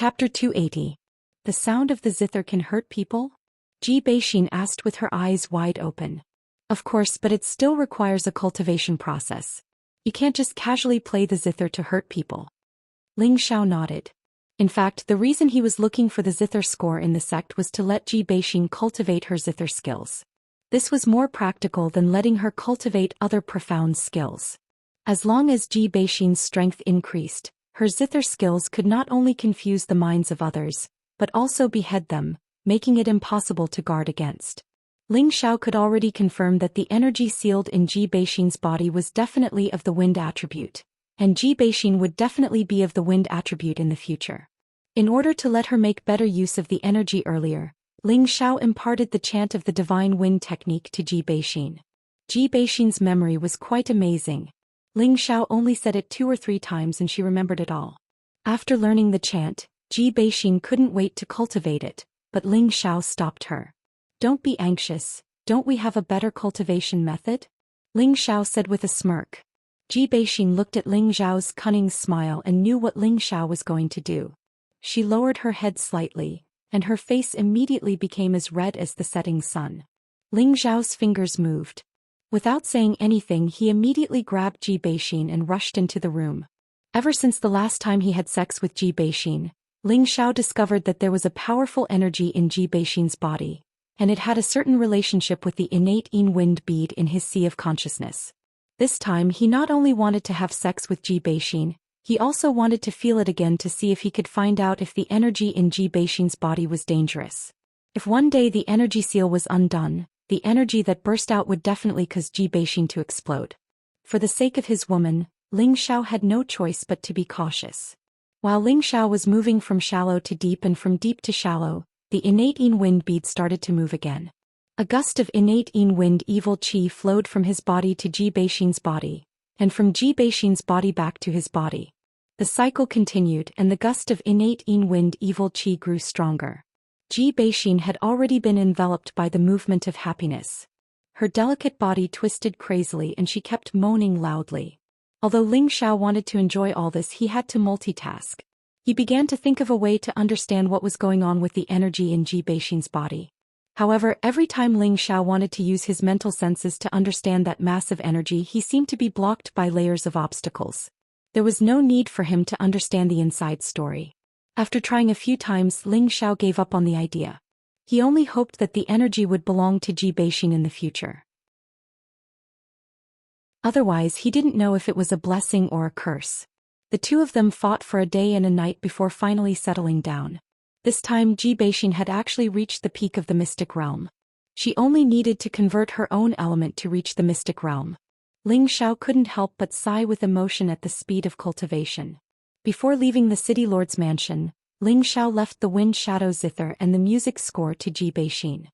Chapter 280. The sound of the zither can hurt people? Ji Beixin asked with her eyes wide open. Of course, but it still requires a cultivation process. You can't just casually play the zither to hurt people. Ling Xiao nodded. In fact, the reason he was looking for the zither score in the sect was to let Ji Beixin cultivate her zither skills. This was more practical than letting her cultivate other profound skills. As long as Ji Beixin's strength increased, her zither skills could not only confuse the minds of others, but also behead them, making it impossible to guard against. Ling Xiao could already confirm that the energy sealed in Ji Beixin's body was definitely of the wind attribute, and Ji Beixin would definitely be of the wind attribute in the future. In order to let her make better use of the energy earlier, Ling Xiao imparted the chant of the divine wind technique to Ji Beixin. Ji Beixin's memory was quite amazing. Ling Xiao only said it 2 or 3 times and she remembered it all. After learning the chant, Ji Beixin couldn't wait to cultivate it, but Ling Xiao stopped her. Don't be anxious, don't we have a better cultivation method? Ling Xiao said with a smirk. Ji Beixin looked at Ling Xiao's cunning smile and knew what Ling Xiao was going to do. She lowered her head slightly, and her face immediately became as red as the setting sun. Ling Xiao's fingers moved. Without saying anything, he immediately grabbed Ji Beixin and rushed into the room. Ever since the last time he had sex with Ji Beixin, Ling Xiao discovered that there was a powerful energy in Ji Beixin's body, and it had a certain relationship with the innate yin wind bead in his sea of consciousness. This time he not only wanted to have sex with Ji Beixin, he also wanted to feel it again to see if he could find out if the energy in Ji Beixin's body was dangerous. If one day the energy seal was undone, the energy that burst out would definitely cause Ji Beixin to explode. For the sake of his woman, Ling Xiao had no choice but to be cautious. While Ling Xiao was moving from shallow to deep and from deep to shallow, the innate yin wind bead started to move again. A gust of innate yin wind evil qi flowed from his body to Ji Beixin's body, and from Ji Beixin's body back to his body. The cycle continued and the gust of innate yin wind evil qi grew stronger. Ji Beixin had already been enveloped by the movement of happiness. Her delicate body twisted crazily and she kept moaning loudly. Although Ling Xiao wanted to enjoy all this, he had to multitask. He began to think of a way to understand what was going on with the energy in Ji Beixin's body. However, every time Ling Xiao wanted to use his mental senses to understand that massive energy, he seemed to be blocked by layers of obstacles. There was no need for him to understand the inside story. After trying a few times, Ling Xiao gave up on the idea. He only hoped that the energy would belong to Ji Beixin in the future. Otherwise, he didn't know if it was a blessing or a curse. The two of them fought for a day and a night before finally settling down. This time Ji Beixin had actually reached the peak of the mystic realm. She only needed to convert her own element to reach the mystic realm. Ling Xiao couldn't help but sigh with emotion at the speed of cultivation. Before leaving the city lord's mansion, Ling Xiao left the wind shadow zither and the music score to Ji Beixin.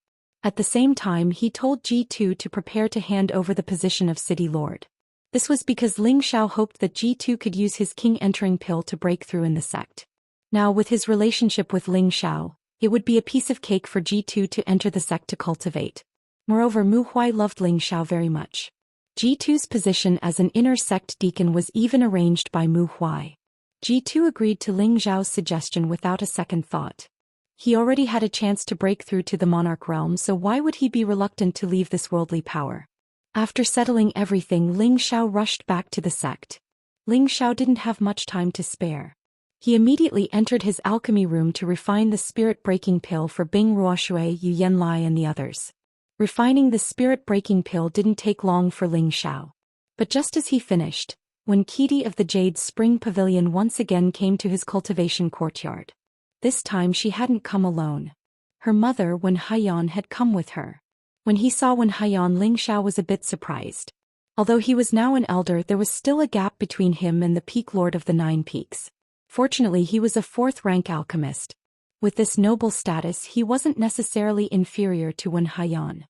At the same time, he told Ji2 to prepare to hand over the position of city lord. This was because Ling Xiao hoped that Ji2 could use his king-entering pill to break through in the sect. Now, with his relationship with Ling Xiao, it would be a piece of cake for Ji2 to enter the sect to cultivate. Moreover, Mu Huai loved Ling Xiao very much. Ji2's position as an inner sect deacon was even arranged by Mu Huai. Ji2 agreed to Ling Xiao's suggestion without a second thought. He already had a chance to break through to the monarch realm, so why would he be reluctant to leave this worldly power? After settling everything, Ling Xiao rushed back to the sect. Ling Xiao didn't have much time to spare. He immediately entered his alchemy room to refine the spirit-breaking pill for Bing Ruoshui, Yu Yanlai and the others. Refining the spirit-breaking pill didn't take long for Ling Xiao. But just as he finished, Wen Qidi of the Jade Spring Pavilion once again came to his cultivation courtyard. This time she hadn't come alone. Her mother, Wen Haiyan, had come with her. When he saw Wen Haiyan, Ling Xiao was a bit surprised. Although he was now an elder, there was still a gap between him and the peak lord of the 9 peaks. Fortunately, he was a 4th-rank alchemist. With this noble status, he wasn't necessarily inferior to Wen Haiyan.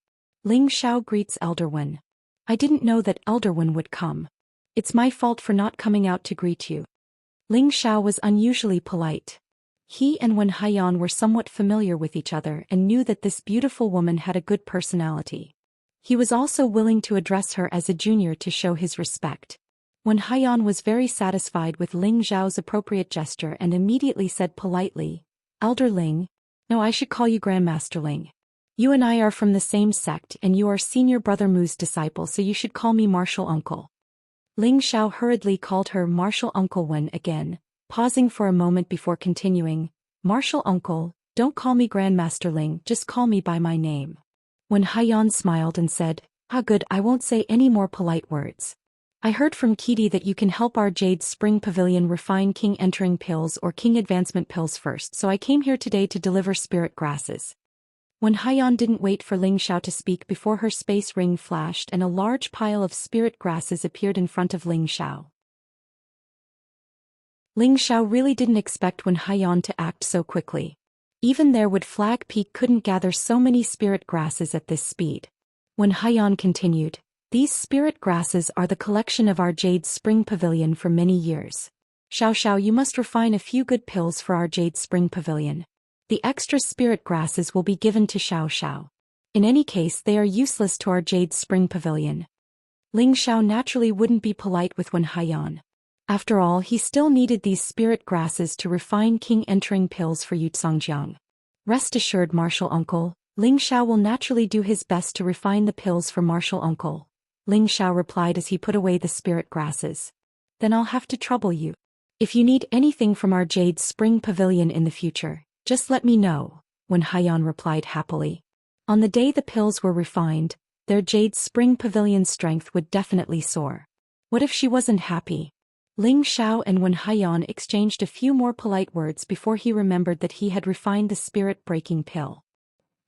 Ling Xiao greets Elder Wen. I didn't know that Elder Wen would come. It's my fault for not coming out to greet you. Ling Xiao was unusually polite. He and Wen Haiyan were somewhat familiar with each other and knew that this beautiful woman had a good personality. He was also willing to address her as a junior to show his respect. Wen Haiyan was very satisfied with Ling Zhao's appropriate gesture and immediately said politely, "Elder Ling, no, I should call you Grandmaster Ling. You and I are from the same sect and you are senior brother Mu's disciple, so you should call me Martial Uncle." Ling Xiao hurriedly called her Martial Uncle Wen again, pausing for a moment before continuing, "Martial Uncle, don't call me Grandmaster Ling, just call me by my name." Wen Haiyan smiled and said, "Ah, good, I won't say any more polite words. I heard from Kitty that you can help our Jade Spring Pavilion refine King Entering pills or King Advancement pills first, so I came here today to deliver spirit grasses." When Haiyan didn't wait for Ling Xiao to speak before her space ring flashed and a large pile of spirit grasses appeared in front of Ling Xiao. Ling Xiao really didn't expect Wen Haiyan to act so quickly. Even their Wood Flag Peak couldn't gather so many spirit grasses at this speed. Wen Haiyan continued, "These spirit grasses are the collection of our Jade Spring Pavilion for many years. Xiao, you must refine a few good pills for our Jade Spring Pavilion. The extra spirit grasses will be given to Xiao. In any case, they are useless to our Jade Spring Pavilion." Ling Xiao naturally wouldn't be polite with Wen Haiyan. After all, he still needed these spirit grasses to refine King Entering pills for Yutsangjiang. "Rest assured, Martial Uncle, Ling Xiao will naturally do his best to refine the pills for Martial Uncle," Ling Xiao replied as he put away the spirit grasses. "Then I'll have to trouble you. If you need anything from our Jade Spring Pavilion in the future, just let me know," Wen Haiyan replied happily. On the day the pills were refined, their Jade Spring Pavilion strength would definitely soar. What if she wasn't happy? Ling Xiao and Wen Haiyan exchanged a few more polite words before he remembered that he had refined the spirit-breaking pill.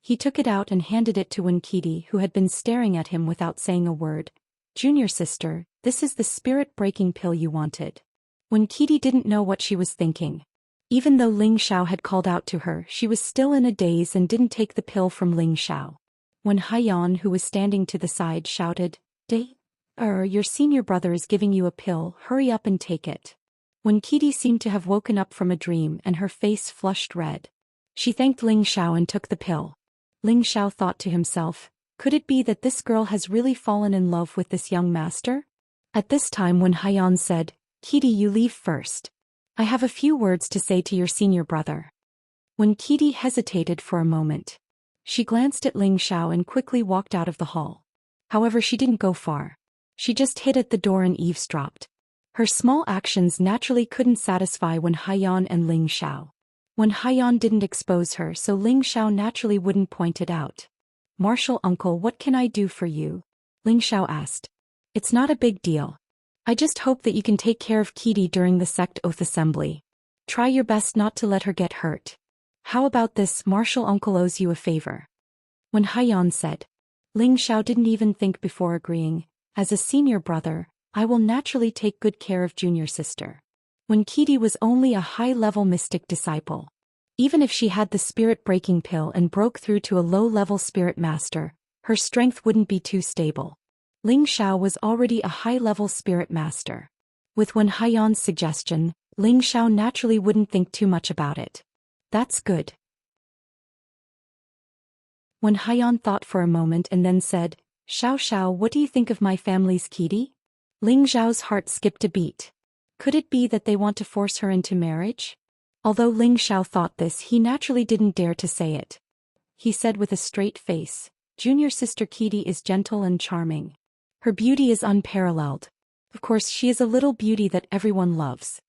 He took it out and handed it to Wen Qidi, who had been staring at him without saying a word. "Junior sister, this is the spirit-breaking pill you wanted." Wen Qidi didn't know what she was thinking. Even though Ling Xiao had called out to her, she was still in a daze and didn't take the pill from Ling Xiao. Wen Haiyan, who was standing to the side, shouted, Your senior brother is giving you a pill, hurry up and take it." Wen Qidi seemed to have woken up from a dream and her face flushed red. She thanked Ling Xiao and took the pill. Ling Xiao thought to himself, could it be that this girl has really fallen in love with this young master? At this time Wen Haiyan said, "Qidi, you leave first. I have a few words to say to your senior brother." When Qidi hesitated for a moment, she glanced at Ling Xiao and quickly walked out of the hall. However, she didn't go far. She just hid at the door and eavesdropped. Her small actions naturally couldn't satisfy Wen Haiyan and Ling Xiao. Wen Haiyan didn't expose her, so Ling Xiao naturally wouldn't point it out. "Martial Uncle, what can I do for you?" Ling Xiao asked. "It's not a big deal. I just hope that you can take care of Qidi during the sect oath assembly. Try your best not to let her get hurt. How about this, Martial Uncle owes you a favor." Wen Haiyan said. Ling Xiao didn't even think before agreeing. "As a senior brother, I will naturally take good care of junior sister." When Qidi was only a high-level mystic disciple. Even if she had the spirit-breaking pill and broke through to a low-level spirit master, her strength wouldn't be too stable. Ling Xiao was already a high-level spirit master. With Wen Haiyan's suggestion, Ling Xiao naturally wouldn't think too much about it. "That's good." Wen Haiyan thought for a moment and then said, Xiao, what do you think of my family's Qidi?" Ling Zhao's heart skipped a beat. Could it be that they want to force her into marriage? Although Ling Xiao thought this, he naturally didn't dare to say it. He said with a straight face, "Junior sister Qidi is gentle and charming. Her beauty is unparalleled. Of course, she is a little beauty that everyone loves."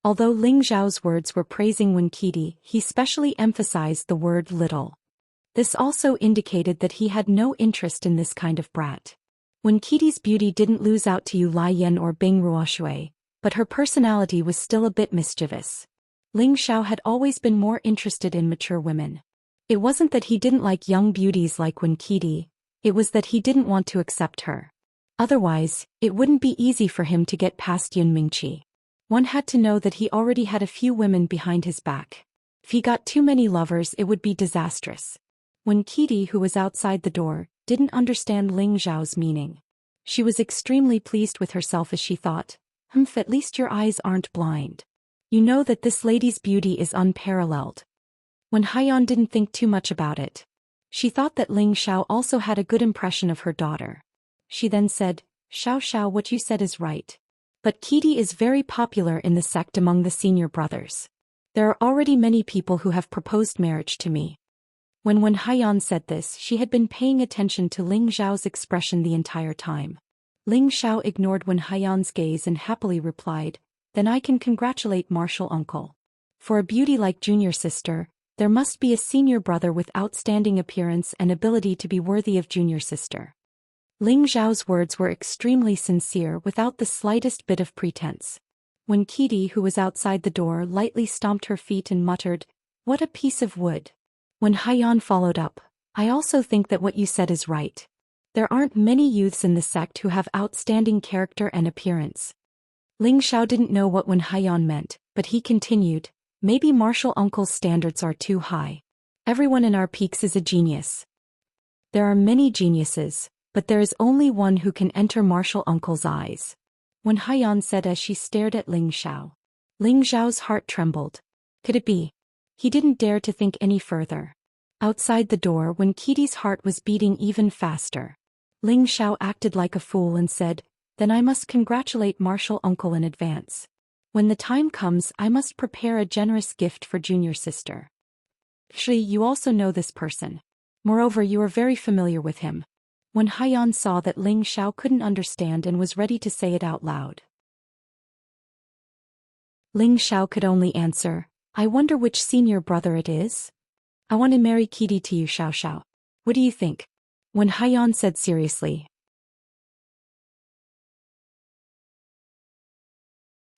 Although Ling Zhao's words were praising Wen Qidi, he specially emphasized the word little. This also indicated that he had no interest in this kind of brat. Wen Qidi's beauty didn't lose out to Yu Lai Yan or Bing Ruoshui, but her personality was still a bit mischievous. Ling Xiao had always been more interested in mature women. It wasn't that he didn't like young beauties like Wen Qidi, it was that he didn't want to accept her. Otherwise, it wouldn't be easy for him to get past Yun Mingqi. One had to know that he already had a few women behind his back. If he got too many lovers, it would be disastrous. Wen Qidi, who was outside the door, didn't understand Ling Zhao's meaning. She was extremely pleased with herself as she thought, at least your eyes aren't blind. You know that this lady's beauty is unparalleled." Wen Haiyan didn't think too much about it. She thought that Ling Xiao also had a good impression of her daughter. She then said, Xiao, what you said is right. But Qidi is very popular in the sect among the senior brothers. There are already many people who have proposed marriage to me. When Haiyan said this, she had been paying attention to Ling Zhao's expression the entire time. Ling Zhao ignored Haiyan's gaze and happily replied, "Then I can congratulate Martial Uncle. For a beauty like junior sister, there must be a senior brother with outstanding appearance and ability to be worthy of junior sister." Ling Zhao's words were extremely sincere without the slightest bit of pretense. When Qidi, who was outside the door, lightly stomped her feet and muttered, "What a piece of wood." When Haiyan followed up, "I also think that what you said is right. There aren't many youths in the sect who have outstanding character and appearance." Ling Zhao didn't know what Haiyan meant, but he continued, "Maybe Martial Uncle's standards are too high. Everyone in our peaks is a genius. There are many geniuses, but there is only one who can enter Martial Uncle's eyes." When Haiyan said as she stared at Ling Zhao. Ling Zhao's heart trembled. Could it be? He didn't dare to think any further. Outside the door, when Qidi's heart was beating even faster, Ling Zhao acted like a fool and said, "Then I must congratulate Martial Uncle in advance. When the time comes, I must prepare a generous gift for junior sister." "Shi, you also know this person. Moreover, you are very familiar with him." When Haiyan saw that Ling Zhao couldn't understand and was ready to say it out loud, Ling Zhao could only answer, "I wonder which senior brother it is? I want to marry Qidi to you, Xiao. What do you think?" When Haiyan said seriously.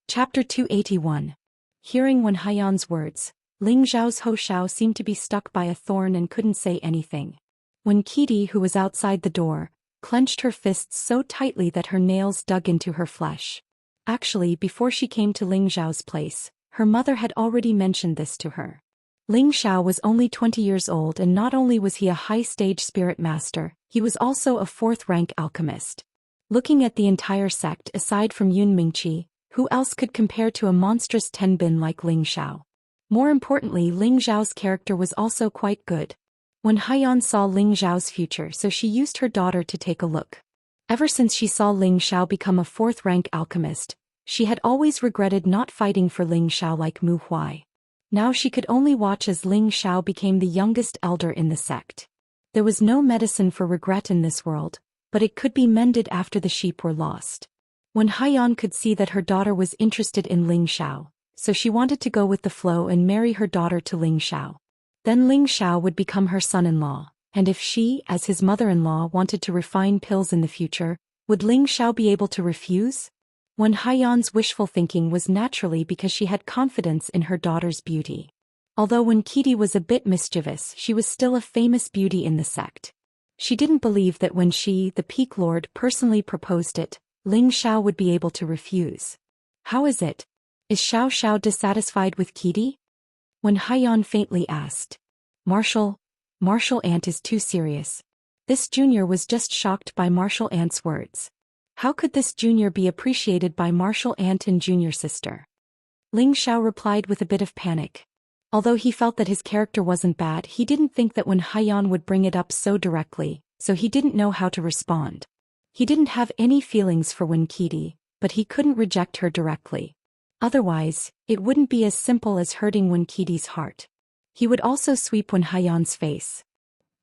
Chapter 281. Hearing When Haiyan's words, Ling Zhao's Ho Xiao seemed to be stuck by a thorn and couldn't say anything. When Qidi, who was outside the door, clenched her fists so tightly that her nails dug into her flesh. Actually, before she came to Ling Zhao's place, her mother had already mentioned this to her. Ling Zhao was only 20 years old, and not only was he a high-stage spirit master, he was also a fourth-rank alchemist. Looking at the entire sect aside from Yun Mingqi, who else could compare to a monstrous tenbin like Ling Zhao? More importantly, Ling Zhao's character was also quite good. When Haiyan saw Ling Zhao's future, so she used her daughter to take a look. Ever since she saw Ling Zhao become a fourth-rank alchemist, she had always regretted not fighting for Ling Zhao like Mu Huai. Now she could only watch as Ling Zhao became the youngest elder in the sect. There was no medicine for regret in this world, but it could be mended after the sheep were lost. When Haiyan could see that her daughter was interested in Ling Zhao, so she wanted to go with the flow and marry her daughter to Ling Zhao. Then Ling Zhao would become her son-in-law, and if she, as his mother-in-law, wanted to refine pills in the future, would Ling Zhao be able to refuse? When Haiyan's wishful thinking was naturally because she had confidence in her daughter's beauty. Although when Qidi was a bit mischievous, she was still a famous beauty in the sect. She didn't believe that when she, the Peak Lord, personally proposed it, Ling Zhao would be able to refuse. How is it? Is Xiao dissatisfied with Qidi? When Haiyan faintly asked. Martial Aunt is too serious. This junior was just shocked by Martial Aunt's words. How could this junior be appreciated by Martial Aunt and junior sister? Ling Zhao replied with a bit of panic. Although he felt that his character wasn't bad, he didn't think that when Haiyan would bring it up so directly, so he didn't know how to respond. He didn't have any feelings for Wen Qidi, but he couldn't reject her directly. Otherwise, it wouldn't be as simple as hurting Wen Qidi's heart. He would also sweep Wen Haiyan's face.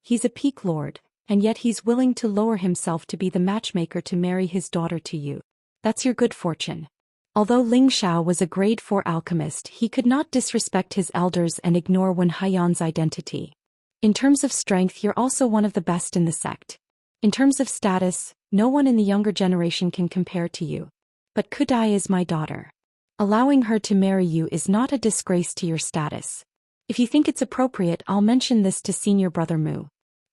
He's a Peak Lord, and yet he's willing to lower himself to be the matchmaker to marry his daughter to you. That's your good fortune. Although Ling Zhao was a grade 4 alchemist, he could not disrespect his elders and ignore Wen Haiyan's identity. In terms of strength, you're also one of the best in the sect. In terms of status, no one in the younger generation can compare to you. But Kudai is my daughter. Allowing her to marry you is not a disgrace to your status. If you think it's appropriate, I'll mention this to senior brother Mu.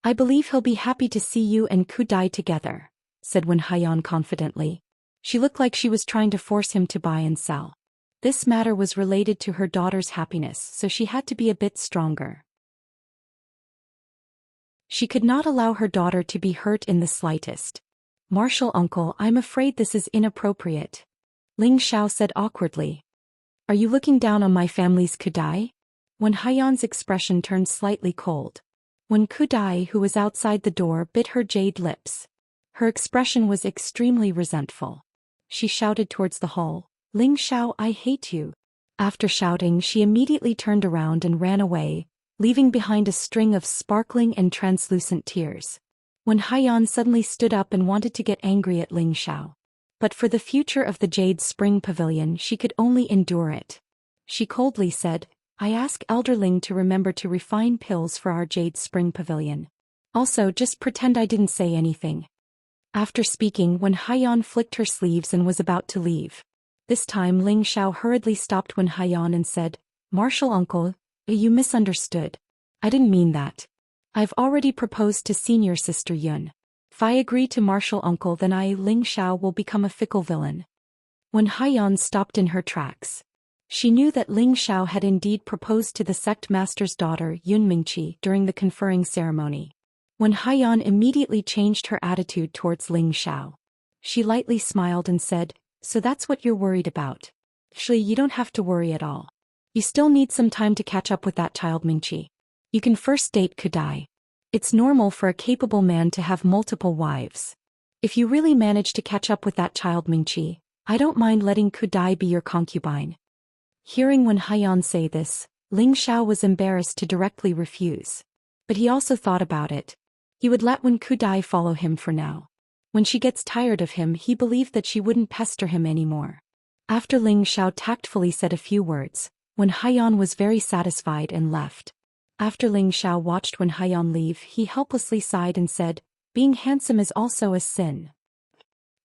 I believe he'll be happy to see you and Kudai together, said Wen Haiyan confidently. She looked like she was trying to force him to buy and sell. This matter was related to her daughter's happiness, so she had to be a bit stronger. She could not allow her daughter to be hurt in the slightest. Martial Uncle, I'm afraid this is inappropriate, Ling Zhao said awkwardly. Are you looking down on my family's Kudai? When Haiyan's expression turned slightly cold. When Kudai, who was outside the door, bit her jade lips. Her expression was extremely resentful. she shouted towards the hall, "Ling Xiao, I hate you." After shouting, she immediately turned around and ran away, leaving behind a string of sparkling and translucent tears. When Haiyan suddenly stood up and wanted to get angry at Ling Xiao. But for the future of the Jade Spring Pavilion she could only endure it. She coldly said, "I ask Elder Ling to remember to refine pills for our Jade Spring Pavilion. Also just pretend I didn't say anything." After speaking, when Haiyan flicked her sleeves and was about to leave. This time Ling Xiao hurriedly stopped when Haiyan and said, "Martial uncle, you misunderstood. I didn't mean that. I've already proposed to senior sister Yun. If I agree to martial uncle then I, Ling Xiao, will become a fickle villain." When Haiyan stopped in her tracks. She knew that Ling Xiao had indeed proposed to the sect master's daughter Yun Mingqi during the conferring ceremony. When Haiyan immediately changed her attitude towards Ling Xiao. She lightly smiled and said, "So that's what you're worried about. Actually, you don't have to worry at all. You still need some time to catch up with that child Mingqi. You can first date Kudai. It's normal for a capable man to have multiple wives. If you really manage to catch up with that child Mingqi, I don't mind letting Kudai be your concubine." Hearing when Haiyan say this, Ling Xiao was embarrassed to directly refuse. But he also thought about it. He would let Wen Kudai follow him for now. When she gets tired of him, he believed that she wouldn't pester him anymore. After Ling Xiao tactfully said a few words, when Haiyan was very satisfied and left. After Ling Xiao watched when Haiyan leave, he helplessly sighed and said, "Being handsome is also a sin."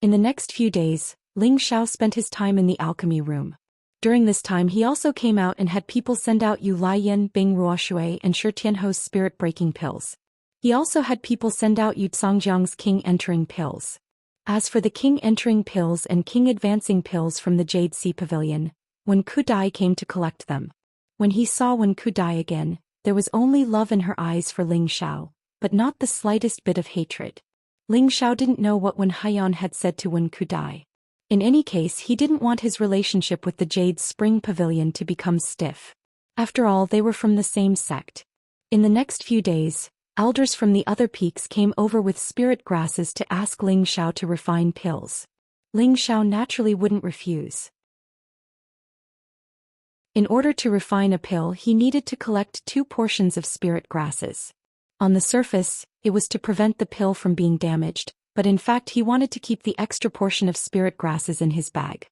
In the next few days, Ling Xiao spent his time in the alchemy room. During this time he also came out and had people send out Yu Laiyan, Bing Ruoshui and Shi Tianho's spirit-breaking pills. He also had people send out Yu Zhangjiang's king-entering pills. As for the king-entering pills and king-advancing pills from the Jade Sea Pavilion, when Kudai came to collect them. When he saw Wen Kudai again, there was only love in her eyes for Ling Xiao, but not the slightest bit of hatred. Ling Xiao didn't know what Wen Haiyan had said to Wen Kudai. In any case, he didn't want his relationship with the Jade Spring Pavilion to become stiff. After all, they were from the same sect. In the next few days, elders from the other peaks came over with spirit grasses to ask Ling Xiao to refine pills. Ling Xiao naturally wouldn't refuse. In order to refine a pill, he needed to collect 2 portions of spirit grasses. On the surface, it was to prevent the pill from being damaged, but in fact he wanted to keep the extra portion of spirit grasses in his bag.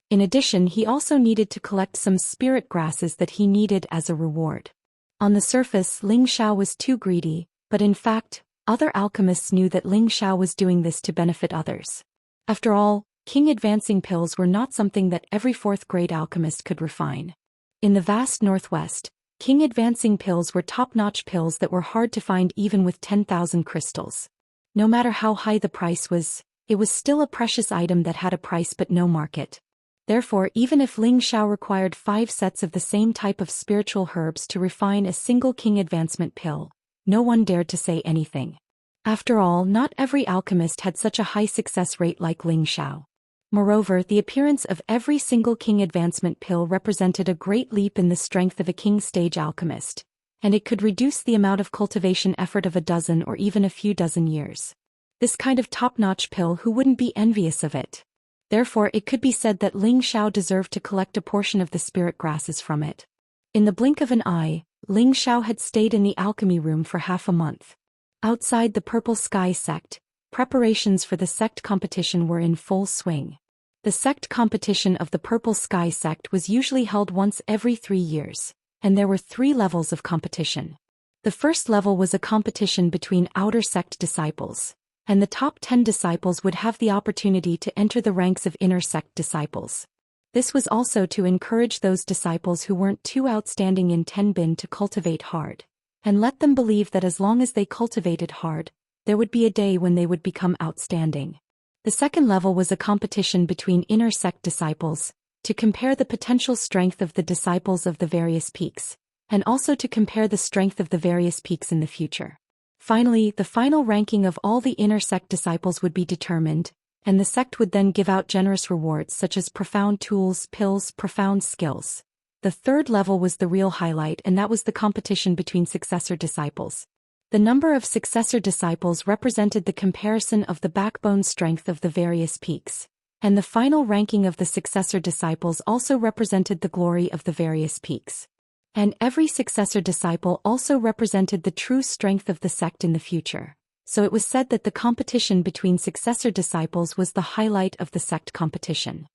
In addition, he also needed to collect some spirit grasses that he needed as a reward. On the surface, Ling Xiao was too greedy, but in fact, other alchemists knew that Ling Xiao was doing this to benefit others. After all, king-advancing pills were not something that every 4th-grade alchemist could refine. In the vast Northwest, king-advancing pills were top-notch pills that were hard to find even with 10,000 crystals. No matter how high the price was, it was still a precious item that had a price but no market. Therefore, even if Ling Xiao required 5 sets of the same type of spiritual herbs to refine a single king advancement pill, no one dared to say anything. After all, not every alchemist had such a high success rate like Ling Xiao. Moreover, the appearance of every single king advancement pill represented a great leap in the strength of a king stage alchemist, and it could reduce the amount of cultivation effort of a dozen or even a few dozen years. This kind of top-notch pill, who wouldn't be envious of it? Therefore, it could be said that Ling Xiao deserved to collect a portion of the spirit grasses from it. In the blink of an eye, Ling Xiao had stayed in the alchemy room for half a month. Outside the Purple Sky sect, preparations for the sect competition were in full swing. The sect competition of the Purple Sky sect was usually held once every 3 years, and there were 3 levels of competition. The first level was a competition between outer sect disciples, and the top 10 disciples would have the opportunity to enter the ranks of inner sect disciples. This was also to encourage those disciples who weren't too outstanding in Tenbin to cultivate hard, and let them believe that as long as they cultivated hard, there would be a day when they would become outstanding. The second level was a competition between inner sect disciples, to compare the potential strength of the disciples of the various peaks, and also to compare the strength of the various peaks in the future. Finally, the final ranking of all the inner sect disciples would be determined, and the sect would then give out generous rewards such as profound tools, pills, profound skills. The third level was the real highlight, and that was the competition between successor disciples. The number of successor disciples represented the comparison of the backbone strength of the various peaks, And the final ranking of the successor disciples also represented the glory of the various peaks. And every successor disciple also represented the true strength of the sect in the future. So it was said that the competition between successor disciples was the highlight of the sect competition.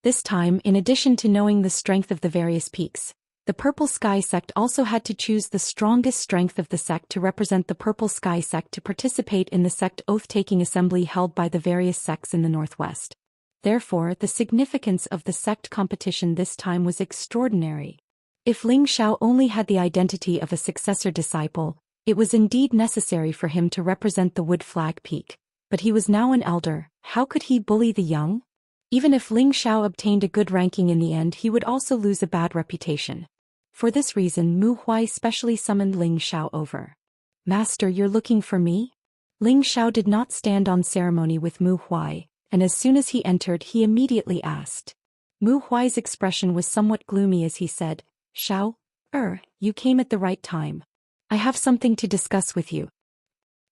This time, in addition to knowing the strength of the various peaks, the Purple Sky sect also had to choose the strongest strength of the sect to represent the Purple Sky sect to participate in the sect oath-taking assembly held by the various sects in the Northwest. Therefore, the significance of the sect competition this time was extraordinary. If Ling Xiao only had the identity of a successor disciple, it was indeed necessary for him to represent the Wood Flag Peak. But he was now an elder, how could he bully the young? Even if Ling Xiao obtained a good ranking in the end, he would also lose a bad reputation. For this reason, Mu Huai specially summoned Ling Xiao over. "Master, you're looking for me?" Ling Xiao did not stand on ceremony with Mu Huai, and as soon as he entered he immediately asked. Mu Huai's expression was somewhat gloomy as he said, "Xiao, you came at the right time. I have something to discuss with you."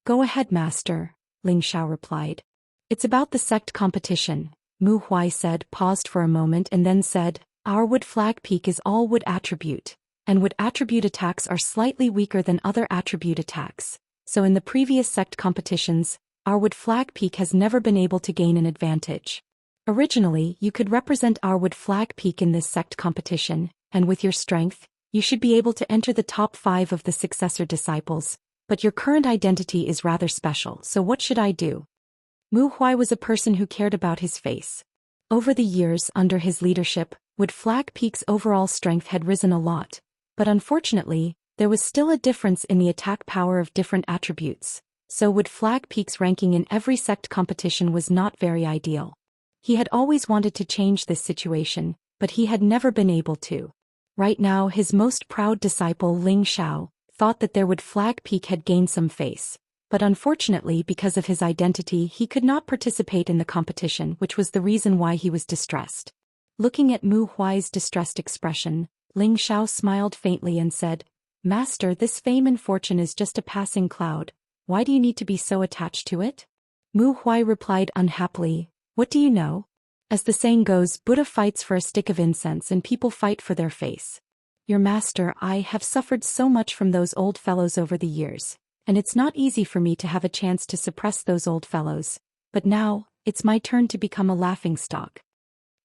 "Go ahead, master," Ling Xiao replied. "It's about the sect competition," Mu Huai said, paused for a moment and then said, "Our Wood Flag Peak is all Wood attribute, and Wood attribute attacks are slightly weaker than other attribute attacks, so in the previous sect competitions, our Wood Flag Peak has never been able to gain an advantage. Originally, you could represent our Wood Flag Peak in this sect competition, and with your strength, you should be able to enter the top 5 of the successor disciples, but your current identity is rather special, so what should I do?" Mu Huai was a person who cared about his face. Over the years, under his leadership, Wood Flag Peak's overall strength had risen a lot, but unfortunately, there was still a difference in the attack power of different attributes, so Wood Flag Peak's ranking in every sect competition was not very ideal. He had always wanted to change this situation, but he had never been able to. Right now, his most proud disciple Ling Xiao thought that their Wood Flag Peak had gained some face, but unfortunately because of his identity he could not participate in the competition, which was the reason why he was distressed. Looking at Mu Huai's distressed expression, Ling Xiao smiled faintly and said, "Master, this fame and fortune is just a passing cloud. Why do you need to be so attached to it?" Mu Huai replied unhappily, "What do you know? As the saying goes, Buddha fights for a stick of incense and people fight for their face. Your master, I have suffered so much from those old fellows over the years, and it's not easy for me to have a chance to suppress those old fellows, but now, it's my turn to become a laughingstock."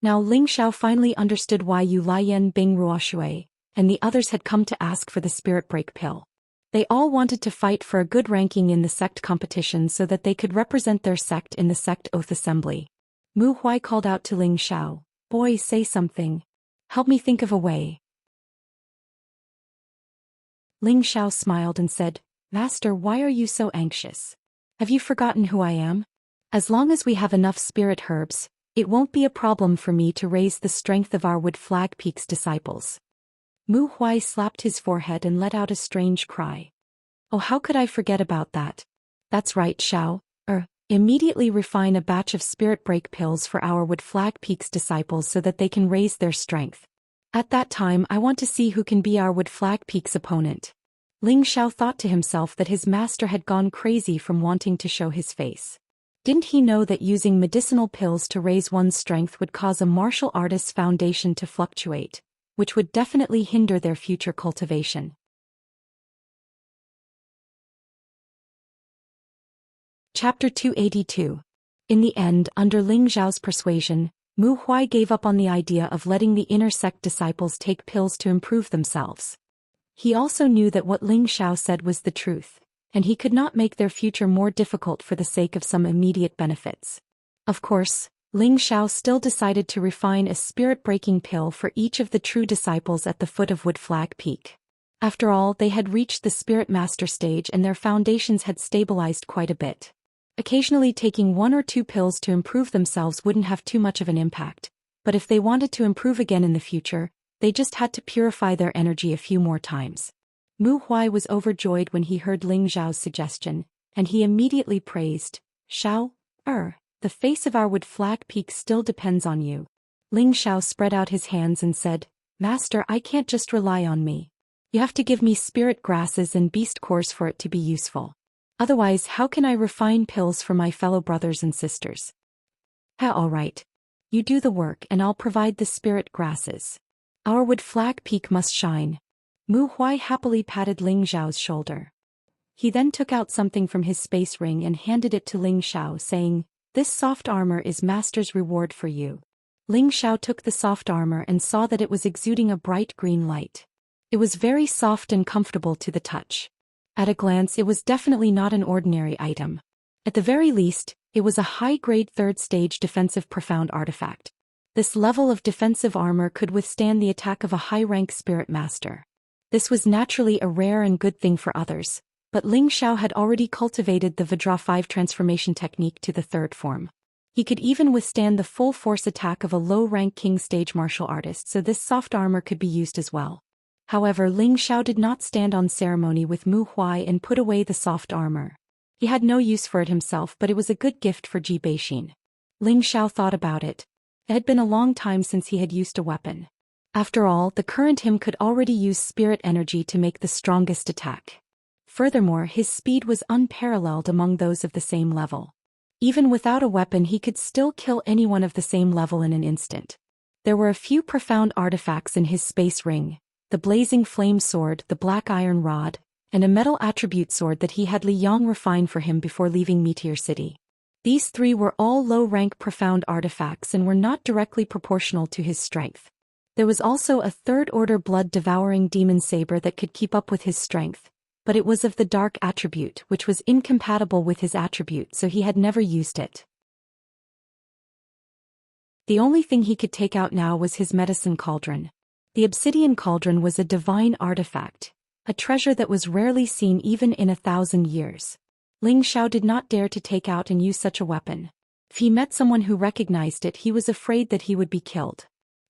Now Ling Xiao finally understood why Yu Lian Bing Ruoshui and the others had come to ask for the spirit break pill. They all wanted to fight for a good ranking in the sect competition so that they could represent their sect in the sect oath assembly. Mu Huai called out to Ling Xiao, "Boy, say something. Help me think of a way." Ling Xiao smiled and said, "Master, why are you so anxious? Have you forgotten who I am? As long as we have enough spirit herbs, it won't be a problem for me to raise the strength of our Wood Flag Peak's disciples." Mu Huai slapped his forehead and let out a strange cry. "Oh, how could I forget about that? That's right, Xiao. Immediately refine a batch of spirit break pills for our Wood Flag Peak's disciples so that they can raise their strength. At that time I want to see who can be our Wood Flag Peak's opponent." Ling Xiao thought to himself that his master had gone crazy from wanting to show his face. Didn't he know that using medicinal pills to raise one's strength would cause a martial artist's foundation to fluctuate, which would definitely hinder their future cultivation? Chapter 282. In the end, under Ling Xiao's persuasion, Mu Huai gave up on the idea of letting the inner sect disciples take pills to improve themselves. He also knew that what Ling Xiao said was the truth, and he could not make their future more difficult for the sake of some immediate benefits. Of course, Ling Xiao still decided to refine a spirit-breaking pill for each of the true disciples at the foot of Wood Flag Peak. After all, they had reached the Spirit Master stage and their foundations had stabilized quite a bit. Occasionally taking 1 or 2 pills to improve themselves wouldn't have too much of an impact, but if they wanted to improve again in the future, they just had to purify their energy a few more times. Mu Huai was overjoyed when he heard Ling Xiao's suggestion, and he immediately praised, "Xiao, the face of our Wood Flag Peak still depends on you." Ling Xiao spread out his hands and said, "Master, I can't just rely on me. You have to give me spirit grasses and beast cores for it to be useful." Otherwise, how can I refine pills for my fellow brothers and sisters? All right. You do the work and I'll provide the spirit grasses. Our wood flag peak must shine. Mu Huai happily patted Ling Xiao's shoulder. He then took out something from his space ring and handed it to Ling Xiao, saying, "This soft armor is Master's reward for you." Ling Xiao took the soft armor and saw that it was exuding a bright green light. It was very soft and comfortable to the touch. At a glance, it was definitely not an ordinary item. At the very least, it was a high-grade third-stage defensive profound artifact. This level of defensive armor could withstand the attack of a high-rank spirit master. This was naturally a rare and good thing for others, but Ling Xiao had already cultivated the Vajra 5 transformation technique to the third form. He could even withstand the full-force attack of a low-rank king-stage martial artist, so this soft armor could be used as well. However, Ling Xiao did not stand on ceremony with Mu Huai and put away the soft armor. He had no use for it himself, but it was a good gift for Ji Beixin. Ling Xiao thought about it. It had been a long time since he had used a weapon. After all, the current him could already use spirit energy to make the strongest attack. Furthermore, his speed was unparalleled among those of the same level. Even without a weapon, he could still kill anyone of the same level in an instant. There were a few profound artifacts in his space ring: the blazing flame sword, the black iron rod, and a metal attribute sword that he had Li Yang refine for him before leaving Meteor City. These three were all low-rank profound artifacts and were not directly proportional to his strength. There was also a third-order blood-devouring demon saber that could keep up with his strength, but it was of the dark attribute, which was incompatible with his attribute, so he had never used it. The only thing he could take out now was his medicine cauldron. The obsidian cauldron was a divine artifact, a treasure that was rarely seen even in 1,000 years. Ling Xiao did not dare to take out and use such a weapon. If he met someone who recognized it, he was afraid that he would be killed.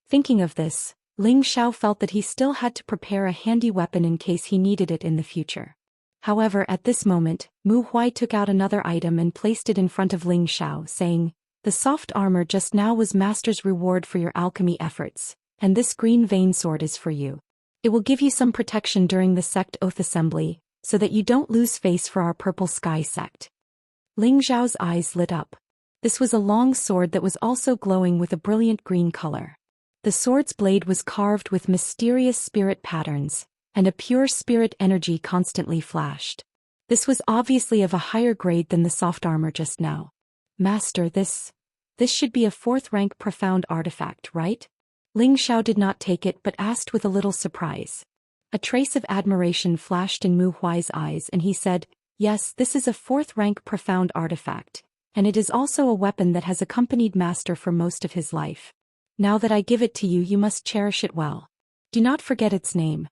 Thinking of this, Ling Xiao felt that he still had to prepare a handy weapon in case he needed it in the future. However, at this moment, Mu Huai took out another item and placed it in front of Ling Xiao, saying, "The soft armor just now was Master's reward for your alchemy efforts, and this green vein sword is for you. It will give you some protection during the sect oath assembly, so that you don't lose face for our Purple Sky sect." Ling Xiao's eyes lit up. This was a long sword that was also glowing with a brilliant green color. The sword's blade was carved with mysterious spirit patterns, and a pure spirit energy constantly flashed. This was obviously of a higher grade than the soft armor just now. "Master, this should be a 4th rank profound artifact, right?" Ling Xiao did not take it but asked with a little surprise. A trace of admiration flashed in Mu Huai's eyes and he said, "Yes, this is a 4th rank profound artifact, and it is also a weapon that has accompanied Master for most of his life. Now that I give it to you, you must cherish it well. Do not forget its name."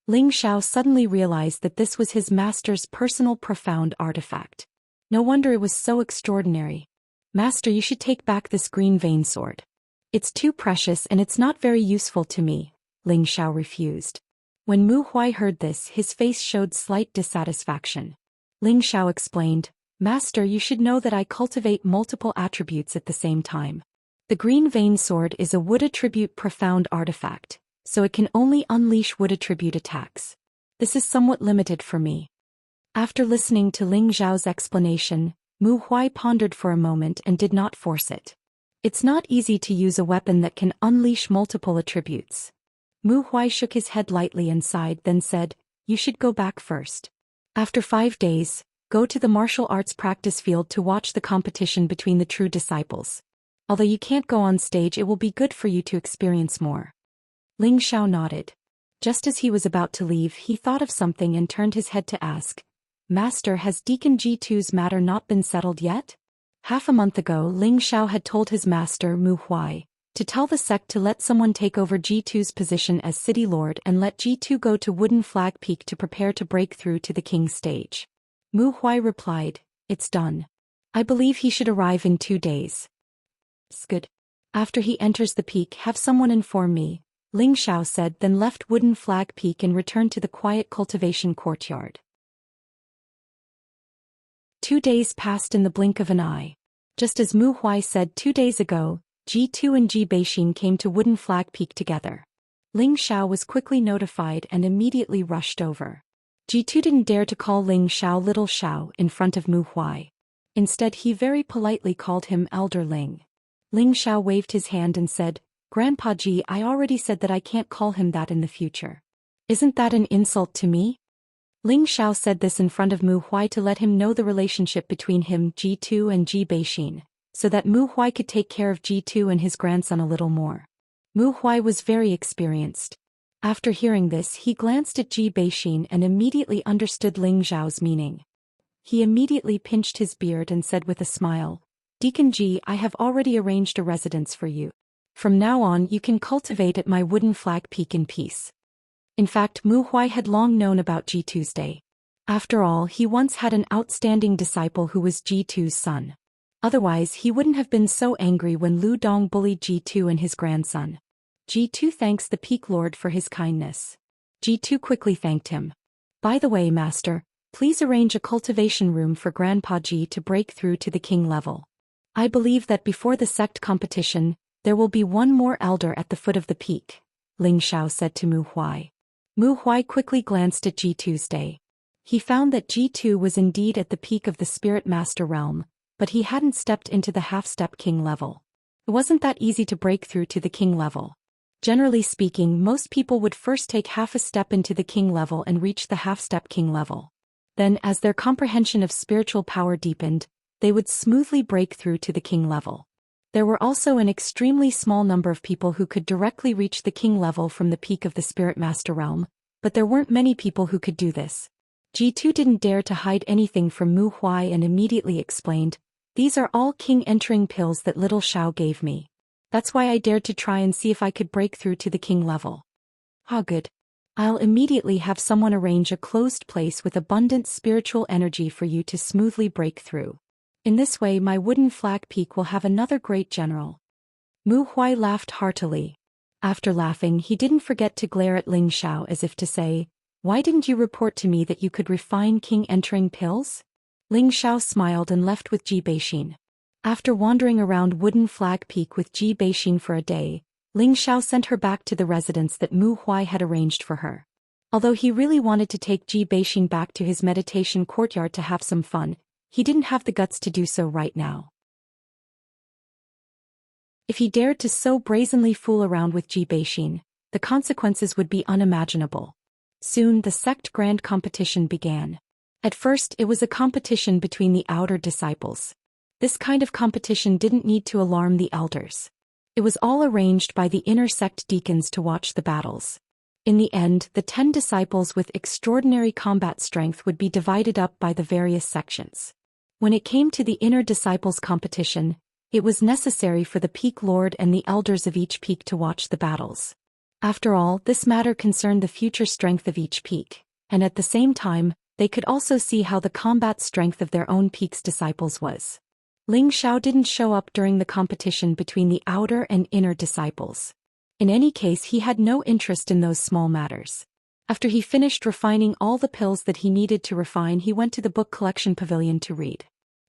Ling Xiao suddenly realized that this was his master's personal profound artifact. No wonder it was so extraordinary. "Master, you should take back this green vein sword. It's too precious and it's not very useful to me," Ling Xiao refused. When Mu Huai heard this, his face showed slight dissatisfaction. Ling Xiao explained, "Master, you should know that I cultivate multiple attributes at the same time. The green vein sword is a wood attribute profound artifact, so it can only unleash wood attribute attacks. This is somewhat limited for me." After listening to Ling Xiao's explanation, Mu Huai pondered for a moment and did not force it. It's not easy to use a weapon that can unleash multiple attributes. Mu Huai shook his head lightly and sighed, then said, "You should go back first. After 5 days, go to the martial arts practice field to watch the competition between the true disciples. Although you can't go on stage, it will be good for you to experience more." Ling Xiao nodded. Just as he was about to leave, he thought of something and turned his head to ask, "Master, has Deacon G2's matter not been settled yet?" Half a month ago, Ling Xiao had told his master, Mu Huai, to tell the sect to let someone take over G2's position as city lord and let G2 go to Wooden Flag Peak to prepare to break through to the king's stage. Mu Huai replied, "It's done. I believe he should arrive in 2 days." "It's good. After he enters the peak, have someone inform me," Ling Xiao said, then left Wooden Flag Peak and returned to the quiet cultivation courtyard. 2 days passed in the blink of an eye. Just as Mu Huai said 2 days ago, G2 and Ji Beixin came to Wooden Flag Peak together. Ling Xiao was quickly notified and immediately rushed over. G2 didn't dare to call Ling Xiao Little Xiao in front of Mu Huai. Instead he very politely called him Elder Ling. Ling Xiao waved his hand and said, "Grandpa G, I already said that I can't call him that in the future. Isn't that an insult to me?" Ling Xiao said this in front of Mu Huai to let him know the relationship between him, G2 and Ji Beixin, so that Mu Huai could take care of G2 and his grandson a little more. Mu Huai was very experienced. After hearing this he glanced at Ji Beixin and immediately understood Ling Xiao's meaning. He immediately pinched his beard and said with a smile, "Deacon Ji, I have already arranged a residence for you. From now on you can cultivate at my wooden flag peak in peace." In fact, Mu Huai had long known about G2's day. After all, he once had an outstanding disciple who was G2's son. Otherwise he wouldn't have been so angry when Lu Dong bullied G2 and his grandson. G2 thanks the Peak Lord for his kindness. G2 quickly thanked him. "By the way, Master, please arrange a cultivation room for Grandpa G to break through to the king level. I believe that before the sect competition, there will be one more elder at the foot of the peak," Ling Xiao said to Mu Huai. Mu Huai quickly glanced at G2's day. He found that G2 was indeed at the peak of the Spirit Master realm, but he hadn't stepped into the half-step king level. It wasn't that easy to break through to the king level. Generally speaking, most people would first take half a step into the king level and reach the half-step king level. Then, as their comprehension of spiritual power deepened, they would smoothly break through to the king level. There were also an extremely small number of people who could directly reach the king level from the peak of the Spirit Master realm, but there weren't many people who could do this. G2 didn't dare to hide anything from Mu Huai and immediately explained, "These are all king-entering pills that little Xiao gave me. That's why I dared to try and see if I could break through to the king level." "Ah, good. I'll immediately have someone arrange a closed place with abundant spiritual energy for you to smoothly break through. In this way my wooden flag peak will have another great general." Mu Huai laughed heartily. After laughing he didn't forget to glare at Ling Xiao as if to say, "Why didn't you report to me that you could refine king-entering pills?" Ling Xiao smiled and left with Ji Beixin. After wandering around Wooden Flag Peak with Ji Beixin for a day, Ling Xiao sent her back to the residence that Mu Huai had arranged for her. Although he really wanted to take Ji Beixin back to his meditation courtyard to have some fun, he didn't have the guts to do so right now. If he dared to so brazenly fool around with Ji Beixin, the consequences would be unimaginable. Soon the sect grand competition began. At first it was a competition between the outer disciples. This kind of competition didn't need to alarm the elders. It was all arranged by the inner sect deacons to watch the battles. In the end, the 10 disciples with extraordinary combat strength would be divided up by the various sections. When it came to the inner disciples competition, it was necessary for the Peak Lord and the elders of each peak to watch the battles. After all, this matter concerned the future strength of each peak, and at the same time, they could also see how the combat strength of their own peak's disciples was. Ling Xiao didn't show up during the competition between the outer and inner disciples. In any case, he had no interest in those small matters. After he finished refining all the pills that he needed to refine, he went to the book collection pavilion to read.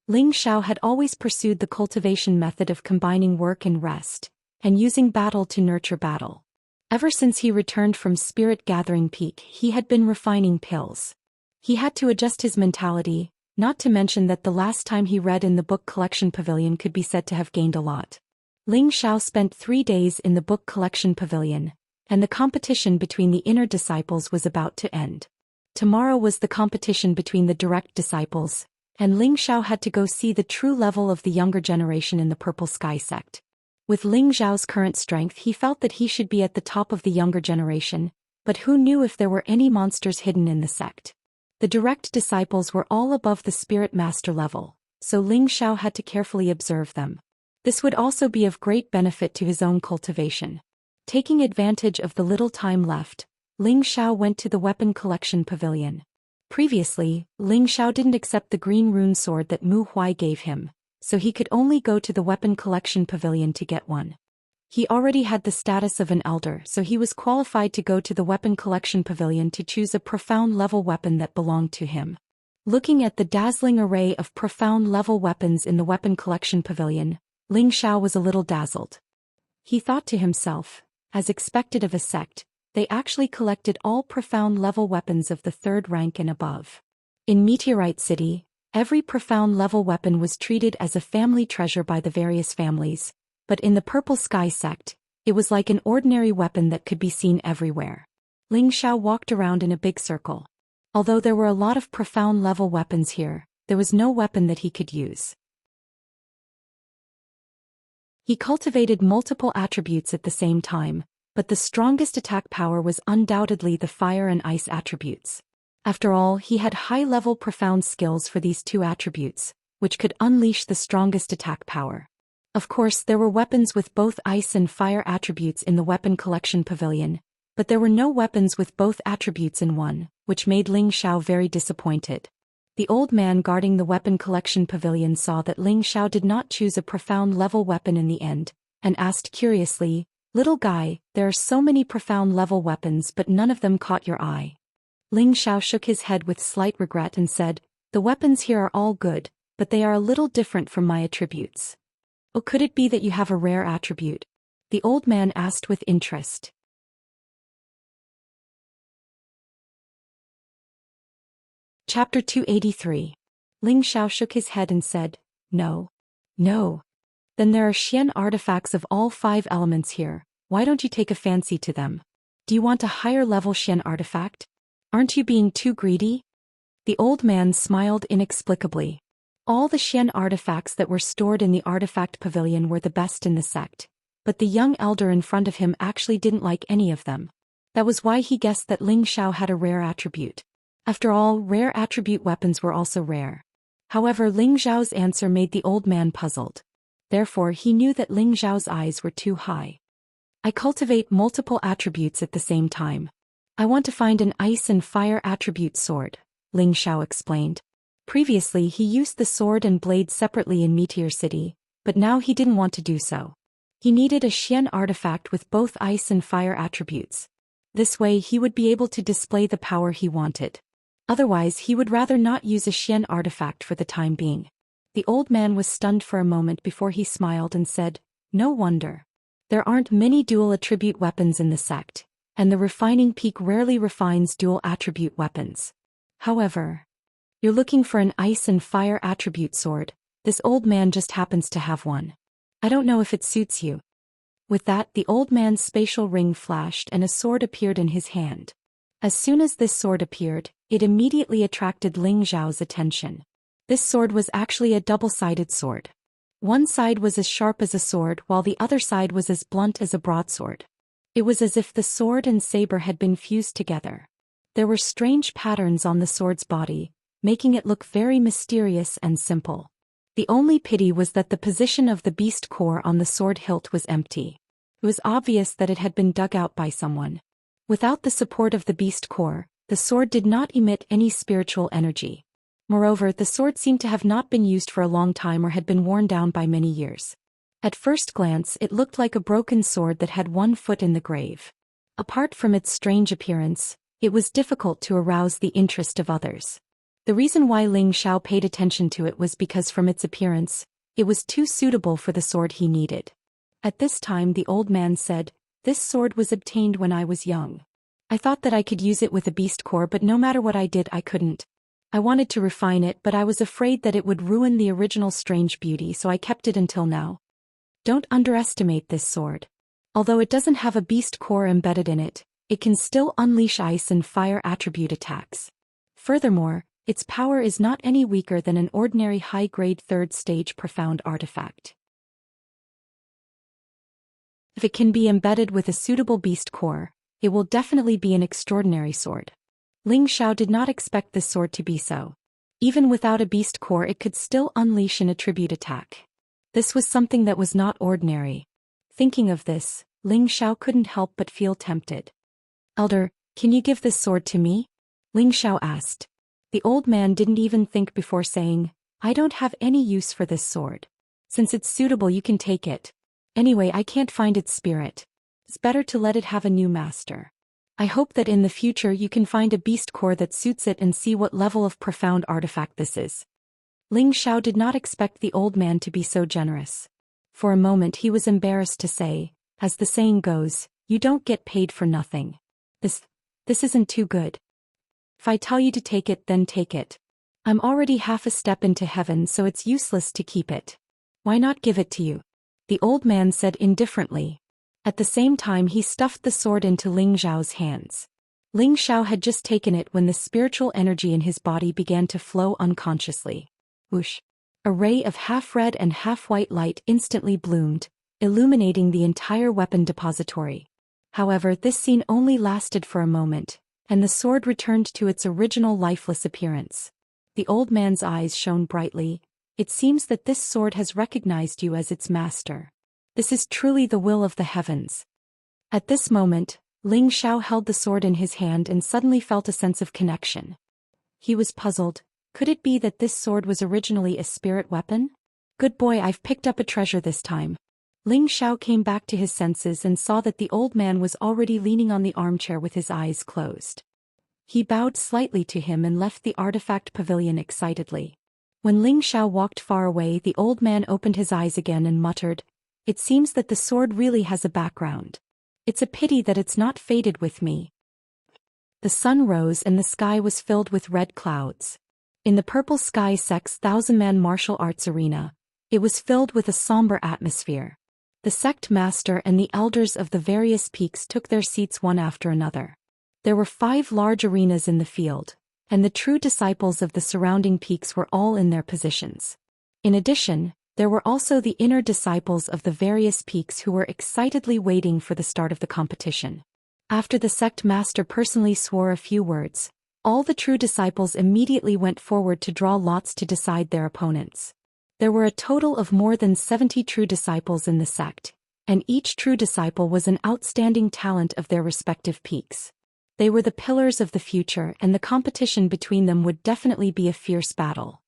Ling Xiao had always pursued the cultivation method of combining work and rest, and using battle to nurture battle. Ever since he returned from Spirit Gathering Peak, he had been refining pills. He had to adjust his mentality, not to mention that the last time he read in the book collection pavilion could be said to have gained a lot. Ling Xiao spent 3 days in the book collection pavilion, and the competition between the inner disciples was about to end. Tomorrow was the competition between the direct disciples, and Ling Xiao had to go see the true level of the younger generation in the Purple Sky sect. With Ling Xiao's current strength, he felt that he should be at the top of the younger generation, but who knew if there were any monsters hidden in the sect. The direct disciples were all above the Spirit Master level, so Ling Xiao had to carefully observe them. This would also be of great benefit to his own cultivation. Taking advantage of the little time left, Ling Xiao went to the weapon collection pavilion. Previously, Ling Xiao didn't accept the green rune sword that Mu Huai gave him, so he could only go to the weapon collection pavilion to get one. He already had the status of an elder, so he was qualified to go to the weapon collection pavilion to choose a profound level weapon that belonged to him. Looking at the dazzling array of profound level weapons in the weapon collection pavilion, Ling Xiao was a little dazzled. He thought to himself, as expected of a sect, they actually collected all profound level weapons of the 3rd rank and above. In Meteorite City, every profound level weapon was treated as a family treasure by the various families, but in the Purple Sky sect, it was like an ordinary weapon that could be seen everywhere. Ling Xiao walked around in a big circle. Although there were a lot of profound level weapons here, there was no weapon that he could use. He cultivated multiple attributes at the same time, but the strongest attack power was undoubtedly the fire and ice attributes. After all, he had high-level profound skills for these 2 attributes, which could unleash the strongest attack power. Of course, there were weapons with both ice and fire attributes in the weapon collection pavilion, but there were no weapons with both attributes in one, which made Ling Xiao very disappointed. The old man guarding the weapon collection pavilion saw that Ling Xiao did not choose a profound level weapon in the end, and asked curiously, "Little guy, there are so many profound level weapons but none of them caught your eye." Ling Xiao shook his head with slight regret and said, "The weapons here are all good, but they are a little different from my attributes." "Oh, could it be that you have a rare attribute?" the old man asked with interest. Chapter 283. Ling Xiao shook his head and said, "No. No. Then there are Xian artifacts of all 5 elements here, why don't you take a fancy to them? Do you want a higher level Xian artifact? Aren't you being too greedy?" The old man smiled inexplicably. All the Xian artifacts that were stored in the artifact pavilion were the best in the sect, but the young elder in front of him actually didn't like any of them. That was why he guessed that Ling Xiao had a rare attribute. After all, rare attribute weapons were also rare. However, Ling Xiao's answer made the old man puzzled. Therefore, he knew that Ling Xiao's eyes were too high. "I cultivate multiple attributes at the same time. I want to find an ice and fire attribute sword," Ling Xiao explained. Previously, he used the sword and blade separately in Meteor City, but now he didn't want to do so. He needed a Xian artifact with both ice and fire attributes. This way, he would be able to display the power he wanted. Otherwise, he would rather not use a Xian artifact for the time being. The old man was stunned for a moment before he smiled and said, "No wonder. There aren't many dual attribute weapons in the sect, and the refining peak rarely refines dual attribute weapons. However, you're looking for an ice and fire attribute sword. This old man just happens to have one. I don't know if it suits you." With that, the old man's spatial ring flashed and a sword appeared in his hand. As soon as this sword appeared, it immediately attracted Ling Xiao's attention. This sword was actually a double-sided sword. One side was as sharp as a sword while the other side was as blunt as a broadsword. It was as if the sword and saber had been fused together. There were strange patterns on the sword's body, making it look very mysterious and simple. The only pity was that the position of the beast core on the sword hilt was empty. It was obvious that it had been dug out by someone. Without the support of the beast core, the sword did not emit any spiritual energy. Moreover, the sword seemed to have not been used for a long time or had been worn down by many years. At first glance, it looked like a broken sword that had one foot in the grave. Apart from its strange appearance, it was difficult to arouse the interest of others. The reason why Ling Xiao paid attention to it was because from its appearance, it was too suitable for the sword he needed. At this time the old man said, "This sword was obtained when I was young. I thought that I could use it with a beast core, but no matter what I did I couldn't. I wanted to refine it, but I was afraid that it would ruin the original strange beauty, so I kept it until now. Don't underestimate this sword. Although it doesn't have a beast core embedded in it, it can still unleash ice and fire attribute attacks. Furthermore, its power is not any weaker than an ordinary high-grade 3rd stage profound artifact. If it can be embedded with a suitable beast core, it will definitely be an extraordinary sword." Ling Xiao did not expect this sword to be so. Even without a beast core, it could still unleash an attribute attack. This was something that was not ordinary. Thinking of this, Ling Xiao couldn't help but feel tempted. "Elder, can you give this sword to me?" Ling Xiao asked. The old man didn't even think before saying, "I don't have any use for this sword. Since it's suitable, you can take it. Anyway, I can't find its spirit. It's better to let it have a new master. I hope that in the future you can find a beast core that suits it and see what level of profound artifact this is." Ling Xiao did not expect the old man to be so generous. For a moment he was embarrassed to say, as the saying goes, you don't get paid for nothing. This isn't too good. If I tell you to take it, then take it. I'm already half a step into heaven, so it's useless to keep it. Why not give it to you? The old man said indifferently. At the same time he stuffed the sword into Ling Zhao's hands. Ling Zhao had just taken it when the spiritual energy in his body began to flow unconsciously. Whoosh! A ray of half-red and half-white light instantly bloomed, illuminating the entire weapon depository. However, this scene only lasted for a moment, and the sword returned to its original lifeless appearance. The old man's eyes shone brightly. It seems that this sword has recognized you as its master. This is truly the will of the heavens. At this moment, Ling Zhao held the sword in his hand and suddenly felt a sense of connection. He was puzzled. Could it be that this sword was originally a spirit weapon? Good boy, I've picked up a treasure this time. Ling Zhao came back to his senses and saw that the old man was already leaning on the armchair with his eyes closed. He bowed slightly to him and left the artifact pavilion excitedly. When Ling Zhao walked far away, the old man opened his eyes again and muttered, "It seems that the sword really has a background. It's a pity that it's not faded with me." The sun rose and the sky was filled with red clouds. In the purple sky sect's thousand-man martial arts arena, it was filled with a somber atmosphere. The sect master and the elders of the various peaks took their seats one after another. There were 5 large arenas in the field, and the true disciples of the surrounding peaks were all in their positions. In addition, there were also the inner disciples of the various peaks who were excitedly waiting for the start of the competition. After the sect master personally swore a few words, all the true disciples immediately went forward to draw lots to decide their opponents. There were a total of more than 70 true disciples in the sect, and each true disciple was an outstanding talent of their respective peaks. They were the pillars of the future, and the competition between them would definitely be a fierce battle.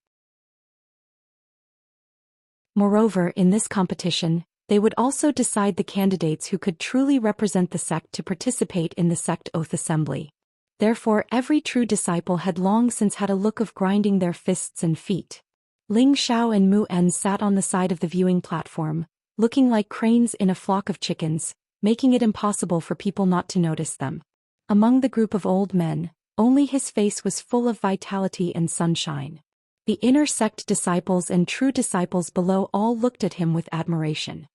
Moreover, in this competition, they would also decide the candidates who could truly represent the sect to participate in the sect oath assembly. Therefore, every true disciple had long since had a look of grinding their fists and feet. Ling Zhao and Mu En sat on the side of the viewing platform, looking like cranes in a flock of chickens, making it impossible for people not to notice them. Among the group of old men, only his face was full of vitality and sunshine. The inner sect disciples and true disciples below all looked at him with admiration.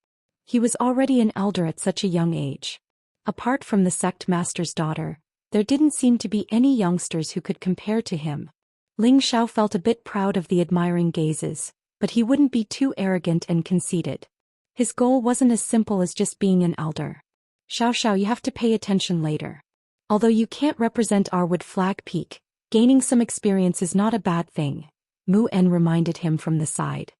He was already an elder at such a young age. Apart from the sect master's daughter, there didn't seem to be any youngsters who could compare to him. Ling Zhao felt a bit proud of the admiring gazes, but he wouldn't be too arrogant and conceited. His goal wasn't as simple as just being an elder. Xiao, you have to pay attention later. Although you can't represent our wood flag peak, gaining some experience is not a bad thing, Mu En reminded him from the side.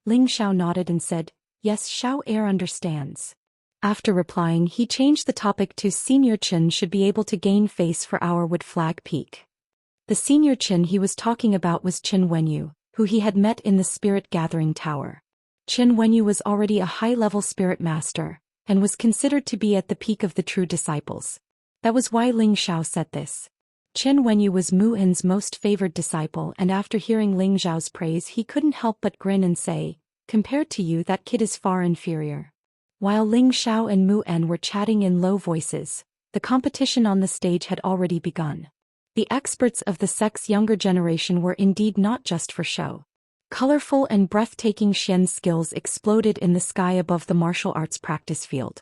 Ling Zhao nodded and said, "Yes, Xiao Heir understands." After replying, he changed the topic to Senior Chen should be able to gain face for our wood flag peak. The senior Qin he was talking about was Qin Wenyu, who he had met in the Spirit Gathering Tower. Qin Wenyu was already a high-level spirit master, and was considered to be at the peak of the true disciples. That was why Ling Zhao said this. Qin Wenyu was Mu En's most favored disciple, and after hearing Ling Zhao's praise he couldn't help but grin and say, "Compared to you, that kid is far inferior." While Ling Zhao and Mu En were chatting in low voices, the competition on the stage had already begun. The experts of the sect's younger generation were indeed not just for show. Colorful and breathtaking Xian skills exploded in the sky above the martial arts practice field.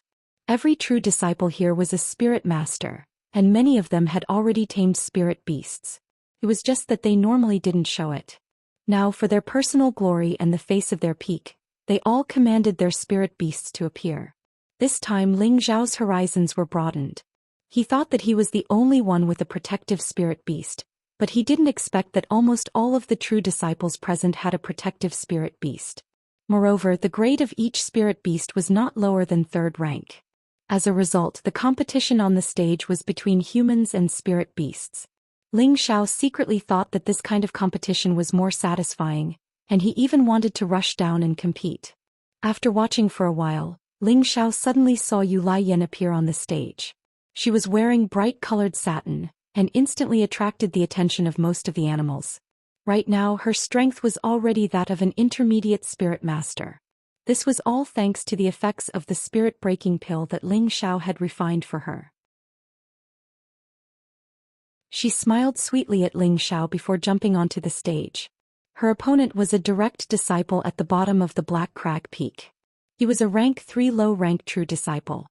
Every true disciple here was a spirit master, and many of them had already tamed spirit beasts. It was just that they normally didn't show it. Now, for their personal glory and the face of their peak, they all commanded their spirit beasts to appear. This time Ling Zhao's horizons were broadened. He thought that he was the only one with a protective spirit beast, but he didn't expect that almost all of the true disciples present had a protective spirit beast. Moreover, the grade of each spirit beast was not lower than 3rd rank. As a result, the competition on the stage was between humans and spirit beasts. Ling Zhao secretly thought that this kind of competition was more satisfying, and he even wanted to rush down and compete. After watching for a while, Ling Zhao suddenly saw Yu Lai Yan appear on the stage. She was wearing bright-colored satin, and instantly attracted the attention of most of the animals. Right now, her strength was already that of an intermediate spirit master. This was all thanks to the effects of the spirit-breaking pill that Ling Zhao had refined for her. She smiled sweetly at Ling Xiao before jumping onto the stage. Her opponent was a direct disciple at the bottom of the Black Crag Peak. He was a rank 3 low-rank true disciple.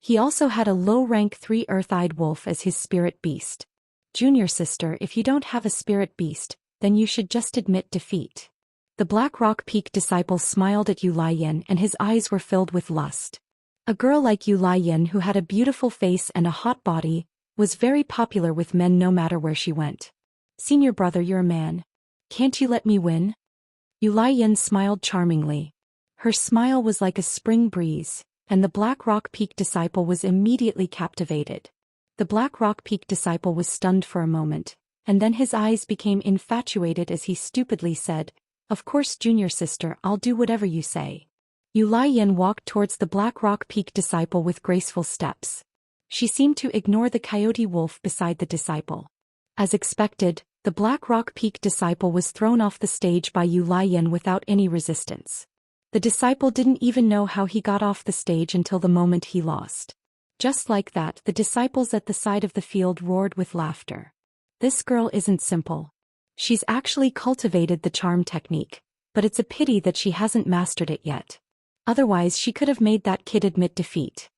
He also had a low-rank 3 earth-eyed wolf as his spirit beast. Junior sister, if you don't have a spirit beast, then you should just admit defeat. The Black Rock Peak disciple smiled at Yu Lian and his eyes were filled with lust. A girl like Yu Lian who had a beautiful face and a hot body, was very popular with men no matter where she went. Senior brother, you're a man. Can't you let me win? Yu Lian smiled charmingly. Her smile was like a spring breeze, and the Black Rock Peak disciple was immediately captivated. The Black Rock Peak disciple was stunned for a moment, and then his eyes became infatuated as he stupidly said, "Of course, junior sister, I'll do whatever you say." Yu Lian walked towards the Black Rock Peak disciple with graceful steps. She seemed to ignore the coyote wolf beside the disciple. As expected, the Black Rock Peak disciple was thrown off the stage by Yu Lian without any resistance. The disciple didn't even know how he got off the stage until the moment he lost. Just like that, the disciples at the side of the field roared with laughter. This girl isn't simple. She's actually cultivated the charm technique, but it's a pity that she hasn't mastered it yet. Otherwise she could have made that kid admit defeat.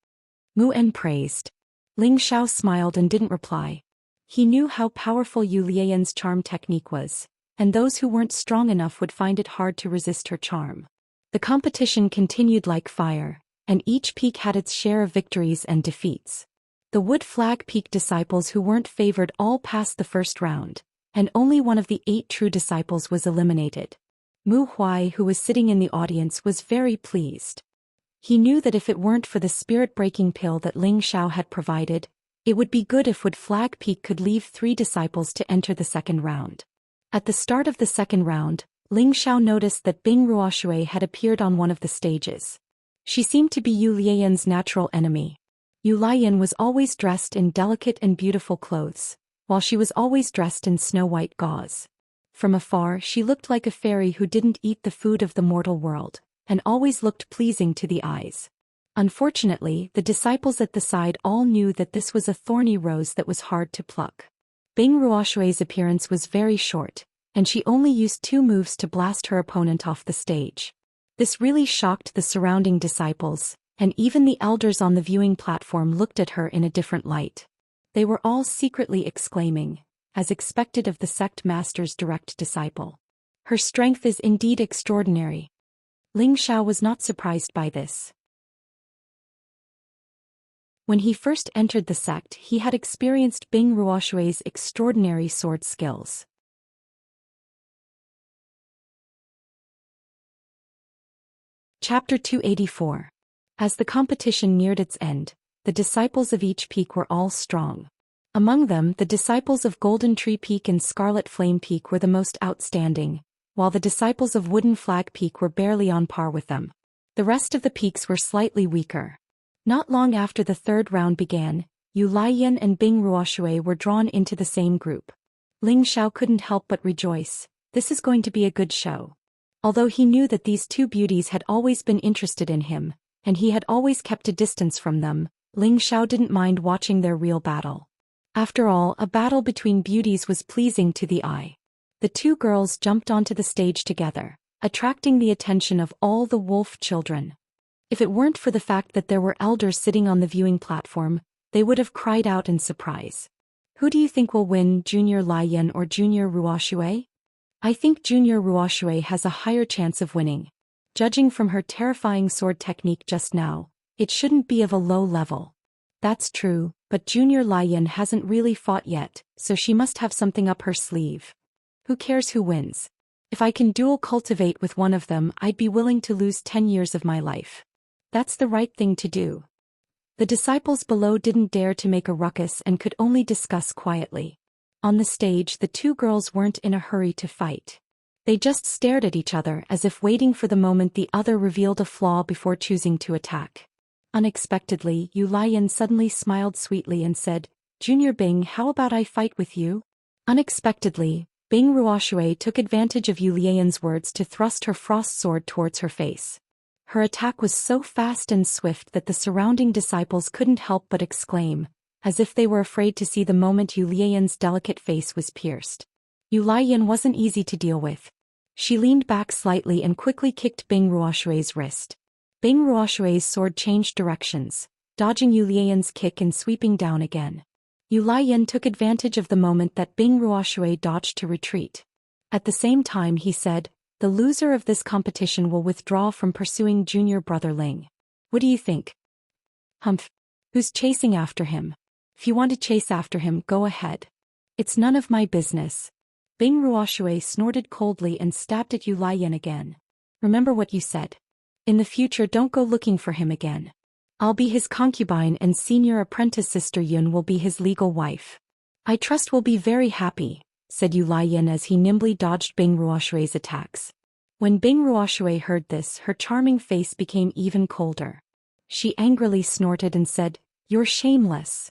Mu En praised. Ling Xiao smiled and didn't reply. He knew how powerful Yu Lian's charm technique was, and those who weren't strong enough would find it hard to resist her charm. The competition continued like fire, and each peak had its share of victories and defeats. The Wood Flag Peak disciples who weren't favored all passed the first round, and only one of the 8 true disciples was eliminated. Mu Huai, who was sitting in the audience, was very pleased. He knew that if it weren't for the spirit-breaking pill that Ling Xiao had provided, it would be good if Wood Flag Peak could leave 3 disciples to enter the second round. At the start of the second round, Ling Xiao noticed that Bing Ruoshui had appeared on one of the stages. She seemed to be Yu Lian's natural enemy. Yu Lian was always dressed in delicate and beautiful clothes, while she was always dressed in snow-white gauze. From afar she looked like a fairy who didn't eat the food of the mortal world, and always looked pleasing to the eyes. Unfortunately, the disciples at the side all knew that this was a thorny rose that was hard to pluck. Bing Ruoshui's appearance was very short, and she only used 2 moves to blast her opponent off the stage. This really shocked the surrounding disciples, and even the elders on the viewing platform looked at her in a different light. They were all secretly exclaiming, as expected of the sect master's direct disciple. Her strength is indeed extraordinary. Ling Xiao was not surprised by this. When he first entered the sect, he had experienced Bing Ruoshui's extraordinary sword skills. Chapter 284. As the competition neared its end, the disciples of each peak were all strong. Among them, the disciples of Golden Tree Peak and Scarlet Flame Peak were the most outstanding, while the disciples of Wooden Flag Peak were barely on par with them. The rest of the peaks were slightly weaker. Not long after the third round began, Yu Lian and Bing Ruoshui were drawn into the same group. Ling Xiao couldn't help but rejoice. This is going to be a good show. Although he knew that these 2 beauties had always been interested in him, and he had always kept a distance from them, Ling Xiao didn't mind watching their real battle. After all, a battle between beauties was pleasing to the eye. The 2 girls jumped onto the stage together, attracting the attention of all the wolf children. If it weren't for the fact that there were elders sitting on the viewing platform, they would have cried out in surprise. Who do you think will win, Junior Lian or Junior Ruoshui? I think Junior Ruoshui has a higher chance of winning. Judging from her terrifying sword technique just now, it shouldn't be of a low level. That's true, but Junior Lian hasn't really fought yet, so she must have something up her sleeve. Who cares who wins? If I can dual cultivate with one of them, I'd be willing to lose 10 years of my life. That's the right thing to do. The disciples below didn't dare to make a ruckus and could only discuss quietly. On the stage, the 2 girls weren't in a hurry to fight. They just stared at each other as if waiting for the moment the other revealed a flaw before choosing to attack. Unexpectedly, Yu Lian suddenly smiled sweetly and said, "Junior Bing, how about I fight with you?" Unexpectedly, Bing Ruoshui took advantage of Yu Lian's words to thrust her frost sword towards her face. Her attack was so fast and swift that the surrounding disciples couldn't help but exclaim, as if they were afraid to see the moment Yu Lian's delicate face was pierced. Yu Lian wasn't easy to deal with. She leaned back slightly and quickly kicked Bing Ruoshui's wrist. Bing Ruoshui's sword changed directions, dodging Yu Lian's kick and sweeping down again. Yu Lian took advantage of the moment that Bing Ruoshui dodged to retreat. At the same time he said, "The loser of this competition will withdraw from pursuing junior brother Ling. What do you think?" "Humph. Who's chasing after him? If you want to chase after him, go ahead. It's none of my business." Bing Ruoshui snorted coldly and stabbed at Yu Lian again. "Remember what you said. In the future don't go looking for him again. I'll be his concubine and senior apprentice sister Yun will be his legal wife. I trust we'll be very happy," said Yu Lian as he nimbly dodged Bing Ruoshui's attacks. When Bing Ruoshui heard this, her charming face became even colder. She angrily snorted and said, "You're shameless."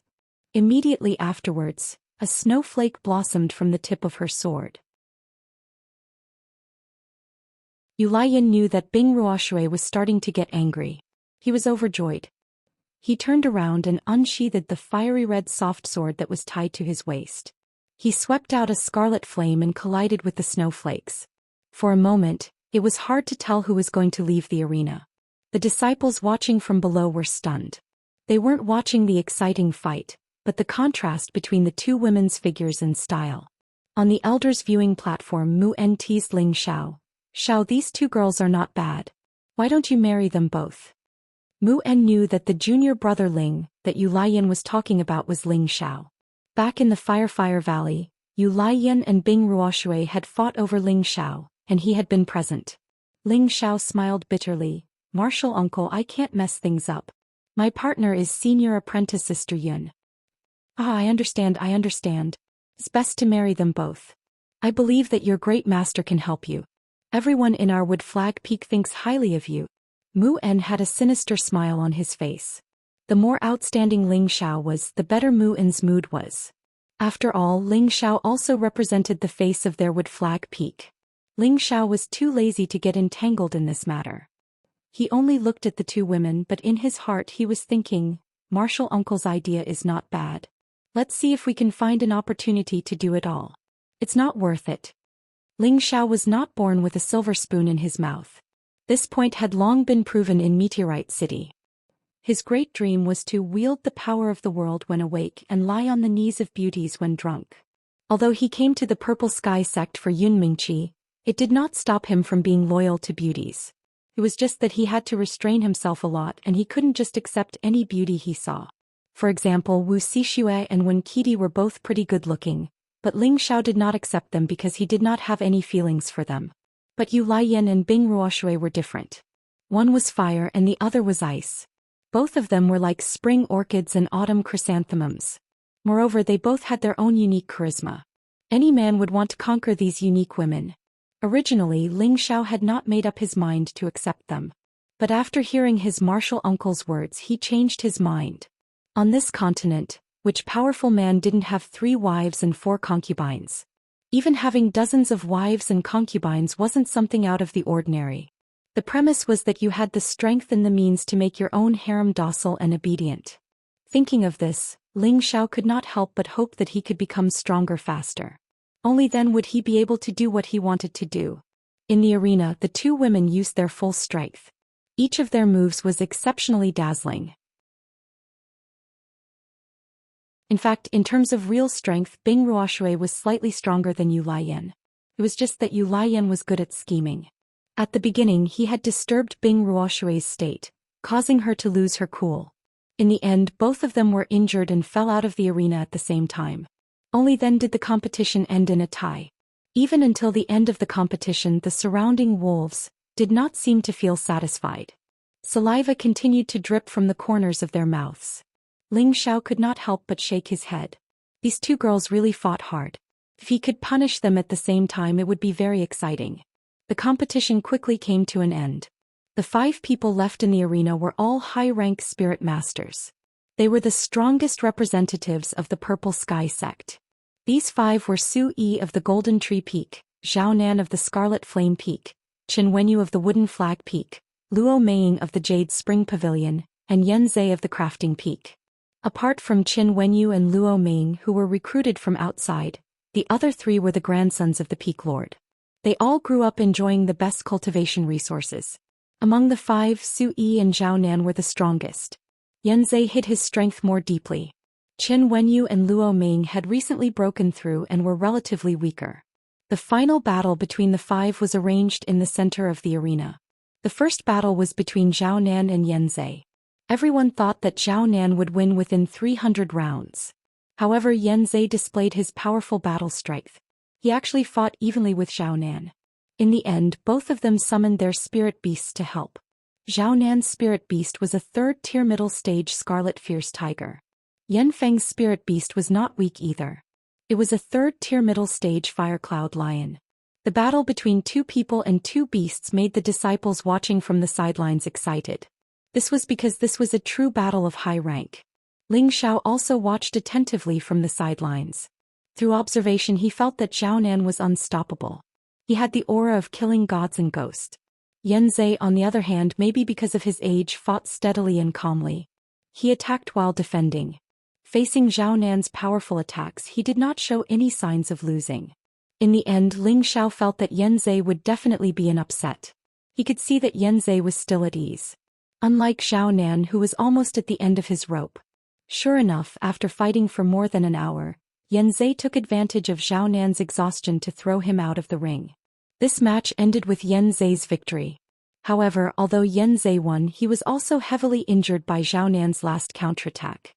Immediately afterwards, a snowflake blossomed from the tip of her sword. Yu Lian knew that Bing Ruoshui was starting to get angry. He was overjoyed. He turned around and unsheathed the fiery red soft sword that was tied to his waist. He swept out a scarlet flame and collided with the snowflakes. For a moment, it was hard to tell who was going to leave the arena. The disciples watching from below were stunned. They weren't watching the exciting fight, but the contrast between the two women's figures and style. On the elders' viewing platform, Mu En teased Ling Xiao. "Xiao, these two girls are not bad. Why don't you marry them both?" Mu En knew that the junior brother Ling that Yu Lian was talking about was Ling Xiao. Back in the Fire Valley, Yu Lian and Bing Ruoshui had fought over Ling Xiao, and he had been present. Ling Xiao smiled bitterly. "Martial uncle, I can't mess things up. My partner is senior apprentice sister Yun." "Ah, I understand. It's best to marry them both. I believe that your great master can help you. Everyone in our Wood Flag Peak thinks highly of you." Mu En had a sinister smile on his face. The more outstanding Ling Xiao was, the better Mu En's mood was. After all, Ling Xiao also represented the face of their Wood Flag Peak. Ling Xiao was too lazy to get entangled in this matter. He only looked at the two women, but in his heart he was thinking, "Martial uncle's idea is not bad. Let's see if we can find an opportunity to do it all. It's not worth it." Ling Xiao was not born with a silver spoon in his mouth. This point had long been proven in Meteorite City. His great dream was to wield the power of the world when awake and lie on the knees of beauties when drunk. Although he came to the Purple Sky sect for Yunmingqi, it did not stop him from being loyal to beauties. It was just that he had to restrain himself a lot and he couldn't just accept any beauty he saw. For example, Wu Xixue and Wen Qidi were both pretty good-looking, but Ling Xiao did not accept them because he did not have any feelings for them. But Yu Lian and Bing Ruoshui were different. One was fire and the other was ice. Both of them were like spring orchids and autumn chrysanthemums. Moreover, they both had their own unique charisma. Any man would want to conquer these unique women. Originally, Ling Xiao had not made up his mind to accept them. But after hearing his martial uncle's words, he changed his mind. On this continent, which powerful man didn't have 3 wives and 4 concubines? Even having dozens of wives and concubines wasn't something out of the ordinary. The premise was that you had the strength and the means to make your own harem docile and obedient. Thinking of this, Ling Xiao could not help but hope that he could become stronger faster. Only then would he be able to do what he wanted to do. In the arena, the two women used their full strength. Each of their moves was exceptionally dazzling. In fact, in terms of real strength, Bing Ruoshui was slightly stronger than Yu Lian. It was just that Yu Lian was good at scheming. At the beginning, he had disturbed Bing Ruoshui's state, causing her to lose her cool. In the end, both of them were injured and fell out of the arena at the same time. Only then did the competition end in a tie. Even until the end of the competition, the surrounding wolves did not seem to feel satisfied. Saliva continued to drip from the corners of their mouths. Ling Xiao could not help but shake his head. These two girls really fought hard. If he could punish them at the same time, it would be very exciting. The competition quickly came to an end. The 5 people left in the arena were all high-rank spirit masters. They were the strongest representatives of the Purple Sky sect. These 5 were Su Yi of the Golden Tree Peak, Zhao Nan of the Scarlet Flame Peak, Chen Wenyu of the Wooden Flag Peak, Luo Meiying of the Jade Spring Pavilion, and Yen Zhe of the Crafting Peak. Apart from Qin Wenyu and Luo Ming, who were recruited from outside, the other three were the grandsons of the Peak Lord. They all grew up enjoying the best cultivation resources. Among the five, Su Yi and Zhao Nan were the strongest. Yanzei hid his strength more deeply. Qin Wenyu and Luo Ming had recently broken through and were relatively weaker. The final battle between the five was arranged in the center of the arena. The first battle was between Zhao Nan and Yanzei. Everyone thought that Zhao Nan would win within 300 rounds. However, Yanzei displayed his powerful battle strength. He actually fought evenly with Zhao Nan. In the end, both of them summoned their spirit beasts to help. Zhao Nan's spirit beast was a third-tier middle-stage Scarlet Fierce Tiger. Yan Feng's spirit beast was not weak either. It was a third-tier middle-stage Fire Cloud Lion. The battle between two people and two beasts made the disciples watching from the sidelines excited. This was because this was a true battle of high rank. Ling Xiao also watched attentively from the sidelines. Through observation he felt that Zhao Nan was unstoppable. He had the aura of killing gods and ghosts. Yanzei, on the other hand, maybe because of his age, fought steadily and calmly. He attacked while defending. Facing Zhao Nan's powerful attacks, he did not show any signs of losing. In the end, Ling Xiao felt that Yanzei would definitely be an upset. He could see that Yanzei was still at ease. Unlike Zhao Nan, who was almost at the end of his rope. Sure enough, after fighting for more than an hour, Yanzei took advantage of Zhao Nan's exhaustion to throw him out of the ring. This match ended with Yanzei's victory. However, although Yanzei won, he was also heavily injured by Zhao Nan's last counterattack.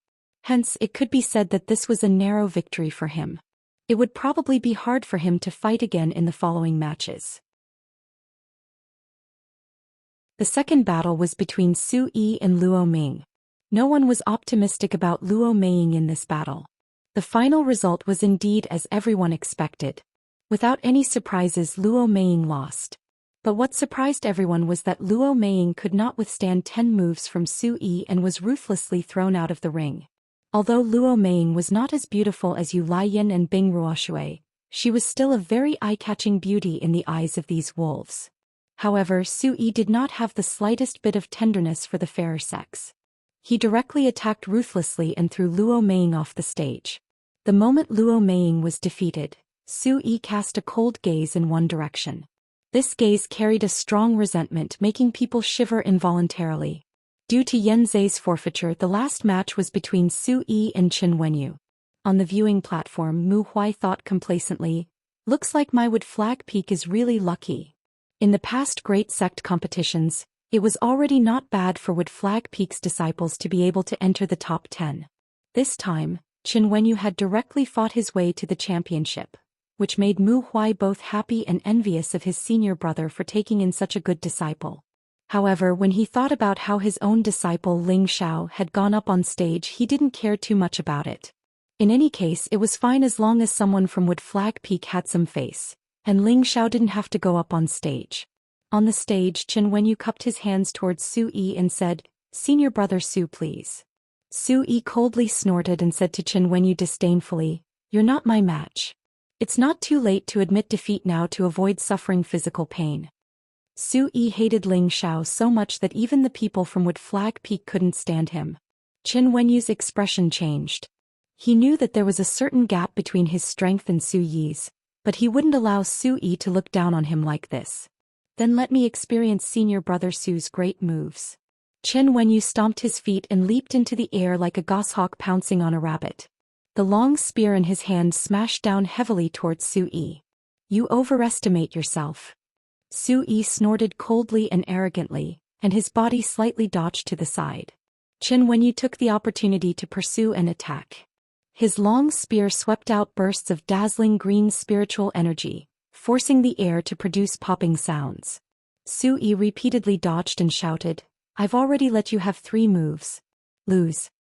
Hence, it could be said that this was a narrow victory for him. It would probably be hard for him to fight again in the following matches. The second battle was between Su Yi and Luo Ming. No one was optimistic about Luo Ming in this battle. The final result was indeed as everyone expected. Without any surprises, Luo Ming lost. But what surprised everyone was that Luo Ming could not withstand 10 moves from Su Yi and was ruthlessly thrown out of the ring. Although Luo Ming was not as beautiful as Yu Laiyan and Bing Ruoshui, she was still a very eye-catching beauty in the eyes of these wolves. However, Su Yi did not have the slightest bit of tenderness for the fairer sex. He directly attacked ruthlessly and threw Luo Ming off the stage. The moment Luo Ming was defeated, Su Yi cast a cold gaze in one direction. This gaze carried a strong resentment, making people shiver involuntarily. Due to Yanzei's forfeiture, the last match was between Su Yi and Qin Wenyu. On the viewing platform, Mu Huai thought complacently, "Looks like my Wood Flag Peak is really lucky." In the past great sect competitions, it was already not bad for Wood Flag Peak's disciples to be able to enter the top 10. This time, Qin Wenyu had directly fought his way to the championship, which made Mu Huai both happy and envious of his senior brother for taking in such a good disciple. However, when he thought about how his own disciple Ling Xiao had gone up on stage, he didn't care too much about it. In any case, it was fine as long as someone from Wood Flag Peak had some face, and Ling Xiao didn't have to go up on stage. On the stage, Qin Wenyu cupped his hands towards Su Yi and said, "Senior brother Su, please." Su Yi coldly snorted and said to Qin Wenyu disdainfully, "You're not my match. It's not too late to admit defeat now to avoid suffering physical pain." Su Yi hated Ling Xiao so much that even the people from Wood Flag Peak couldn't stand him. Qin Wenyu's expression changed. He knew that there was a certain gap between his strength and Su Yi's, but he wouldn't allow Su Yi to look down on him like this. "Then let me experience senior brother Su's great moves." Qin Wenyu stomped his feet and leaped into the air like a goshawk pouncing on a rabbit. The long spear in his hand smashed down heavily towards Su Yi. "You overestimate yourself." Su Yi snorted coldly and arrogantly, and his body slightly dodged to the side. Qin Wenyu took the opportunity to pursue and attack. His long spear swept out bursts of dazzling green spiritual energy, forcing the air to produce popping sounds. Su Yi repeatedly dodged and shouted, "I've already let you have 3 moves. Lose."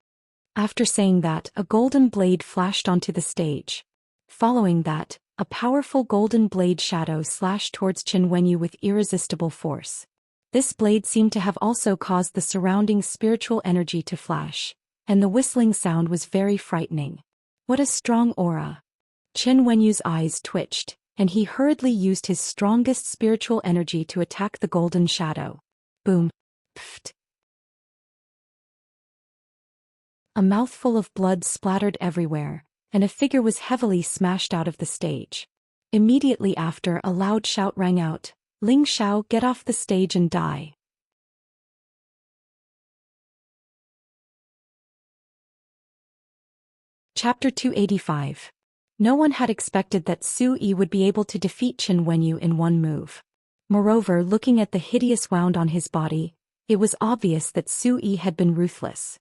After saying that, a golden blade flashed onto the stage. Following that, a powerful golden blade shadow slashed towards Qin Wenyu with irresistible force. This blade seemed to have also caused the surrounding spiritual energy to flash, and the whistling sound was very frightening. What a strong aura! Qin Wenyu's eyes twitched, and he hurriedly used his strongest spiritual energy to attack the golden shadow. Boom! Pfft! A mouthful of blood splattered everywhere, and a figure was heavily smashed out of the stage. Immediately after, a loud shout rang out, "Ling Xiao, get off the stage and die." Chapter 285. No one had expected that Su Yi would be able to defeat Qin Wenyu in one move. Moreover, looking at the hideous wound on his body, it was obvious that Su Yi had been ruthless.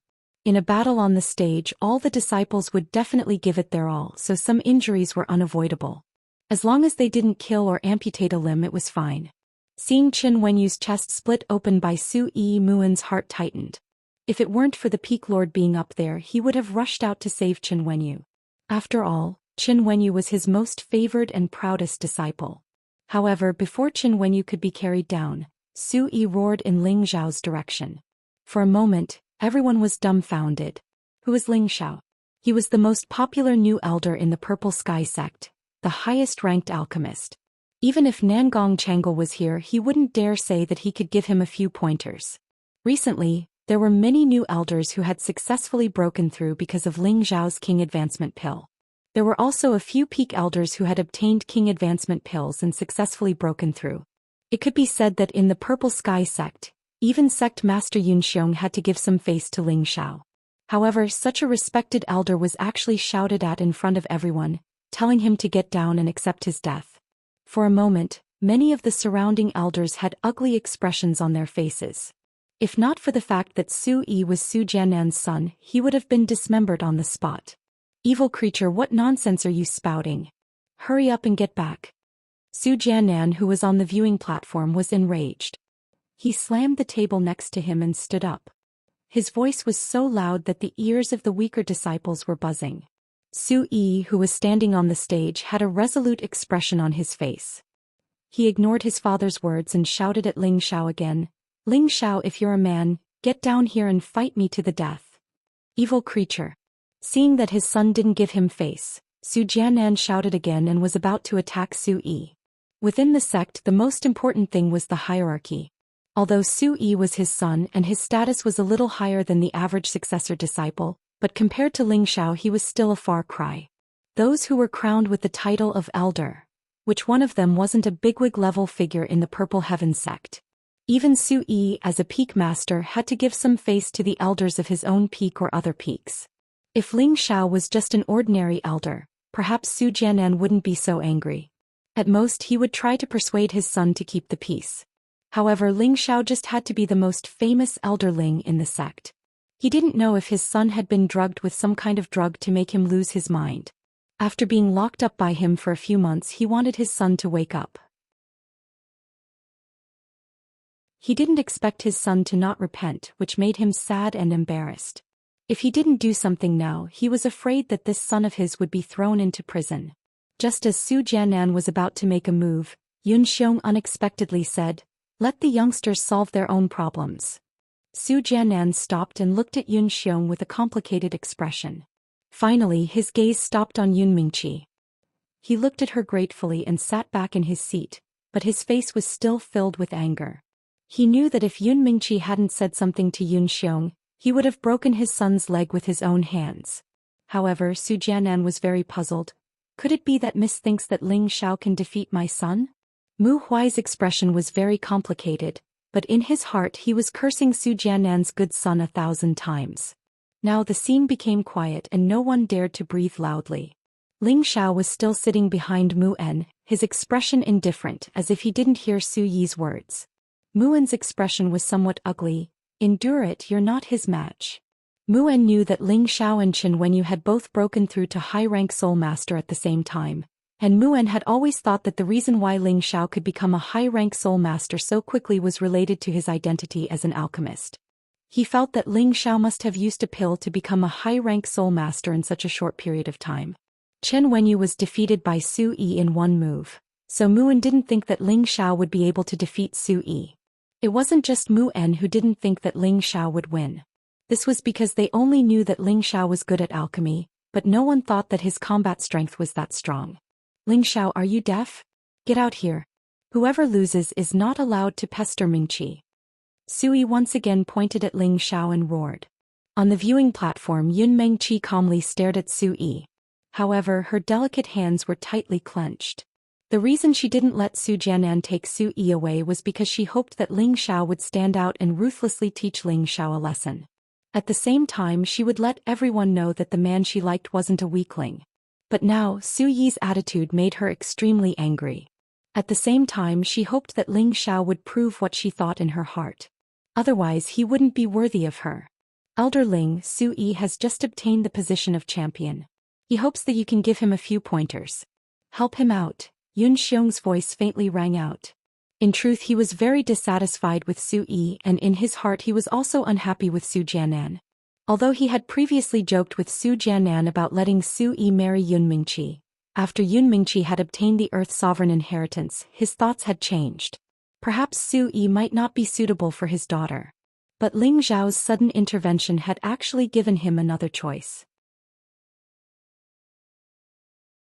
In a battle on the stage, all the disciples would definitely give it their all, so some injuries were unavoidable. As long as they didn't kill or amputate a limb, it was fine. Seeing Qin Wenyu's chest split open by Su Yi, Muin's heart tightened. If it weren't for the Peak Lord being up there, he would have rushed out to save Qin Wenyu. After all, Qin Wenyu was his most favored and proudest disciple. However, before Qin Wenyu could be carried down, Su Yi roared in Ling Xiao's direction. For a moment, everyone was dumbfounded. Who was Ling Xiao? He was the most popular new elder in the Purple Sky sect, the highest-ranked alchemist. Even if Nangong Changle was here, he wouldn't dare say that he could give him a few pointers. Recently, there were many new elders who had successfully broken through because of Ling Xiao's King Advancement Pill. There were also a few peak elders who had obtained King Advancement Pills and successfully broken through. It could be said that in the Purple Sky sect, even Sect Master Yunxiong had to give some face to Ling Xiao. However, such a respected elder was actually shouted at in front of everyone, telling him to get down and accept his death. For a moment, many of the surrounding elders had ugly expressions on their faces. If not for the fact that Su Yi was Su Jiannan's son, he would have been dismembered on the spot. "Evil creature, what nonsense are you spouting? Hurry up and get back." Su Jiannan, who was on the viewing platform, was enraged. He slammed the table next to him and stood up. His voice was so loud that the ears of the weaker disciples were buzzing. Su Yi, who was standing on the stage, had a resolute expression on his face. He ignored his father's words and shouted at Ling Xiao again, "Ling Xiao, if you're a man, get down here and fight me to the death." Evil creature. Seeing that his son didn't give him face, Su Jiannan shouted again and was about to attack Su Yi. Within the sect, the most important thing was the hierarchy. Although Su Yi was his son and his status was a little higher than the average successor disciple, but compared to Ling Xiao he was still a far cry. Those who were crowned with the title of elder, which one of them wasn't a bigwig-level figure in the Purple Heaven sect. Even Su Yi, as a peak master, had to give some face to the elders of his own peak or other peaks. If Ling Xiao was just an ordinary elder, perhaps Su Jiannan wouldn't be so angry. At most he would try to persuade his son to keep the peace. However, Ling Xiao just had to be the most famous elderling in the sect. He didn't know if his son had been drugged with some kind of drug to make him lose his mind. After being locked up by him for a few months, he wanted his son to wake up. He didn't expect his son to not repent, which made him sad and embarrassed. If he didn't do something now, he was afraid that this son of his would be thrown into prison. Just as Su Jiannan was about to make a move, Yunxiong unexpectedly said, "Let the youngsters solve their own problems." Su Jiannan stopped and looked at Yunxiong with a complicated expression. Finally, his gaze stopped on Yun Mingqi. He looked at her gratefully and sat back in his seat, but his face was still filled with anger. He knew that if Yun Mingqi hadn't said something to Yunxiong, he would have broken his son's leg with his own hands. However, Su Jiannan was very puzzled. Could it be that Miss thinks that Ling Xiao can defeat my son? Mu Huai's expression was very complicated, but in his heart he was cursing Su Jiannan's good son 1,000 times. Now the scene became quiet and no one dared to breathe loudly. Ling Xiao was still sitting behind Mu En, his expression indifferent, as if he didn't hear Su Yi's words. Mu En's expression was somewhat ugly. "Endure it, you're not his match." Mu En knew that Ling Xiao and Qin Wenyu had both broken through to high-rank Soul Master at the same time, and Mu En had always thought that the reason why Ling Xiao could become a high-rank Soul Master so quickly was related to his identity as an alchemist. He felt that Ling Xiao must have used a pill to become a high-rank Soul Master in such a short period of time. Qin Wenyu was defeated by Su Yi in one move, so Mu En didn't think that Ling Xiao would be able to defeat Su Yi. It wasn't just Mu En who didn't think that Ling Xiao would win. This was because they only knew that Ling Xiao was good at alchemy, but no one thought that his combat strength was that strong. "Ling Xiao, are you deaf? Get out here. Whoever loses is not allowed to pester Mingqi." Su Yi once again pointed at Ling Xiao and roared. On the viewing platform, Yun Mengqi calmly stared at Su Yi. However, her delicate hands were tightly clenched. The reason she didn't let Su Jianan take Su Yi away was because she hoped that Ling Xiao would stand out and ruthlessly teach Ling Xiao a lesson. At the same time, she would let everyone know that the man she liked wasn't a weakling. But now, Su Yi's attitude made her extremely angry. At the same time, she hoped that Ling Xiao would prove what she thought in her heart. Otherwise, he wouldn't be worthy of her. Elder Ling, Su Yi has just obtained the position of champion. He hopes that you can give him a few pointers. Help him out. Yun Xiong's voice faintly rang out. In truth, he was very dissatisfied with Su Yi, and in his heart he was also unhappy with Su Jianan. Although he had previously joked with Su Jianan about letting Su Yi marry Yun Mingqi, after Yun Mingqi had obtained the Earth Sovereign inheritance, his thoughts had changed. Perhaps Su Yi might not be suitable for his daughter. But Ling Xiao's sudden intervention had actually given him another choice.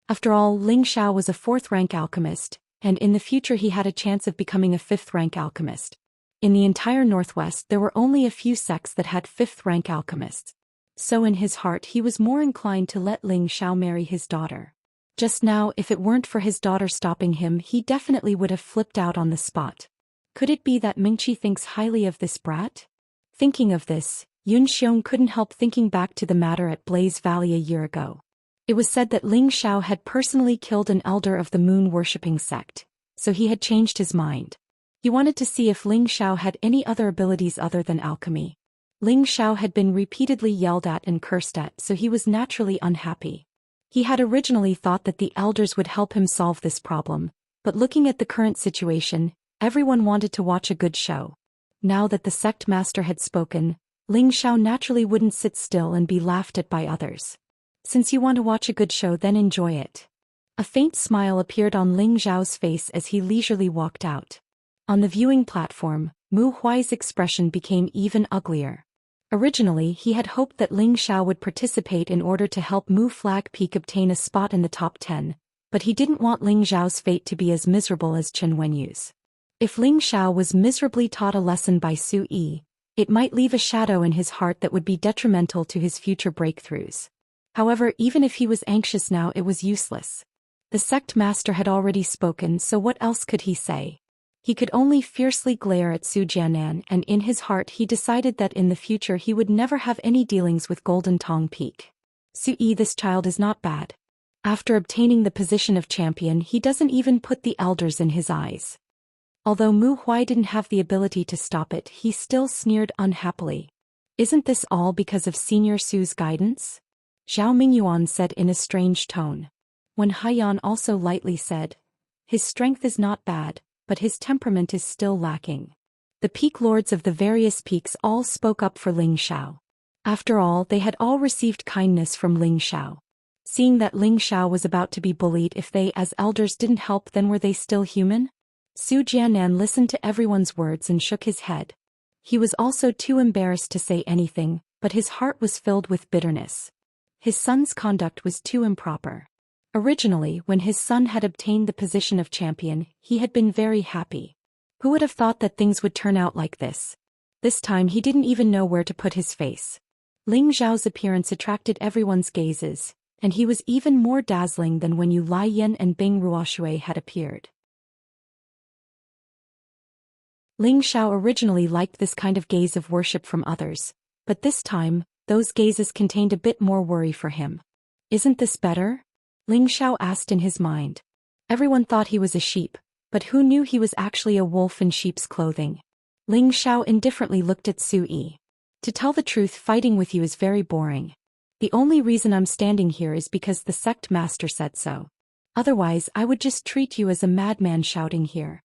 After all, Ling Xiao was a 4th-rank alchemist, and in the future he had a chance of becoming a 5th-rank alchemist. In the entire Northwest there were only a few sects that had 5th-rank alchemists. So in his heart he was more inclined to let Ling Xiao marry his daughter. Just now, if it weren't for his daughter stopping him, he definitely would have flipped out on the spot. Could it be that Mingqi thinks highly of this brat? Thinking of this, Yun Xiong couldn't help thinking back to the matter at Blaze Valley a year ago. It was said that Ling Xiao had personally killed an elder of the moon-worshipping sect, so he had changed his mind. He wanted to see if Ling Xiao had any other abilities other than alchemy. Ling Xiao had been repeatedly yelled at and cursed at, so he was naturally unhappy. He had originally thought that the elders would help him solve this problem, but looking at the current situation, everyone wanted to watch a good show. Now that the sect master had spoken, Ling Xiao naturally wouldn't sit still and be laughed at by others. Since you want to watch a good show, then enjoy it. A faint smile appeared on Ling Xiao's face as he leisurely walked out. On the viewing platform, Mu Huai's expression became even uglier. Originally, he had hoped that Ling Xiao would participate in order to help Mu Flag Peak obtain a spot in the top 10, but he didn't want Ling Xiao's fate to be as miserable as Chen Wenyu's. If Ling Xiao was miserably taught a lesson by Su Yi, it might leave a shadow in his heart that would be detrimental to his future breakthroughs. However, even if he was anxious now, it was useless. The sect master had already spoken, so what else could he say? He could only fiercely glare at Su Jianan, and in his heart he decided that in the future he would never have any dealings with Golden Tong Peak. Su Yi, this child is not bad. After obtaining the position of champion, he doesn't even put the elders in his eyes. Although Mu Huai didn't have the ability to stop it, he still sneered unhappily. Isn't this all because of Senior Su's guidance? Zhao Mingyuan said in a strange tone. When Haiyan also lightly said, his strength is not bad, but his temperament is still lacking. The peak lords of the various peaks all spoke up for Ling Xiao. After all, they had all received kindness from Ling Xiao. Seeing that Ling Xiao was about to be bullied if they as elders didn't help, then were they still human? Su Jianan listened to everyone's words and shook his head. He was also too embarrassed to say anything, but his heart was filled with bitterness. His son's conduct was too improper. Originally, when his son had obtained the position of champion, he had been very happy. Who would have thought that things would turn out like this? This time he didn't even know where to put his face. Ling Xiao's appearance attracted everyone's gazes, and he was even more dazzling than when Yu Laiyan and Bing Ruoshui had appeared. Ling Xiao originally liked this kind of gaze of worship from others, but this time, those gazes contained a bit more worry for him. Isn't this better? Ling Xiao asked in his mind. Everyone thought he was a sheep, but who knew he was actually a wolf in sheep's clothing? Ling Xiao indifferently looked at Su Yi. To tell the truth, fighting with you is very boring. The only reason I'm standing here is because the sect master said so. Otherwise, I would just treat you as a madman shouting here.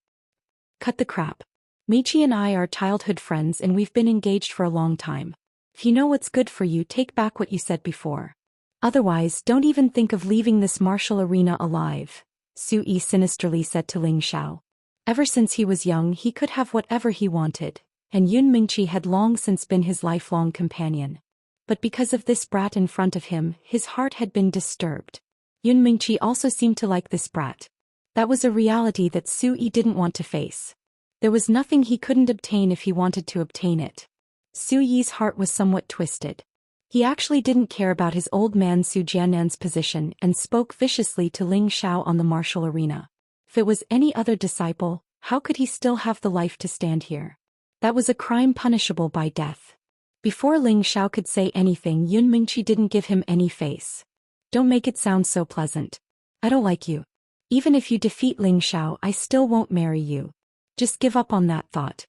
Cut the crap. Michi and I are childhood friends and we've been engaged for a long time. If you know what's good for you, take back what you said before. Otherwise, don't even think of leaving this martial arena alive, Su Yi sinisterly said to Ling Xiao. Ever since he was young, he could have whatever he wanted, and Yun Mingqi had long since been his lifelong companion. But because of this brat in front of him, his heart had been disturbed. Yun Mingqi also seemed to like this brat. That was a reality that Su Yi didn't want to face. There was nothing he couldn't obtain if he wanted to obtain it. Su Yi's heart was somewhat twisted. He actually didn't care about his old man Su Jiannan's position and spoke viciously to Ling Xiao on the martial arena. If it was any other disciple, how could he still have the life to stand here? That was a crime punishable by death. Before Ling Xiao could say anything, Yun Mingqi didn't give him any face. Don't make it sound so pleasant. I don't like you. Even if you defeat Ling Xiao, I still won't marry you. Just give up on that thought.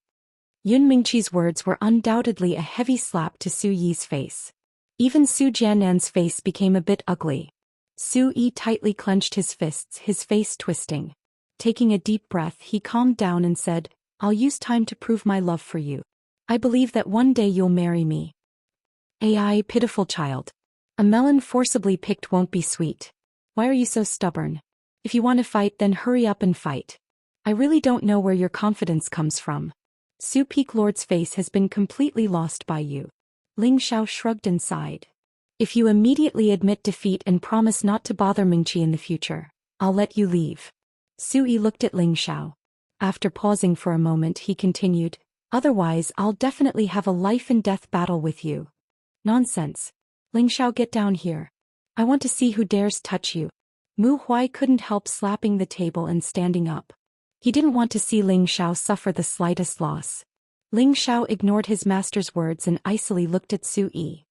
Yun Mingqi's words were undoubtedly a heavy slap to Su Yi's face. Even Su Jiannan's face became a bit ugly. Su Yi tightly clenched his fists, his face twisting. Taking a deep breath, he calmed down and said, I'll use time to prove my love for you. I believe that one day you'll marry me. Ai, pitiful child. A melon forcibly picked won't be sweet. Why are you so stubborn? If you want to fight, then hurry up and fight. I really don't know where your confidence comes from. Su Peak Lord's face has been completely lost by you. Ling Xiao shrugged and sighed. If you immediately admit defeat and promise not to bother Mingqi in the future, I'll let you leave. Su Yi looked at Ling Xiao. After pausing for a moment, he continued, otherwise I'll definitely have a life and death battle with you. Nonsense. Ling Xiao, get down here. I want to see who dares touch you. Mu Huai couldn't help slapping the table and standing up. He didn't want to see Ling Xiao suffer the slightest loss. Ling Xiao ignored his master's words and icily looked at Su Yi.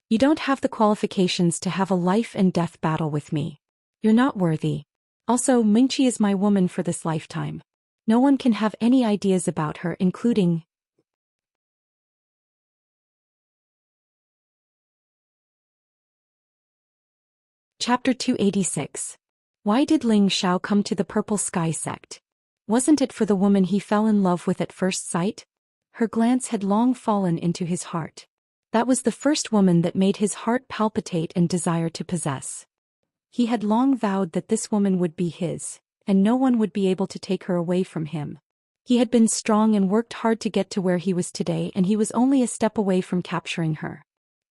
You don't have the qualifications to have a life and death battle with me. You're not worthy. Also, Mingqi is my woman for this lifetime. No one can have any ideas about her, including... Chapter 286. Why did Ling Xiao come to the Purple Sky sect? Wasn't it for the woman he fell in love with at first sight? Her glance had long fallen into his heart. That was the first woman that made his heart palpitate and desire to possess. He had long vowed that this woman would be his, and no one would be able to take her away from him. He had been strong and worked hard to get to where he was today, and he was only a step away from capturing her.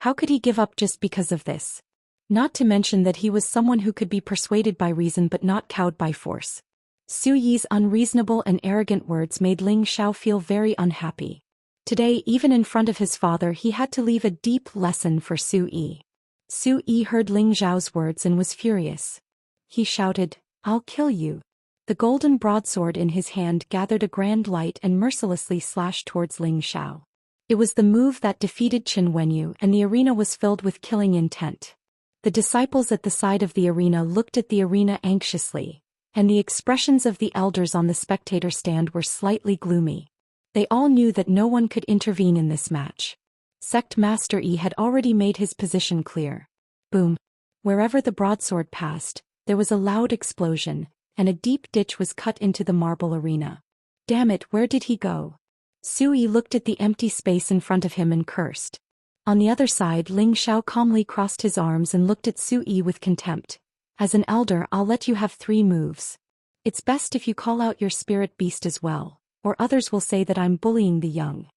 How could he give up just because of this? Not to mention that he was someone who could be persuaded by reason but not cowed by force. Su Yi's unreasonable and arrogant words made Ling Xiao feel very unhappy. Today, even in front of his father, he had to leave a deep lesson for Su Yi. Su Yi heard Ling Xiao's words and was furious. He shouted, I'll kill you. The golden broadsword in his hand gathered a grand light and mercilessly slashed towards Ling Xiao. It was the move that defeated Qin Wenyu, and the arena was filled with killing intent. The disciples at the side of the arena looked at the arena anxiously, and the expressions of the elders on the spectator stand were slightly gloomy. They all knew that no one could intervene in this match. Sect Master Yi had already made his position clear. Boom. Wherever the broadsword passed, there was a loud explosion, and a deep ditch was cut into the marble arena. Damn it, where did he go? Su Yi looked at the empty space in front of him and cursed. On the other side, Ling Xiao calmly crossed his arms and looked at Su Yi with contempt. As an elder, I'll let you have 3 moves. It's best if you call out your spirit beast as well, or others will say that I'm bullying the young.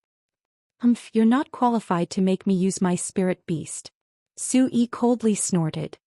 You're not qualified to make me use my spirit beast. Su Yi coldly snorted.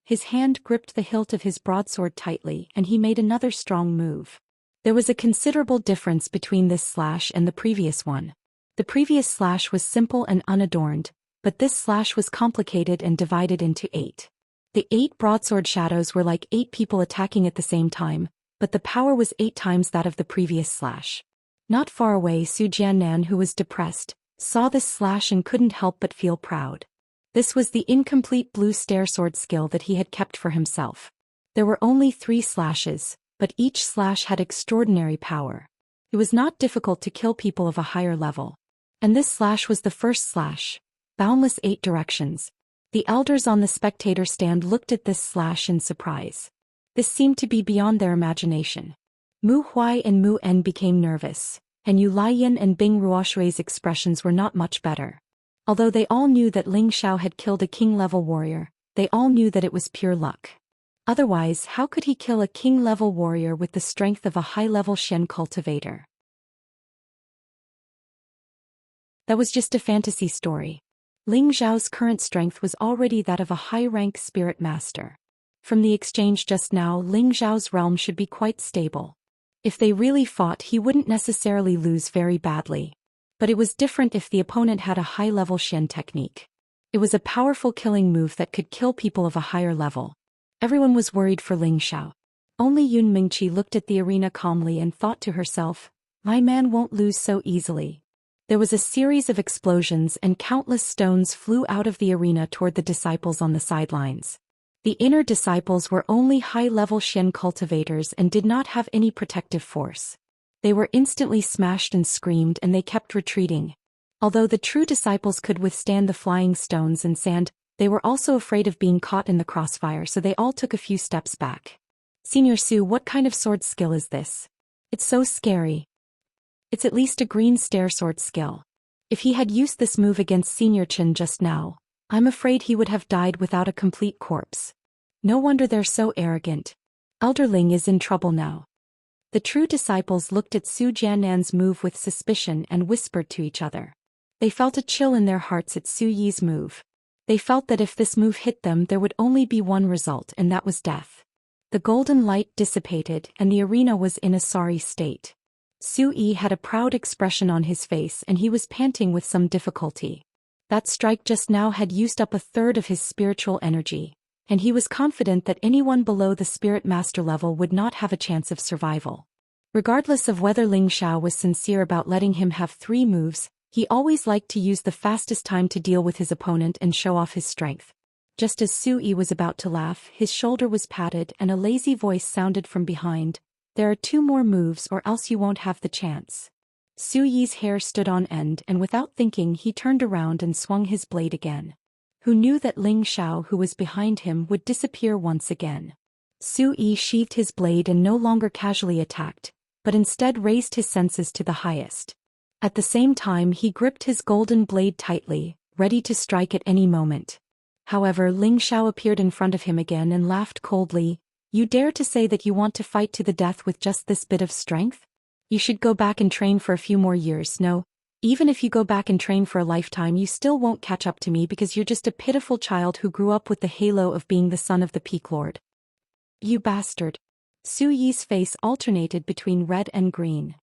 His hand gripped the hilt of his broadsword tightly, and he made another strong move. There was a considerable difference between this slash and the previous one. The previous slash was simple and unadorned, but this slash was complicated and divided into 8. The 8 broadsword shadows were like 8 people attacking at the same time, but the power was 8 times that of the previous slash. Not far away, Su Jiannan, who was depressed, saw this slash and couldn't help but feel proud. This was the incomplete blue stair sword skill that he had kept for himself. There were only 3 slashes, but each slash had extraordinary power. It was not difficult to kill people of a higher level. And this slash was the first slash. Boundless 8 directions. The elders on the spectator stand looked at this slash in surprise. This seemed to be beyond their imagination. Mu Huai and Mu En became nervous, and Yu Laiyan and Bing Ruoshui's expressions were not much better. Although they all knew that Ling Xiao had killed a king-level warrior, they all knew that it was pure luck. Otherwise, how could he kill a king-level warrior with the strength of a high-level Shen cultivator? That was just a fantasy story. Ling Xiao's current strength was already that of a high-rank spirit master. From the exchange just now, Ling Xiao's realm should be quite stable. If they really fought, he wouldn't necessarily lose very badly. But it was different if the opponent had a high-level Shen technique. It was a powerful killing move that could kill people of a higher level. Everyone was worried for Ling Xiao. Only Yun Mingqi looked at the arena calmly and thought to herself, my man won't lose so easily. There was a series of explosions and countless stones flew out of the arena toward the disciples on the sidelines. The inner disciples were only high-level Xian cultivators and did not have any protective force. They were instantly smashed and screamed and they kept retreating. Although the true disciples could withstand the flying stones and sand, they were also afraid of being caught in the crossfire, so they all took a few steps back. Senior Su, what kind of sword skill is this? It's so scary. It's at least a green stair sword skill. If he had used this move against Senior Chen just now, I'm afraid he would have died without a complete corpse. No wonder they're so arrogant. Elder Ling is in trouble now. The true disciples looked at Su Jiannan's move with suspicion and whispered to each other. They felt a chill in their hearts at Su Yi's move. They felt that if this move hit them there would only be one result, and that was death. The golden light dissipated and the arena was in a sorry state. Su Yi had a proud expression on his face and he was panting with some difficulty. That strike just now had used up a third of his spiritual energy, and he was confident that anyone below the spirit master level would not have a chance of survival. Regardless of whether Ling Xiao was sincere about letting him have 3 moves, he always liked to use the fastest time to deal with his opponent and show off his strength. Just as Su Yi was about to laugh, his shoulder was patted and a lazy voice sounded from behind. There are 2 more moves or else you won't have the chance. Su Yi's hair stood on end and without thinking he turned around and swung his blade again. Who knew that Ling Xiao, who was behind him, would disappear once again? Su Yi sheathed his blade and no longer casually attacked, but instead raised his senses to the highest. At the same time he gripped his golden blade tightly, ready to strike at any moment. However, Ling Xiao appeared in front of him again and laughed coldly. You dare to say that you want to fight to the death with just this bit of strength? You should go back and train for a few more years. No, even if you go back and train for a lifetime you still won't catch up to me because you're just a pitiful child who grew up with the halo of being the son of the Peak Lord. You bastard. Su Yi's face alternated between red and green.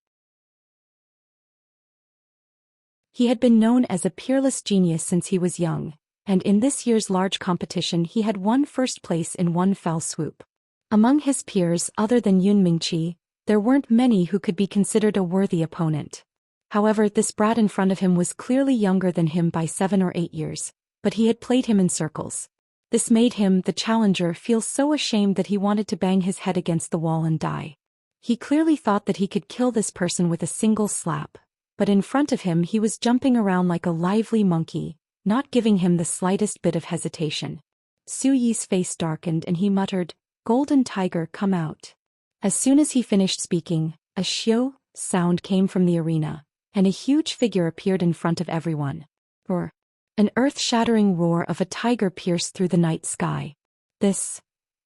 He had been known as a peerless genius since he was young, and in this year's large competition he had won first place in one fell swoop. Among his peers other than Yun Mingqi, there weren't many who could be considered a worthy opponent. However, this brat in front of him was clearly younger than him by 7 or 8 years, but he had played him in circles. This made him, the challenger, feel so ashamed that he wanted to bang his head against the wall and die. He clearly thought that he could kill this person with a single slap, but in front of him he was jumping around like a lively monkey, not giving him the slightest bit of hesitation. Su Yi's face darkened and he muttered, "Golden Tiger, come out." As soon as he finished speaking, a xiu sound came from the arena, and a huge figure appeared in front of everyone. Roar. An earth-shattering roar of a tiger pierced through the night sky. This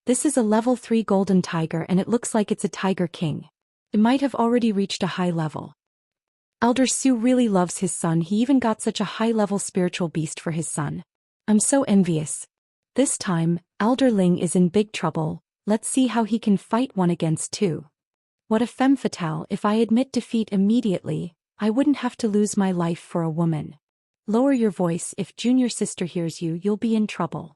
is a level 3 golden tiger and it looks like it's a tiger king. It might have already reached a high level. Elder Su really loves his son, he even got such a high-level spiritual beast for his son. I'm so envious. This time, Elder Ling is in big trouble. Let's see how he can fight 1 against 2. What a femme fatale, if I admit defeat immediately, I wouldn't have to lose my life for a woman. Lower your voice, if junior sister hears you, you'll be in trouble.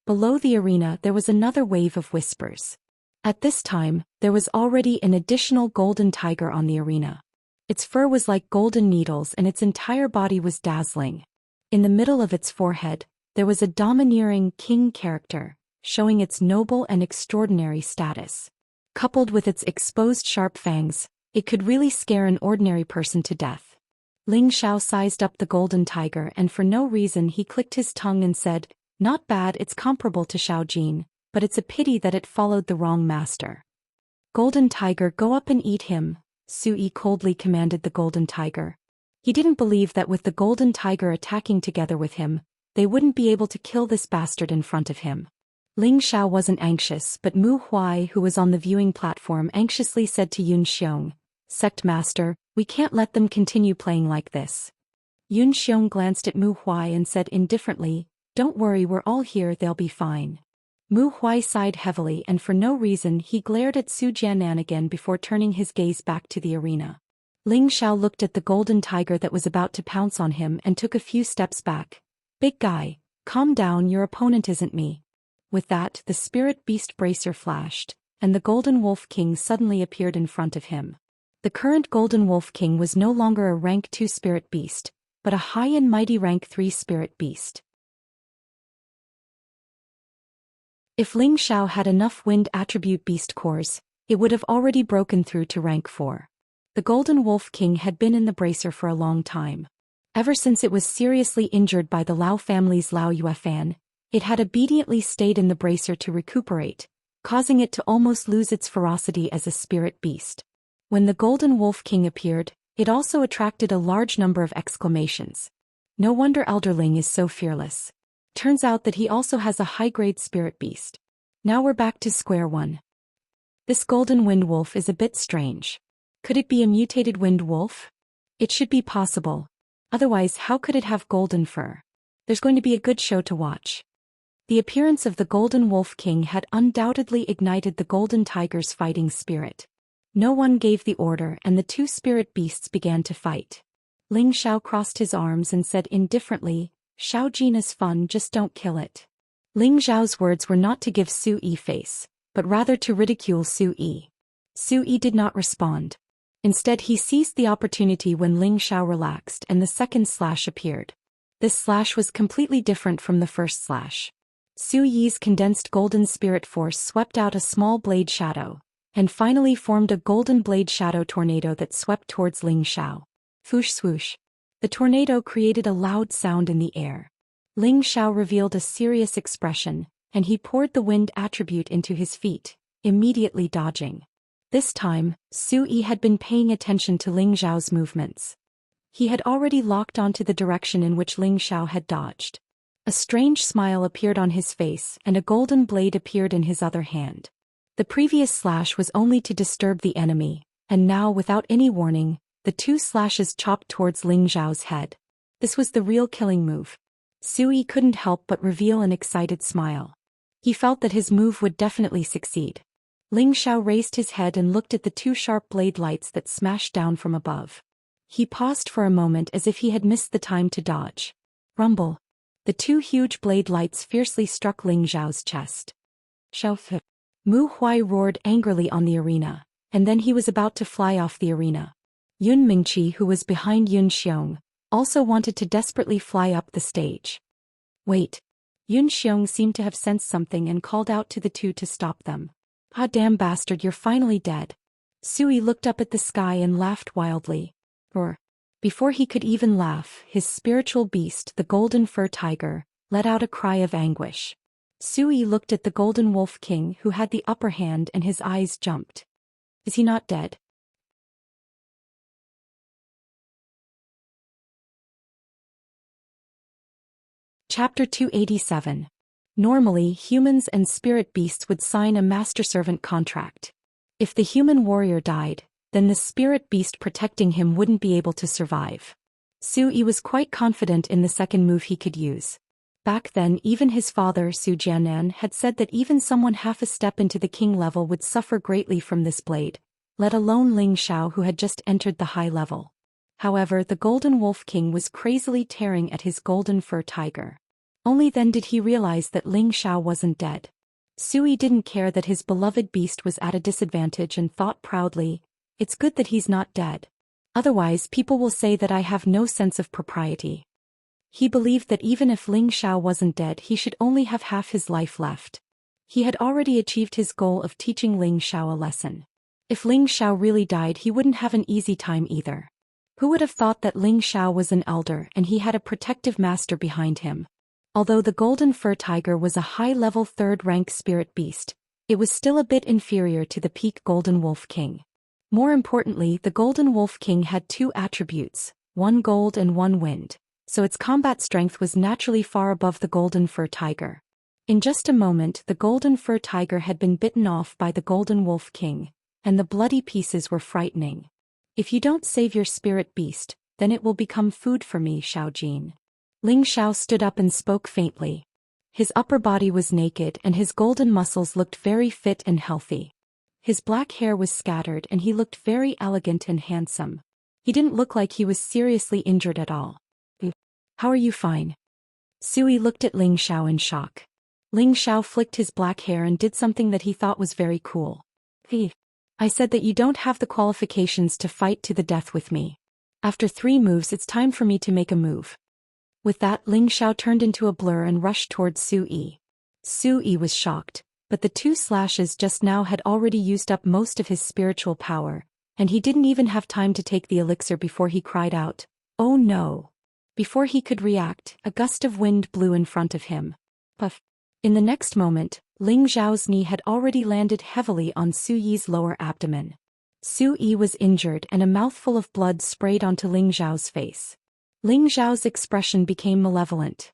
Below the arena there was another wave of whispers. At this time, there was already an additional golden tiger on the arena. Its fur was like golden needles and its entire body was dazzling. In the middle of its forehead, there was a domineering king character, showing its noble and extraordinary status. Coupled with its exposed sharp fangs, it could really scare an ordinary person to death. Ling Xiao sized up the golden tiger and for no reason he clicked his tongue and said, "Not bad, it's comparable to Xiao Jin, but it's a pity that it followed the wrong master." "Golden tiger, go up and eat him," Su Yi coldly commanded the golden tiger. He didn't believe that with the golden tiger attacking together with him, they wouldn't be able to kill this bastard in front of him. Ling Xiao wasn't anxious, but Mu Huai, who was on the viewing platform, anxiously said to Yun Xiong, "Sect Master, we can't let them continue playing like this." Yun Xiong glanced at Mu Huai and said indifferently, "Don't worry, we're all here, they'll be fine." Mu Huai sighed heavily and for no reason he glared at Su Jianan again before turning his gaze back to the arena. Ling Xiao looked at the golden tiger that was about to pounce on him and took a few steps back. "Big guy, Calm down, your opponent isn't me. With that, the spirit beast bracer flashed, and the Golden Wolf King suddenly appeared in front of him. The current Golden Wolf King was no longer a rank 2 spirit beast, but a high and mighty rank 3 spirit beast. If Ling Xiao had enough wind attribute beast cores, it would have already broken through to rank 4. The Golden Wolf King had been in the bracer for a long time. Ever since it was seriously injured by the Lao family's Lao Yuefan, it had obediently stayed in the bracer to recuperate, causing it to almost lose its ferocity as a spirit beast. When the Golden Wolf King appeared, it also attracted a large number of exclamations. No wonder Elderling is so fearless. Turns out that he also has a high-grade spirit beast. Now we're back to square one. This Golden Wind Wolf is a bit strange. Could it be a mutated wind wolf? It should be possible. Otherwise, how could it have golden fur? There's going to be a good show to watch. The appearance of the Golden Wolf King had undoubtedly ignited the Golden Tiger's fighting spirit. No one gave the order and the two spirit beasts began to fight. Ling Xiao crossed his arms and said indifferently, "Xiao Jin is fun, just don't kill it." Ling Xiao's words were not to give Su Yi face, but rather to ridicule Su Yi. Su Yi did not respond. Instead he seized the opportunity when Ling Xiao relaxed and the second slash appeared. This slash was completely different from the first slash. Su Yi's condensed golden spirit force swept out a small blade shadow, and finally formed a golden blade shadow tornado that swept towards Ling Xiao. Swoosh swoosh. The tornado created a loud sound in the air. Ling Xiao revealed a serious expression, and he poured the wind attribute into his feet, immediately dodging. This time, Su Yi had been paying attention to Ling Xiao's movements. He had already locked onto the direction in which Ling Xiao had dodged. A strange smile appeared on his face and a golden blade appeared in his other hand. The previous slash was only to disturb the enemy, and now without any warning, the two slashes chopped towards Ling Xiao's head. This was the real killing move. Su Yi couldn't help but reveal an excited smile. He felt that his move would definitely succeed. Ling Xiao raised his head and looked at the two sharp blade lights that smashed down from above. He paused for a moment as if he had missed the time to dodge. Rumble. The two huge blade lights fiercely struck Ling Xiao's chest. Xiao. Mu Huai roared angrily on the arena, and then he was about to fly off the arena. Yun Mingqi, who was behind Yun Xiong, also wanted to desperately fly up the stage. Wait. Yun Xiong seemed to have sensed something and called out to the two to stop them. "Ah, damn bastard, you're finally dead." Su Yi looked up at the sky and laughed wildly. Or, before he could even laugh, his spiritual beast, the Golden Fur Tiger, let out a cry of anguish. Su Yi looked at the Golden Wolf King who had the upper hand and his eyes jumped. Is he not dead? Chapter 287. Normally, humans and spirit beasts would sign a master-servant contract. If the human warrior died, then the spirit beast protecting him wouldn't be able to survive. Su Yi was quite confident in the second move he could use. Back then, even his father, Su Jianan, had said that even someone half a step into the king level would suffer greatly from this blade, let alone Ling Xiao who had just entered the high level. However, the Golden Wolf King was crazily tearing at his Golden Fur Tiger. Only then did he realize that Ling Xiao wasn't dead. Su Yi didn't care that his beloved beast was at a disadvantage and thought proudly, "It's good that he's not dead. Otherwise people will say that I have no sense of propriety." He believed that even if Ling Xiao wasn't dead he should only have half his life left. He had already achieved his goal of teaching Ling Xiao a lesson. If Ling Xiao really died he wouldn't have an easy time either. Who would have thought that Ling Xiao was an elder and he had a protective master behind him? Although the Golden Fur Tiger was a high-level third-rank spirit beast, it was still a bit inferior to the peak Golden Wolf King. More importantly, the Golden Wolf King had two attributes, one gold and one wind, so its combat strength was naturally far above the Golden Fur Tiger. In just a moment the Golden Fur Tiger had been bitten off by the Golden Wolf King, and the bloody pieces were frightening. "If you don't save your spirit beast, then it will become food for me, Xiao Jin." Ling Xiao stood up and spoke faintly. His upper body was naked and his golden muscles looked very fit and healthy. His black hair was scattered and he looked very elegant and handsome. He didn't look like he was seriously injured at all. "How are you? Fine." Sui looked at Ling Xiao in shock. Ling Xiao flicked his black hair and did something that he thought was very cool. I said that you don't have the qualifications to fight to the death with me. After 3 moves it's time for me to make a move. With that, Ling Xiao turned into a blur and rushed towards Sui. Sui was shocked, but the 2 slashes just now had already used up most of his spiritual power, and he didn't even have time to take the elixir before he cried out, "Oh no!" Before he could react, a gust of wind blew in front of him. Puff. In the next moment, Ling Xiao's knee had already landed heavily on Sui's lower abdomen. Sui was injured and a mouthful of blood sprayed onto Ling Xiao's face. Ling Xiao's expression became malevolent.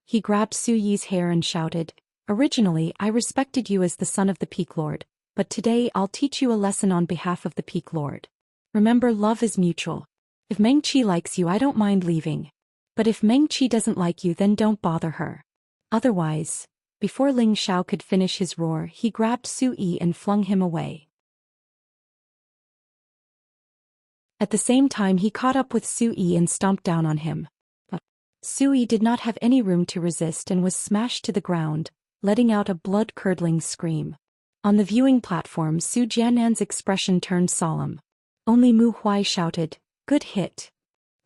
He grabbed Sui's hair and shouted, "Originally I respected you as the son of the Peak Lord, but today I'll teach you a lesson on behalf of the Peak Lord. Remember, love is mutual. If Meng Qi likes you I don't mind leaving. But if Meng Qi doesn't like you then don't bother her. Otherwise..." Before Ling Xiao could finish his roar, he grabbed Sui and flung him away. At the same time he caught up with Sui and stomped down on him. Sui did not have any room to resist and was smashed to the ground, letting out a blood-curdling scream. On the viewing platform, Su Jianan's expression turned solemn. Only Mu Huai shouted, "Good hit."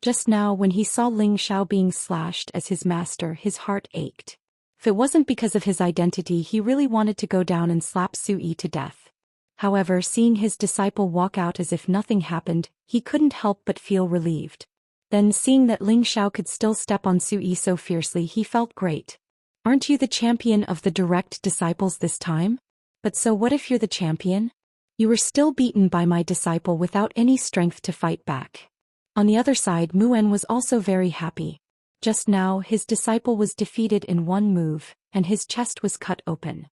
Just now when he saw Ling Xiao being slashed as his master, his heart ached. If it wasn't because of his identity, he really wanted to go down and slap Sui to death. However, seeing his disciple walk out as if nothing happened, he couldn't help but feel relieved. Then seeing that Ling Xiao could still step on Sui so fiercely, he felt great. "Aren't you the champion of the direct disciples this time? But so what if you're the champion? You were still beaten by my disciple without any strength to fight back." On the other side, Muen was also very happy. Just now his disciple was defeated in 1 move, and his chest was cut open.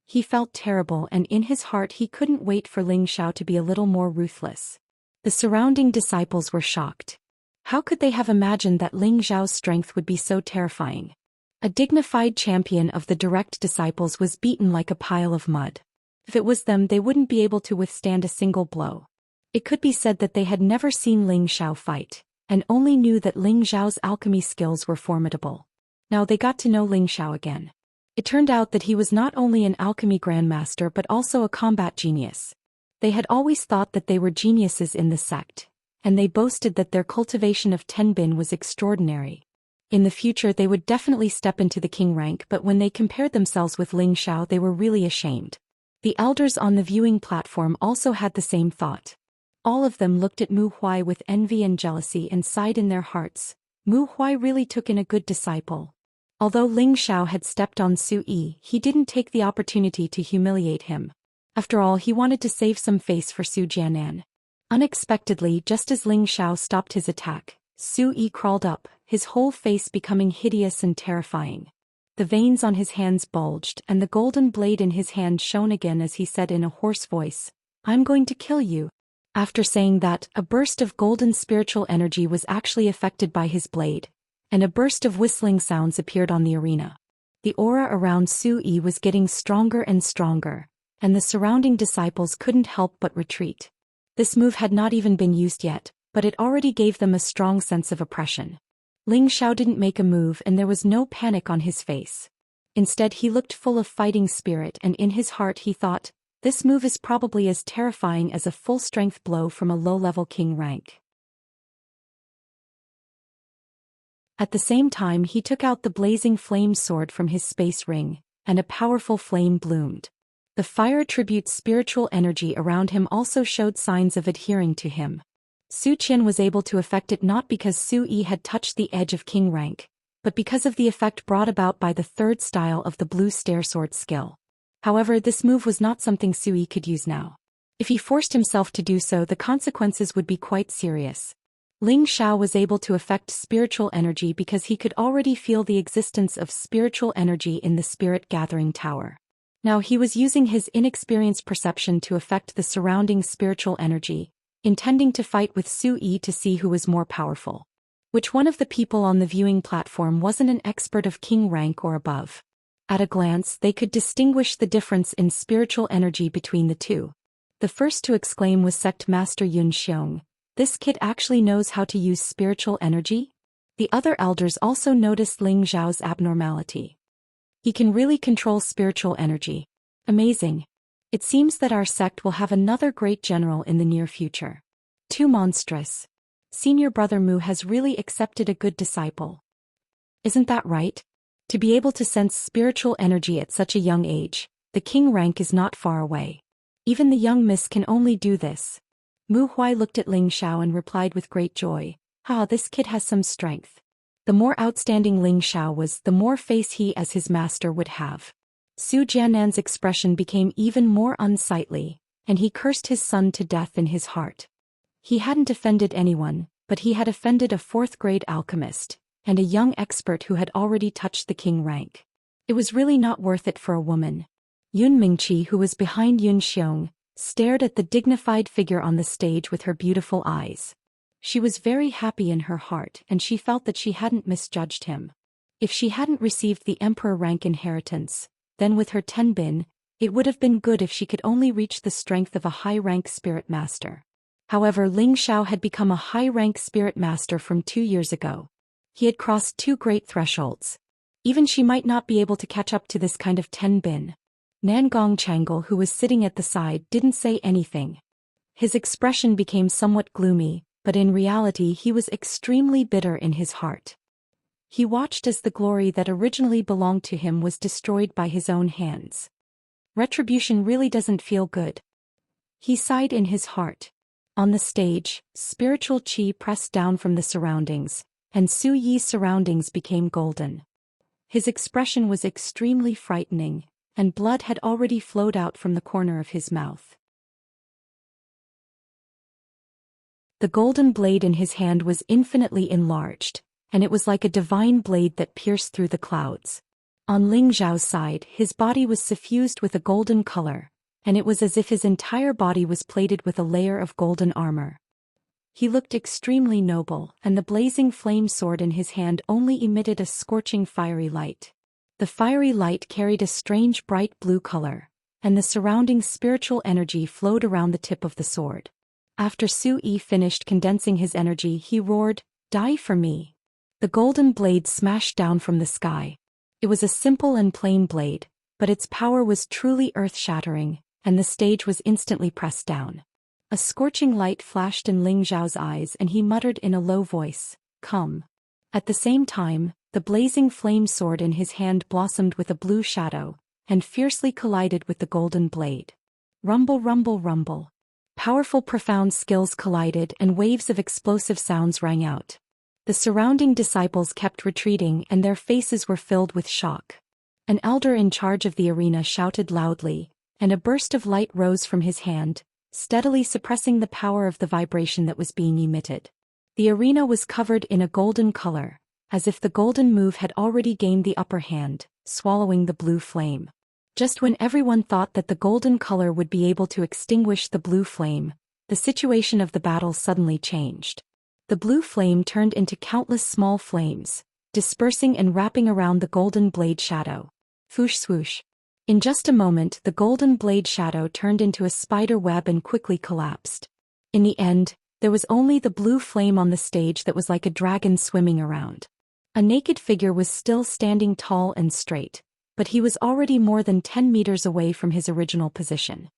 He felt terrible and in his heart he couldn't wait for Ling Xiao to be a little more ruthless. The surrounding disciples were shocked. How could they have imagined that Ling Xiao's strength would be so terrifying? A dignified champion of the direct disciples was beaten like a pile of mud. If it was them, they wouldn't be able to withstand a single blow. It could be said that they had never seen Ling Xiao fight, and only knew that Ling Xiao's alchemy skills were formidable. Now they got to know Ling Xiao again. It turned out that he was not only an alchemy grandmaster but also a combat genius. They had always thought that they were geniuses in the sect, and they boasted that their cultivation of Tenbin was extraordinary. In the future they would definitely step into the king rank, but when they compared themselves with Ling Xiao they were really ashamed. The elders on the viewing platform also had the same thought. All of them looked at Mu Huai with envy and jealousy and sighed in their hearts. Mu Huai really took in a good disciple. Although Ling Xiao had stepped on Sui, he didn't take the opportunity to humiliate him. After all, he wanted to save some face for Su Jianan. Unexpectedly, just as Ling Xiao stopped his attack, Sui crawled up, his whole face becoming hideous and terrifying. The veins on his hands bulged, and the golden blade in his hand shone again as he said in a hoarse voice, "I'm going to kill you." After saying that, a burst of golden spiritual energy was actually affected by his blade, and a burst of whistling sounds appeared on the arena. The aura around Sui was getting stronger and stronger, and the surrounding disciples couldn't help but retreat. This move had not even been used yet, but it already gave them a strong sense of oppression. Ling Xiao didn't make a move and there was no panic on his face. Instead he looked full of fighting spirit, and in his heart he thought, this move is probably as terrifying as a full-strength blow from a low-level king rank. At the same time he took out the blazing flame sword from his space ring, and a powerful flame bloomed. The fire attribute's spiritual energy around him also showed signs of adhering to him. Zhou Xian was able to affect it not because Sui had touched the edge of king rank, but because of the effect brought about by the 3rd style of the blue stair sword skill. However, this move was not something Sui could use now. If he forced himself to do so, the consequences would be quite serious. Ling Xiao was able to affect spiritual energy because he could already feel the existence of spiritual energy in the spirit gathering tower. Now he was using his inexperienced perception to affect the surrounding spiritual energy, intending to fight with Sui to see who was more powerful. Which one of the people on the viewing platform wasn't an expert of king rank or above? At a glance they could distinguish the difference in spiritual energy between the two. The first to exclaim was Sect Master Yun Xiong. This kid actually knows how to use spiritual energy? The other elders also noticed Ling Zhao's abnormality. He can really control spiritual energy. Amazing. It seems that our sect will have another great general in the near future. Too monstrous. Senior brother Mu has really accepted a good disciple. Isn't that right? To be able to sense spiritual energy at such a young age, the king rank is not far away. Even the young miss can only do this. Mu Huai looked at Ling Xiao and replied with great joy, this kid has some strength. The more outstanding Ling Xiao was, the more face he as his master would have. Su Jiannan's expression became even more unsightly, and he cursed his son to death in his heart. He hadn't offended anyone, but he had offended a fourth-grade alchemist, and a young expert who had already touched the king rank. It was really not worth it for a woman. Yun Mingqi, who was behind Yun Xiong, stared at the dignified figure on the stage with her beautiful eyes. She was very happy in her heart, and she felt that she hadn't misjudged him. If she hadn't received the emperor rank inheritance, then with her 10 bin, it would have been good if she could only reach the strength of a high-rank spirit master. However, Ling Xiao had become a high-rank spirit master from 2 years ago. He had crossed 2 great thresholds. Even she might not be able to catch up to this kind of 10 bin. Nangong Changle, who was sitting at the side, didn't say anything. His expression became somewhat gloomy, but in reality he was extremely bitter in his heart. He watched as the glory that originally belonged to him was destroyed by his own hands. Retribution really doesn't feel good. He sighed in his heart. On the stage, spiritual qi pressed down from the surroundings, and Su Yi's surroundings became golden. His expression was extremely frightening, and blood had already flowed out from the corner of his mouth. The golden blade in his hand was infinitely enlarged, and it was like a divine blade that pierced through the clouds. On Ling Zhao's side, his body was suffused with a golden color, and it was as if his entire body was plated with a layer of golden armor. He looked extremely noble, and the blazing flame sword in his hand only emitted a scorching fiery light. The fiery light carried a strange bright blue color, and the surrounding spiritual energy flowed around the tip of the sword. After Su Yi finished condensing his energy, he roared, "Die for me!" The golden blade smashed down from the sky. It was a simple and plain blade, but its power was truly earth-shattering, and the stage was instantly pressed down. A scorching light flashed in Ling Zhao's eyes and he muttered in a low voice, "Come." At the same time, the blazing flame sword in his hand blossomed with a blue shadow, and fiercely collided with the golden blade. Rumble, rumble, rumble. Powerful profound skills collided and waves of explosive sounds rang out. The surrounding disciples kept retreating and their faces were filled with shock. An elder in charge of the arena shouted loudly, and a burst of light rose from his hand, steadily suppressing the power of the vibration that was being emitted. The arena was covered in a golden color, as if the golden move had already gained the upper hand, swallowing the blue flame. Just when everyone thought that the golden color would be able to extinguish the blue flame, the situation of the battle suddenly changed. The blue flame turned into countless small flames, dispersing and wrapping around the golden blade shadow. Swoosh swoosh. In just a moment, the golden blade shadow turned into a spider web and quickly collapsed. In the end, there was only the blue flame on the stage that was like a dragon swimming around. A naked figure was still standing tall and straight, but he was already more than 10 meters away from his original position.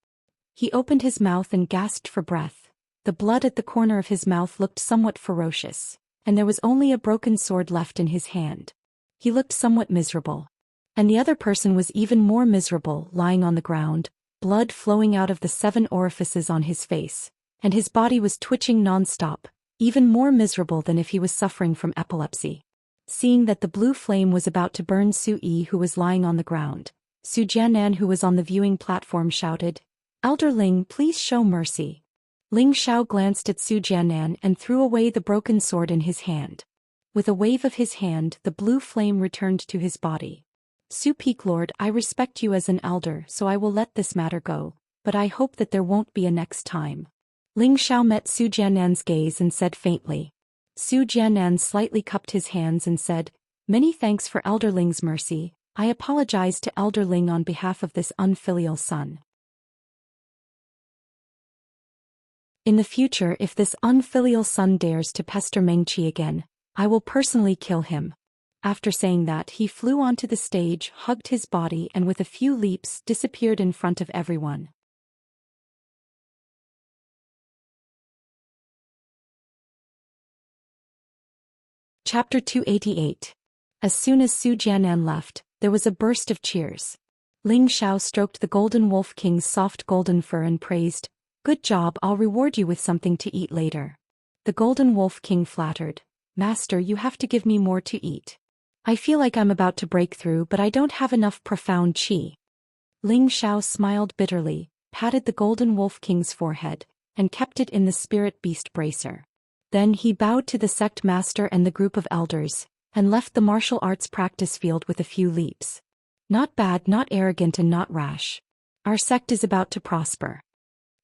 He opened his mouth and gasped for breath. The blood at the corner of his mouth looked somewhat ferocious, and there was only a broken sword left in his hand. He looked somewhat miserable. And the other person was even more miserable, lying on the ground, blood flowing out of the 7 orifices on his face, and his body was twitching non-stop, even more miserable than if he was suffering from epilepsy. Seeing that the blue flame was about to burn Su Yi, who was lying on the ground, Su Jiannan, who was on the viewing platform, shouted, "Elder Ling, please show mercy." Ling Xiao glanced at Su Jiannan and threw away the broken sword in his hand. With a wave of his hand, the blue flame returned to his body. "Su Peak Lord, I respect you as an elder, so I will let this matter go, but I hope that there won't be a next time." Ling Xiao met Su Jiannan's gaze and said faintly. Su Jiannan slightly cupped his hands and said, "Many thanks for Elder Ling's mercy. I apologize to Elder Ling on behalf of this unfilial son. In the future, if this unfilial son dares to pester Mengqi again, I will personally kill him. After saying that, he flew onto the stage, hugged his body, and with a few leaps disappeared in front of everyone. Chapter 288. As soon as Zhou Xian left, there was a burst of cheers. Ling Xiao stroked the golden wolf king's soft golden fur and praised, "Good job, I'll reward you with something to eat later." The golden wolf king flattered, "Master, you have to give me more to eat. I feel like I'm about to break through, but I don't have enough profound qi." Ling Xiao smiled bitterly, patted the golden wolf king's forehead, and kept it in the spirit beast bracer. Then he bowed to the sect master and the group of elders, and left the martial arts practice field with a few leaps. "Not bad, not arrogant, and not rash. Our sect is about to prosper."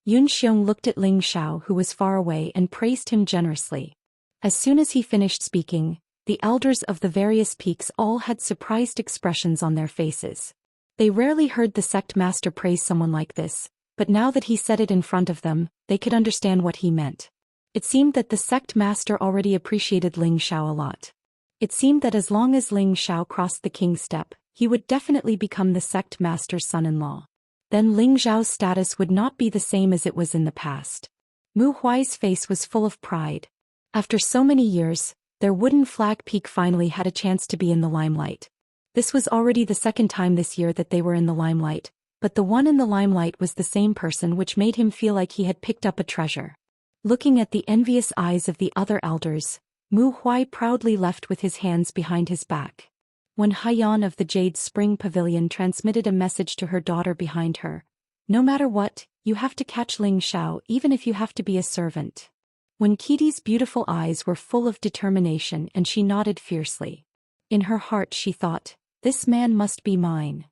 Yun Xiong looked at Ling Xiao, who was far away, and praised him generously. As soon as he finished speaking, the elders of the various peaks all had surprised expressions on their faces. They rarely heard the sect master praise someone like this, but now that he said it in front of them, they could understand what he meant. It seemed that the sect master already appreciated Ling Xiao a lot. It seemed that as long as Ling Xiao crossed the king's step, he would definitely become the sect master's son-in-law. Then Ling Xiao's status would not be the same as it was in the past. Mu Huai's face was full of pride. After so many years, their wooden flag peak finally had a chance to be in the limelight. This was already the second time this year that they were in the limelight, but the one in the limelight was the same person, which made him feel like he had picked up a treasure. Looking at the envious eyes of the other elders, Mu Huai proudly left with his hands behind his back. When Haiyan of the Jade Spring Pavilion transmitted a message to her daughter behind her, "No matter what, you have to catch Ling Xiao, even if you have to be a servant." When Kitty's beautiful eyes were full of determination and she nodded fiercely. In her heart she thought, "This man must be mine."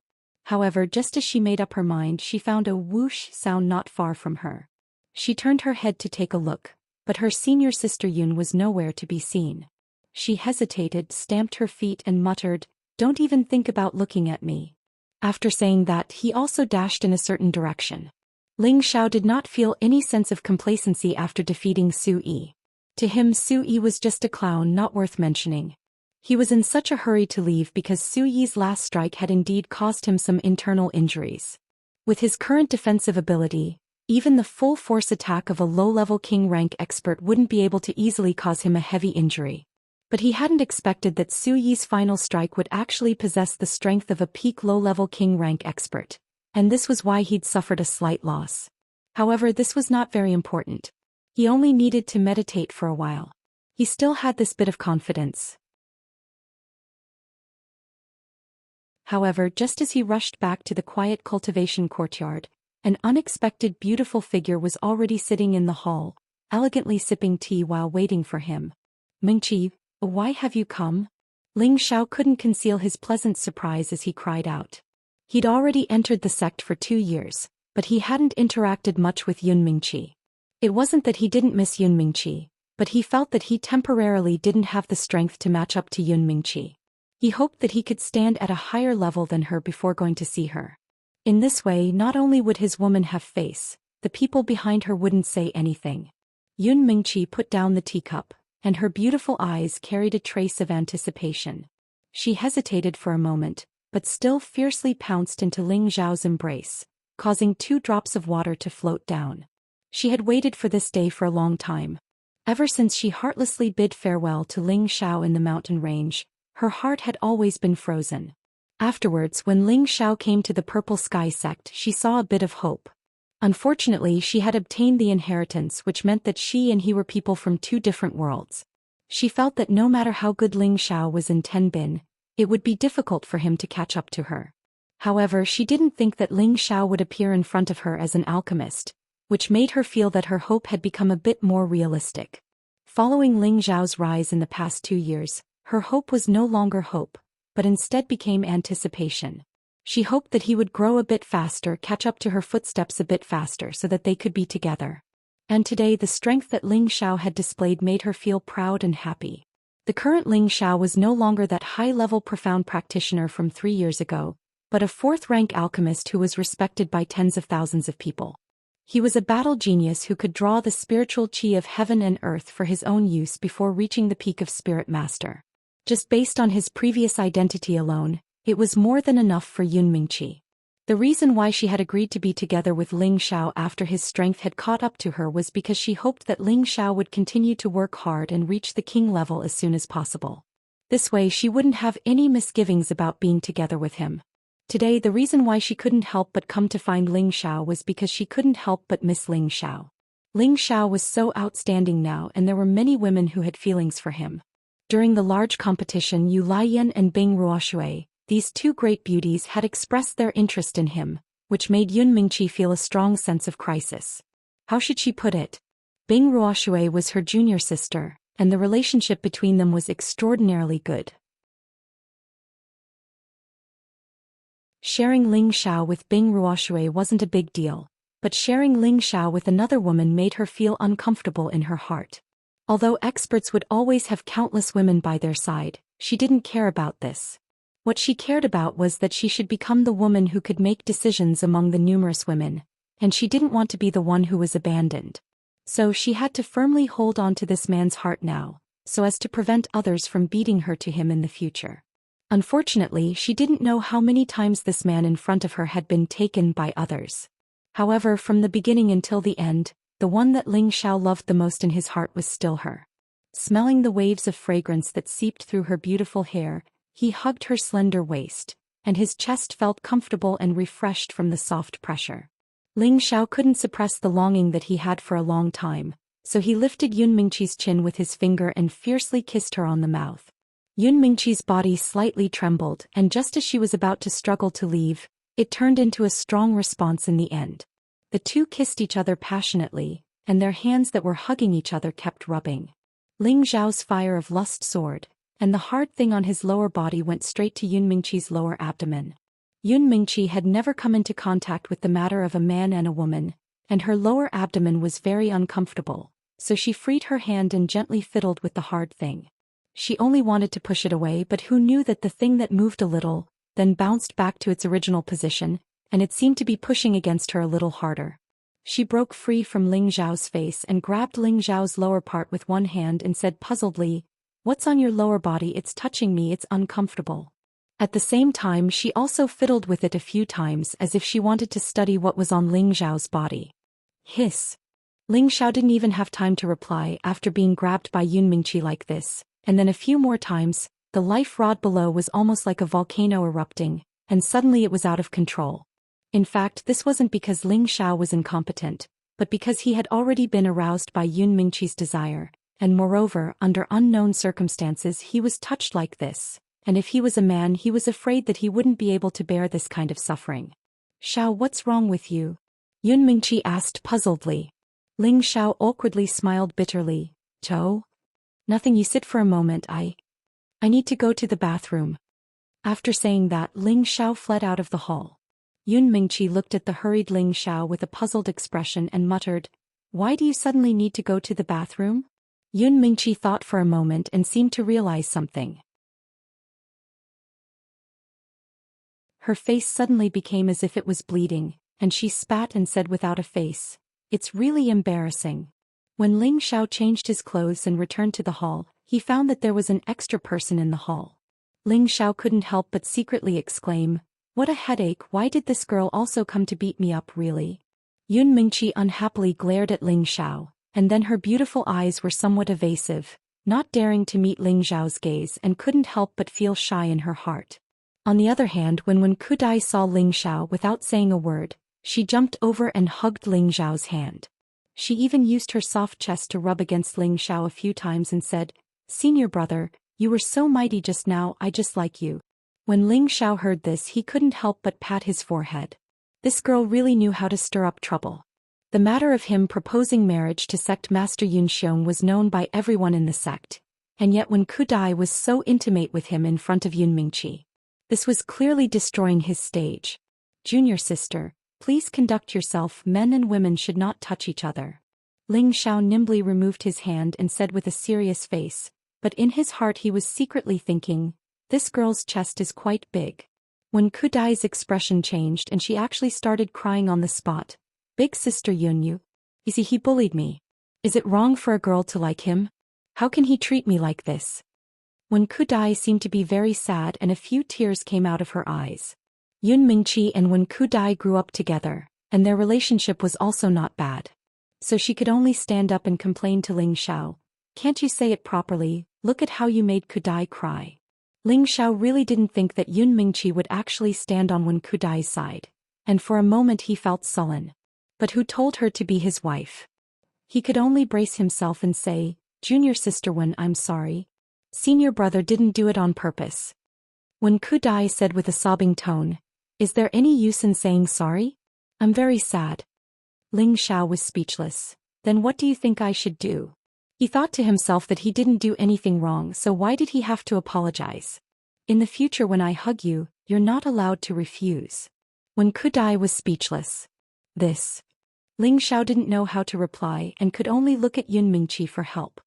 However, just as she made up her mind, she found a whoosh sound not far from her. She turned her head to take a look, but her senior sister Yun was nowhere to be seen. She hesitated, stamped her feet, and muttered, "Don't even think about looking at me." After saying that, he also dashed in a certain direction. Ling Xiao did not feel any sense of complacency after defeating Su Yi. To him, Su Yi was just a clown not worth mentioning. He was in such a hurry to leave because Su Yi's last strike had indeed caused him some internal injuries. With his current defensive ability, even the full-force attack of a low-level king rank expert wouldn't be able to easily cause him a heavy injury. But he hadn't expected that Su Yi's final strike would actually possess the strength of a peak low-level king rank expert, and this was why he'd suffered a slight loss. However, this was not very important. He only needed to meditate for a while. He still had this bit of confidence. However, just as he rushed back to the quiet cultivation courtyard, an unexpected beautiful figure was already sitting in the hall, elegantly sipping tea while waiting for him. "Mingqi, why have you come?" Ling Xiao couldn't conceal his pleasant surprise as he cried out. He'd already entered the sect for 2 years, but he hadn't interacted much with Yun Mingqi. It wasn't that he didn't miss Yun Mingqi, but he felt that he temporarily didn't have the strength to match up to Yun Mingqi. He hoped that he could stand at a higher level than her before going to see her. In this way, not only would his woman have face, the people behind her wouldn't say anything. Yun Mingqi put down the teacup, and her beautiful eyes carried a trace of anticipation. She hesitated for a moment, but still fiercely pounced into Ling Xiao's embrace, causing 2 drops of water to float down. She had waited for this day for a long time. Ever since she heartlessly bid farewell to Ling Xiao in the mountain range, her heart had always been frozen. Afterwards, when Ling Xiao came to the Purple Sky sect, she saw a bit of hope. Unfortunately, she had obtained the inheritance, which meant that she and he were people from 2 different worlds. She felt that no matter how good Ling Xiao was in Tenbin, it would be difficult for him to catch up to her. However, she didn't think that Ling Xiao would appear in front of her as an alchemist, which made her feel that her hope had become a bit more realistic. Following Ling Xiao's rise in the past 2 years, her hope was no longer hope, but instead became anticipation. She hoped that he would grow a bit faster, catch up to her footsteps a bit faster so that they could be together. And today the strength that Ling Xiao had displayed made her feel proud and happy. The current Ling Xiao was no longer that high-level profound practitioner from 3 years ago, but a 4th-rank alchemist who was respected by tens of thousands of people. He was a battle genius who could draw the spiritual chi of heaven and earth for his own use before reaching the peak of Spirit Master. Just based on his previous identity alone, it was more than enough for Yun Mingqi. The reason why she had agreed to be together with Ling Xiao after his strength had caught up to her was because she hoped that Ling Xiao would continue to work hard and reach the king level as soon as possible. This way she wouldn't have any misgivings about being together with him. Today the reason why she couldn't help but come to find Ling Xiao was because she couldn't help but miss Ling Xiao. Ling Xiao was so outstanding now, and there were many women who had feelings for him. During the large competition, Yu Laiyan and Bing Ruoshui, these two great beauties had expressed their interest in him, which made Yun Mingqi feel a strong sense of crisis. How should she put it? Bing Ruoshui was her junior sister, and the relationship between them was extraordinarily good. Sharing Ling Xiao with Bing Ruoshui wasn't a big deal, but sharing Ling Xiao with another woman made her feel uncomfortable in her heart. Although experts would always have countless women by their side, she didn't care about this. What she cared about was that she should become the woman who could make decisions among the numerous women, and she didn't want to be the one who was abandoned. So she had to firmly hold on to this man's heart now, so as to prevent others from beating her to him in the future. Unfortunately, she didn't know how many times this man in front of her had been taken by others. However, from the beginning until the end, the one that Ling Xiao loved the most in his heart was still her. Smelling the waves of fragrance that seeped through her beautiful hair, he hugged her slender waist, and his chest felt comfortable and refreshed from the soft pressure. Ling Xiao couldn't suppress the longing that he had for a long time, so he lifted Yun Mingqi's chin with his finger and fiercely kissed her on the mouth. Yun Mingqi's body slightly trembled, and just as she was about to struggle to leave, it turned into a strong response in the end. The two kissed each other passionately, and their hands that were hugging each other kept rubbing. Ling Xiao's fire of lust soared, and the hard thing on his lower body went straight to Yun Mingqi's lower abdomen. Yun Mingqi had never come into contact with the matter of a man and a woman, and her lower abdomen was very uncomfortable, so she freed her hand and gently fiddled with the hard thing. She only wanted to push it away, but who knew that the thing that moved a little, then bounced back to its original position, and it seemed to be pushing against her a little harder. She broke free from Ling Xiao's face and grabbed Ling Xiao's lower part with one hand and said puzzledly, "What's on your lower body? It's touching me, it's uncomfortable." At the same time she also fiddled with it a few times as if she wanted to study what was on Ling Xiao's body. Hiss. Ling Xiao didn't even have time to reply after being grabbed by Yun Mingqi like this. And then a few more times, the life rod below was almost like a volcano erupting, and suddenly it was out of control. In fact, this wasn't because Ling Xiao was incompetent, but because he had already been aroused by Yun Mingqi's desire, and moreover, under unknown circumstances he was touched like this, and if he was a man he was afraid that he wouldn't be able to bear this kind of suffering. "Xiao, what's wrong with you?" Yun Mingqi asked puzzledly. Ling Xiao awkwardly smiled bitterly. "Zhou? Nothing, you sit for a moment, I need to go to the bathroom." After saying that, Ling Xiao fled out of the hall. Yun Mingqi looked at the hurried Ling Xiao with a puzzled expression and muttered, "Why do you suddenly need to go to the bathroom?" Yun Mingqi thought for a moment and seemed to realize something. Her face suddenly became as if it was bleeding, and she spat and said without a face, "It's really embarrassing." When Ling Xiao changed his clothes and returned to the hall, he found that there was an extra person in the hall. Ling Xiao couldn't help but secretly exclaim, "What a headache, why did this girl also come to beat me up really?" Yun Mingqi unhappily glared at Ling Xiao, and then her beautiful eyes were somewhat evasive, not daring to meet Ling Xiao's gaze, and couldn't help but feel shy in her heart. On the other hand, when Kudai saw Ling Xiao without saying a word, she jumped over and hugged Ling Xiao's hand. She even used her soft chest to rub against Ling Xiao a few times and said, "Senior brother, you were so mighty just now, I just like you." When Ling Xiao heard this, he couldn't help but pat his forehead. This girl really knew how to stir up trouble. The matter of him proposing marriage to sect master Yun Xiong was known by everyone in the sect, and yet when Kudai was so intimate with him in front of Yun Mingqi, this was clearly destroying his stage. "Junior sister, please conduct yourself, men and women should not touch each other." Ling Xiao nimbly removed his hand and said with a serious face, but in his heart he was secretly thinking, "This girl's chest is quite big." When Kudai's expression changed and she actually started crying on the spot, Big sister Yunyu. You see, he bullied me. Is it wrong for a girl to like him? How can he treat me like this? Wen Kudai seemed to be very sad and a few tears came out of her eyes. Yun Mingqi and Wen Kudai grew up together, and their relationship was also not bad. So she could only stand up and complain to Ling Xiao. Can't you say it properly? Look at how you made Kudai cry. Ling Xiao really didn't think that Yun Mingqi would actually stand on Wen Kudai's side, and for a moment he felt sullen. But who told her to be his wife? He could only brace himself and say, Junior sister Wen, I'm sorry. Senior brother didn't do it on purpose. Wen Kudai said with a sobbing tone, Is there any use in saying sorry? I'm very sad. Ling Xiao was speechless. Then what do you think I should do? He thought to himself that he didn't do anything wrong, so why did he have to apologize? In the future when I hug you, you're not allowed to refuse. Wen Kudai was speechless. This. Ling Xiao didn't know how to reply and could only look at Yun Mingqi for help.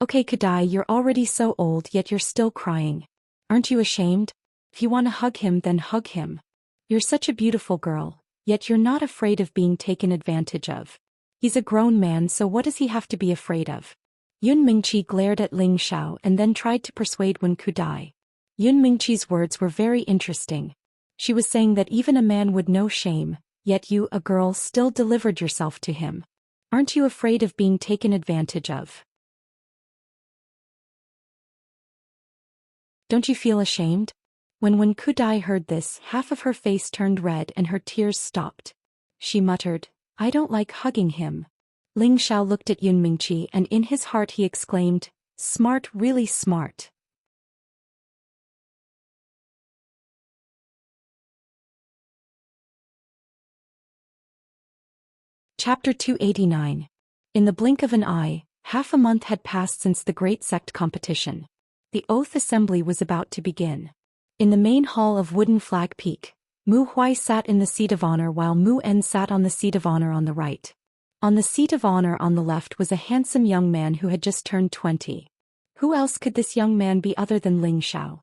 Okay Kudai, you're already so old yet you're still crying. Aren't you ashamed? If you want to hug him then hug him. You're such a beautiful girl, yet you're not afraid of being taken advantage of. He's a grown man, so what does he have to be afraid of? Yun Mingqi glared at Ling Xiao and then tried to persuade Wen Kudai. Yun Mingqi's words were very interesting. She was saying that even a man would know shame, yet you, a girl, still delivered yourself to him. Aren't you afraid of being taken advantage of? Don't you feel ashamed? When Wen Kudai heard this, half of her face turned red and her tears stopped. She muttered, I don't like hugging him. Ling Xiao looked at Yun Mingqi and in his heart he exclaimed, Smart, really smart. Chapter 289. In the blink of an eye, half a month had passed since the great sect competition. The oath assembly was about to begin. In the main hall of Wooden Flag Peak, Mu Huai sat in the seat of honor while Mu En sat on the seat of honor on the right. On the seat of honor on the left was a handsome young man who had just turned 20. Who else could this young man be other than Ling Xiao?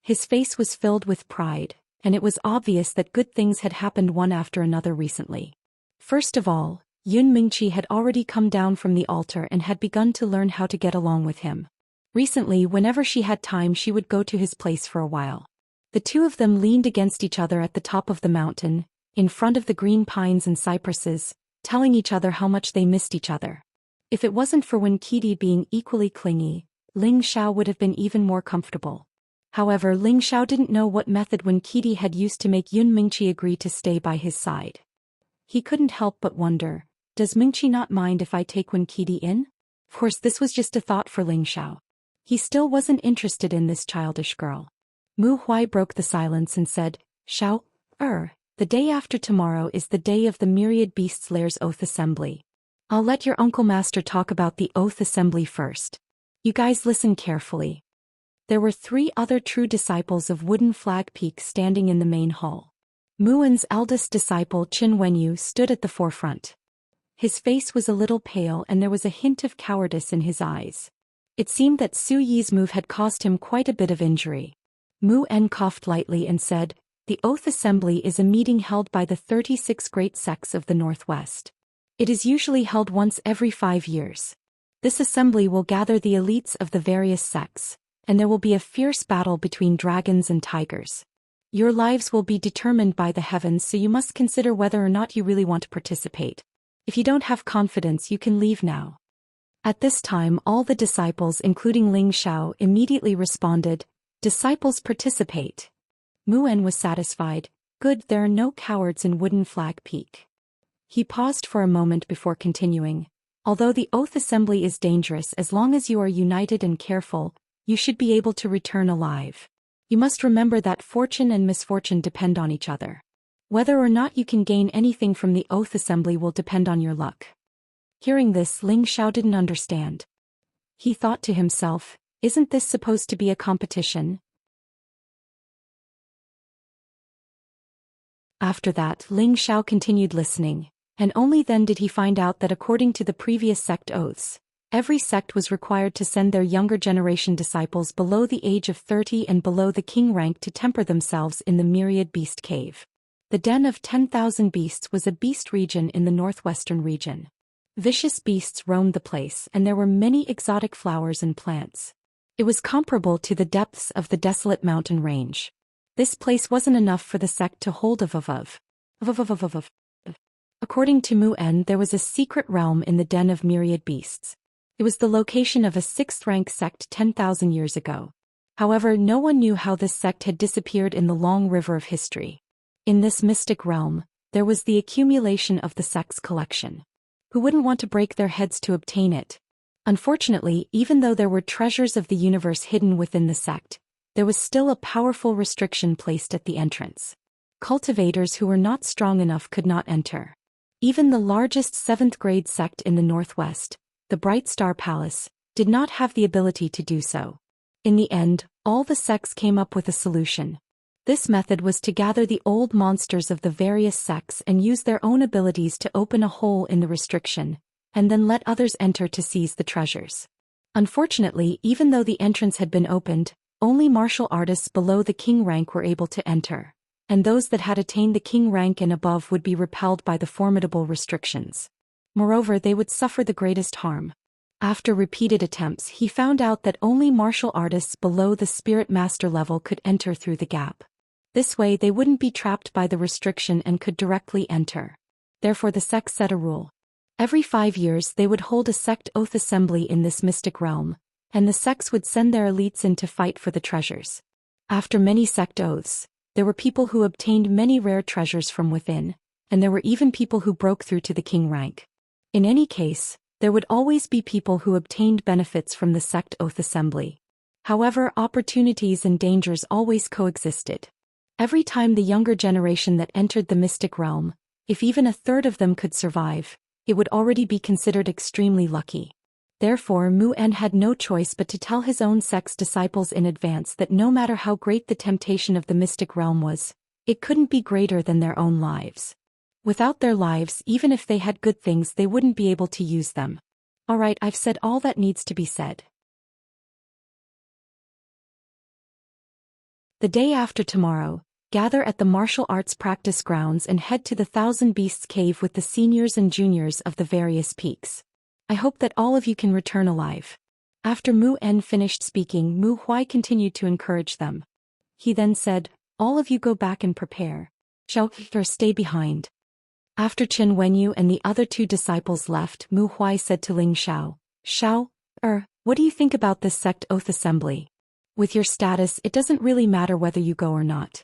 His face was filled with pride, and it was obvious that good things had happened one after another recently. First of all, Yun Mingqi had already come down from the altar and had begun to learn how to get along with him. Recently, whenever she had time, she would go to his place for a while. The two of them leaned against each other at the top of the mountain, in front of the green pines and cypresses, telling each other how much they missed each other. If it wasn't for Wen Qidi being equally clingy, Ling Xiao would have been even more comfortable. However, Ling Xiao didn't know what method Wen Qidi had used to make Yun Mingqi agree to stay by his side. He couldn't help but wonder, does Mingqi not mind if I take Wen Qidi in? Of course, this was just a thought for Ling Xiao. He still wasn't interested in this childish girl. Mu Huai broke the silence and said, Xiao, the day after tomorrow is the day of the Myriad Beasts Lair's Oath Assembly. I'll let your Uncle Master talk about the Oath Assembly first. You guys listen carefully. There were 3 other true disciples of Wooden Flag Peak standing in the main hall. Muen's eldest disciple Qin Wenyu stood at the forefront. His face was a little pale and there was a hint of cowardice in his eyes. It seemed that Su Yi's move had caused him quite a bit of injury. Mu En coughed lightly and said, The Oath Assembly is a meeting held by the 36 great sects of the Northwest. It is usually held once every 5 years. This assembly will gather the elites of the various sects, and there will be a fierce battle between dragons and tigers. Your lives will be determined by the heavens, so you must consider whether or not you really want to participate. If you don't have confidence, you can leave now. At this time, all the disciples, including Ling Xiao, immediately responded, Disciples participate. Mu En was satisfied. Good, there are no cowards in Wooden Flag Peak. He paused for a moment before continuing. Although the Oath Assembly is dangerous, as long as you are united and careful, you should be able to return alive. You must remember that fortune and misfortune depend on each other. Whether or not you can gain anything from the Oath Assembly will depend on your luck. Hearing this, Ling Xiao didn't understand. He thought to himself, isn't this supposed to be a competition? After that, Ling Xiao continued listening, and only then did he find out that according to the previous sect oaths, every sect was required to send their younger generation disciples below the age of 30 and below the king rank to temper themselves in the Myriad Beast Cave. The Den of 10,000 Beasts was a beast region in the northwestern region. Vicious beasts roamed the place and there were many exotic flowers and plants. It was comparable to the depths of the desolate mountain range. This place wasn't enough for the sect to hold of. According to Mu-En, there was a secret realm in the Den of Myriad Beasts. It was the location of a 6th-rank sect 10,000 years ago. However, no one knew how this sect had disappeared in the long river of history. In this mystic realm, there was the accumulation of the sect's collection. Who wouldn't want to break their heads to obtain it? Unfortunately, even though there were treasures of the universe hidden within the sect, there was still a powerful restriction placed at the entrance. Cultivators who were not strong enough could not enter. Even the largest 7th-grade sect in the northwest, the Bright Star Palace, did not have the ability to do so. In the end, all the sects came up with a solution. This method was to gather the old monsters of the various sects and use their own abilities to open a hole in the restriction, and then let others enter to seize the treasures. Unfortunately, even though the entrance had been opened, only martial artists below the king rank were able to enter, and those that had attained the king rank and above would be repelled by the formidable restrictions. Moreover, they would suffer the greatest harm. After repeated attempts, he found out that only martial artists below the spirit master level could enter through the gap. This way they wouldn't be trapped by the restriction and could directly enter. Therefore the sect set a rule. Every 5 years they would hold a sect oath assembly in this mystic realm, and the sects would send their elites in to fight for the treasures. After many sect oaths, there were people who obtained many rare treasures from within, and there were even people who broke through to the king rank. In any case, there would always be people who obtained benefits from the sect oath assembly. However, opportunities and dangers always coexisted. Every time the younger generation that entered the mystic realm, if even a third of them could survive, it would already be considered extremely lucky. Therefore, Mu-En had no choice but to tell his own sect's disciples in advance that no matter how great the temptation of the mystic realm was, it couldn't be greater than their own lives. Without their lives, even if they had good things, they wouldn't be able to use them. Alright, I've said all that needs to be said. The day after tomorrow, gather at the martial arts practice grounds and head to the Thousand Beasts Cave with the seniors and juniors of the various peaks. I hope that all of you can return alive. After Mu-En finished speaking, Mu-Huai continued to encourage them. He then said, all of you go back and prepare. Xiao, stay behind. After Chen Wenyu and the other 2 disciples left, Mu-Huai said to Ling Xiao, Xiao, what do you think about this sect oath assembly? With your status, it doesn't really matter whether you go or not.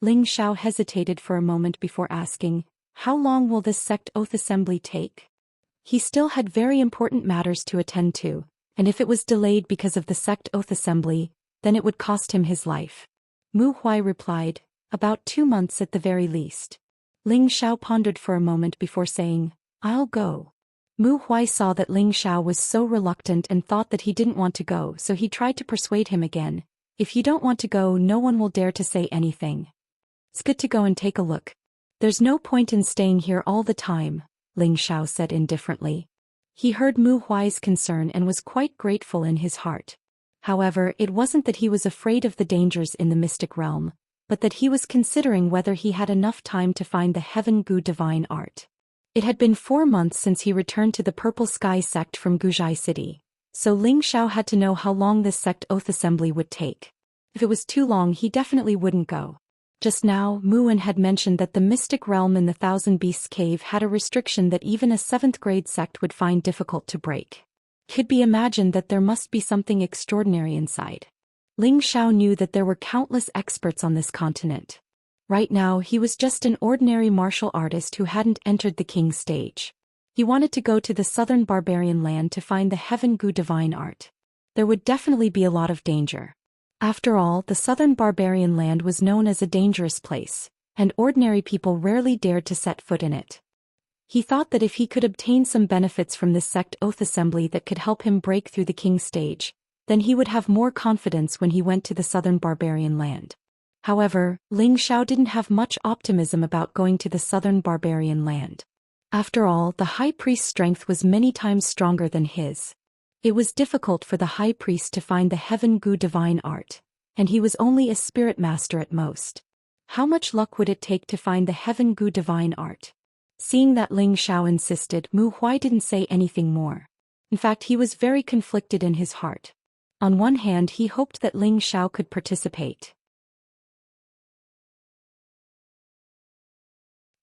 Ling Xiao hesitated for a moment before asking, how long will this sect oath assembly take? He still had very important matters to attend to, and if it was delayed because of the sect oath assembly, then it would cost him his life. Mu-Huai replied, about 2 months at the very least. Ling Xiao pondered for a moment before saying, I'll go. Mu-Huai saw that Ling Xiao was so reluctant and thought that he didn't want to go, so he tried to persuade him again. If you don't want to go, no one will dare to say anything. It's good to go and take a look. There's no point in staying here all the time, Ling Xiao said indifferently. He heard Mu-Huai's concern and was quite grateful in his heart. However, it wasn't that he was afraid of the dangers in the mystic realm, but that he was considering whether he had enough time to find the Heaven Gu divine art. It had been 4 months since he returned to the Purple Sky sect from Guzhai City, so Ling Xiao had to know how long this sect oath assembly would take. If it was too long, he definitely wouldn't go. Just now, Mu-En had mentioned that the mystic realm in the Thousand Beasts Cave had a restriction that even a 7th-grade sect would find difficult to break. It could be imagined that there must be something extraordinary inside. Ling Xiao knew that there were countless experts on this continent. Right now, he was just an ordinary martial artist who hadn't entered the king's stage. He wanted to go to the southern barbarian land to find the Heaven Gu divine art. There would definitely be a lot of danger. After all, the southern barbarian land was known as a dangerous place, and ordinary people rarely dared to set foot in it. He thought that if he could obtain some benefits from this sect oath assembly that could help him break through the king's stage, then he would have more confidence when he went to the southern barbarian land. However, Ling Xiao didn't have much optimism about going to the southern barbarian land. After all, the high priest's strength was many times stronger than his. It was difficult for the high priest to find the Heaven Gu divine art, and he was only a spirit master at most. How much luck would it take to find the Heaven Gu divine art? Seeing that Ling Xiao insisted, Mu Huai didn't say anything more. In fact, he was very conflicted in his heart. On one hand, he hoped that Ling Xiao could participate.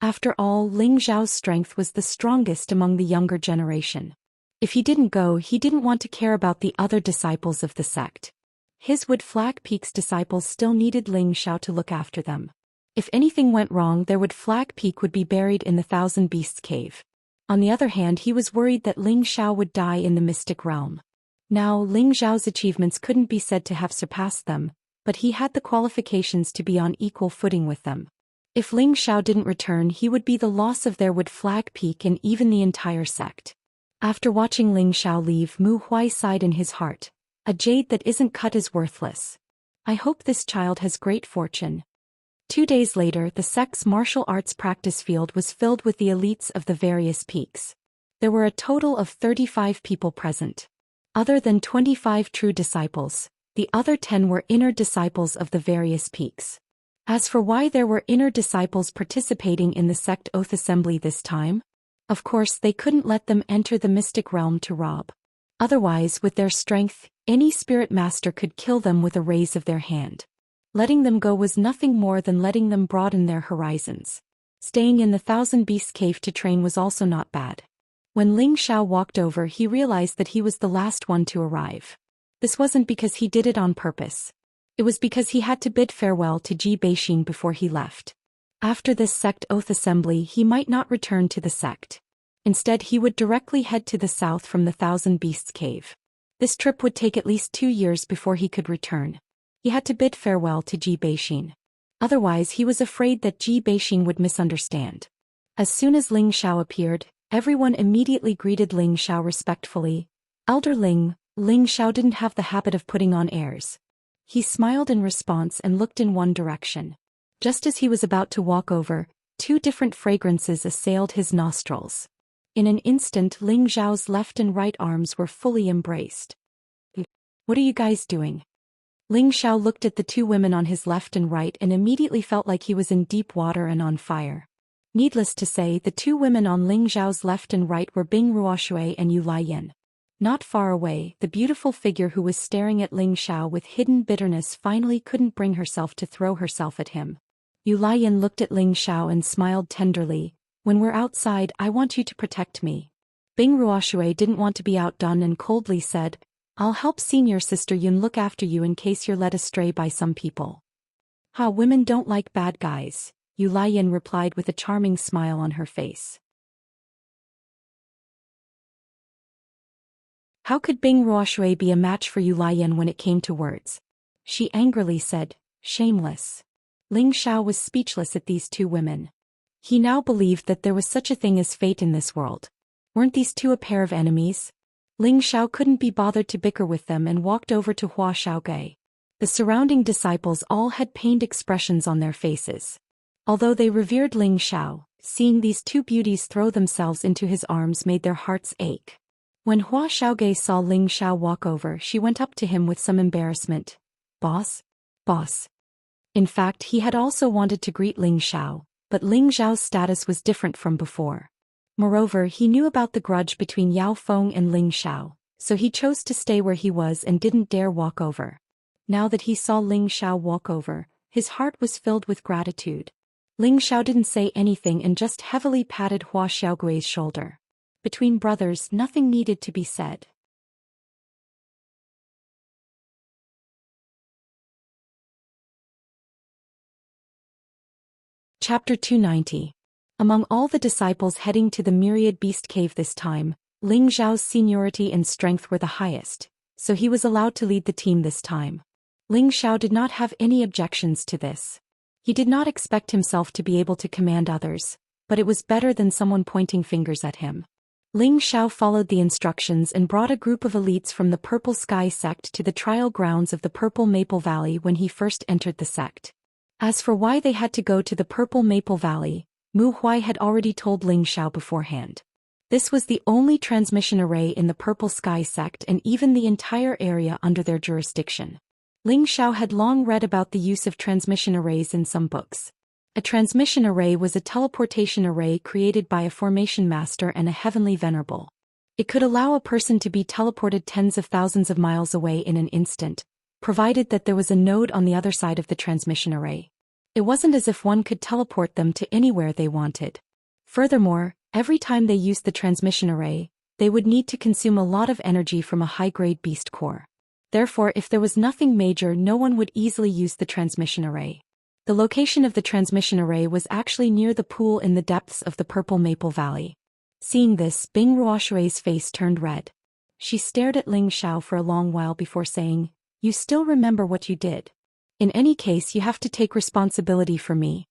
After all, Ling Xiao's strength was the strongest among the younger generation. If he didn't go, he didn't want to care about the other disciples of the sect. His Wood Flag Peak's disciples still needed Ling Xiao to look after them. If anything went wrong, their Wood Flag Peak would be buried in the Thousand Beasts cave. On the other hand, he was worried that Ling Xiao would die in the mystic realm. Now, Ling Xiao's achievements couldn't be said to have surpassed them, but he had the qualifications to be on equal footing with them. If Ling Xiao didn't return, he would be the loss of their Wood Flag Peak and even the entire sect. After watching Ling Xiao leave, Mu Huai sighed in his heart. A jade that isn't cut is worthless. I hope this child has great fortune. 2 days later, the sect's martial arts practice field was filled with the elites of the various peaks. There were a total of 35 people present. Other than 25 true disciples, the other 10 were inner disciples of the various peaks. As for why there were inner disciples participating in the sect oath assembly this time, of course they couldn't let them enter the mystic realm to rob. Otherwise, with their strength, any spirit master could kill them with a raise of their hand. Letting them go was nothing more than letting them broaden their horizons. Staying in the Thousand Beasts cave to train was also not bad. When Ling Xiao walked over, he realized that he was the last one to arrive. This wasn't because he did it on purpose. It was because he had to bid farewell to Ji Beixin before he left. After this sect oath assembly, he might not return to the sect. Instead, he would directly head to the south from the Thousand Beasts cave. This trip would take at least 2 years before he could return. He had to bid farewell to Ji Beixin. Otherwise, he was afraid that Ji Beixin would misunderstand. As soon as Ling Xiao appeared, everyone immediately greeted Ling Xiao respectfully. Elder Ling Xiao didn't have the habit of putting on airs. He smiled in response and looked in one direction. Just as he was about to walk over, 2 different fragrances assailed his nostrils. In an instant, Ling Xiao's left and right arms were fully embraced. What are you guys doing? Ling Xiao looked at the 2 women on his left and right and immediately felt like he was in deep water and on fire. Needless to say, the 2 women on Ling Xiao's left and right were Bing Ruoshui and Yu Laiyan. Not far away, the beautiful figure who was staring at Ling Xiao with hidden bitterness finally couldn't bring herself to throw herself at him. Yu Laiyan looked at Ling Xiao and smiled tenderly. When we're outside, I want you to protect me. Bing Ruoshui didn't want to be outdone and coldly said, I'll help senior sister Yun look after you in case you're led astray by some people. Women don't like bad guys, Yu Laiyan replied with a charming smile on her face. How could Bing Ruoshui be a match for Yu Laiyan when it came to words? She angrily said, shameless. Ling Xiao was speechless at these 2 women. He now believed that there was such a thing as fate in this world. Weren't these 2 a pair of enemies? Ling Xiao couldn't be bothered to bicker with them and walked over to Hua Xiaogui. The surrounding disciples all had pained expressions on their faces. Although they revered Ling Xiao, seeing these 2 beauties throw themselves into his arms made their hearts ache. When Hua Xiaogui saw Ling Xiao walk over, she went up to him with some embarrassment. Boss? Boss. In fact, he had also wanted to greet Ling Xiao, but Ling Xiao's status was different from before. Moreover, he knew about the grudge between Yao Feng and Ling Xiao, so he chose to stay where he was and didn't dare walk over. Now that he saw Ling Xiao walk over, his heart was filled with gratitude. Ling Xiao didn't say anything and just heavily patted Hua Xiaogui's shoulder. Between brothers, nothing needed to be said. Chapter 290. Among all the disciples heading to the Myriad Beast Cave this time, Ling Xiao's seniority and strength were the highest, so he was allowed to lead the team this time. Ling Xiao did not have any objections to this. He did not expect himself to be able to command others, but it was better than someone pointing fingers at him. Ling Xiao followed the instructions and brought a group of elites from the Purple Sky sect to the trial grounds of the Purple Maple Valley when he first entered the sect. As for why they had to go to the Purple Maple Valley, Mu Huai had already told Ling Xiao beforehand. This was the only transmission array in the Purple Sky sect and even the entire area under their jurisdiction. Ling Xiao had long read about the use of transmission arrays in some books, A transmission array was a teleportation array created by a formation master and a heavenly venerable. It could allow a person to be teleported tens of thousands of miles away in an instant, provided that there was a node on the other side of the transmission array. It wasn't as if one could teleport them to anywhere they wanted. Furthermore, every time they used the transmission array, they would need to consume a lot of energy from a high-grade beast core. Therefore, if there was nothing major, no one would easily use the transmission array. The location of the transmission array was actually near the pool in the depths of the Purple Maple Valley. Seeing this, Bing Ruoshui's face turned red. She stared at Ling Xiao for a long while before saying, "You still remember what you did? In any case, you have to take responsibility for me."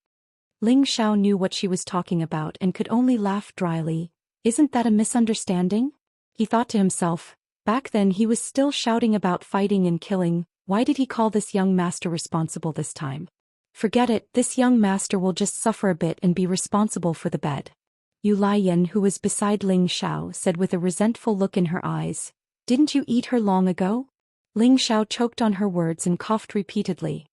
Ling Xiao knew what she was talking about and could only laugh dryly. Isn't that a misunderstanding? He thought to himself. Back then he was still shouting about fighting and killing. Why did he call this young master responsible this time? Forget it, this young master will just suffer a bit and be responsible for the bed. Yu Lian, who was beside Ling Xiao, said with a resentful look in her eyes, "Didn't you eat her long ago?" Ling Xiao choked on her words and coughed repeatedly.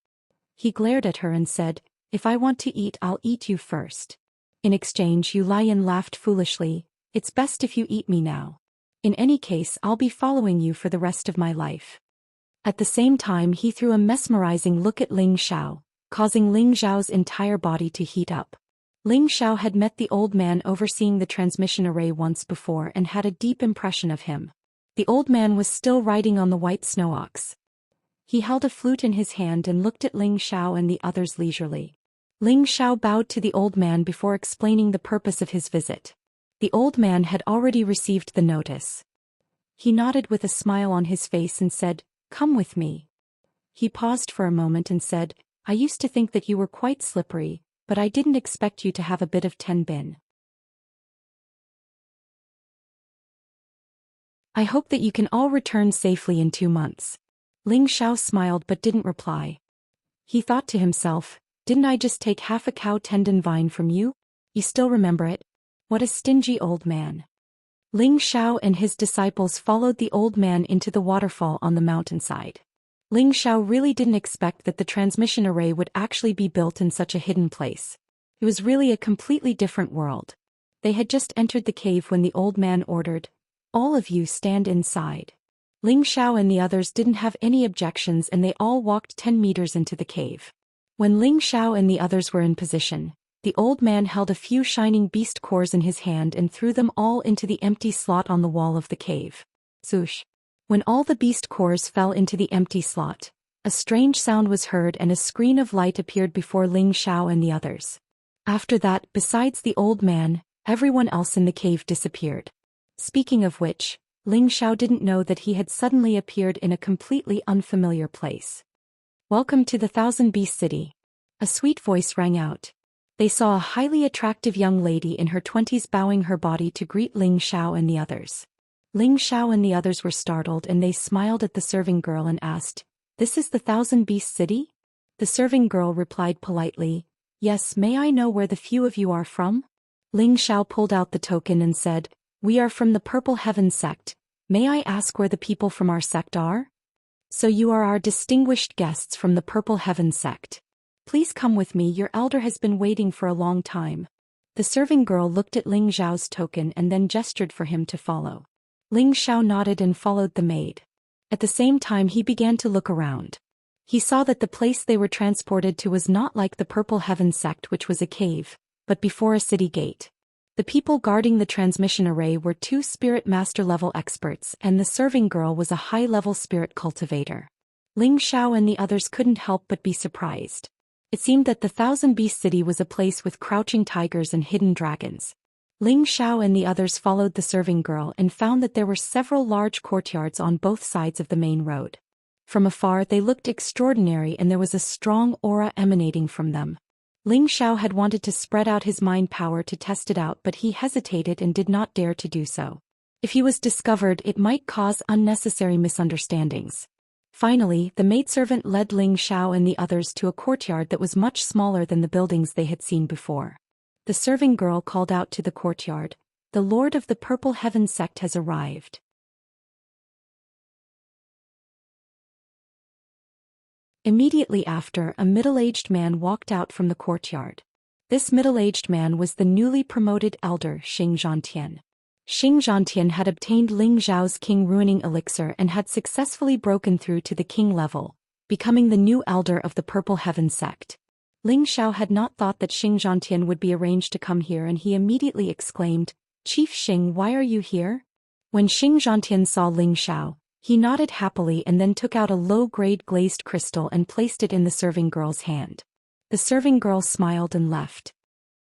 He glared at her and said, "If I want to eat, I'll eat you first." In exchange, Yu Lian laughed foolishly, "It's best if you eat me now. In any case, I'll be following you for the rest of my life." At the same time, he threw a mesmerizing look at Ling Xiao, causing Ling Xiao's entire body to heat up. Ling Xiao had met the old man overseeing the transmission array once before and had a deep impression of him. The old man was still riding on the white snow ox. He held a flute in his hand and looked at Ling Xiao and the others leisurely. Ling Xiao bowed to the old man before explaining the purpose of his visit. The old man had already received the notice. He nodded with a smile on his face and said, "Come with me." He paused for a moment and said, "I used to think that you were quite slippery, but I didn't expect you to have a bit of tenbin. I hope that you can all return safely in 2 months." Ling Xiao smiled but didn't reply. He thought to himself, "Didn't I just take half a cow tendon vine from you? You still remember it? What a stingy old man." Ling Xiao and his disciples followed the old man into the waterfall on the mountainside. Ling Xiao really didn't expect that the transmission array would actually be built in such a hidden place. It was really a completely different world. They had just entered the cave when the old man ordered, "All of you stand inside." Ling Xiao and the others didn't have any objections and they all walked 10 meters into the cave. When Ling Xiao and the others were in position, the old man held a few shining beast cores in his hand and threw them all into the empty slot on the wall of the cave. Swoosh! When all the beast cores fell into the empty slot, a strange sound was heard and a screen of light appeared before Ling Xiao and the others. After that, besides the old man, everyone else in the cave disappeared. Speaking of which, Ling Xiao didn't know that he had suddenly appeared in a completely unfamiliar place. "Welcome to the Thousand Beast City." A sweet voice rang out. They saw a highly attractive young lady in her 20s bowing her body to greet Ling Xiao and the others. Ling Xiao and the others were startled and they smiled at the serving girl and asked, "This is the Thousand Beast City?" The serving girl replied politely, "Yes, may I know where the few of you are from?" Ling Xiao pulled out the token and said, "We are from the Purple Heaven sect. May I ask where the people from our sect are?" "So you are our distinguished guests from the Purple Heaven sect. Please come with me, your elder has been waiting for a long time." The serving girl looked at Ling Xiao's token and then gestured for him to follow. Ling Xiao nodded and followed the maid. At the same time he began to look around. He saw that the place they were transported to was not like the Purple Heaven sect, which was a cave, but before a city gate. The people guarding the transmission array were 2 spirit master level experts and the serving girl was a high-level spirit cultivator. Ling Xiao and the others couldn't help but be surprised. It seemed that the Thousand Beast City was a place with crouching tigers and hidden dragons. Ling Xiao and the others followed the serving girl and found that there were several large courtyards on both sides of the main road. From afar they looked extraordinary and there was a strong aura emanating from them. Ling Xiao had wanted to spread out his mind power to test it out, but he hesitated and did not dare to do so. If he was discovered, it might cause unnecessary misunderstandings. Finally, the maidservant led Ling Xiao and the others to a courtyard that was much smaller than the buildings they had seen before. The serving girl called out to the courtyard, "The Lord of the Purple Heaven sect has arrived." Immediately after, a middle-aged man walked out from the courtyard. This middle-aged man was the newly promoted elder Xianxia. Xianxia had obtained Ling Zhao's king-ruining elixir and had successfully broken through to the king level, becoming the new elder of the Purple Heaven sect. Ling Xiao had not thought that Xianxia would be arranged to come here, and he immediately exclaimed, "Chief Xing, why are you here?" When Xianxia saw Ling Xiao, he nodded happily and then took out a low-grade glazed crystal and placed it in the serving girl's hand. The serving girl smiled and left.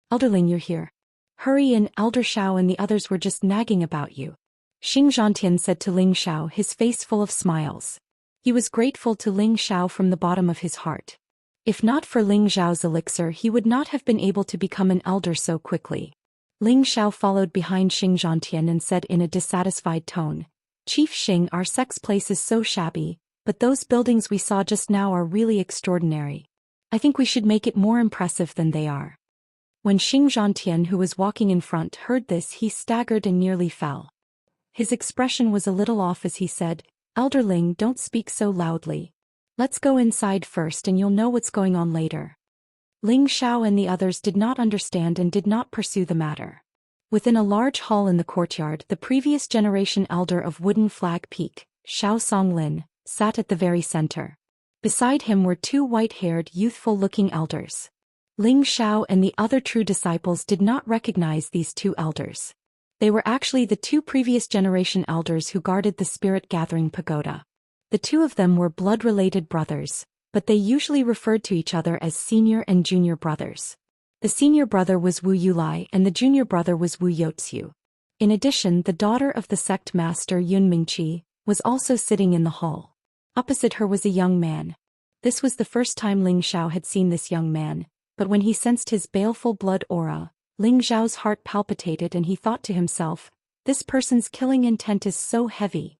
"Elderling, you're here. Hurry in, Elder Xiao and the others were just nagging about you," Xianxia said to Ling Xiao, his face full of smiles. He was grateful to Ling Xiao from the bottom of his heart. If not for Ling Xiao's elixir, he would not have been able to become an elder so quickly. Ling Xiao followed behind Xianxia and said in a dissatisfied tone, "Chief Xing, our sect's place is so shabby, but those buildings we saw just now are really extraordinary. I think we should make it more impressive than they are." When Xianxia, who was walking in front, heard this, he staggered and nearly fell. His expression was a little off as he said, "Elderling, don't speak so loudly. Let's go inside first and you'll know what's going on later." Ling Xiao and the others did not understand and did not pursue the matter. Within a large hall in the courtyard, the previous generation elder of Wooden Flag Peak, Xiao Songlin, sat at the very center. Beside him were two white-haired, youthful-looking elders. Ling Xiao and the other true disciples did not recognize these two elders. They were actually the two previous generation elders who guarded the spirit-gathering pagoda. The two of them were blood-related brothers, but they usually referred to each other as senior and junior brothers. The senior brother was Wu Yulai and the junior brother was Wu Youxiu. In addition, the daughter of the sect master Yun Mingqi was also sitting in the hall. Opposite her was a young man. This was the first time Ling Xiao had seen this young man, but when he sensed his baleful blood aura, Ling Xiao's heart palpitated and he thought to himself, "This person's killing intent is so heavy."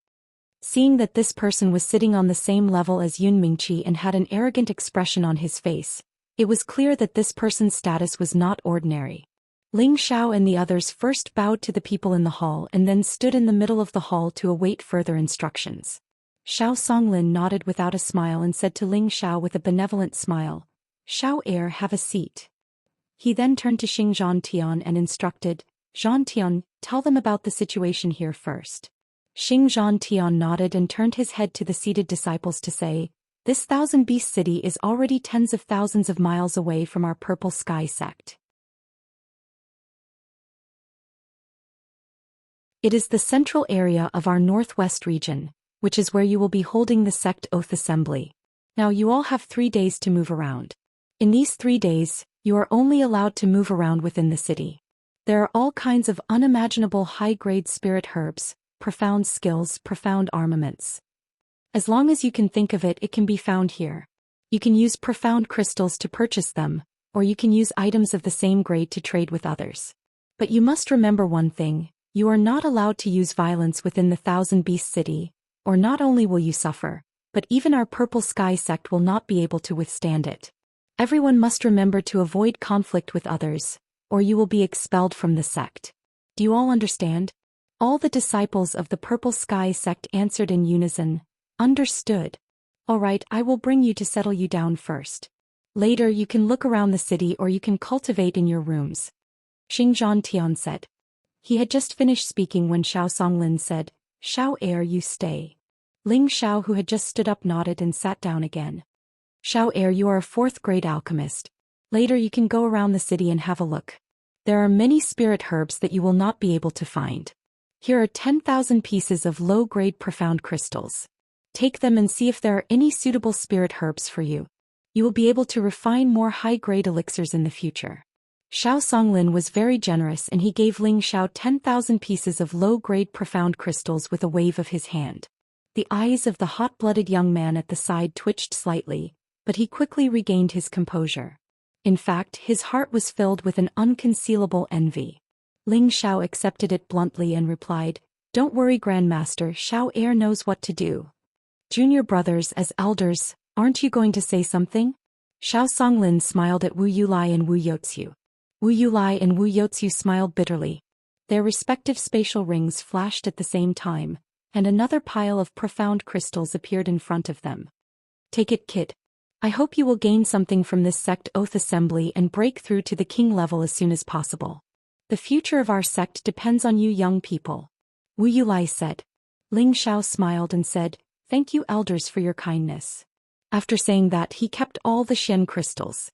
Seeing that this person was sitting on the same level as Yun Mingqi and had an arrogant expression on his face, it was clear that this person's status was not ordinary. Ling Xiao and the others first bowed to the people in the hall and then stood in the middle of the hall to await further instructions. Xiao Songlin nodded without a smile and said to Ling Xiao with a benevolent smile, "Xiao heir, have a seat." He then turned to Xianxia and instructed, "Xianxia, tell them about the situation here first." Xianxia nodded and turned his head to the seated disciples to say, "This thousand-beast city is already tens of thousands of miles away from our Purple Sky sect. It is the central area of our northwest region, which is where you will be holding the sect oath assembly. Now you all have 3 days to move around. In these 3 days, you are only allowed to move around within the city. There are all kinds of unimaginable high-grade spirit herbs, profound skills, profound armaments. As long as you can think of it, it can be found here. You can use profound crystals to purchase them, or you can use items of the same grade to trade with others. But you must remember one thing, you are not allowed to use violence within the Thousand Beast City, or not only will you suffer, but even our Purple Sky sect will not be able to withstand it. Everyone must remember to avoid conflict with others, or you will be expelled from the sect. Do you all understand? All the disciples of the Purple Sky sect answered in unison, "Understood. All right, I will bring you to settle you down first. Later you can look around the city or you can cultivate in your rooms," Xianxia said. He had just finished speaking when Xiao Songlin said, "Xiao heir, you stay." Ling Xiao, who had just stood up, nodded and sat down again. "Xiao heir, you are a 4th-grade alchemist. Later you can go around the city and have a look. There are many spirit herbs that you will not be able to find. Here are 10,000 pieces of low-grade profound crystals. Take them and see if there are any suitable spirit herbs for you. You will be able to refine more high-grade elixirs in the future." Xiao Songlin was very generous and he gave Ling Xiao 10,000 pieces of low-grade profound crystals with a wave of his hand. The eyes of the hot-blooded young man at the side twitched slightly, but he quickly regained his composure. In fact, his heart was filled with an unconcealable envy. Ling Xiao accepted it bluntly and replied, "Don't worry, Grandmaster, Xiao heir knows what to do." "Junior brothers, as elders, aren't you going to say something?" Xiao Songlin smiled at Wu Yulai and Wu Youxiu. Wu Yulai and Wu Youxiu smiled bitterly. Their respective spatial rings flashed at the same time, and another pile of profound crystals appeared in front of them. "Take it, kid. I hope you will gain something from this sect oath assembly and break through to the king level as soon as possible. The future of our sect depends on you young people. Wu Yulai said. Ling Xiao smiled and said, "Thank you elders for your kindness." After saying that, he kept all the Xian crystals.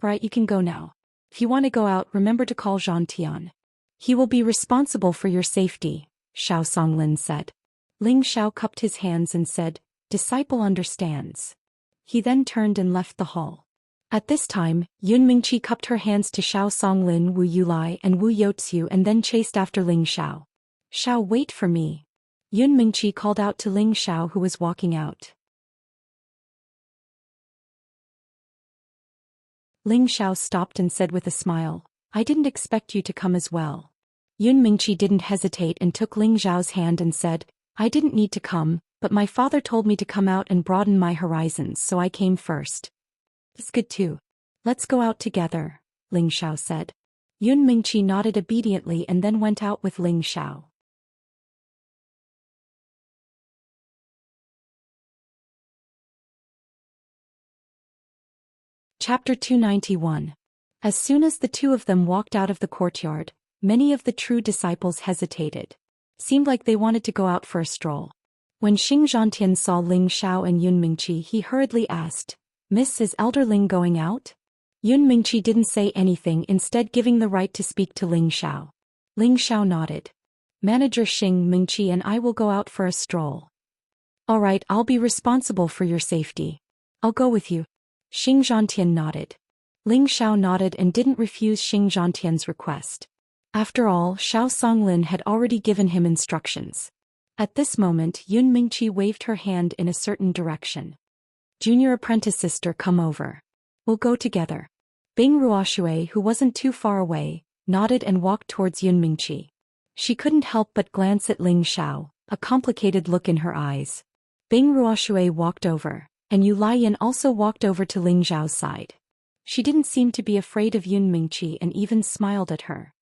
Right, you can go now. If you want to go out, remember to call Zhang Tian. He will be responsible for your safety, Xiao Songlin said. Ling Xiao cupped his hands and said, "Disciple understands." He then turned and left the hall. At this time, Yun Mingqi cupped her hands to Xiao Songlin, Wu Yulai and Wu Youxiu and then chased after Ling Xiao. "Xiao, wait for me." Yun Mingqi called out to Ling Xiao, who was walking out. Ling Xiao stopped and said with a smile, "I didn't expect you to come as well." Yun Mingqi didn't hesitate and took Ling Xiao's hand and said, "I didn't need to come, but my father told me to come out and broaden my horizons, so I came first." "It's good too. Let's go out together," Ling Xiao said. Yun Mingqi nodded obediently and then went out with Ling Xiao. Chapter 291. As soon as the two of them walked out of the courtyard, many of the true disciples hesitated. Seemed like they wanted to go out for a stroll. When Xing Zhantian saw Ling Xiao and Yun Mingqi, he hurriedly asked, "Miss, is Elder Ling going out?" Yun Mingqi didn't say anything, instead giving the right to speak to Ling Xiao. Ling Xiao nodded. "Manager Xing Mingqi and I will go out for a stroll." "All right, I'll be responsible for your safety. I'll go with you." Xing Zhantian nodded. Ling Xiao nodded and didn't refuse Xing Zhantian's request. After all, Xiao Songlin had already given him instructions. At this moment, Yun Mingqi waved her hand in a certain direction. "Junior apprentice sister, come over. We'll go together." Bing Ruoshui, who wasn't too far away, nodded and walked towards Yun Mingqi. She couldn't help but glance at Ling Xiao, a complicated look in her eyes. Bing Ruoshui walked over, and Yu Laiyan also walked over to Ling Xiao's side. She didn't seem to be afraid of Yun Mingqi and even smiled at her.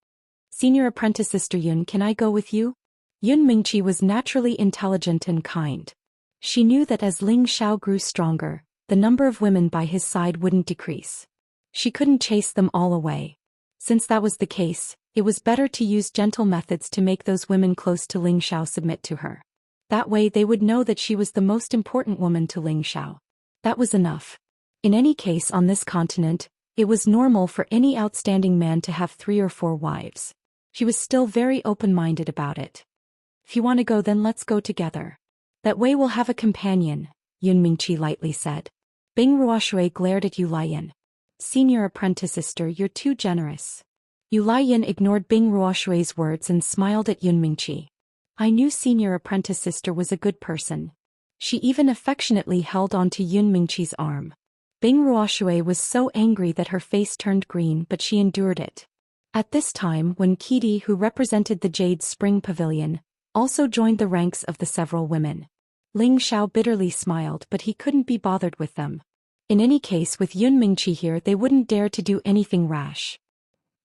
"Senior apprentice sister Yun, can I go with you?" Yun Mingqi was naturally intelligent and kind. She knew that as Ling Xiao grew stronger, the number of women by his side wouldn't decrease. She couldn't chase them all away. Since that was the case, it was better to use gentle methods to make those women close to Ling Xiao submit to her. That way they would know that she was the most important woman to Ling Xiao. That was enough. In any case, on this continent, it was normal for any outstanding man to have 3 or 4 wives. She was still very open-minded about it. "If you want to go, then let's go together. That way we'll have a companion," Yun Mingqi lightly said. Bing Ruoshui glared at Yu Laiyan. "Senior apprentice sister, you're too generous." Yu Laiyan ignored Bing Ruoshui's words and smiled at Yun Mingqi. "I knew senior apprentice sister was a good person." She even affectionately held on to Yun Mingqi's arm. Bing Ruoshui was so angry that her face turned green, but she endured it. At this time, when Kidi, who represented the Jade Spring Pavilion, also joined the ranks of the several women, Ling Xiao bitterly smiled, but he couldn't be bothered with them. In any case, with Yun Mingqi here, they wouldn't dare to do anything rash.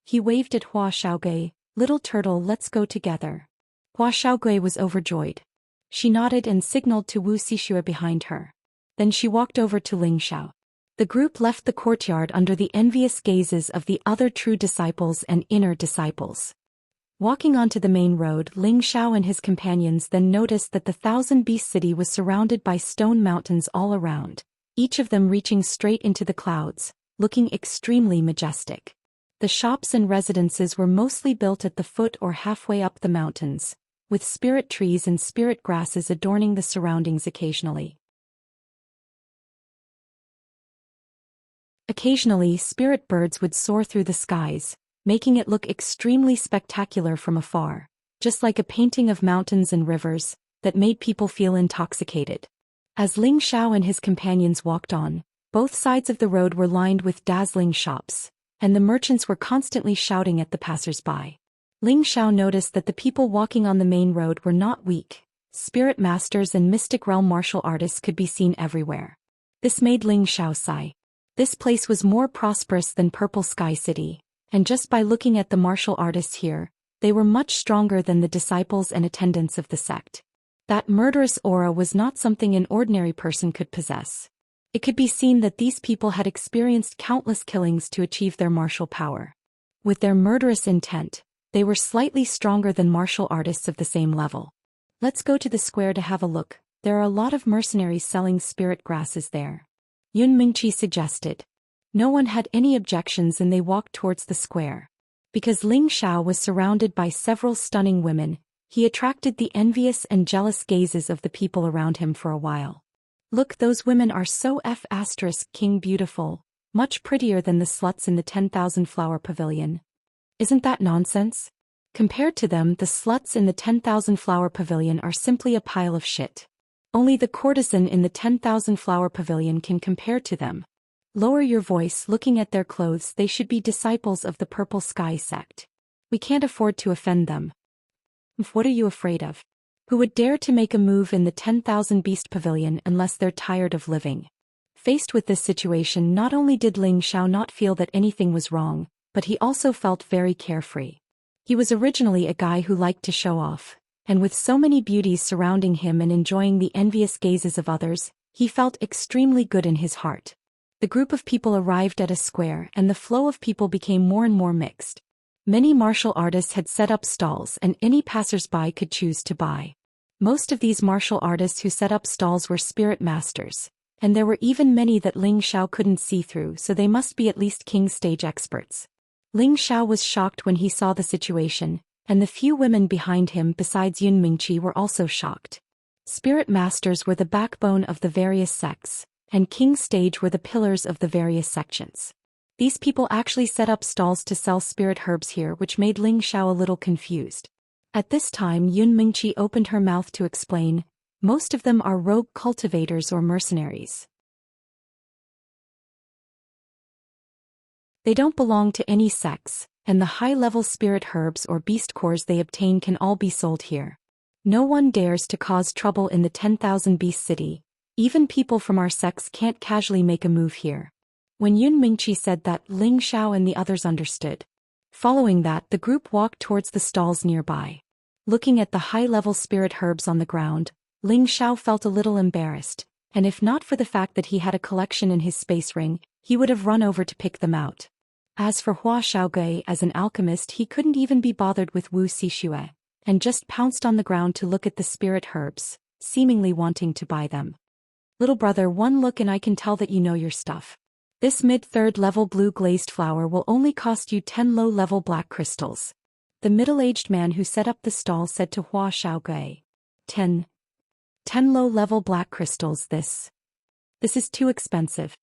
He waved at Hua Xiaogui, "Little turtle, let's go together." Hua Xiaogui was overjoyed. She nodded and signaled to Wu Xixue behind her. Then she walked over to Ling Xiao. The group left the courtyard under the envious gazes of the other true disciples and inner disciples. Walking onto the main road, Ling Xiao and his companions then noticed that the Thousand Beast City was surrounded by stone mountains all around, each of them reaching straight into the clouds, looking extremely majestic. The shops and residences were mostly built at the foot or halfway up the mountains, with spirit trees and spirit grasses adorning the surroundings occasionally. Occasionally, spirit birds would soar through the skies, making it look extremely spectacular from afar, just like a painting of mountains and rivers, that made people feel intoxicated. As Ling Xiao and his companions walked on, both sides of the road were lined with dazzling shops, and the merchants were constantly shouting at the passers-by. Ling Xiao noticed that the people walking on the main road were not weak. Spirit masters and mystic realm martial artists could be seen everywhere. This made Ling Xiao sigh. This place was more prosperous than Purple Sky City, and just by looking at the martial artists here, they were much stronger than the disciples and attendants of the sect. That murderous aura was not something an ordinary person could possess. It could be seen that these people had experienced countless killings to achieve their martial power. With their murderous intent, they were slightly stronger than martial artists of the same level. Let's go to the square to have a look. There are a lot of mercenaries selling spirit grasses there. Yun Mingqi suggested. No one had any objections and they walked towards the square. Because Ling Xiao was surrounded by several stunning women, he attracted the envious and jealous gazes of the people around him for a while. Look, those women are so king beautiful, much prettier than the sluts in the 10,000 flower pavilion. Isn't that nonsense? Compared to them, the sluts in the 10,000 flower pavilion are simply a pile of shit. Only the courtesan in the 10,000 flower pavilion can compare to them. Lower your voice. Looking at their clothes, they should be disciples of the Purple Sky sect. We can't afford to offend them. What are you afraid of? Who would dare to make a move in the 10,000 beast pavilion unless they're tired of living? Faced with this situation, not only did Ling Xiao not feel that anything was wrong, but he also felt very carefree. He was originally a guy who liked to show off, and with so many beauties surrounding him and enjoying the envious gazes of others, he felt extremely good in his heart. The group of people arrived at a square and the flow of people became more and more mixed. Many martial artists had set up stalls and any passers-by could choose to buy. Most of these martial artists who set up stalls were spirit masters, and there were even many that Ling Xiao couldn't see through, so they must be at least king stage experts. Ling Xiao was shocked when he saw the situation, and the few women behind him besides Yun Mingqi were also shocked. Spirit masters were the backbone of the various sects, and king stage were the pillars of the various sections. These people actually set up stalls to sell spirit herbs here, which made Ling Xiao a little confused. At this time, Yun Mingqi opened her mouth to explain. Most of them are rogue cultivators or mercenaries. They don't belong to any sects, and the high-level spirit herbs or beast cores they obtain can all be sold here. No one dares to cause trouble in the 10,000 beast city. Even people from our sects can't casually make a move here. When Yun Mingqi said that, Ling Xiao and the others understood. Following that, the group walked towards the stalls nearby. Looking at the high-level spirit herbs on the ground, Ling Xiao felt a little embarrassed, and if not for the fact that he had a collection in his space ring, he would have run over to pick them out. As for Hua Xiaogui, as an alchemist, he couldn't even be bothered with Wu Xixue, and just pounced on the ground to look at the spirit herbs, seemingly wanting to buy them. Little brother, one look and I can tell that you know your stuff. This mid-third level blue glazed flower will only cost you 10 low-level black crystals. The middle-aged man who set up the stall said to Hua Xiaogui. 10 low-level black crystals. This is too expensive.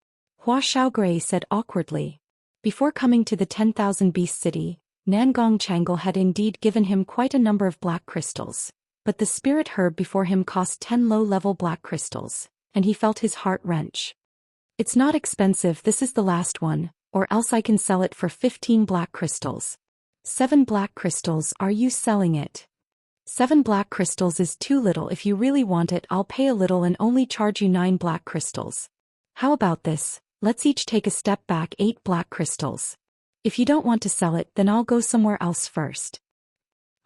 Hua Xiaogui said awkwardly. Before coming to the 10,000 beast city, Nangong Changle had indeed given him quite a number of black crystals, but the spirit herb before him cost 10 low-level black crystals, and he felt his heart wrench. It's not expensive, this is the last one, or else I can sell it for 15 black crystals. 7 black crystals, are you selling it? 7 black crystals is too little. If you really want it, I'll pay a little and only charge you 9 black crystals. How about this? Let's each take a step back. 8 black crystals. If you don't want to sell it, then I'll go somewhere else first.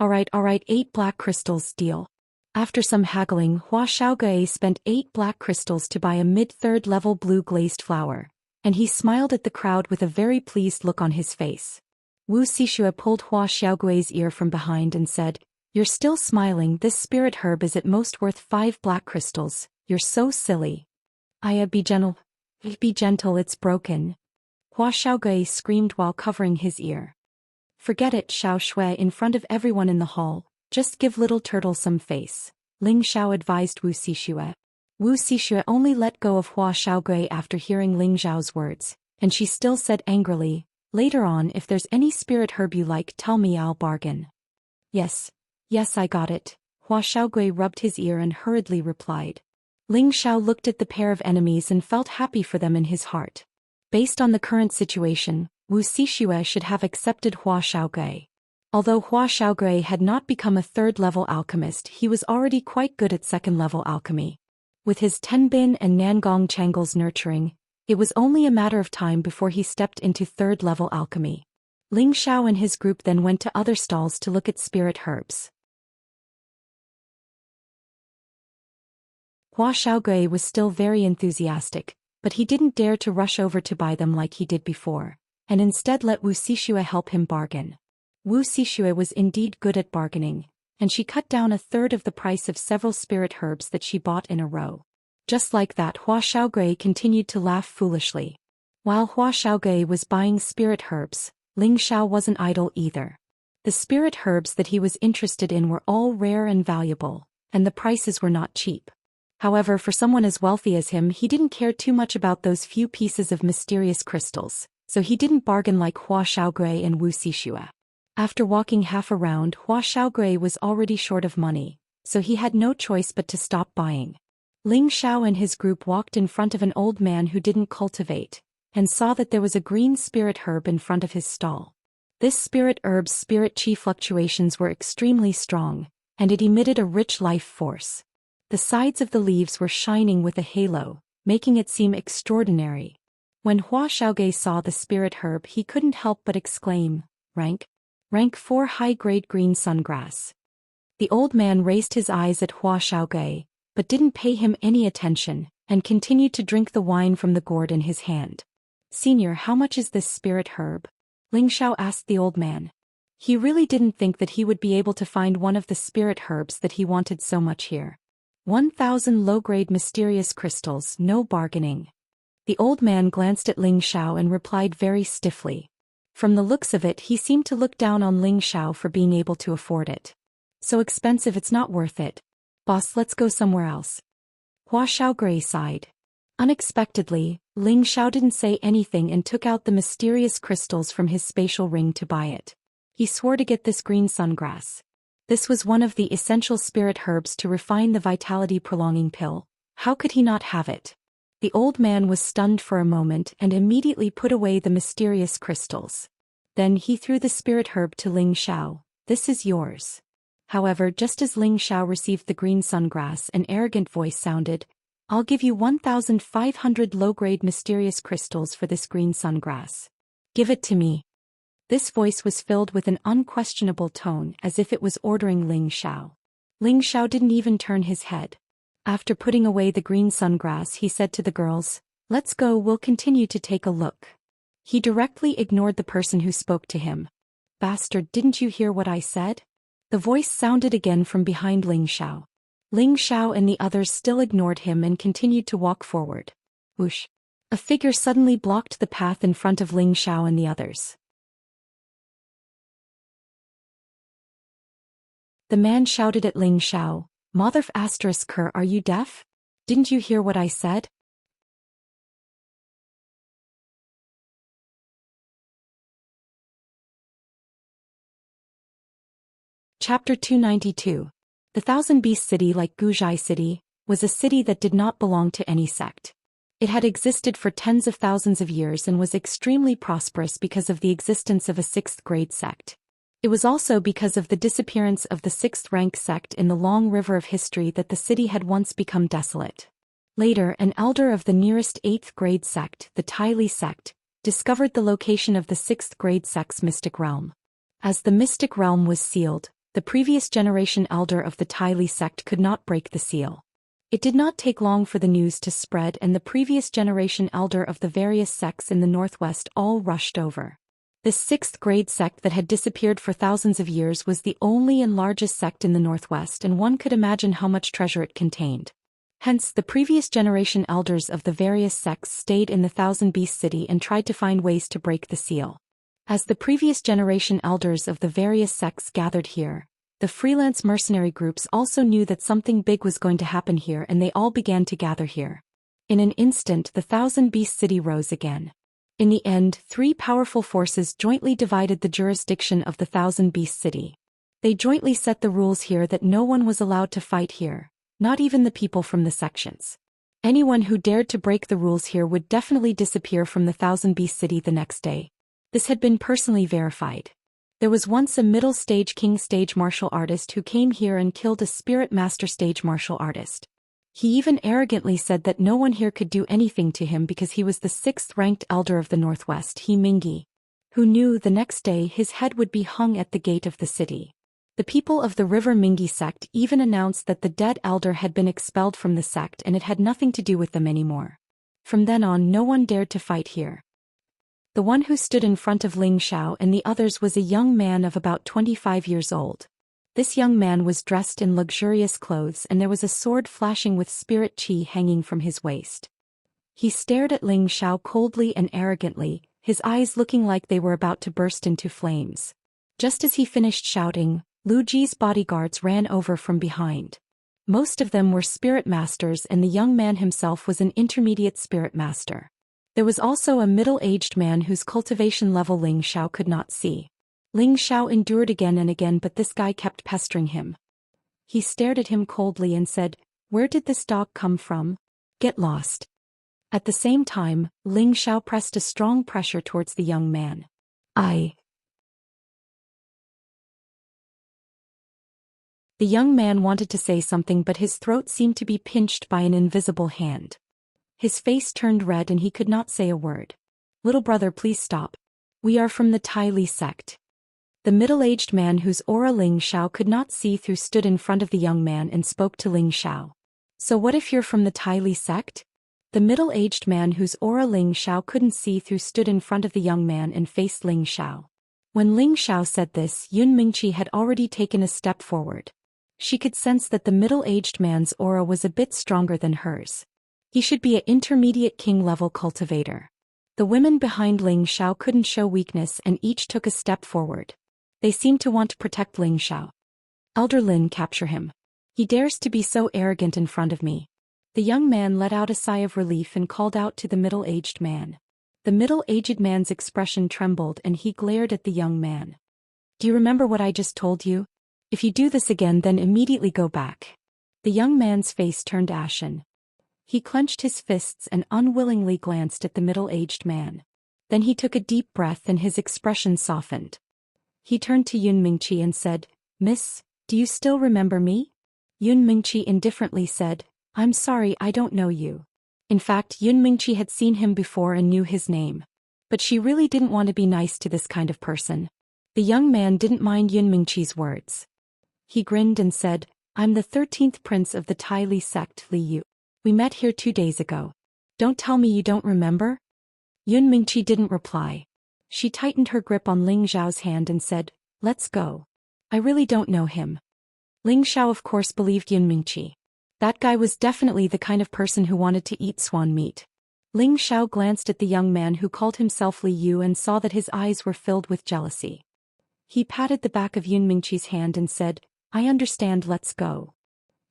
Alright, 8 black crystals, deal. After some haggling, Hua Xiaogui spent 8 black crystals to buy a mid-third level blue glazed flower, and he smiled at the crowd with a very pleased look on his face. Wu Xixue pulled Hua Xiaogui's ear from behind and said, "You're still smiling. This spirit herb is at most worth 5 black crystals. You're so silly." Be gentle, it's broken." Hua Xiaogui screamed while covering his ear. "Forget it, Xiao Shui," in front of everyone in the hall. "Just give little turtle some face," Ling Xiao advised Wu Xixue. Wu Xixue only let go of Hua Xiaogui after hearing Ling Xiao's words, and she still said angrily, "Later on, if there's any spirit herb you like, tell me, I'll bargain." Yes, I got it," Hua Xiaogui rubbed his ear and hurriedly replied. Ling Xiao looked at the pair of enemies and felt happy for them in his heart. Based on the current situation, Wu Xixue should have accepted Hua Xiaogui. Although Hua Xiaogui had not become a third-level alchemist, he was already quite good at second-level alchemy. With his Tenbin and Nangong Changle's nurturing, it was only a matter of time before he stepped into third-level alchemy. Ling Xiao and his group then went to other stalls to look at spirit herbs. Hua Xiaogui was still very enthusiastic, but he didn't dare to rush over to buy them like he did before, and instead let Wuxia help him bargain. Wuxia was indeed good at bargaining, and she cut down a third of the price of several spirit herbs that she bought in a row. Just like that, Hua Xiaogui continued to laugh foolishly. While Hua Xiaogui was buying spirit herbs, Ling Xiao wasn't idle either. The spirit herbs that he was interested in were all rare and valuable, and the prices were not cheap. However, for someone as wealthy as him, he didn't care too much about those few pieces of mysterious crystals, so he didn't bargain like Hua Xiaogui and Wuxia. After walking half around, Hua Xiaogui was already short of money, so he had no choice but to stop buying. Ling Xiao and his group walked in front of an old man who didn't cultivate, and saw that there was a green spirit herb in front of his stall. This spirit herb's spirit chi fluctuations were extremely strong, and it emitted a rich life force. The sides of the leaves were shining with a halo, making it seem extraordinary. When Hua Xiaogui saw the spirit herb, he couldn't help but exclaim, Rank 4 high-grade green sungrass. The old man raised his eyes at Hua Xiaogui, but didn't pay him any attention, and continued to drink the wine from the gourd in his hand. Senior, how much is this spirit herb? Ling Xiao asked the old man. He really didn't think that he would be able to find one of the spirit herbs that he wanted so much here. 1,000 low-grade mysterious crystals, no bargaining. The old man glanced at Ling Xiao and replied very stiffly. From the looks of it, he seemed to look down on Ling Xiao for being able to afford it. So expensive, it's not worth it. Boss, let's go somewhere else. Hua Xiaogui sighed. Unexpectedly, Ling Xiao didn't say anything and took out the mysterious crystals from his spatial ring to buy it. He swore to get this green sungrass. This was one of the essential spirit herbs to refine the vitality-prolonging pill. How could he not have it? The old man was stunned for a moment and immediately put away the mysterious crystals. Then he threw the spirit herb to Ling Xiao. This is yours. However, just as Ling Xiao received the green sungrass, an arrogant voice sounded, I'll give you 1,500 low-grade mysterious crystals for this green sungrass. Give it to me. This voice was filled with an unquestionable tone, as if it was ordering Ling Xiao. Ling Xiao didn't even turn his head. After putting away the green sungrass, he said to the girls, Let's go, we'll continue to take a look. He directly ignored the person who spoke to him. Bastard, didn't you hear what I said? The voice sounded again from behind Ling Xiao. Ling Xiao and the others still ignored him and continued to walk forward. Whoosh! A figure suddenly blocked the path in front of Ling Xiao and the others. The man shouted at Ling Xiao, Mother ***, are you deaf? Didn't you hear what I said? Chapter 292. The Thousand Beast City, like Guzhai City, was a city that did not belong to any sect. It had existed for tens of thousands of years and was extremely prosperous because of the existence of a sixth-grade sect. It was also because of the disappearance of the sixth-rank sect in the long river of history that the city had once become desolate. Later, an elder of the nearest eighth-grade sect, the Tyli sect, discovered the location of the sixth-grade sect's mystic realm. As the mystic realm was sealed, the previous generation elder of the Tyli sect could not break the seal. It did not take long for the news to spread, and the previous generation elder of the various sects in the northwest all rushed over. This sixth-grade sect that had disappeared for thousands of years was the only and largest sect in the northwest, and one could imagine how much treasure it contained. Hence, the previous generation elders of the various sects stayed in the Thousand Beast City and tried to find ways to break the seal. As the previous generation elders of the various sects gathered here, the freelance mercenary groups also knew that something big was going to happen here, and they all began to gather here. In an instant, the Thousand Beast City rose again. In the end, three powerful forces jointly divided the jurisdiction of the Thousand Beast City. They jointly set the rules here that no one was allowed to fight here, not even the people from the sections. Anyone who dared to break the rules here would definitely disappear from the Thousand Beast City the next day. This had been personally verified. There was once a middle-stage king stage martial artist who came here and killed a spirit master stage martial artist. He even arrogantly said that no one here could do anything to him because he was the sixth-ranked elder of the Northwest, He Mingi, who knew the next day his head would be hung at the gate of the city. The people of the River Mingi sect even announced that the dead elder had been expelled from the sect and it had nothing to do with them anymore. From then on no one dared to fight here. The one who stood in front of Ling Xiao and the others was a young man of about 25 years old. This young man was dressed in luxurious clothes and there was a sword flashing with spirit qi hanging from his waist. He stared at Ling Xiao coldly and arrogantly, his eyes looking like they were about to burst into flames. Just as he finished shouting, Lu Ji's bodyguards ran over from behind. Most of them were spirit masters and the young man himself was an intermediate spirit master. There was also a middle-aged man whose cultivation level Ling Xiao could not see. Ling Xiao endured again and again, but this guy kept pestering him. He stared at him coldly and said, "Where did this dog come from? Get lost." At the same time, Ling Xiao pressed a strong pressure towards the young man. The young man wanted to say something but his throat seemed to be pinched by an invisible hand. His face turned red and he could not say a word. "Little brother, please stop. We are from the Tai Li sect." The middle-aged man whose aura Ling Xiao could not see through stood in front of the young man and spoke to Ling Xiao. "So what if you're from the Tai Li sect?" The middle-aged man whose aura Ling Xiao couldn't see through stood in front of the young man and faced Ling Xiao. When Ling Xiao said this, Yun Mingqi had already taken a step forward. She could sense that the middle-aged man's aura was a bit stronger than hers. He should be an intermediate king-level cultivator. The women behind Ling Xiao couldn't show weakness and each took a step forward. They seemed to want to protect Ling Xiao. "Elder Lin, capture him. He dares to be so arrogant in front of me." The young man let out a sigh of relief and called out to the middle-aged man. The middle-aged man's expression trembled and he glared at the young man. "Do you remember what I just told you? If you do this again, then immediately go back." The young man's face turned ashen. He clenched his fists and unwillingly glanced at the middle-aged man. Then he took a deep breath and his expression softened. He turned to Yun Mingqi and said, "Miss, do you still remember me?" Yun Mingqi indifferently said, "I'm sorry, I don't know you." In fact, Yun Mingqi had seen him before and knew his name. But she really didn't want to be nice to this kind of person. The young man didn't mind Yun Mingqi's words. He grinned and said, "I'm the 13th prince of the Tai Li sect, Li Yu. We met here 2 days ago. Don't tell me you don't remember?" Yun Mingqi didn't reply. She tightened her grip on Ling Xiao's hand and said, "Let's go. I really don't know him." Ling Xiao of course believed Yun Mingqi. That guy was definitely the kind of person who wanted to eat swan meat. Ling Xiao glanced at the young man who called himself Li Yu and saw that his eyes were filled with jealousy. He patted the back of Yun Mingqi's hand and said, "I understand, let's go."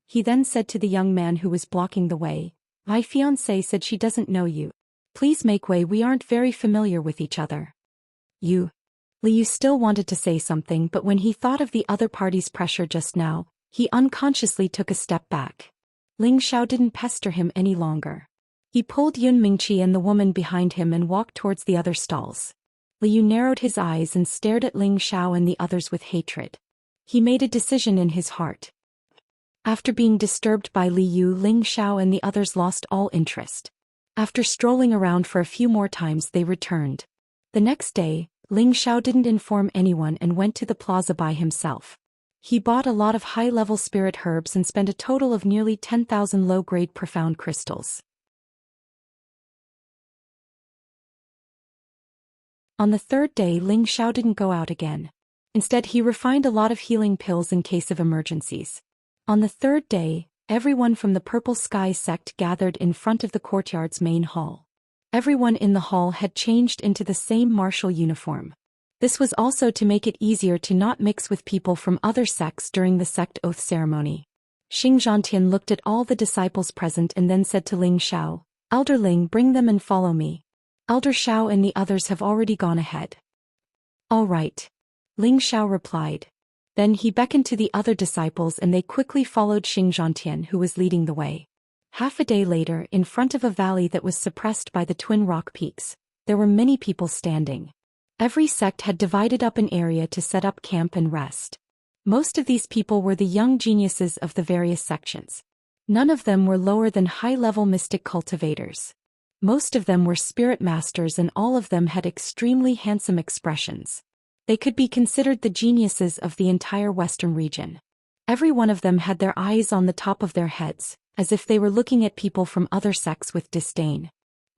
He then said to the young man who was blocking the way, "My fiancée said she doesn't know you. Please make way, we aren't very familiar with each other." Li Yu still wanted to say something, but when he thought of the other party's pressure just now, he unconsciously took a step back. Ling Xiao didn't pester him any longer. He pulled Yun Mingqi and the woman behind him and walked towards the other stalls. Li Yu narrowed his eyes and stared at Ling Xiao and the others with hatred. He made a decision in his heart. After being disturbed by Li Yu, Ling Xiao and the others lost all interest. After strolling around for a few more times, they returned. The next day, Ling Xiao didn't inform anyone and went to the plaza by himself. He bought a lot of high-level spirit herbs and spent a total of nearly 10,000 low-grade profound crystals. On the third day, Ling Xiao didn't go out again. Instead, he refined a lot of healing pills in case of emergencies. On the third day, everyone from the Purple Sky sect gathered in front of the courtyard's main hall. Everyone in the hall had changed into the same martial uniform. This was also to make it easier to not mix with people from other sects during the sect oath ceremony. Xianxia looked at all the disciples present and then said to Ling Xiao, "Elder Ling, bring them and follow me. Elder Xiao and the others have already gone ahead." "All right," Ling Xiao replied. Then he beckoned to the other disciples and they quickly followed Xianxia, who was leading the way. Half a day later, in front of a valley that was suppressed by the twin rock peaks, there were many people standing. Every sect had divided up an area to set up camp and rest. Most of these people were the young geniuses of the various sections. None of them were lower than high-level mystic cultivators. Most of them were spirit masters and all of them had extremely handsome expressions. They could be considered the geniuses of the entire western region. Every one of them had their eyes on the top of their heads, as if they were looking at people from other sects with disdain.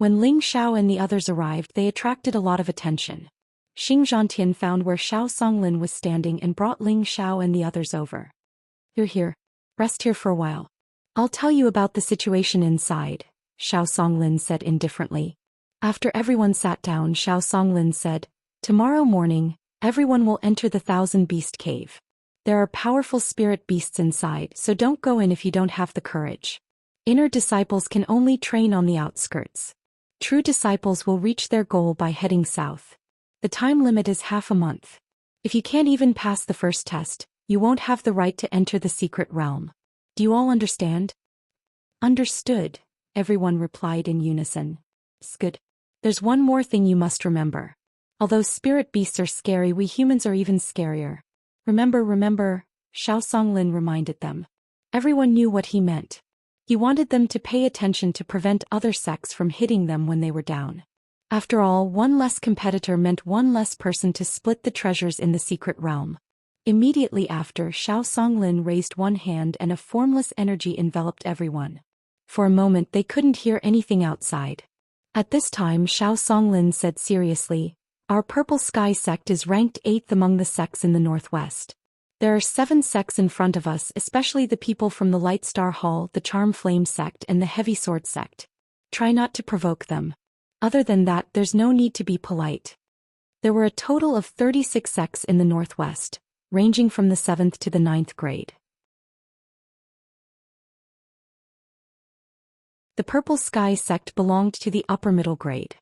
When Ling Xiao and the others arrived, they attracted a lot of attention. Xing Zhantian found where Xiao Songlin was standing and brought Ling Xiao and the others over. "You're here. Rest here for a while. I'll tell you about the situation inside," Xiao Songlin said indifferently. After everyone sat down, Xiao Songlin said, "Tomorrow morning, everyone will enter the Thousand Beast Cave. There are powerful spirit beasts inside, so don't go in if you don't have the courage. Inner disciples can only train on the outskirts. True disciples will reach their goal by heading south. The time limit is half a month. If you can't even pass the first test, you won't have the right to enter the secret realm. Do you all understand?" "Understood," everyone replied in unison. "Good. There's one more thing you must remember. Although spirit beasts are scary, we humans are even scarier. Remember, Xiao Songlin reminded them. Everyone knew what he meant. He wanted them to pay attention to prevent other sects from hitting them when they were down. After all, one less competitor meant one less person to split the treasures in the secret realm. Immediately after, Xiao Songlin raised one hand and a formless energy enveloped everyone. For a moment they couldn't hear anything outside. At this time Xiao Songlin said seriously, "Our Purple Sky sect is ranked 8th among the sects in the northwest. There are 7 sects in front of us, especially the people from the Light Star Hall, the Charm Flame sect and the Heavy Sword sect. Try not to provoke them. Other than that, there's no need to be polite." There were a total of 36 sects in the northwest, ranging from the 7th to the 9th grade. The Purple Sky sect belonged to the upper middle grade.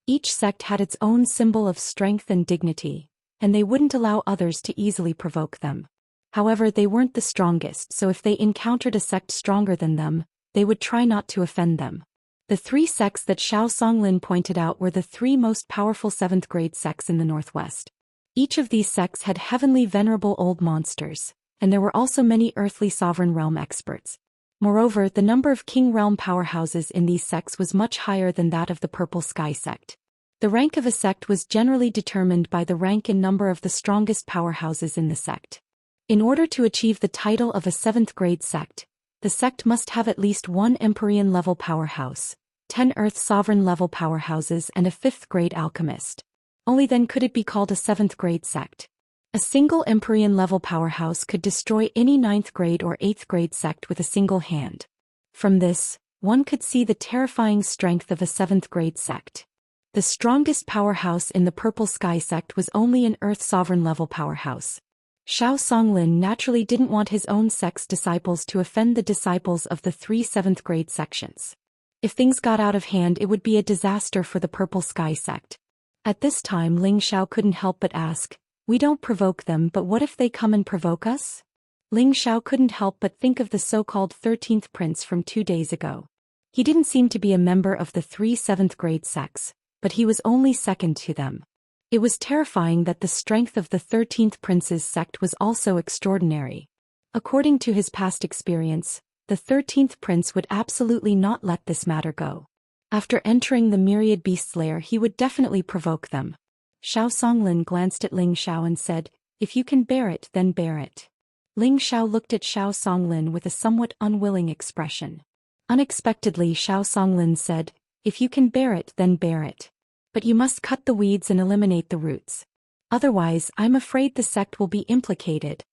Each sect had its own symbol of strength and dignity, and they wouldn't allow others to easily provoke them. However, they weren't the strongest, so if they encountered a sect stronger than them, they would try not to offend them. The 3 sects that Xiao Songlin pointed out were the 3 most powerful 7th grade sects in the northwest. Each of these sects had heavenly venerable old monsters, and there were also many earthly sovereign realm experts. Moreover, the number of king realm powerhouses in these sects was much higher than that of the Purple Sky sect. The rank of a sect was generally determined by the rank and number of the strongest powerhouses in the sect. In order to achieve the title of a 7th grade sect, the sect must have at least 1 Empyrean level powerhouse, 10 Earth sovereign level powerhouses and a 5th grade alchemist. Only then could it be called a 7th grade sect. A single Empyrean level powerhouse could destroy any 9th grade or 8th grade sect with a single hand. From this, one could see the terrifying strength of a 7th grade sect. The strongest powerhouse in the Purple Sky sect was only an Earth sovereign level powerhouse. Xiao Songlin naturally didn't want his own sect's disciples to offend the disciples of the 3 7th grade sections. If things got out of hand, it would be a disaster for the Purple Sky sect. At this time Ling Xiao couldn't help but ask, "We don't provoke them, but what if they come and provoke us?" Ling Xiao couldn't help but think of the so-called 13th prince from 2 days ago. He didn't seem to be a member of the 3 7th grade sects, but he was only second to them. It was terrifying that the strength of the 13th prince's sect was also extraordinary. According to his past experience, the 13th prince would absolutely not let this matter go. After entering the myriad beast's lair, he would definitely provoke them. Xiao Songlin glanced at Ling Xiao and said, "If you can bear it, then bear it." Ling Xiao looked at Xiao Songlin with a somewhat unwilling expression. Unexpectedly, Xiao Songlin said, "If you can bear it, then bear it. But you must cut the weeds and eliminate the roots. Otherwise, I'm afraid the sect will be implicated."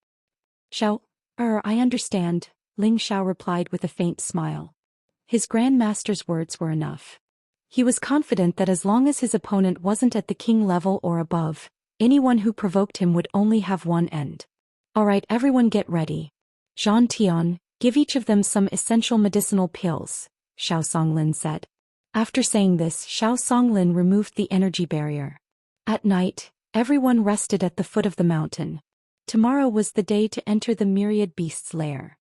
I understand," Ling Xiao replied with a faint smile. His Grand Master's words were enough. He was confident that as long as his opponent wasn't at the king level or above, anyone who provoked him would only have one end. "Alright, everyone get ready. Zhantian, give each of them some essential medicinal pills," Xiao Songlin said. After saying this, Xiao Songlin removed the energy barrier. At night, everyone rested at the foot of the mountain. Tomorrow was the day to enter the myriad beast's lair.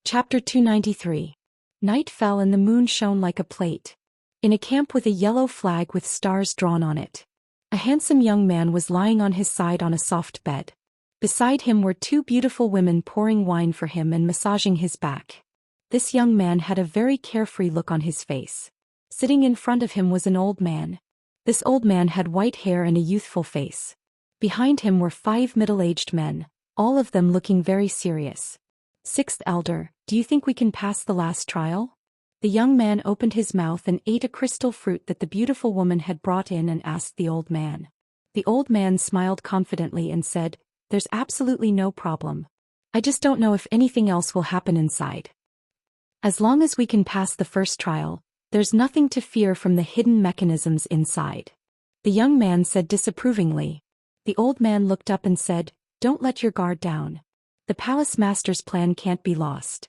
Chapter 293. Night fell and the moon shone like a plate. In a camp with a yellow flag with stars drawn on it, a handsome young man was lying on his side on a soft bed. Beside him were 2 beautiful women pouring wine for him and massaging his back. This young man had a very carefree look on his face. Sitting in front of him was an old man. This old man had white hair and a youthful face. Behind him were 5 middle-aged men, all of them looking very serious. Sixth elder, do you think we can pass the last trial? The young man opened his mouth and ate a crystal fruit that the beautiful woman had brought in and asked the old man. The old man smiled confidently and said, "There's absolutely no problem. I just don't know if anything else will happen inside. As long as we can pass the first trial, there's nothing to fear from the hidden mechanisms inside." The young man said disapprovingly. The old man looked up and said, "Don't let your guard down. The palace master's plan can't be lost."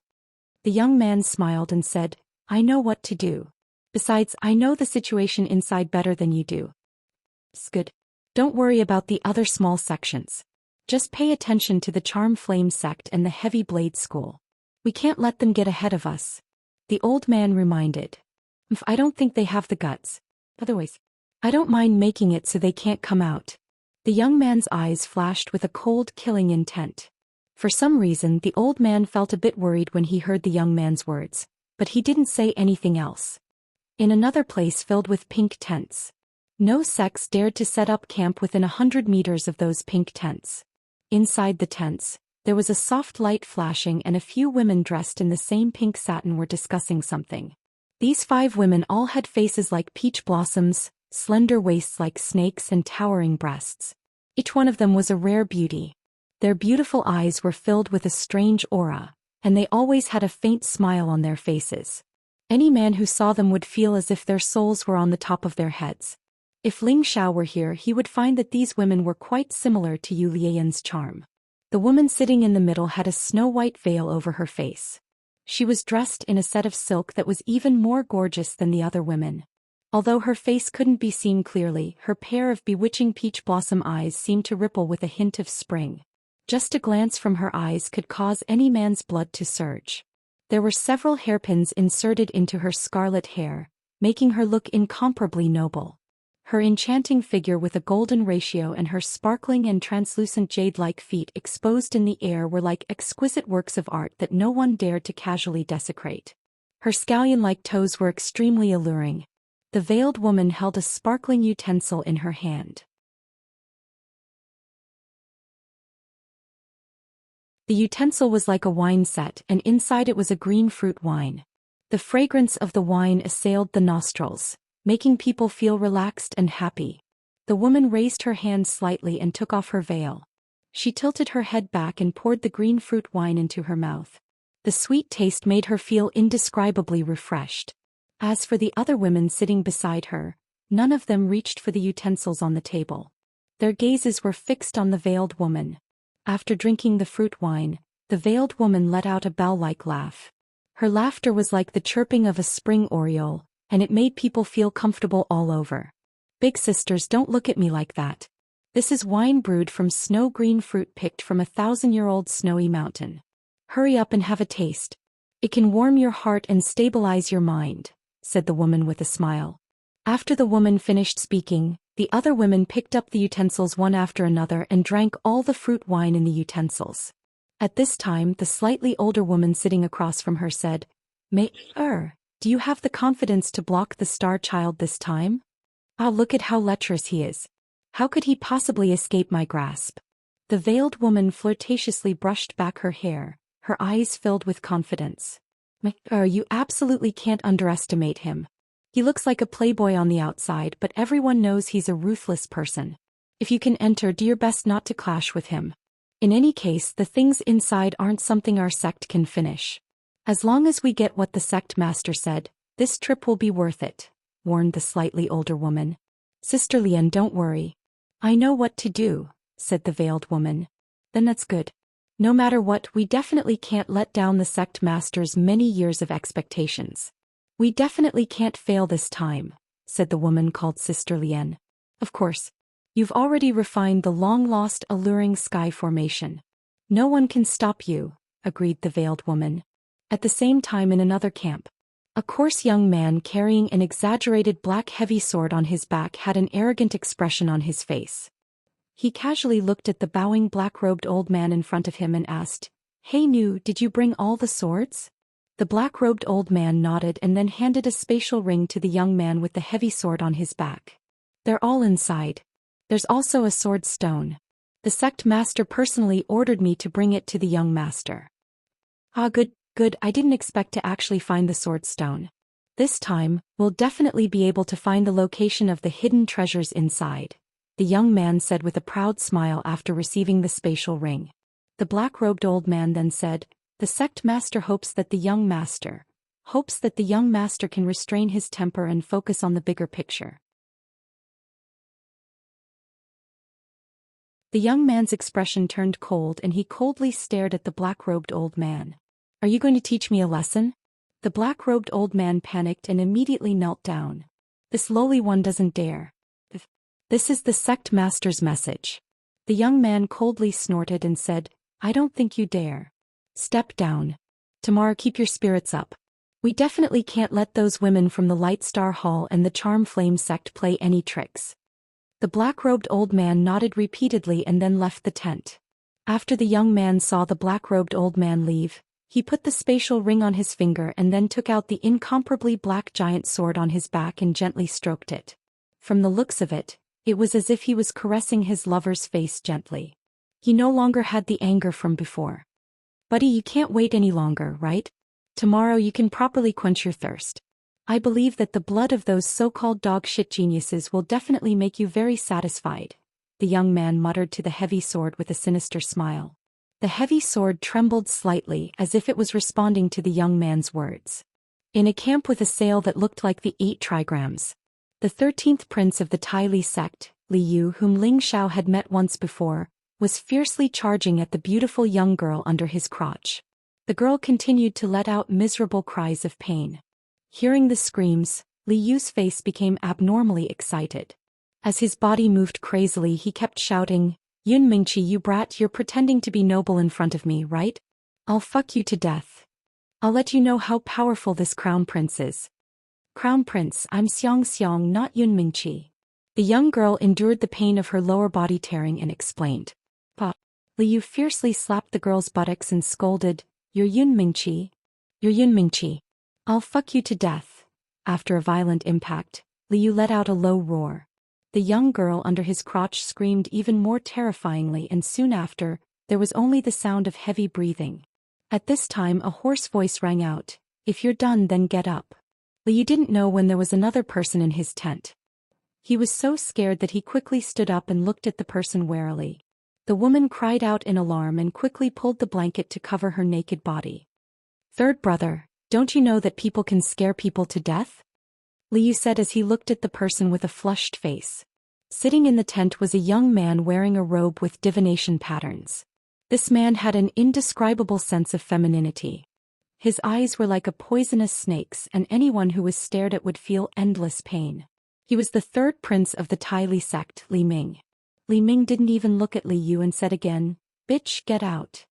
The young man smiled and said, "I know what to do. Besides, I know the situation inside better than you do. It's good. Don't worry about the other small sections. Just pay attention to the Charm Flame sect and the Heavy Blade School. We can't let them get ahead of us." The old man reminded. "I don't think they have the guts. Otherwise, I don't mind making it so they can't come out." The young man's eyes flashed with a cold, killing intent. For some reason, the old man felt a bit worried when he heard the young man's words, but he didn't say anything else. In another place filled with pink tents. No sects dared to set up camp within 100 meters of those pink tents. Inside the tents, there was a soft light flashing and a few women dressed in the same pink satin were discussing something. These 5 women all had faces like peach blossoms, slender waists like snakes and towering breasts. Each one of them was a rare beauty. Their beautiful eyes were filled with a strange aura, and they always had a faint smile on their faces. Any man who saw them would feel as if their souls were on the top of their heads. If Ling Xiao were here, he would find that these women were quite similar to Yu Lian's charm. The woman sitting in the middle had a snow-white veil over her face. She was dressed in a set of silk that was even more gorgeous than the other women. Although her face couldn't be seen clearly, her pair of bewitching peach blossom eyes seemed to ripple with a hint of spring. Just a glance from her eyes could cause any man's blood to surge. There were several hairpins inserted into her scarlet hair, making her look incomparably noble. Her enchanting figure with a golden ratio and her sparkling and translucent jade-like feet exposed in the air were like exquisite works of art that no one dared to casually desecrate. Her scallion-like toes were extremely alluring. The veiled woman held a sparkling utensil in her hand. The utensil was like a wine set, and inside it was a green fruit wine. The fragrance of the wine assailed the nostrils, making people feel relaxed and happy. The woman raised her hand slightly and took off her veil. She tilted her head back and poured the green fruit wine into her mouth. The sweet taste made her feel indescribably refreshed. As for the other women sitting beside her, none of them reached for the utensils on the table. Their gazes were fixed on the veiled woman. After drinking the fruit wine, the veiled woman let out a bell-like laugh. Her laughter was like the chirping of a spring oriole, and it made people feel comfortable all over. "Big sisters, don't look at me like that. This is wine brewed from snow-green fruit picked from a 1,000-year-old snowy mountain. Hurry up and have a taste. It can warm your heart and stabilize your mind," said the woman with a smile. After the woman finished speaking, the other women picked up the utensils one after another and drank all the fruit wine in the utensils. At this time, the slightly older woman sitting across from her said, Do you have the confidence to block the star child this time? Ah, look at how lecherous he is. How could he possibly escape my grasp?" The veiled woman flirtatiously brushed back her hair, her eyes filled with confidence. You absolutely can't underestimate him. He looks like a playboy on the outside, but everyone knows he's a ruthless person. If you can enter, do your best not to clash with him. In any case, the things inside aren't something our sect can finish. As long as we get what the sect master said, this trip will be worth it, warned the slightly older woman. "Sister Lian, don't worry. I know what to do," said the veiled woman. "Then that's good. No matter what, we definitely can't let down the sect master's many years of expectations. We definitely can't fail this time," said the woman called Sister Lian. "Of course. You've already refined the long-lost alluring sky formation. No one can stop you," agreed the veiled woman. At the same time, in another camp, a coarse young man carrying an exaggerated black heavy sword on his back had an arrogant expression on his face. He casually looked at the bowing black-robed old man in front of him and asked, "Hey Nu, did you bring all the swords?" The black-robed old man nodded and then handed a spatial ring to the young man with the heavy sword on his back. "They're all inside. There's also a sword stone. The sect master personally ordered me to bring it to the young master. Ah, good, I didn't expect to actually find the sword stone. This time, we'll definitely be able to find the location of the hidden treasures inside, the young man said with a proud smile after receiving the spatial ring. The black-robed old man then said, the sect master hopes that the young master can restrain his temper and focus on the bigger picture. The young man's expression turned cold and he coldly stared at the black-robed old man. Are you going to teach me a lesson? The black-robed old man panicked and immediately knelt down. This lowly one doesn't dare. This is the sect master's message. The young man coldly snorted and said, I don't think you dare. Step down. Tomorrow keep your spirits up. We definitely can't let those women from the Light Star Hall and the Charm Flame sect play any tricks. The black-robed old man nodded repeatedly and then left the tent. After the young man saw the black-robed old man leave, he put the spatial ring on his finger and then took out the incomparably black giant sword on his back and gently stroked it. From the looks of it, it was as if he was caressing his lover's face gently. He no longer had the anger from before. Buddy, you can't wait any longer, right? Tomorrow you can properly quench your thirst. I believe that the blood of those so-called dog-shit geniuses will definitely make you very satisfied, the young man muttered to the heavy sword with a sinister smile. The heavy sword trembled slightly as if it was responding to the young man's words. In a camp with a sail that looked like the 8 trigrams, the 13th prince of the Tai Li sect, Li Yu, whom Ling Xiao had met once before, was fiercely charging at the beautiful young girl under his crotch. The girl continued to let out miserable cries of pain. Hearing the screams, Li Yu's face became abnormally excited. As his body moved crazily, he kept shouting, Yun Mingqi, you brat, you're pretending to be noble in front of me, right? I'll fuck you to death. I'll let you know how powerful this crown prince is. Crown prince, I'm Xianxia, not Yun Mingqi. The young girl endured the pain of her lower body tearing and explained. Pa. Li Yu fiercely slapped the girl's buttocks and scolded, You're Yun Mingqi. You're Yun Mingqi. I'll fuck you to death. After a violent impact, Li Yu let out a low roar. The young girl under his crotch screamed even more terrifyingly, and soon after, there was only the sound of heavy breathing. At this time a hoarse voice rang out, If you're done then get up. Li Yu didn't know when there was another person in his tent. He was so scared that he quickly stood up and looked at the person warily. The woman cried out in alarm and quickly pulled the blanket to cover her naked body. Third brother, don't you know that people can scare people to death? Li Yu said as he looked at the person with a flushed face. Sitting in the tent was a young man wearing a robe with divination patterns. This man had an indescribable sense of femininity. His eyes were like a poisonous snake's, and anyone who was stared at would feel endless pain. He was the 3rd prince of the Tai Li sect, Li Ming. Li Ming didn't even look at Li Yu and said again, Bitch, get out.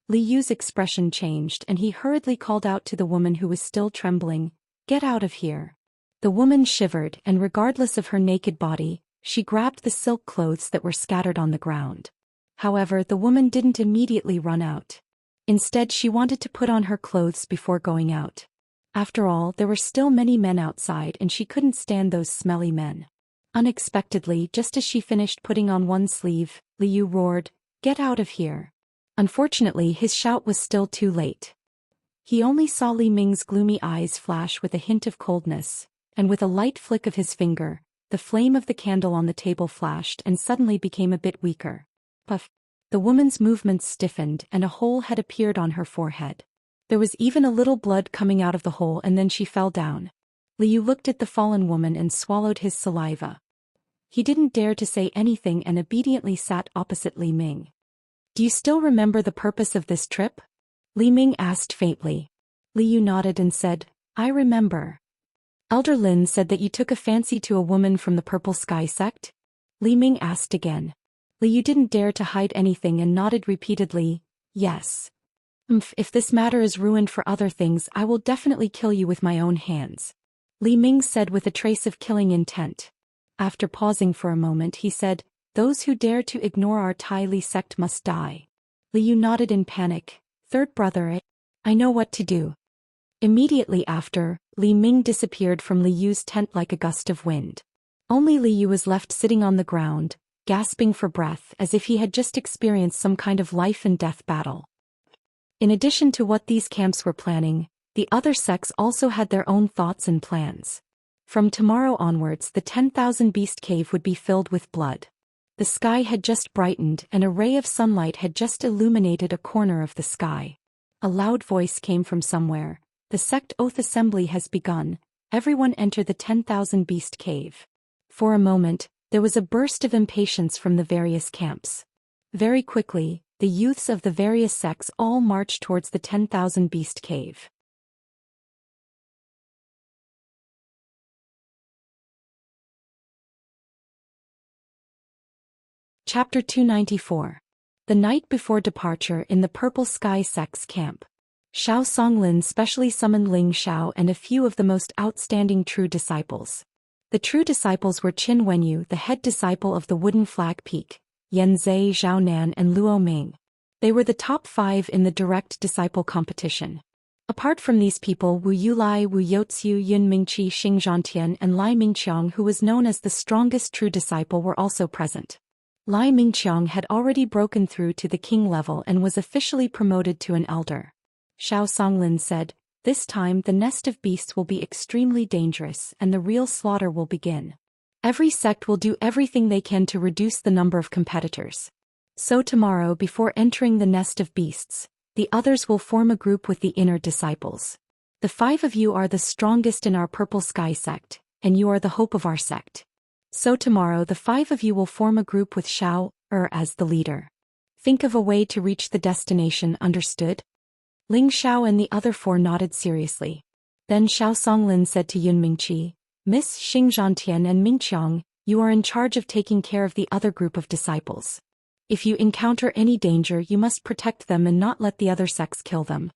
Li Yu's expression changed and he hurriedly called out to the woman who was still trembling, Get out of here. The woman shivered and regardless of her naked body, she grabbed the silk clothes that were scattered on the ground. However, the woman didn't immediately run out. Instead, she wanted to put on her clothes before going out. After all, there were still many men outside and she couldn't stand those smelly men. Unexpectedly, just as she finished putting on one sleeve, Li Yu roared, Get out of here. Unfortunately, his shout was still too late. He only saw Li Ming's gloomy eyes flash with a hint of coldness, and with a light flick of his finger, the flame of the candle on the table flashed and suddenly became a bit weaker. Puff. The woman's movements stiffened and a hole had appeared on her forehead. There was even a little blood coming out of the hole and then she fell down. Li Yu looked at the fallen woman and swallowed his saliva. He didn't dare to say anything and obediently sat opposite Li Ming. Do you still remember the purpose of this trip? Li Ming asked faintly. Li Yu nodded and said, I remember. Elder Lin said that you took a fancy to a woman from the Purple Sky sect? Li Ming asked again. Li Yu didn't dare to hide anything and nodded repeatedly, Yes. If this matter is ruined for other things, I will definitely kill you with my own hands. Li Ming said with a trace of killing intent. After pausing for a moment, he said, Those who dare to ignore our Tai Li sect must die. Li Yu nodded in panic. Third brother, I know what to do. Immediately after, Li Ming disappeared from Li Yu's tent like a gust of wind. Only Liu was left sitting on the ground, gasping for breath as if he had just experienced some kind of life-and-death battle. In addition to what these camps were planning, the other sects also had their own thoughts and plans. From tomorrow onwards, the 10,000 Beast Cave would be filled with blood. The sky had just brightened and a ray of sunlight had just illuminated a corner of the sky. A loud voice came from somewhere. The sect oath assembly has begun. Everyone enter the 10,000 Beast Cave. For a moment, there was a burst of impatience from the various camps. Very quickly, the youths of the various sects all marched towards the 10,000 Beast Cave. Chapter 294. The night before departure in the Purple Sky Sect's camp. Xiao Songlin specially summoned Ling Xiao and a few of the most outstanding true disciples. The true disciples were Qin Wenyu, the head disciple of the Wooden Flag Peak, Yanzai Zhaonan and Luo Ming. They were the top 5 in the direct disciple competition. Apart from these people, Wu Yulai, Wu Youxiu, Yun Mingqi, Xing Zhantian and Lai Mingqiang, who was known as the strongest true disciple, were also present. Lai Mingqiang had already broken through to the king level and was officially promoted to an elder. Xiao Songlin said, "This time the nest of beasts will be extremely dangerous and the real slaughter will begin. Every sect will do everything they can to reduce the number of competitors. So tomorrow, before entering the nest of beasts, the others will form a group with the inner disciples. The 5 of you are the strongest in our Purple Sky sect, and you are the hope of our sect. So tomorrow the 5 of you will form a group with Xiao as the leader. Think of a way to reach the destination, understood?" Ling Xiao and the other 4 nodded seriously. Then Xiao Songlin said to Yun Mingqi, "Miss Xing Zhantian and Mingqiang, you are in charge of taking care of the other group of disciples. If you encounter any danger, you must protect them and not let the other sects kill them."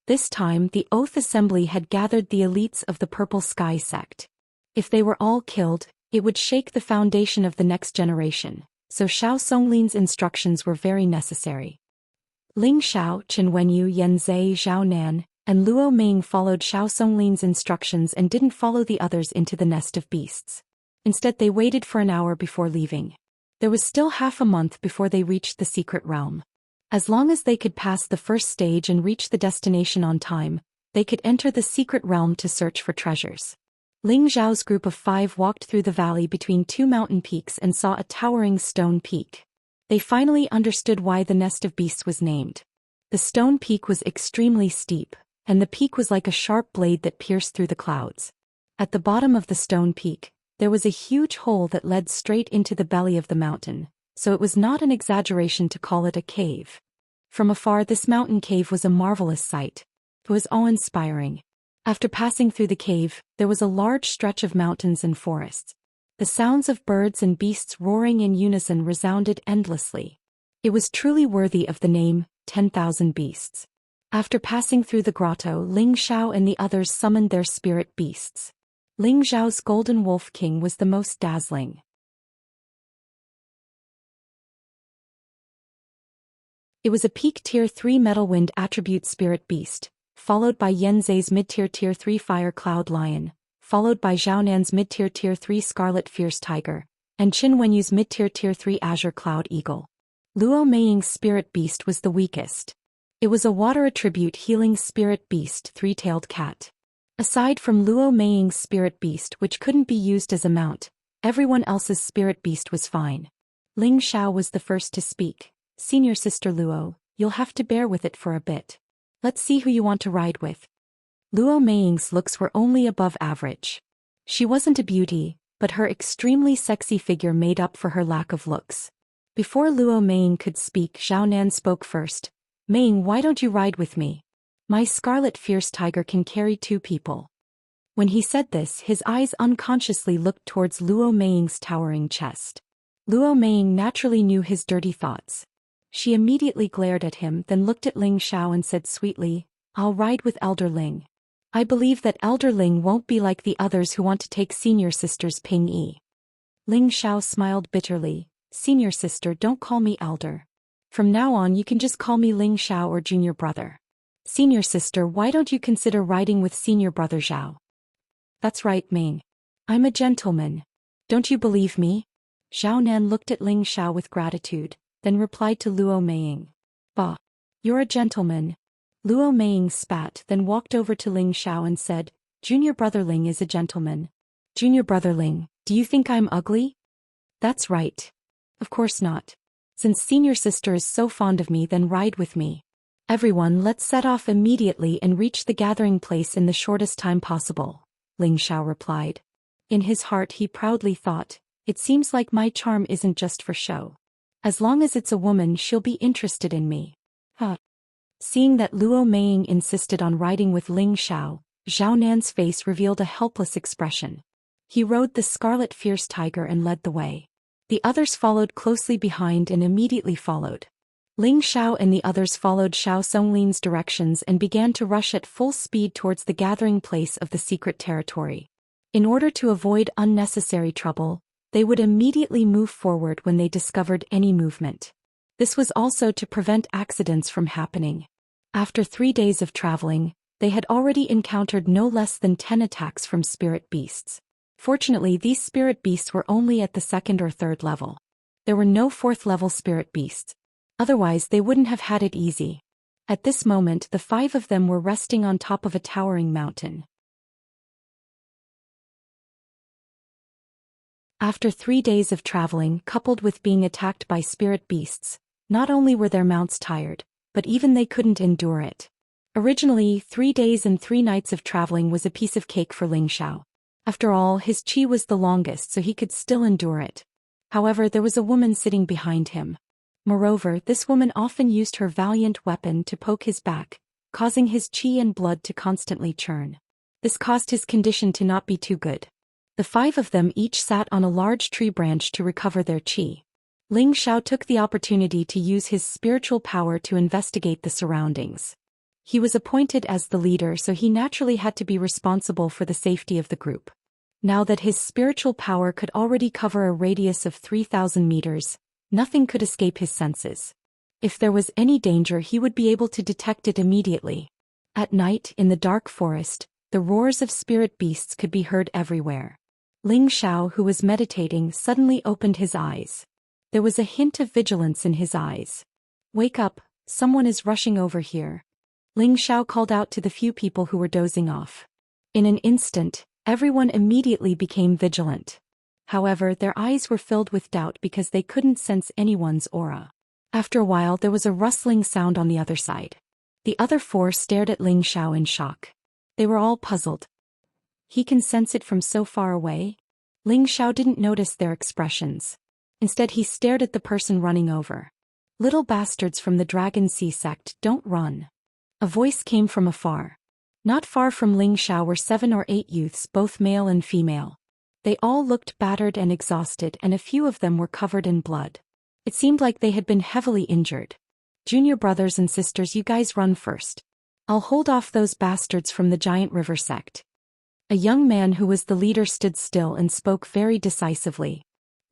This time the Oath Assembly had gathered the elites of the Purple Sky sect. If they were all killed, it would shake the foundation of the next generation, so Xiao Songlin's instructions were very necessary. Ling Xiao, Qin Wenyu, Yanzai Zhaonan, and Luo Ming followed Xiao Songlin's instructions and didn't follow the others into the nest of beasts. Instead, they waited for an hour before leaving. There was still half a month before they reached the secret realm. As long as they could pass the first stage and reach the destination on time, they could enter the secret realm to search for treasures. Ling Zhao's group of 5 walked through the valley between 2 mountain peaks and saw a towering stone peak. They finally understood why the nest of beasts was named. The stone peak was extremely steep, and the peak was like a sharp blade that pierced through the clouds. At the bottom of the stone peak, there was a huge hole that led straight into the belly of the mountain, so it was not an exaggeration to call it a cave. From afar, this mountain cave was a marvelous sight. It was awe-inspiring. After passing through the cave, there was a large stretch of mountains and forests. The sounds of birds and beasts roaring in unison resounded endlessly. It was truly worthy of the name, 10,000 Beasts. After passing through the grotto, Ling Xiao and the others summoned their spirit beasts. Ling Xiao's Golden Wolf King was the most dazzling. It was a peak Tier 3 Metal Wind attribute spirit beast, followed by Yanzai's mid-tier Tier 3 Fire Cloud Lion, followed by Zhaonan's mid-tier Tier 3 Scarlet Fierce Tiger, and Qin Wenyu's mid-tier Tier 3 Azure Cloud Eagle. Luo Meiying's spirit beast was the weakest. It was a water attribute healing spirit beast, Three-Tailed Cat. Aside from Luo Meiying's spirit beast, which couldn't be used as a mount, everyone else's spirit beast was fine. Ling Xiao was the first to speak. "Senior Sister Luo, you'll have to bear with it for a bit. Let's see who you want to ride with." Luo Meiying's looks were only above average. She wasn't a beauty, but her extremely sexy figure made up for her lack of looks. Before Luo Meiying could speak, Zhaonan spoke first. "Meiying, why don't you ride with me? My Scarlet Fierce Tiger can carry 2 people." When he said this, his eyes unconsciously looked towards Luo Meiying's towering chest. Luo Meiying naturally knew his dirty thoughts. She immediately glared at him, then looked at Ling Xiao and said sweetly, "I'll ride with Elder Ling. I believe that Elder Ling won't be like the others who want to take Senior Sister's Ping Yi." Ling Xiao smiled bitterly. "Senior Sister, don't call me Elder. From now on you can just call me Ling Xiao or Junior Brother. Senior Sister, why don't you consider riding with Senior Brother Zhao?" "That's right, Ming. I'm a gentleman. Don't you believe me? Zhao Nan looked at Ling Xiao with gratitude, then replied to Luo Meiying. Bah. You're a gentleman. Luo Meiying spat, then walked over to Ling Xiao and said, Junior brother Ling is a gentleman. Junior brother Ling, do you think I'm ugly? That's right. Of course not. Since senior sister is so fond of me, then ride with me. Everyone, let's set off immediately and reach the gathering place in the shortest time possible, Ling Xiao replied. In his heart he proudly thought, it seems like my charm isn't just for show. As long as it's a woman, she'll be interested in me. Huh. Seeing that Luo Meiying insisted on riding with Ling Xiao, Zhao Nan's face revealed a helpless expression. He rode the scarlet fierce tiger and led the way. The others followed closely behind and immediately followed. Ling Xiao and the others followed Xiao Songlin's directions and began to rush at full speed towards the gathering place of the secret territory. In order to avoid unnecessary trouble, they would immediately move forward when they discovered any movement. This was also to prevent accidents from happening. After 3 days of traveling, they had already encountered no less than 10 attacks from spirit beasts. Fortunately, these spirit beasts were only at the 2nd or 3rd level. There were no 4th level spirit beasts. Otherwise, they wouldn't have had it easy. At this moment, the 5 of them were resting on top of a towering mountain. After 3 days of traveling, coupled with being attacked by spirit beasts, not only were their mounts tired, but even they couldn't endure it. Originally, 3 days and 3 nights of traveling was a piece of cake for Ling Xiao. After all, his qi was the longest, so he could still endure it. However, there was a woman sitting behind him. Moreover, this woman often used her valiant weapon to poke his back, causing his qi and blood to constantly churn. This caused his condition to not be too good. The 5 of them each sat on a large tree branch to recover their qi. Ling Xiao took the opportunity to use his spiritual power to investigate the surroundings. He was appointed as the leader, so he naturally had to be responsible for the safety of the group. Now that his spiritual power could already cover a radius of 3,000 meters, nothing could escape his senses. If there was any danger, he would be able to detect it immediately. At night, in the dark forest, the roars of spirit beasts could be heard everywhere. Ling Xiao, who was meditating, suddenly opened his eyes. There was a hint of vigilance in his eyes. Wake up, someone is rushing over here. Ling Xiao called out to the few people who were dozing off. In an instant, everyone immediately became vigilant. However, their eyes were filled with doubt because they couldn't sense anyone's aura. After a while, there was a rustling sound on the other side. The other 4 stared at Ling Xiao in shock. They were all puzzled. He can sense it from so far away? Ling Xiao didn't notice their expressions. Instead, he stared at the person running over. Little bastards from the Dragon Sea sect, don't run. A voice came from afar. Not far from Ling Xiao were 7 or 8 youths, both male and female. They all looked battered and exhausted, and a few of them were covered in blood. It seemed like they had been heavily injured. Junior brothers and sisters, you guys run first. I'll hold off those bastards from the Giant River sect. A young man who was the leader stood still and spoke very decisively.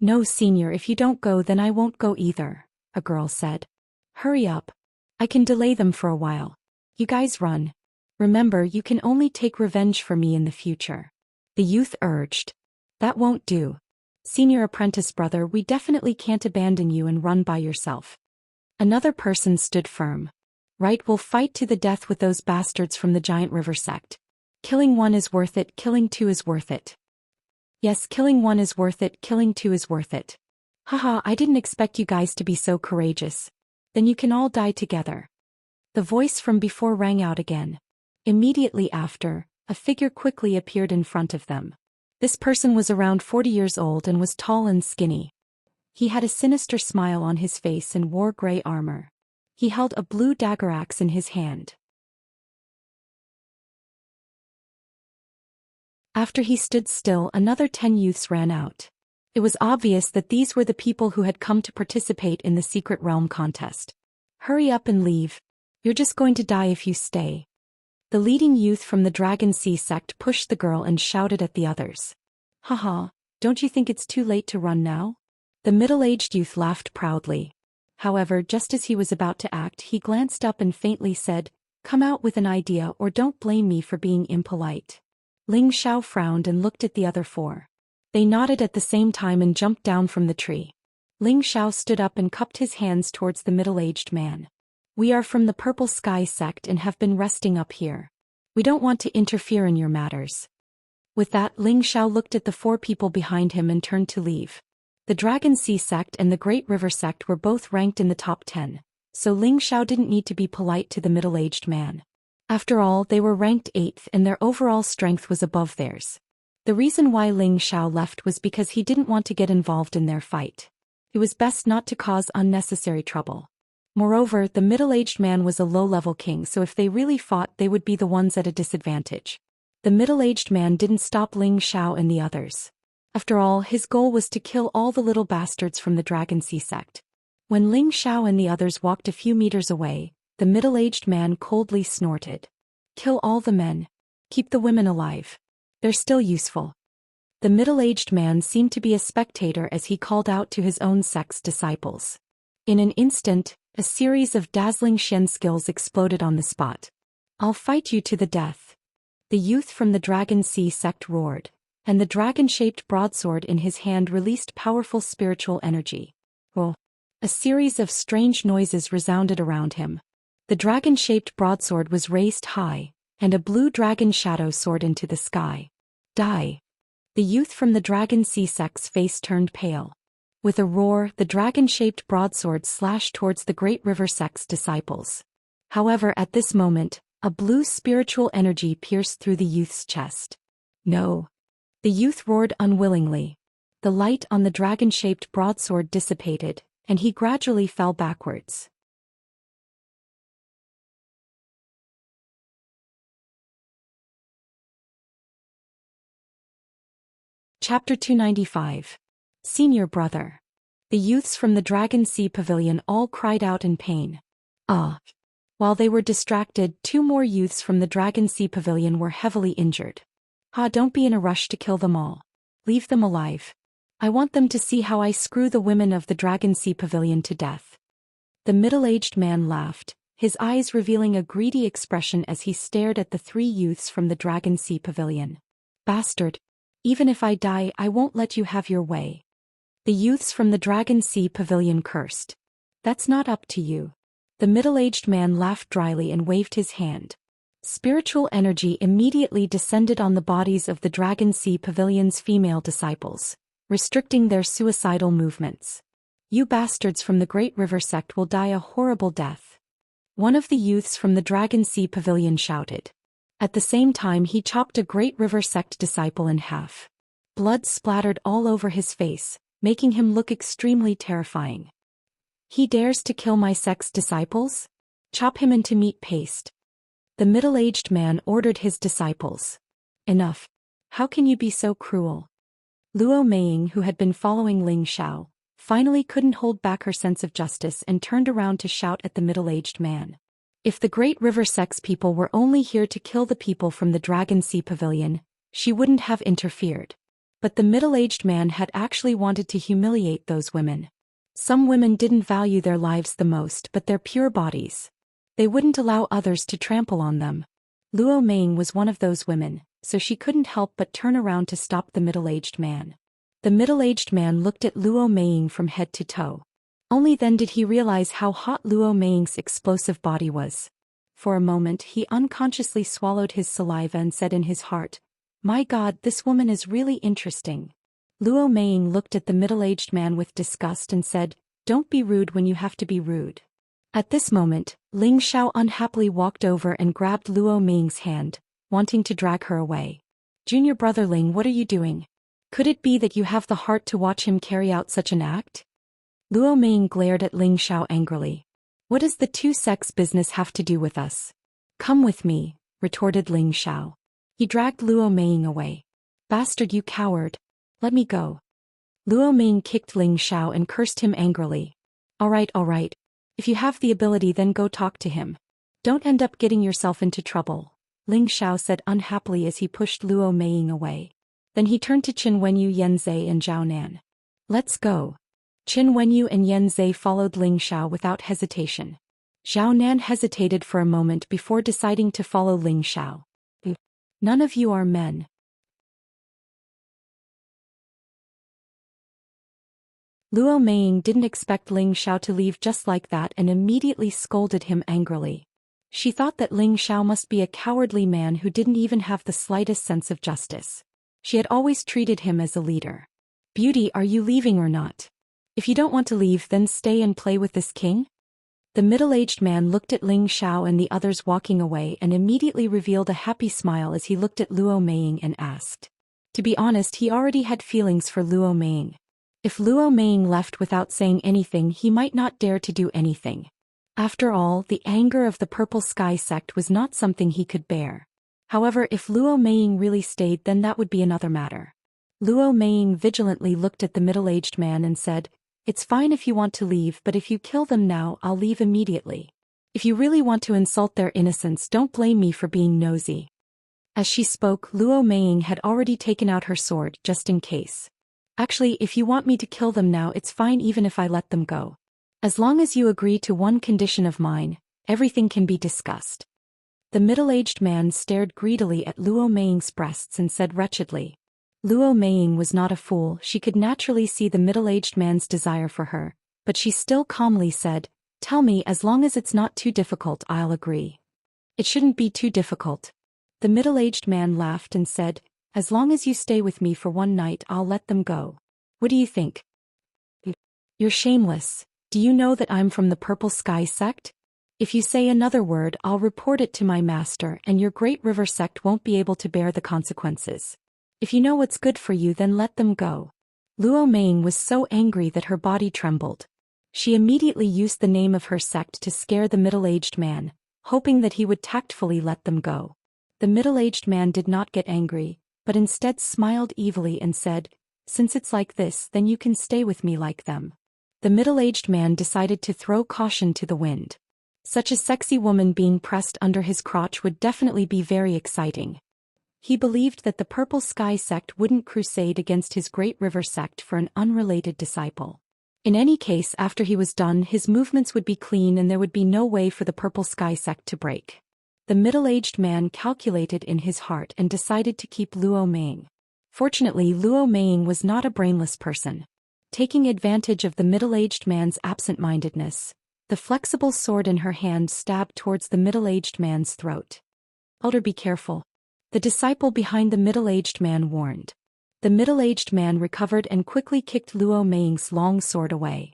No, senior, if you don't go, then I won't go either, a girl said. Hurry up. I can delay them for a while. You guys run. Remember, you can only take revenge for me in the future. The youth urged. That won't do. Senior apprentice brother, we definitely can't abandon you and run by yourself. Another person stood firm. Right, we'll fight to the death with those bastards from the Giant River sect. Killing 1 is worth it, killing 2 is worth it. Yes, killing 1 is worth it, killing 2 is worth it. Haha, I didn't expect you guys to be so courageous. Then you can all die together. The voice from before rang out again. Immediately after, a figure quickly appeared in front of them. This person was around 40 years old and was tall and skinny. He had a sinister smile on his face and wore gray armor. He held a blue dagger axe in his hand. After he stood still, another 10 youths ran out. It was obvious that these were the people who had come to participate in the Secret Realm contest. Hurry up and leave. You're just going to die if you stay. The leading youth from the Dragon Sea sect pushed the girl and shouted at the others. Haha, don't you think it's too late to run now? The middle-aged youth laughed proudly. However, just as he was about to act, he glanced up and faintly said, Come out with an idea or don't blame me for being impolite. Ling Xiao frowned and looked at the other 4. They nodded at the same time and jumped down from the tree. Ling Xiao stood up and cupped his hands towards the middle-aged man. We are from the Purple Sky sect and have been resting up here. We don't want to interfere in your matters. With that, Ling Xiao looked at the 4 people behind him and turned to leave. The Dragon Sea sect and the Great River sect were both ranked in the top 10, so Ling Xiao didn't need to be polite to the middle-aged man. After all, they were ranked 8th and their overall strength was above theirs. The reason why Ling Xiao left was because he didn't want to get involved in their fight. It was best not to cause unnecessary trouble. Moreover, the middle-aged man was a low-level king, so if they really fought, they would be the ones at a disadvantage. The middle-aged man didn't stop Ling Xiao and the others. After all, his goal was to kill all the little bastards from the Dragon Sea sect. When Ling Xiao and the others walked a few meters away, the middle-aged man coldly snorted. Kill all the men. Keep the women alive. They're still useful. The middle-aged man seemed to be a spectator as he called out to his own sect's disciples. In an instant, a series of dazzling Xian skills exploded on the spot. I'll fight you to the death. The youth from the Dragon Sea sect roared, and the dragon-shaped broadsword in his hand released powerful spiritual energy. Oh! A series of strange noises resounded around him. The dragon-shaped broadsword was raised high, and a blue dragon shadow soared into the sky. Die! The youth from the Dragon Sea sect's face turned pale. With a roar, the dragon-shaped broadsword slashed towards the Great River sect's disciples. However, at this moment, a blue spiritual energy pierced through the youth's chest. No! The youth roared unwillingly. The light on the dragon-shaped broadsword dissipated, and he gradually fell backwards. Chapter 295. Senior Brother. The youths from the Dragon Sea Pavilion all cried out in pain. Ah! While they were distracted, 2 more youths from the Dragon Sea Pavilion were heavily injured. Don't be in a rush to kill them all. Leave them alive. I want them to see how I screw the women of the Dragon Sea Pavilion to death. The middle-aged man laughed, his eyes revealing a greedy expression as he stared at the 3 youths from the Dragon Sea Pavilion. Bastard! Even if I die, I won't let you have your way. The youths from the Dragon Sea Pavilion cursed. That's not up to you. The middle-aged man laughed dryly and waved his hand. Spiritual energy immediately descended on the bodies of the Dragon Sea Pavilion's female disciples, restricting their suicidal movements. You bastards from the Great River sect will die a horrible death. One of the youths from the Dragon Sea Pavilion shouted. At the same time, he chopped a Great River sect disciple in half. Blood splattered all over his face, making him look extremely terrifying. He dares to kill my sect's disciples? Chop him into meat paste. The middle-aged man ordered his disciples. Enough. How can you be so cruel? Luo Meiying, who had been following Ling Xiao, finally couldn't hold back her sense of justice and turned around to shout at the middle-aged man. If the Great River sect's people were only here to kill the people from the Dragon Sea Pavilion, she wouldn't have interfered. But the middle-aged man had actually wanted to humiliate those women. Some women didn't value their lives the most but their pure bodies. They wouldn't allow others to trample on them. Luo Meiying was one of those women, so she couldn't help but turn around to stop the middle-aged man. The middle-aged man looked at Luo Meiying from head to toe. Only then did he realize how hot Luo Meiying's explosive body was. For a moment he unconsciously swallowed his saliva and said in his heart, "My God, this woman is really interesting." Luo Meiying looked at the middle-aged man with disgust and said, "Don't be rude when you have to be rude." At this moment, Ling Xiao unhappily walked over and grabbed Luo Meiying's hand, wanting to drag her away. "Junior brother Ling, what are you doing? Could it be that you have the heart to watch him carry out such an act?" Luo Meiying glared at Ling Xiao angrily. "What does the 2 sects' business have to do with us?" "Come with me," retorted Ling Xiao. He dragged Luo Meiying away. "Bastard, you coward! Let me go." Luo Meiying kicked Ling Xiao and cursed him angrily. All right. If you have the ability, then go talk to him. Don't end up getting yourself into trouble," Ling Xiao said unhappily as he pushed Luo Meiying away. Then he turned to Qin Wenyu, Yanzei and Zhao Nan. "Let's go." Qin Wenyu and Yanzei followed Ling Xiao without hesitation. Zhao Nan hesitated for a moment before deciding to follow Ling Xiao. "None of you are men." Luo Meiying didn't expect Ling Xiao to leave just like that and immediately scolded him angrily. She thought that Ling Xiao must be a cowardly man who didn't even have the slightest sense of justice. She had always treated him as a leader. "Beauty, are you leaving or not? If you don't want to leave, then stay and play with this king?" The middle-aged man looked at Ling Xiao and the others walking away and immediately revealed a happy smile as he looked at Luo Meiying and asked. To be honest, he already had feelings for Luo Meiying. If Luo Meiying left without saying anything, he might not dare to do anything. After all, the anger of the Purple Sky sect was not something he could bear. However, if Luo Meiying really stayed, then that would be another matter. Luo Meiying vigilantly looked at the middle-aged man and said, "It's fine if you want to leave, but if you kill them now, I'll leave immediately. If you really want to insult their innocence, don't blame me for being nosy." As she spoke, Luo Meiying had already taken out her sword, just in case. "Actually, if you want me to kill them now, it's fine even if I let them go. As long as you agree to one condition of mine, everything can be discussed." The middle-aged man stared greedily at Luo Meiying's breasts and said wretchedly. Luo Meiying was not a fool, she could naturally see the middle-aged man's desire for her, but she still calmly said, "Tell me, as long as it's not too difficult, I'll agree." "It shouldn't be too difficult." The middle-aged man laughed and said, "As long as you stay with me for one night, I'll let them go. What do you think?" "You're shameless. Do you know that I'm from the Purple Sky sect? If you say another word, I'll report it to my master and your Great River sect won't be able to bear the consequences. If you know what's good for you, then let them go." Luo Meiying was so angry that her body trembled. She immediately used the name of her sect to scare the middle-aged man, hoping that he would tactfully let them go. The middle-aged man did not get angry, but instead smiled evilly and said, "Since it's like this, then you can stay with me like them." The middle-aged man decided to throw caution to the wind. Such a sexy woman being pressed under his crotch would definitely be very exciting. He believed that the Purple Sky sect wouldn't crusade against his Great River sect for an unrelated disciple. In any case, after he was done, his movements would be clean and there would be no way for the Purple Sky sect to break. The middle-aged man calculated in his heart and decided to keep Luo Meiying. Fortunately, Luo Meiying was not a brainless person. Taking advantage of the middle-aged man's absent-mindedness, the flexible sword in her hand stabbed towards the middle-aged man's throat. "Elder, be careful," the disciple behind the middle-aged man warned. The middle-aged man recovered and quickly kicked Luo Meiying's long sword away.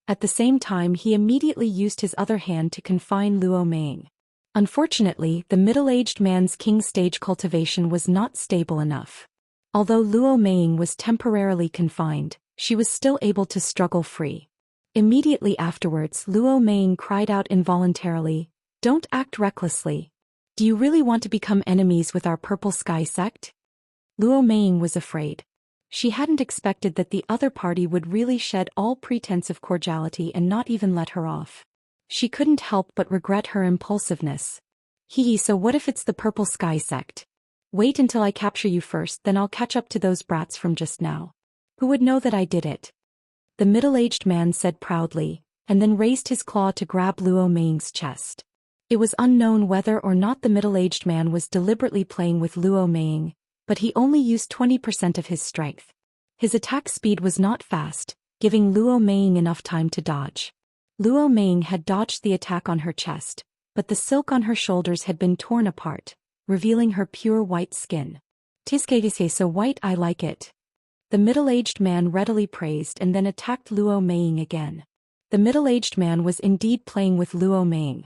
At the same time, he immediately used his other hand to confine Luo Meiying. Unfortunately, the middle-aged man's king stage cultivation was not stable enough. Although Luo Meiying was temporarily confined, she was still able to struggle free. Immediately afterwards, Luo Meiying cried out involuntarily, "Don't act recklessly. Do you really want to become enemies with our Purple Sky sect?" Luo Meiying was afraid. She hadn't expected that the other party would really shed all pretense of cordiality and not even let her off. She couldn't help but regret her impulsiveness. So what if it's the Purple Sky sect? Wait until I capture you first, then I'll catch up to those brats from just now. Who would know that I did it?" The middle-aged man said proudly, and then raised his claw to grab Luo Meiying's chest. It was unknown whether or not the middle-aged man was deliberately playing with Luo Meiying, but he only used 20% of his strength. His attack speed was not fast, giving Luo Meiying enough time to dodge. Luo Meiying had dodged the attack on her chest, but the silk on her shoulders had been torn apart, revealing her pure white skin. "Tisque so white, I like it." The middle-aged man readily praised and then attacked Luo Meiying again. The middle-aged man was indeed playing with Luo Meiying.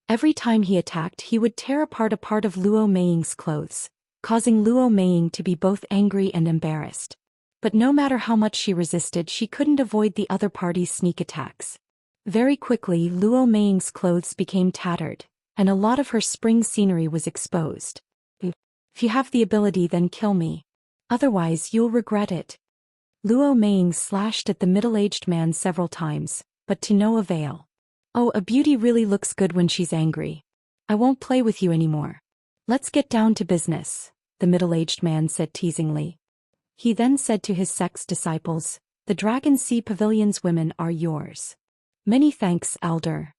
Every time he attacked, he would tear apart a part of Luo Meiying's clothes, causing Luo Meiying to be both angry and embarrassed. But no matter how much she resisted, she couldn't avoid the other party's sneak attacks. Very quickly, Luo Meiying's clothes became tattered, and a lot of her spring scenery was exposed. "If you have the ability, then kill me. Otherwise, you'll regret it." Luo Meiying slashed at the middle-aged man several times, but to no avail. "Oh, a beauty really looks good when she's angry. I won't play with you anymore. Let's get down to business," the middle-aged man said teasingly. He then said to his sect's disciples, "The Dragon Sea Pavilion's women are yours." "Many thanks, Elder."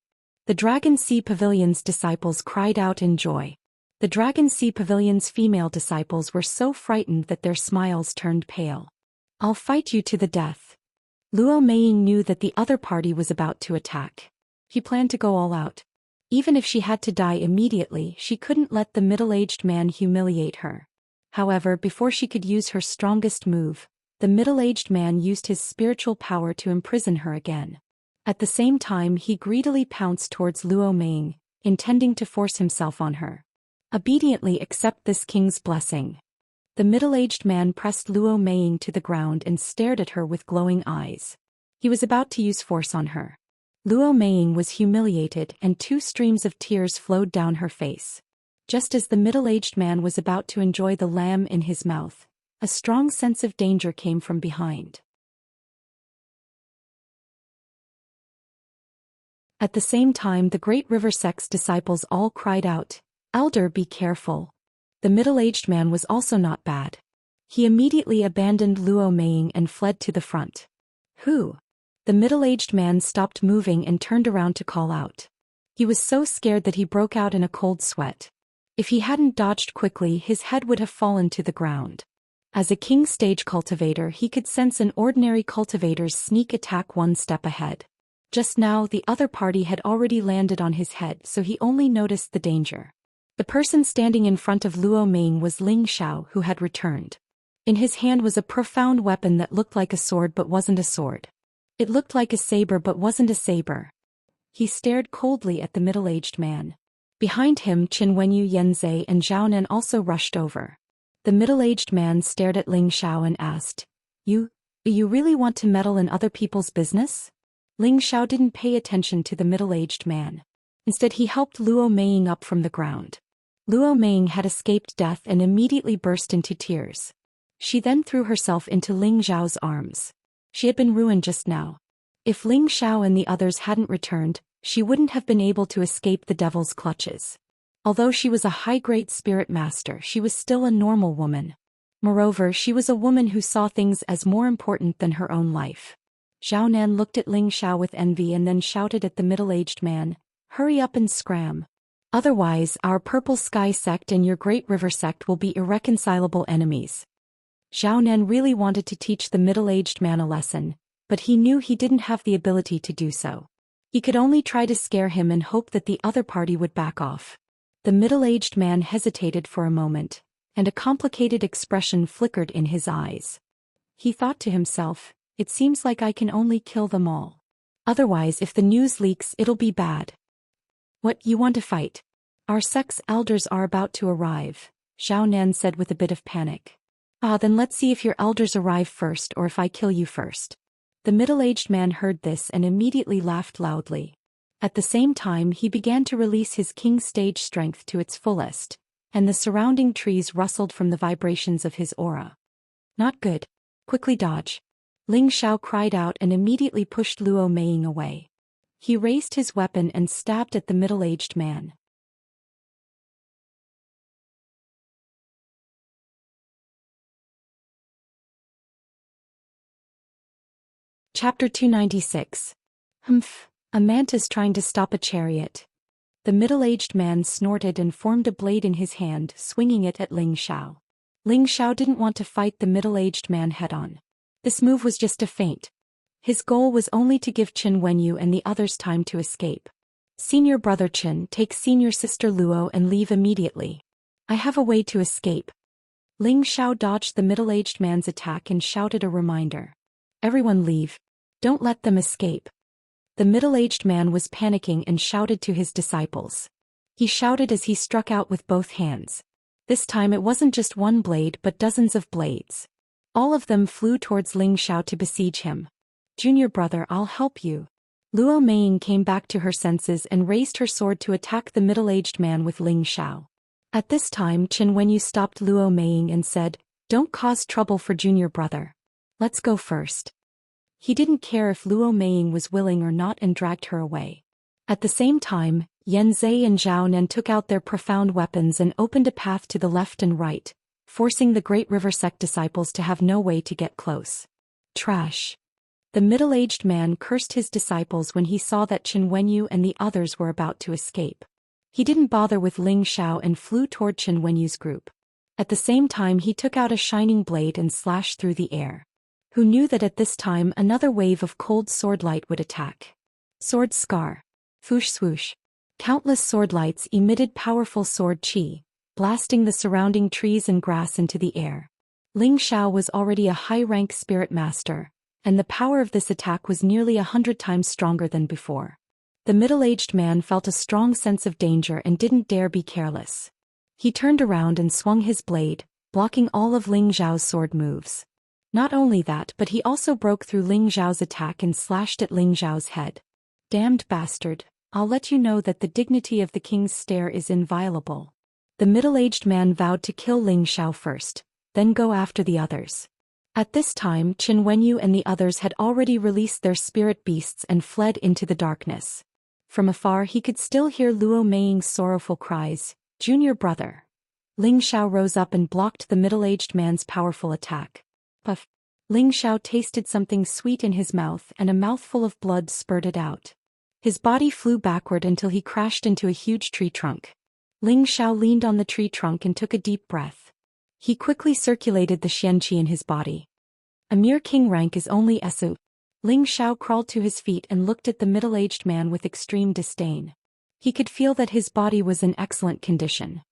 The Dragon Sea Pavilion's disciples cried out in joy. The Dragon Sea Pavilion's female disciples were so frightened that their smiles turned pale. "I'll fight you to the death." Luo Meiying knew that the other party was about to attack. He planned to go all out. Even if she had to die immediately, she couldn't let the middle-aged man humiliate her. However, before she could use her strongest move, the middle-aged man used his spiritual power to imprison her again. At the same time, he greedily pounced towards Luo Meiying, intending to force himself on her. "Obediently accept this king's blessing." The middle-aged man pressed Luo Meiying to the ground and stared at her with glowing eyes. He was about to use force on her. Luo Meiying was humiliated and 2 streams of tears flowed down her face. Just as the middle-aged man was about to enjoy the lamb in his mouth, a strong sense of danger came from behind. At the same time, the Great River Sect's disciples all cried out, "Elder, be careful." The middle-aged man was also not bad. He immediately abandoned Luo Meiying and fled to the front. "Who?" The middle-aged man stopped moving and turned around to call out. He was so scared that he broke out in a cold sweat. If he hadn't dodged quickly, his head would have fallen to the ground. As a king stage cultivator, he could sense an ordinary cultivator's sneak attack 1 step ahead. Just now, the other party had already landed on his head, so he only noticed the danger. The person standing in front of Luo Meiying was Ling Xiao, who had returned. In his hand was a profound weapon that looked like a sword but wasn't a sword. It looked like a saber but wasn't a saber. He stared coldly at the middle-aged man. Behind him, Qin Wenyu, Yanzai, and Zhao Nan also rushed over. The middle-aged man stared at Ling Xiao and asked, You really want to meddle in other people's business?" Ling Xiao didn't pay attention to the middle-aged man. Instead, he helped Luo Meiying up from the ground. Luo Meiying had escaped death and immediately burst into tears. She then threw herself into Ling Xiao's arms. She had been ruined just now. If Ling Xiao and the others hadn't returned, she wouldn't have been able to escape the devil's clutches. Although she was a high-grade spirit master, she was still a normal woman. Moreover, she was a woman who saw things as more important than her own life. Zhao Nan looked at Ling Xiao with envy and then shouted at the middle-aged man, "Hurry up and scram. Otherwise, our Purple Sky sect and your Great River sect will be irreconcilable enemies." Zhao Nan really wanted to teach the middle-aged man a lesson, but he knew he didn't have the ability to do so. He could only try to scare him and hope that the other party would back off. The middle-aged man hesitated for a moment, and a complicated expression flickered in his eyes. He thought to himself, "It seems like I can only kill them all. Otherwise, if the news leaks, it'll be bad." "What, you want to fight? Our sect's elders are about to arrive," Zhao Nan said with a bit of panic. Then let's see if your elders arrive first or if I kill you first." The middle-aged man heard this and immediately laughed loudly. At the same time, he began to release his king stage strength to its fullest, and the surrounding trees rustled from the vibrations of his aura. "Not good. Quickly dodge." Ling Xiao cried out and immediately pushed Luo Meiying away. He raised his weapon and stabbed at the middle-aged man. Chapter 296. Humph, a mantis trying to stop a chariot. The middle-aged man snorted and formed a blade in his hand, swinging it at Ling Xiao. Ling Xiao didn't want to fight the middle-aged man head-on. This move was just a feint. His goal was only to give Qin Wenyu and the others time to escape. "Senior brother Qin, take senior sister Luo and leave immediately. I have a way to escape." Ling Xiao dodged the middle-aged man's attack and shouted a reminder. "Everyone leave. Don't let them escape." The middle-aged man was panicking and shouted to his disciples. He shouted as he struck out with both hands. This time it wasn't just one blade but dozens of blades. All of them flew towards Ling Xiao to besiege him. "Junior brother, I'll help you." Luo Meiying came back to her senses and raised her sword to attack the middle-aged man with Ling Xiao. At this time, Qin Wenyu stopped Luo Meiying and said, "Don't cause trouble for junior brother. Let's go first." He didn't care if Luo Meiying was willing or not and dragged her away. At the same time, Yanzai and Zhao Nan took out their profound weapons and opened a path to the left and right, forcing the Great River Sect disciples to have no way to get close. Trash. The middle-aged man cursed his disciples when he saw that Qin Wenyu and the others were about to escape. He didn't bother with Ling Xiao and flew toward Chen Wenyu's group. At the same time he took out a shining blade and slashed through the air. Who knew that at this time another wave of cold sword light would attack? Sword scar. Swoosh swoosh. Countless sword lights emitted powerful sword chi, blasting the surrounding trees and grass into the air. Ling Xiao was already a high-rank spirit master, and the power of this attack was nearly 100 times stronger than before. The middle-aged man felt a strong sense of danger and didn't dare be careless. He turned around and swung his blade, blocking all of Ling Xiao's sword moves. Not only that, but he also broke through Ling Xiao's attack and slashed at Ling Xiao's head. Damned bastard, I'll let you know that the dignity of the king's stare is inviolable. The middle-aged man vowed to kill Ling Xiao first, then go after the others. At this time Chen Wenyu and the others had already released their spirit beasts and fled into the darkness. From afar he could still hear Luo Meiying's sorrowful cries, "Junior brother." Ling Xiao rose up and blocked the middle-aged man's powerful attack. Puff. Ling Xiao tasted something sweet in his mouth and a mouthful of blood spurted out. His body flew backward until he crashed into a huge tree trunk. Ling Xiao leaned on the tree trunk and took a deep breath. He quickly circulated the Xianxia in his body. A mere king rank is only Su. Ling Xiao crawled to his feet and looked at the middle-aged man with extreme disdain. He could feel that his body was in excellent condition.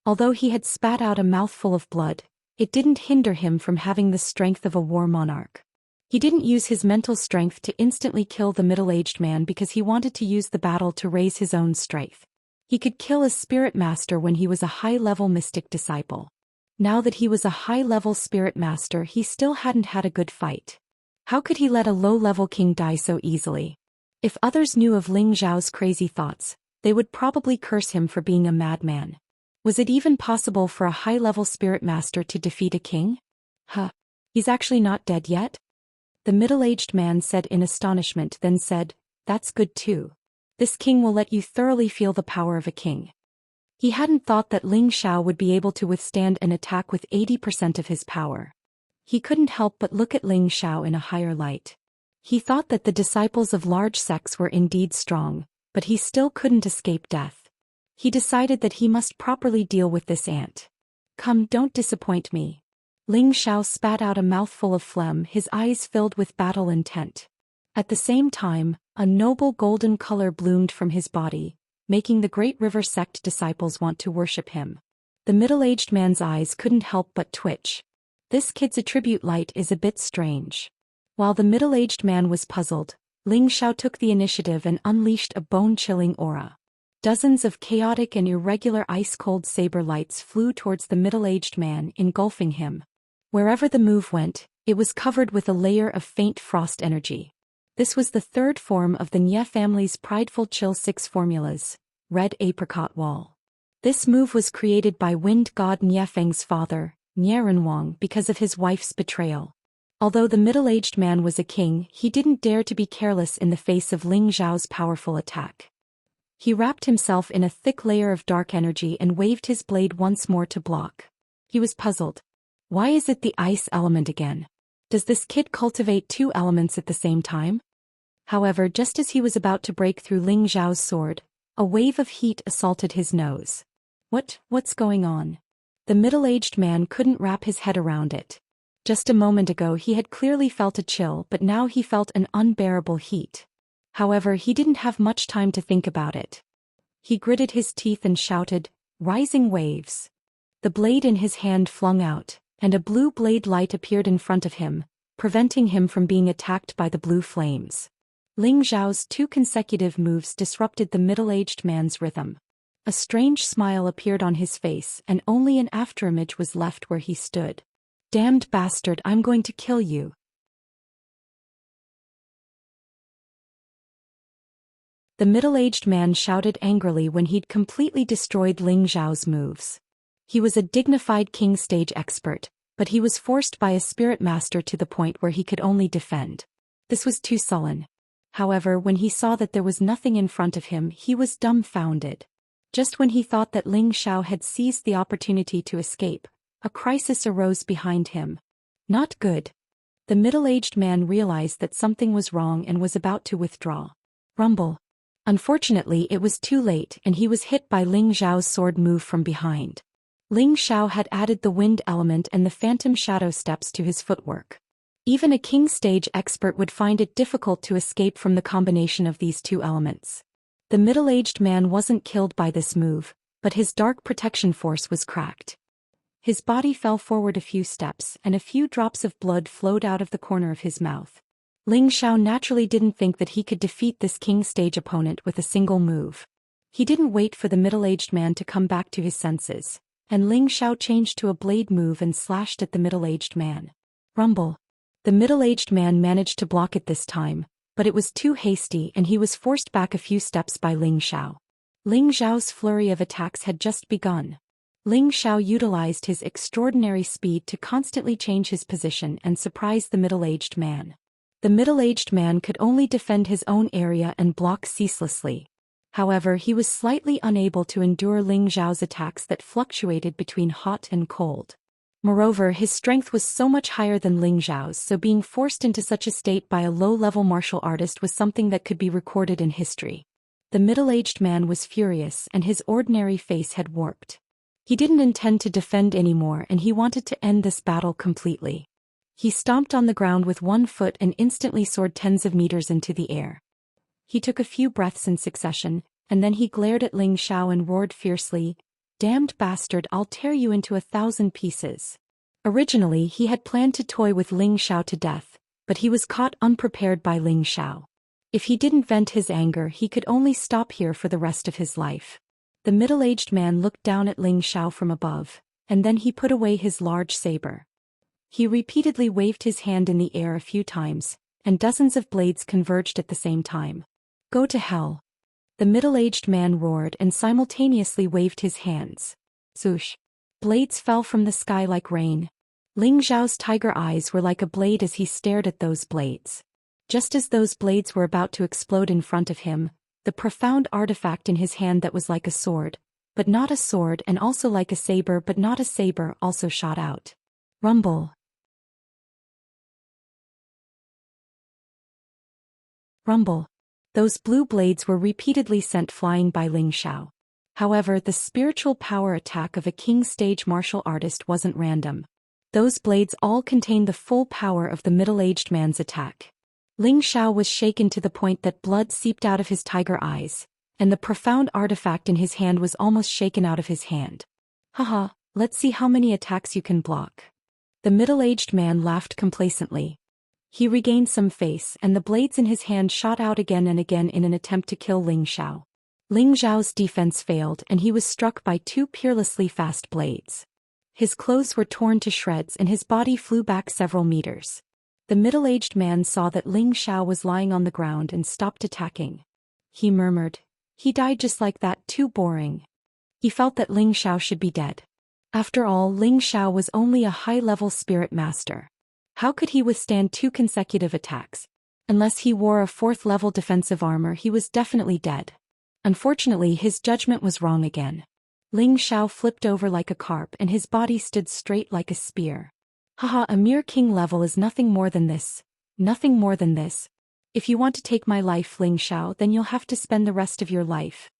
Although he had spat out a mouthful of blood, it didn't hinder him from having the strength of a war monarch. He didn't use his mental strength to instantly kill the middle-aged man because he wanted to use the battle to raise his own strength. He could kill a spirit master when he was a high-level mystic disciple. Now that he was a high-level spirit master, he still hadn't had a good fight. How could he let a low-level king die so easily? If others knew of Ling Xiao's crazy thoughts, they would probably curse him for being a madman. Was it even possible for a high-level spirit master to defeat a king? Huh. He's actually not dead yet? The middle-aged man said in astonishment, then said, "That's good too. This king will let you thoroughly feel the power of a king." He hadn't thought that Ling Xiao would be able to withstand an attack with 80% of his power. He couldn't help but look at Ling Xiao in a higher light. He thought that the disciples of large sects were indeed strong, but he still couldn't escape death. He decided that he must properly deal with this ant. "Come, don't disappoint me." Ling Xiao spat out a mouthful of phlegm, his eyes filled with battle intent. At the same time, a noble golden color bloomed from his body, making the Great River sect disciples want to worship him. The middle-aged man's eyes couldn't help but twitch. This kid's attribute light is a bit strange. While the middle-aged man was puzzled, Ling Xiao took the initiative and unleashed a bone-chilling aura. Dozens of chaotic and irregular ice-cold saber lights flew towards the middle-aged man, engulfing him. Wherever the move went, it was covered with a layer of faint frost energy. This was the third form of the Nye family's prideful Chill 6 formulas, Red Apricot Wall. This move was created by wind god Nye Feng's father, Nye Renwang, because of his wife's betrayal. Although the middle-aged man was a king, he didn't dare to be careless in the face of Ling Xiao's powerful attack. He wrapped himself in a thick layer of dark energy and waved his blade once more to block. He was puzzled. Why is it the ice element again? Does this kid cultivate two elements at the same time? However, just as he was about to break through Ling Xiao's sword, a wave of heat assaulted his nose. What's going on? The middle-aged man couldn't wrap his head around it. Just a moment ago he had clearly felt a chill, but now he felt an unbearable heat. However, he didn't have much time to think about it. He gritted his teeth and shouted, "Rising waves." The blade in his hand flung out, and a blue blade light appeared in front of him, preventing him from being attacked by the blue flames. Ling Xiao's two consecutive moves disrupted the middle-aged man's rhythm. A strange smile appeared on his face, and only an afterimage was left where he stood. "Damned bastard, I'm going to kill you." The middle-aged man shouted angrily when he'd completely destroyed Ling Xiao's moves. He was a dignified king stage expert, but he was forced by a spirit master to the point where he could only defend. This was too sullen. However, when he saw that there was nothing in front of him, he was dumbfounded. Just when he thought that Ling Xiao had seized the opportunity to escape, a crisis arose behind him. Not good. The middle-aged man realized that something was wrong and was about to withdraw. Rumble. Unfortunately, it was too late and he was hit by Ling Xiao's sword move from behind. Ling Xiao had added the wind element and the phantom shadow steps to his footwork. Even a king stage expert would find it difficult to escape from the combination of these two elements. The middle-aged man wasn't killed by this move, but his dark protection force was cracked. His body fell forward a few steps and a few drops of blood flowed out of the corner of his mouth. Ling Xiao naturally didn't think that he could defeat this king stage opponent with a single move. He didn't wait for the middle-aged man to come back to his senses, and Ling Xiao changed to a blade move and slashed at the middle-aged man. Rumble. The middle-aged man managed to block it this time, but it was too hasty and he was forced back a few steps by Ling Xiao. Ling Xiao's flurry of attacks had just begun. Ling Xiao utilized his extraordinary speed to constantly change his position and surprise the middle-aged man. The middle-aged man could only defend his own area and block ceaselessly. However, he was slightly unable to endure Ling Xiao's attacks that fluctuated between hot and cold. Moreover, his strength was so much higher than Ling Xiao's, so being forced into such a state by a low-level martial artist was something that could be recorded in history. The middle-aged man was furious and his ordinary face had warped. He didn't intend to defend anymore and he wanted to end this battle completely. He stomped on the ground with one foot and instantly soared tens of meters into the air. He took a few breaths in succession, and then he glared at Ling Xiao and roared fiercely, "Damned bastard, I'll tear you into 1,000 pieces." Originally, he had planned to toy with Ling Xiao to death, but he was caught unprepared by Ling Xiao. If he didn't vent his anger, he could only stop here for the rest of his life. The middle-aged man looked down at Ling Xiao from above, and then he put away his large saber. He repeatedly waved his hand in the air a few times, and dozens of blades converged at the same time. "Go to hell." The middle-aged man roared and simultaneously waved his hands. Swoosh. Blades fell from the sky like rain. Ling Xiao's tiger eyes were like a blade as he stared at those blades. Just as those blades were about to explode in front of him, the profound artifact in his hand that was like a sword, but not a sword, and also like a saber but not a saber, also shot out. Rumble. Rumble. Those blue blades were repeatedly sent flying by Ling Xiao. However, the spiritual power attack of a king stage martial artist wasn't random. Those blades all contained the full power of the middle-aged man's attack. Ling Xiao was shaken to the point that blood seeped out of his tiger eyes, and the profound artifact in his hand was almost shaken out of his hand. "Haha, let's see how many attacks you can block." The middle-aged man laughed complacently. He regained some face and the blades in his hand shot out again and again in an attempt to kill Ling Xiao. Ling Xiao's defense failed and he was struck by two peerlessly fast blades. His clothes were torn to shreds and his body flew back several meters. The middle-aged man saw that Ling Xiao was lying on the ground and stopped attacking. He murmured, "He died just like that, too boring." He felt that Ling Xiao should be dead. After all, Ling Xiao was only a high-level spirit master. How could he withstand two consecutive attacks? Unless he wore a fourth-level defensive armor, he was definitely dead. Unfortunately, his judgment was wrong again. Ling Xiao flipped over like a carp and his body stood straight like a spear. "Haha, a mere king level is nothing more than this. Nothing more than this. If you want to take my life, Ling Xiao, then you'll have to spend the rest of your life."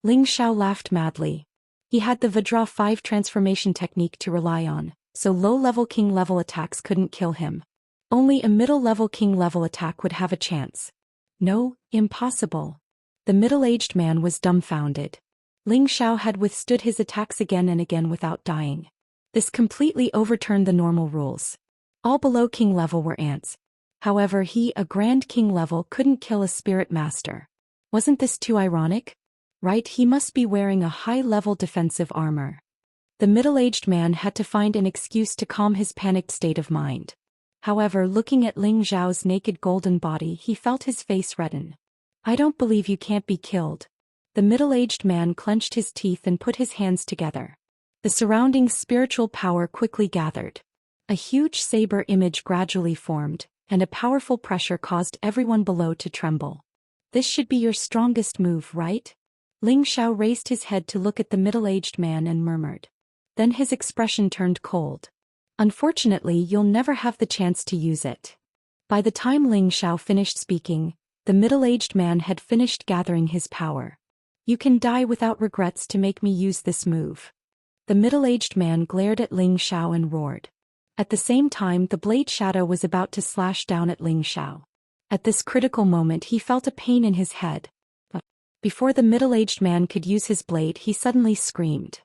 Ling Xiao laughed madly. He had the Vajra 5 transformation technique to rely on, so low-level king-level attacks couldn't kill him. Only a middle-level king-level attack would have a chance. No, impossible. The middle-aged man was dumbfounded. Ling Xiao had withstood his attacks again and again without dying. This completely overturned the normal rules. All below king level were ants. However, he, a grand king level, couldn't kill a spirit master. Wasn't this too ironic? Right, he must be wearing a high-level defensive armor. The middle-aged man had to find an excuse to calm his panicked state of mind. However, looking at Ling Xiao's naked golden body, he felt his face redden. "I don't believe you can't be killed." The middle-aged man clenched his teeth and put his hands together. The surrounding spiritual power quickly gathered. A huge saber image gradually formed, and a powerful pressure caused everyone below to tremble. "This should be your strongest move, right?" Ling Xiao raised his head to look at the middle-aged man and murmured. Then his expression turned cold. Unfortunately, you'll never have the chance to use it. By the time Ling Xiao finished speaking, the middle-aged man had finished gathering his power. You can die without regrets to make me use this move. The middle-aged man glared at Ling Xiao and roared. At the same time, the blade shadow was about to slash down at Ling Xiao. At this critical moment, he felt a pain in his head. But before the middle-aged man could use his blade, he suddenly screamed.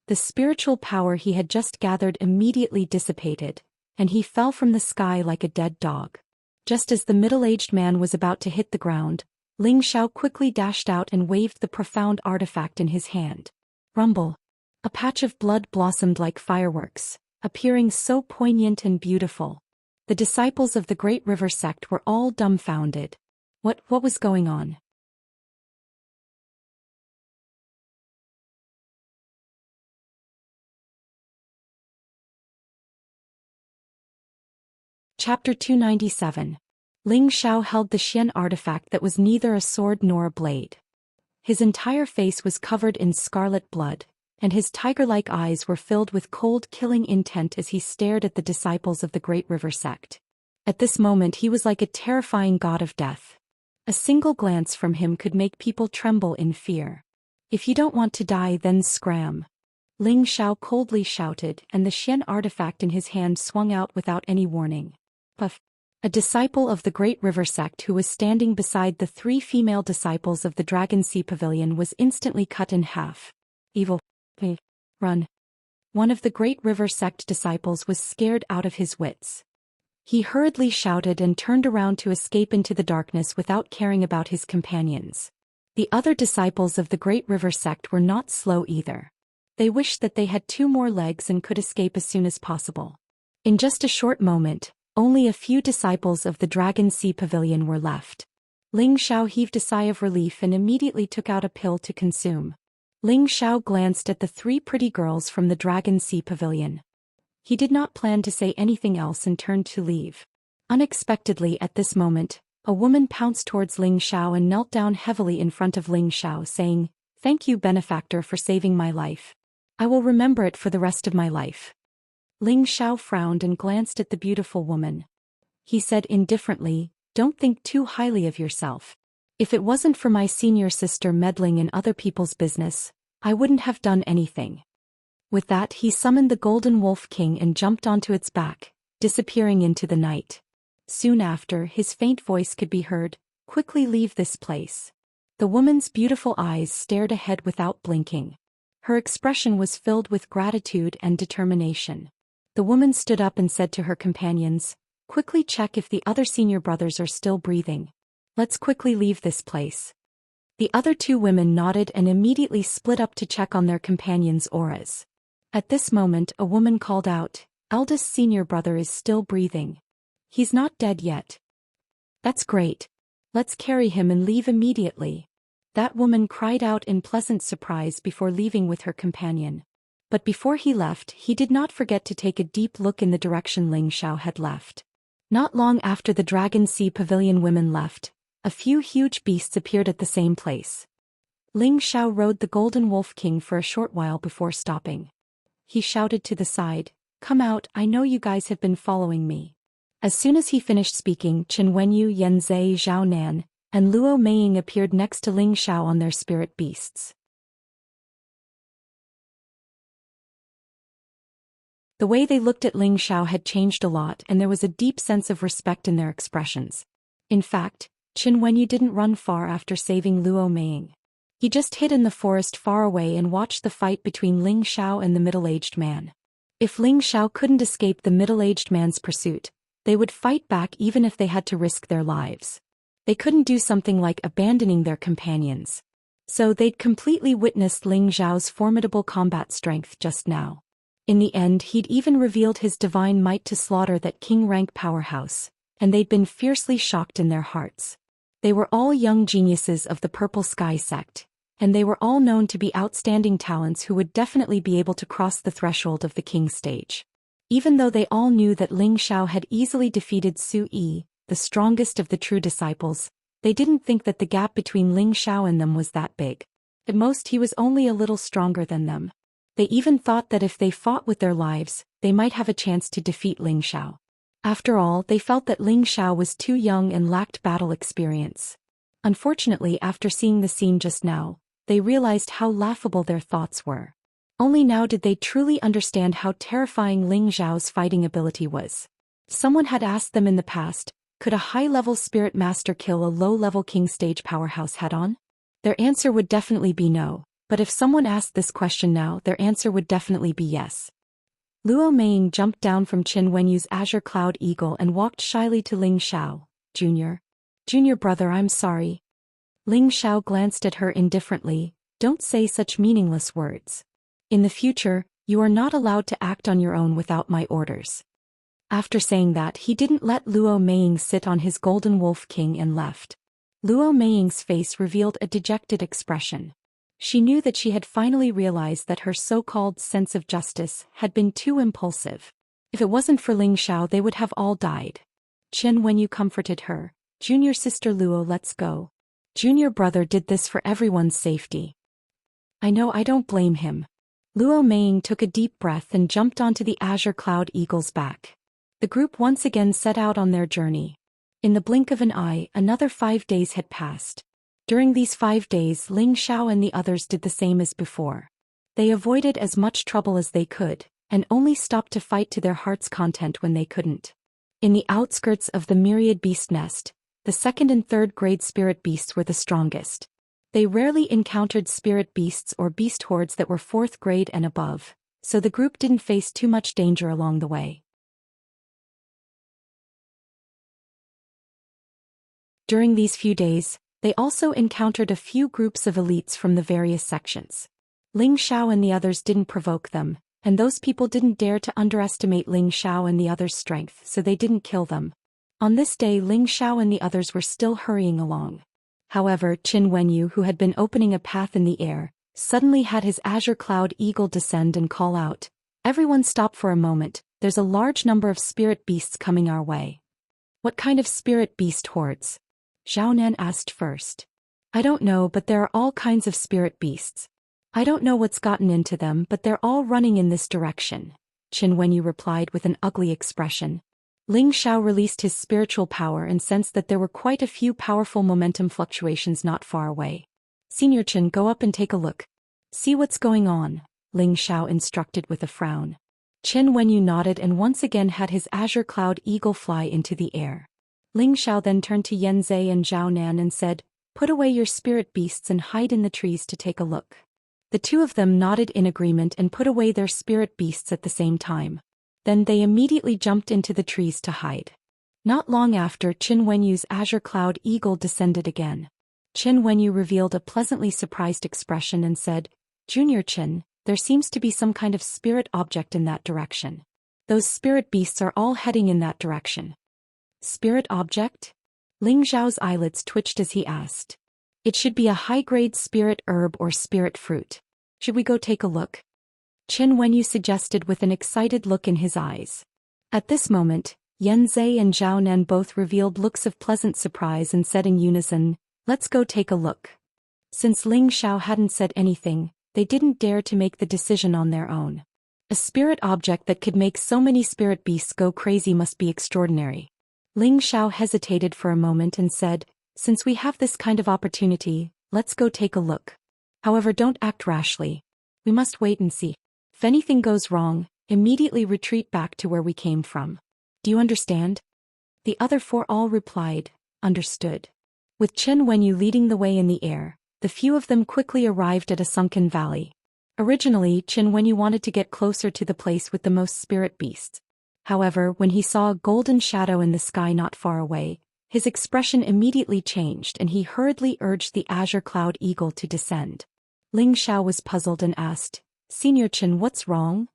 The spiritual power he had just gathered immediately dissipated, and he fell from the sky like a dead dog. Just as the middle-aged man was about to hit the ground, Ling Xiao quickly dashed out and waved the profound artifact in his hand. Rumble! A patch of blood blossomed like fireworks, appearing so poignant and beautiful. The disciples of the Great River sect were all dumbfounded. What was going on? Chapter 297. Ling Xiao held the Xian artifact that was neither a sword nor a blade. His entire face was covered in scarlet blood, and his tiger-like eyes were filled with cold, killing intent as he stared at the disciples of the Great River sect. At this moment he was like a terrifying god of death. A single glance from him could make people tremble in fear. If you don't want to die, then scram. Ling Xiao coldly shouted, and the Xian artifact in his hand swung out without any warning. Puff! A disciple of the Great River sect who was standing beside the 3 female disciples of the Dragon Sea Pavilion was instantly cut in half. Evil. Run. One of the Great River sect disciples was scared out of his wits. He hurriedly shouted and turned around to escape into the darkness without caring about his companions. The other disciples of the Great River sect were not slow either. They wished that they had 2 more legs and could escape as soon as possible. In just a short moment, only a few disciples of the Dragon Sea Pavilion were left. Ling Xiao heaved a sigh of relief and immediately took out a pill to consume. Ling Xiao glanced at the 3 pretty girls from the Dragon Sea Pavilion. He did not plan to say anything else and turned to leave. Unexpectedly at this moment, a woman pounced towards Ling Xiao and knelt down heavily in front of Ling Xiao, saying, "Thank you, benefactor, for saving my life. I will remember it for the rest of my life." Ling Xiao frowned and glanced at the beautiful woman. He said indifferently, "Don't think too highly of yourself. If it wasn't for my senior sister meddling in other people's business, I wouldn't have done anything." With that, he summoned the Golden Wolf King and jumped onto its back, disappearing into the night. Soon after, his faint voice could be heard, "Quickly leave this place." The woman's beautiful eyes stared ahead without blinking. Her expression was filled with gratitude and determination. The woman stood up and said to her companions, "Quickly check if the other senior brothers are still breathing. Let's quickly leave this place." The other 2 women nodded and immediately split up to check on their companions' auras. At this moment, a woman called out, "Eldest senior brother is still breathing. He's not dead yet." "That's great. Let's carry him and leave immediately." That woman cried out in pleasant surprise before leaving with her companion. But before he left, he did not forget to take a deep look in the direction Ling Xiao had left. Not long after the Dragon Sea Pavilion women left, a few huge beasts appeared at the same place. Ling Xiao rode the Golden Wolf King for a short while before stopping. He shouted to the side, "Come out, I know you guys have been following me." As soon as he finished speaking, Chen Wenyu, Yanzai, Zhao Nan, and Luo Meiying appeared next to Ling Xiao on their spirit beasts. The way they looked at Ling Xiao had changed a lot, and there was a deep sense of respect in their expressions. In fact, Chen Wenyu didn't run far after saving Luo Meiying. He just hid in the forest far away and watched the fight between Ling Xiao and the middle-aged man. If Ling Xiao couldn't escape the middle-aged man's pursuit, they would fight back even if they had to risk their lives. They couldn't do something like abandoning their companions. So they'd completely witnessed Ling Xiao's formidable combat strength just now. In the end, he'd even revealed his divine might to slaughter that king-rank powerhouse, and they'd been fiercely shocked in their hearts. They were all young geniuses of the Purple Sky sect, and they were all known to be outstanding talents who would definitely be able to cross the threshold of the king stage. Even though they all knew that Ling Xiao had easily defeated Su Yi, the strongest of the true disciples, they didn't think that the gap between Ling Xiao and them was that big. At most he was only a little stronger than them. They even thought that if they fought with their lives, they might have a chance to defeat Ling Xiao. After all, they felt that Ling Xiao was too young and lacked battle experience. Unfortunately, after seeing the scene just now, they realized how laughable their thoughts were. Only now did they truly understand how terrifying Ling Xiao's fighting ability was. Someone had asked them in the past, could a high-level spirit master kill a low-level king stage powerhouse head-on? Their answer would definitely be no, but if someone asked this question now, their answer would definitely be yes. Luo Meiying jumped down from Qin Wenyu's Azure Cloud Eagle and walked shyly to Ling Xiao. Junior brother, I'm sorry. Ling Xiao glanced at her indifferently. Don't say such meaningless words. In the future, you are not allowed to act on your own without my orders. After saying that, he didn't let Luo Meiying sit on his golden wolf king and left. Luo Meiying's face revealed a dejected expression. She knew that she had finally realized that her so-called sense of justice had been too impulsive. If it wasn't for Ling Xiao, they would have all died. Qin Wenyu comforted her. Junior sister Luo, let's go. Junior brother did this for everyone's safety. I know, I don't blame him. Luo Meiying took a deep breath and jumped onto the Azure Cloud Eagle's back. The group once again set out on their journey. In the blink of an eye, another 5 days had passed. During these 5 days, Ling Xiao and the others did the same as before. They avoided as much trouble as they could, and only stopped to fight to their heart's content when they couldn't. In the outskirts of the myriad beast nest, the 2nd and 3rd grade spirit beasts were the strongest. They rarely encountered spirit beasts or beast hordes that were 4th grade and above, so the group didn't face too much danger along the way. During these few days, they also encountered a few groups of elites from the various sections. Ling Xiao and the others didn't provoke them, and those people didn't dare to underestimate Ling Xiao and the others' strength, so they didn't kill them. On this day, Ling Xiao and the others were still hurrying along. However, Qin Wenyu, who had been opening a path in the air, suddenly had his Azure Cloud Eagle descend and call out, "Everyone stop for a moment, there's a large number of spirit beasts coming our way." What kind of spirit beast hordes? Zhao Nan asked first. I don't know, but there are all kinds of spirit beasts. I don't know what's gotten into them, but they're all running in this direction. Qin Wenyu replied with an ugly expression. Ling Xiao released his spiritual power and sensed that there were quite a few powerful momentum fluctuations not far away. Senior Qin, go up and take a look. See what's going on, Ling Xiao instructed with a frown. Qin Wenyu nodded and once again had his Azure Cloud Eagle fly into the air. Ling Xiao then turned to Yanzei and Zhao Nan and said, "Put away your spirit beasts and hide in the trees to take a look." The two of them nodded in agreement and put away their spirit beasts at the same time. Then they immediately jumped into the trees to hide. Not long after, Qin Wenyu's Azure Cloud Eagle descended again. Qin Wenyu revealed a pleasantly surprised expression and said, "Junior Qin, there seems to be some kind of spirit object in that direction. Those spirit beasts are all heading in that direction." Spirit object? Ling Xiao's eyelids twitched as he asked. It should be a high-grade spirit herb or spirit fruit. Should we go take a look? Qin Wenyu suggested with an excited look in his eyes. At this moment, Yanzei and Zhao Nan both revealed looks of pleasant surprise and said in unison, "Let's go take a look." Since Ling Xiao hadn't said anything, they didn't dare to make the decision on their own. A spirit object that could make so many spirit beasts go crazy must be extraordinary. Ling Xiao hesitated for a moment and said, "Since we have this kind of opportunity, let's go take a look. However, don't act rashly. We must wait and see. If anything goes wrong, immediately retreat back to where we came from. Do you understand?" The other four all replied, "Understood." With Qin Wenyu leading the way in the air, the few of them quickly arrived at a sunken valley. Originally, Qin Wenyu wanted to get closer to the place with the most spirit beasts. However, when he saw a golden shadow in the sky not far away, his expression immediately changed and he hurriedly urged the Azure Cloud Eagle to descend. Ling Xiao was puzzled and asked, "Senior Qin, what's wrong?"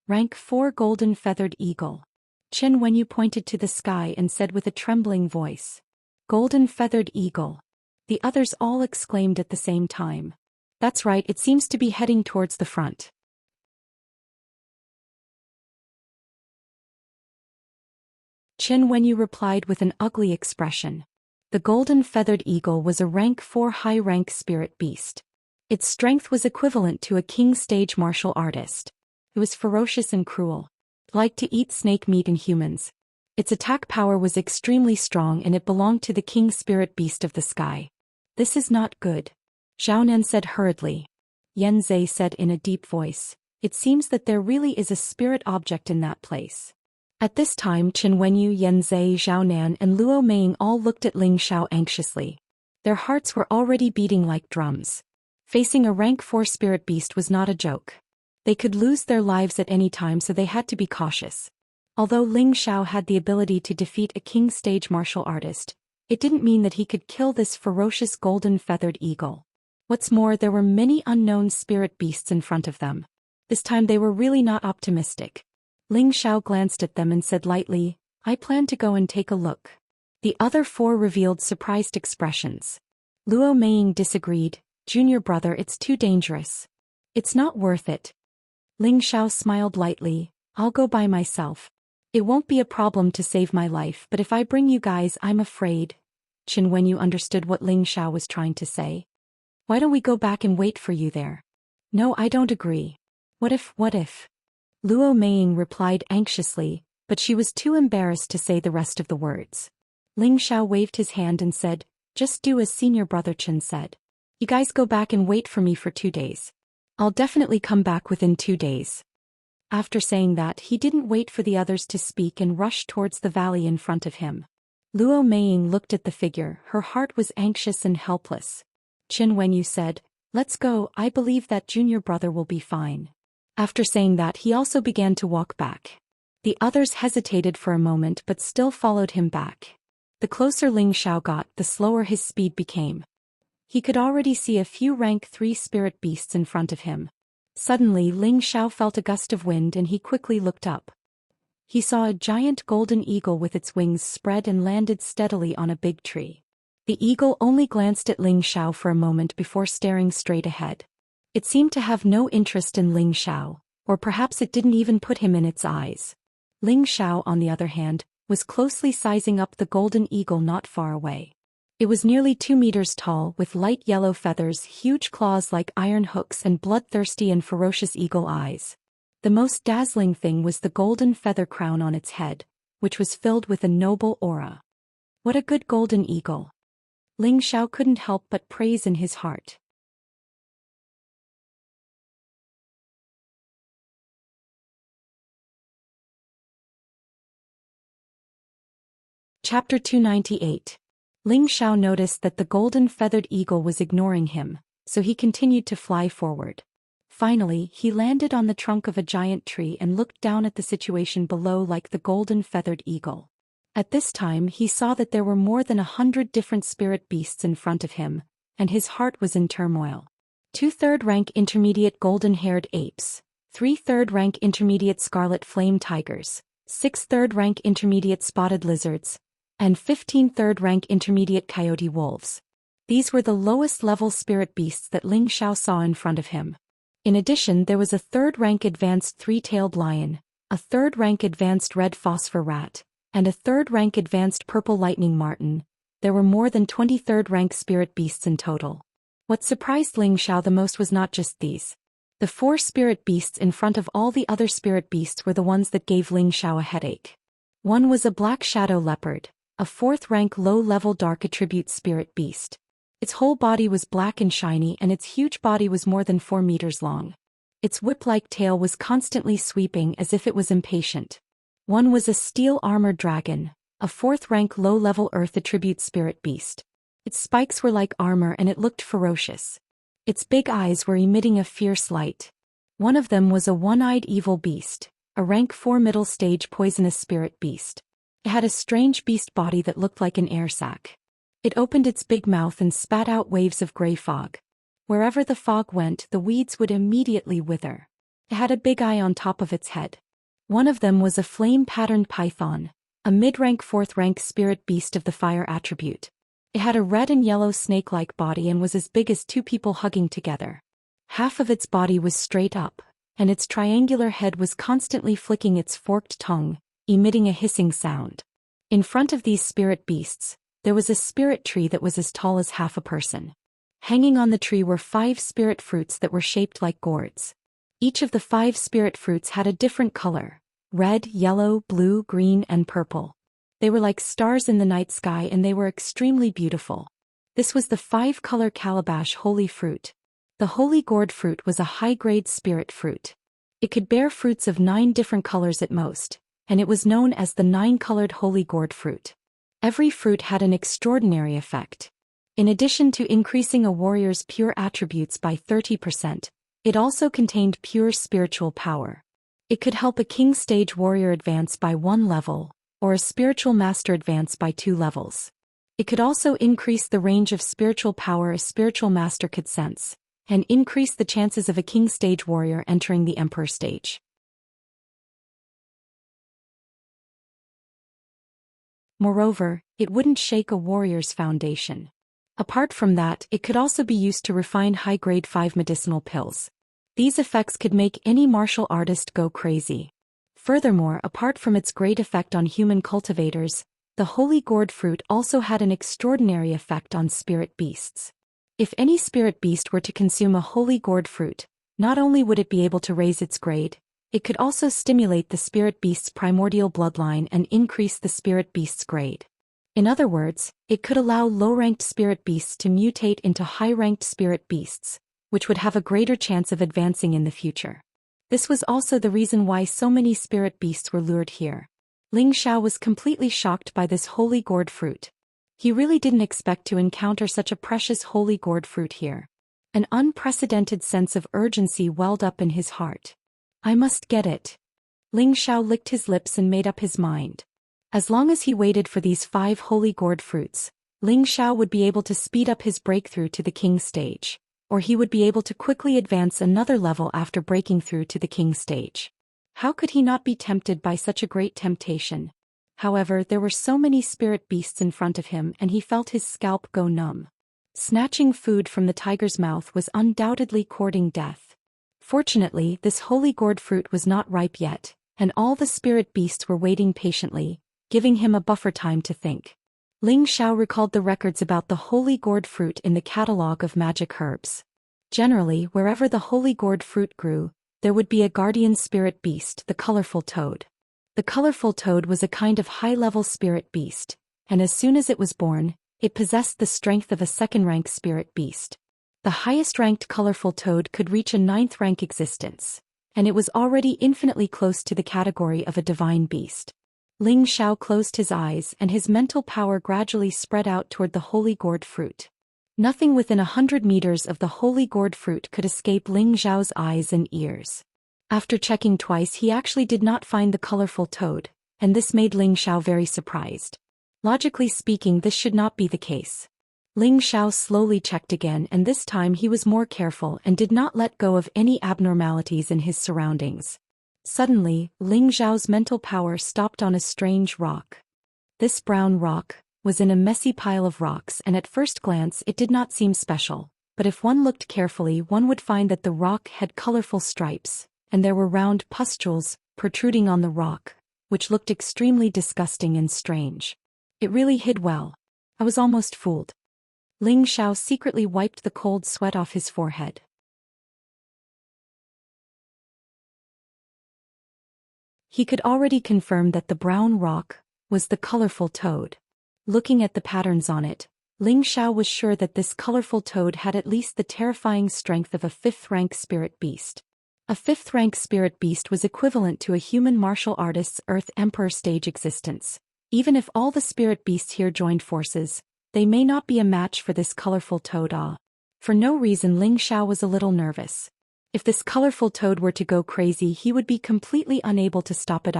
Rank 4 Golden Feathered Eagle. Qin Wenyu pointed to the sky and said with a trembling voice, "Golden Feathered Eagle." The others all exclaimed at the same time. "That's right, it seems to be heading towards the front." Qin Wenyu replied with an ugly expression. The Golden Feathered Eagle was a rank 4 high-rank spirit beast. Its strength was equivalent to a king stage martial artist. It was ferocious and cruel. It liked to eat snake meat and humans. Its attack power was extremely strong and it belonged to the king spirit beast of the sky. This is not good, Xiaonan said hurriedly. Yanzei said in a deep voice, it seems that there really is a spirit object in that place. At this time Chen Wenyu, Yanzei, Xiaonan and Luo Meiying all looked at Ling Xiao anxiously. Their hearts were already beating like drums. Facing a rank 4 spirit beast was not a joke. They could lose their lives at any time, so they had to be cautious. Although Ling Xiao had the ability to defeat a king stage martial artist, it didn't mean that he could kill this ferocious golden feathered eagle. What's more, there were many unknown spirit beasts in front of them. This time they were really not optimistic. Ling Xiao glanced at them and said lightly, I plan to go and take a look. The other 4 revealed surprised expressions. Luo Meiying disagreed, Junior brother, it's too dangerous. It's not worth it. Ling Xiao smiled lightly, I'll go by myself. It won't be a problem to save my life, but if I bring you guys, I'm afraid. Chen Wenyu understood what Ling Xiao was trying to say. Why don't we go back and wait for you there? No, I don't agree. What if? Luo Meiying replied anxiously, but she was too embarrassed to say the rest of the words. Ling Xiao waved his hand and said, just do as senior brother Chen said. You guys go back and wait for me for 2 days. I'll definitely come back within 2 days. After saying that, he didn't wait for the others to speak and rushed towards the valley in front of him. Luo Meiying looked at the figure, her heart was anxious and helpless. Chen Wenyu said, let's go, I believe that junior brother will be fine. After saying that, he also began to walk back. The others hesitated for a moment but still followed him back. The closer Ling Xiao got, the slower his speed became. He could already see a few rank 3 spirit beasts in front of him. Suddenly Ling Xiao felt a gust of wind and he quickly looked up. He saw a giant golden eagle with its wings spread and landed steadily on a big tree. The eagle only glanced at Ling Xiao for a moment before staring straight ahead. It seemed to have no interest in Ling Xiao, or perhaps it didn't even put him in its eyes. Ling Xiao, on the other hand, was closely sizing up the golden eagle not far away. It was nearly 2 meters tall, with light yellow feathers, huge claws like iron hooks and bloodthirsty and ferocious eagle eyes. The most dazzling thing was the golden feather crown on its head, which was filled with a noble aura. What a good golden eagle! Ling Xiao couldn't help but praise in his heart. Chapter 298. Ling Xiao noticed that the golden feathered eagle was ignoring him, so he continued to fly forward. Finally, he landed on the trunk of a giant tree and looked down at the situation below like the golden feathered eagle. At this time he saw that there were more than 100 different spirit beasts in front of him, and his heart was in turmoil. 2 third-rank intermediate golden-haired apes, 3 third-rank intermediate scarlet flame tigers, 6 third-rank intermediate spotted lizards, and 15 third-rank intermediate coyote wolves. These were the lowest-level spirit beasts that Ling Xiao saw in front of him. In addition, there was a third-rank advanced 3-tailed lion, a third-rank advanced red phosphor rat, and a third-rank advanced purple lightning marten. There were more than 20 third-rank spirit beasts in total. What surprised Ling Xiao the most was not just these. The 4 spirit beasts in front of all the other spirit beasts were the ones that gave Ling Xiao a headache. One was a black shadow leopard, a 4th-rank low-level dark attribute spirit beast. Its whole body was black and shiny and its huge body was more than 4 meters long. Its whip-like tail was constantly sweeping as if it was impatient. One was a steel-armored dragon, a 4th-rank low-level earth attribute spirit beast. Its spikes were like armor and it looked ferocious. Its big eyes were emitting a fierce light. One of them was a one-eyed evil beast, a rank 4 middle stage poisonous spirit beast. It had a strange beast body that looked like an air sac. It opened its big mouth and spat out waves of gray fog. Wherever the fog went, the weeds would immediately wither. It had a big eye on top of its head. One of them was a flame-patterned python, a mid-rank 4th-rank spirit beast of the fire attribute. It had a red and yellow snake-like body and was as big as 2 people hugging together. Half of its body was straight up, and its triangular head was constantly flicking its forked tongue, emitting a hissing sound. In front of these spirit beasts, there was a spirit tree that was as tall as half a person. Hanging on the tree were 5 spirit fruits that were shaped like gourds. Each of the 5 spirit fruits had a different color: red, yellow, blue, green, and purple. They were like stars in the night sky and they were extremely beautiful. This was the 5-color calabash holy fruit. The holy gourd fruit was a high-grade spirit fruit. It could bear fruits of 9 different colors at most, and it was known as the 9-colored holy gourd fruit. Every fruit had an extraordinary effect. In addition to increasing a warrior's pure attributes by 30%, it also contained pure spiritual power. It could help a king stage warrior advance by 1 level, or a spiritual master advance by 2 levels. It could also increase the range of spiritual power a spiritual master could sense, and increase the chances of a king stage warrior entering the emperor stage. Moreover, it wouldn't shake a warrior's foundation. Apart from that, it could also be used to refine high-grade 5 medicinal pills. These effects could make any martial artist go crazy. Furthermore, apart from its great effect on human cultivators, the holy gourd fruit also had an extraordinary effect on spirit beasts. If any spirit beast were to consume a holy gourd fruit, not only would it be able to raise its grade, it could also stimulate the spirit beast's primordial bloodline and increase the spirit beast's grade. In other words, it could allow low-ranked spirit beasts to mutate into high-ranked spirit beasts, which would have a greater chance of advancing in the future. This was also the reason why so many spirit beasts were lured here. Ling Xiao was completely shocked by this holy gourd fruit. He really didn't expect to encounter such a precious holy gourd fruit here. An unprecedented sense of urgency welled up in his heart. I must get it. Ling Xiao licked his lips and made up his mind. As long as he waited for these 5 holy gourd fruits, Ling Xiao would be able to speed up his breakthrough to the king stage, or he would be able to quickly advance another level after breaking through to the king stage. How could he not be tempted by such a great temptation? However, there were so many spirit beasts in front of him and he felt his scalp go numb. Snatching food from the tiger's mouth was undoubtedly courting death. Fortunately, this holy gourd fruit was not ripe yet, and all the spirit beasts were waiting patiently, giving him a buffer time to think. Ling Xiao recalled the records about the holy gourd fruit in the catalogue of magic herbs. Generally, wherever the holy gourd fruit grew, there would be a guardian spirit beast, the colorful toad. The colorful toad was a kind of high-level spirit beast, and as soon as it was born, it possessed the strength of a second-rank spirit beast. The highest-ranked colorful toad could reach a 9th-rank existence, and it was already infinitely close to the category of a divine beast. Ling Xiao closed his eyes and his mental power gradually spread out toward the holy gourd fruit. Nothing within 100 meters of the holy gourd fruit could escape Ling Xiao's eyes and ears. After checking twice, he actually did not find the colorful toad, and this made Ling Xiao very surprised. Logically speaking, this should not be the case. Ling Xiao slowly checked again, and this time he was more careful and did not let go of any abnormalities in his surroundings. Suddenly, Ling Xiao's mental power stopped on a strange rock. This brown rock was in a messy pile of rocks, and at first glance it did not seem special, but if one looked carefully one would find that the rock had colorful stripes, and there were round pustules protruding on the rock, which looked extremely disgusting and strange. It really hid well. I was almost fooled. Ling Xiao secretly wiped the cold sweat off his forehead. He could already confirm that the brown rock was the colorful toad. Looking at the patterns on it, Ling Xiao was sure that this colorful toad had at least the terrifying strength of a 5th-rank spirit beast. A 5th-rank spirit beast was equivalent to a human martial artist's Earth Emperor stage existence. Even if all the spirit beasts here joined forces, they may not be a match for this colorful toad. For no reason, Ling Xiao was a little nervous. If this colorful toad were to go crazy, he would be completely unable to stop it.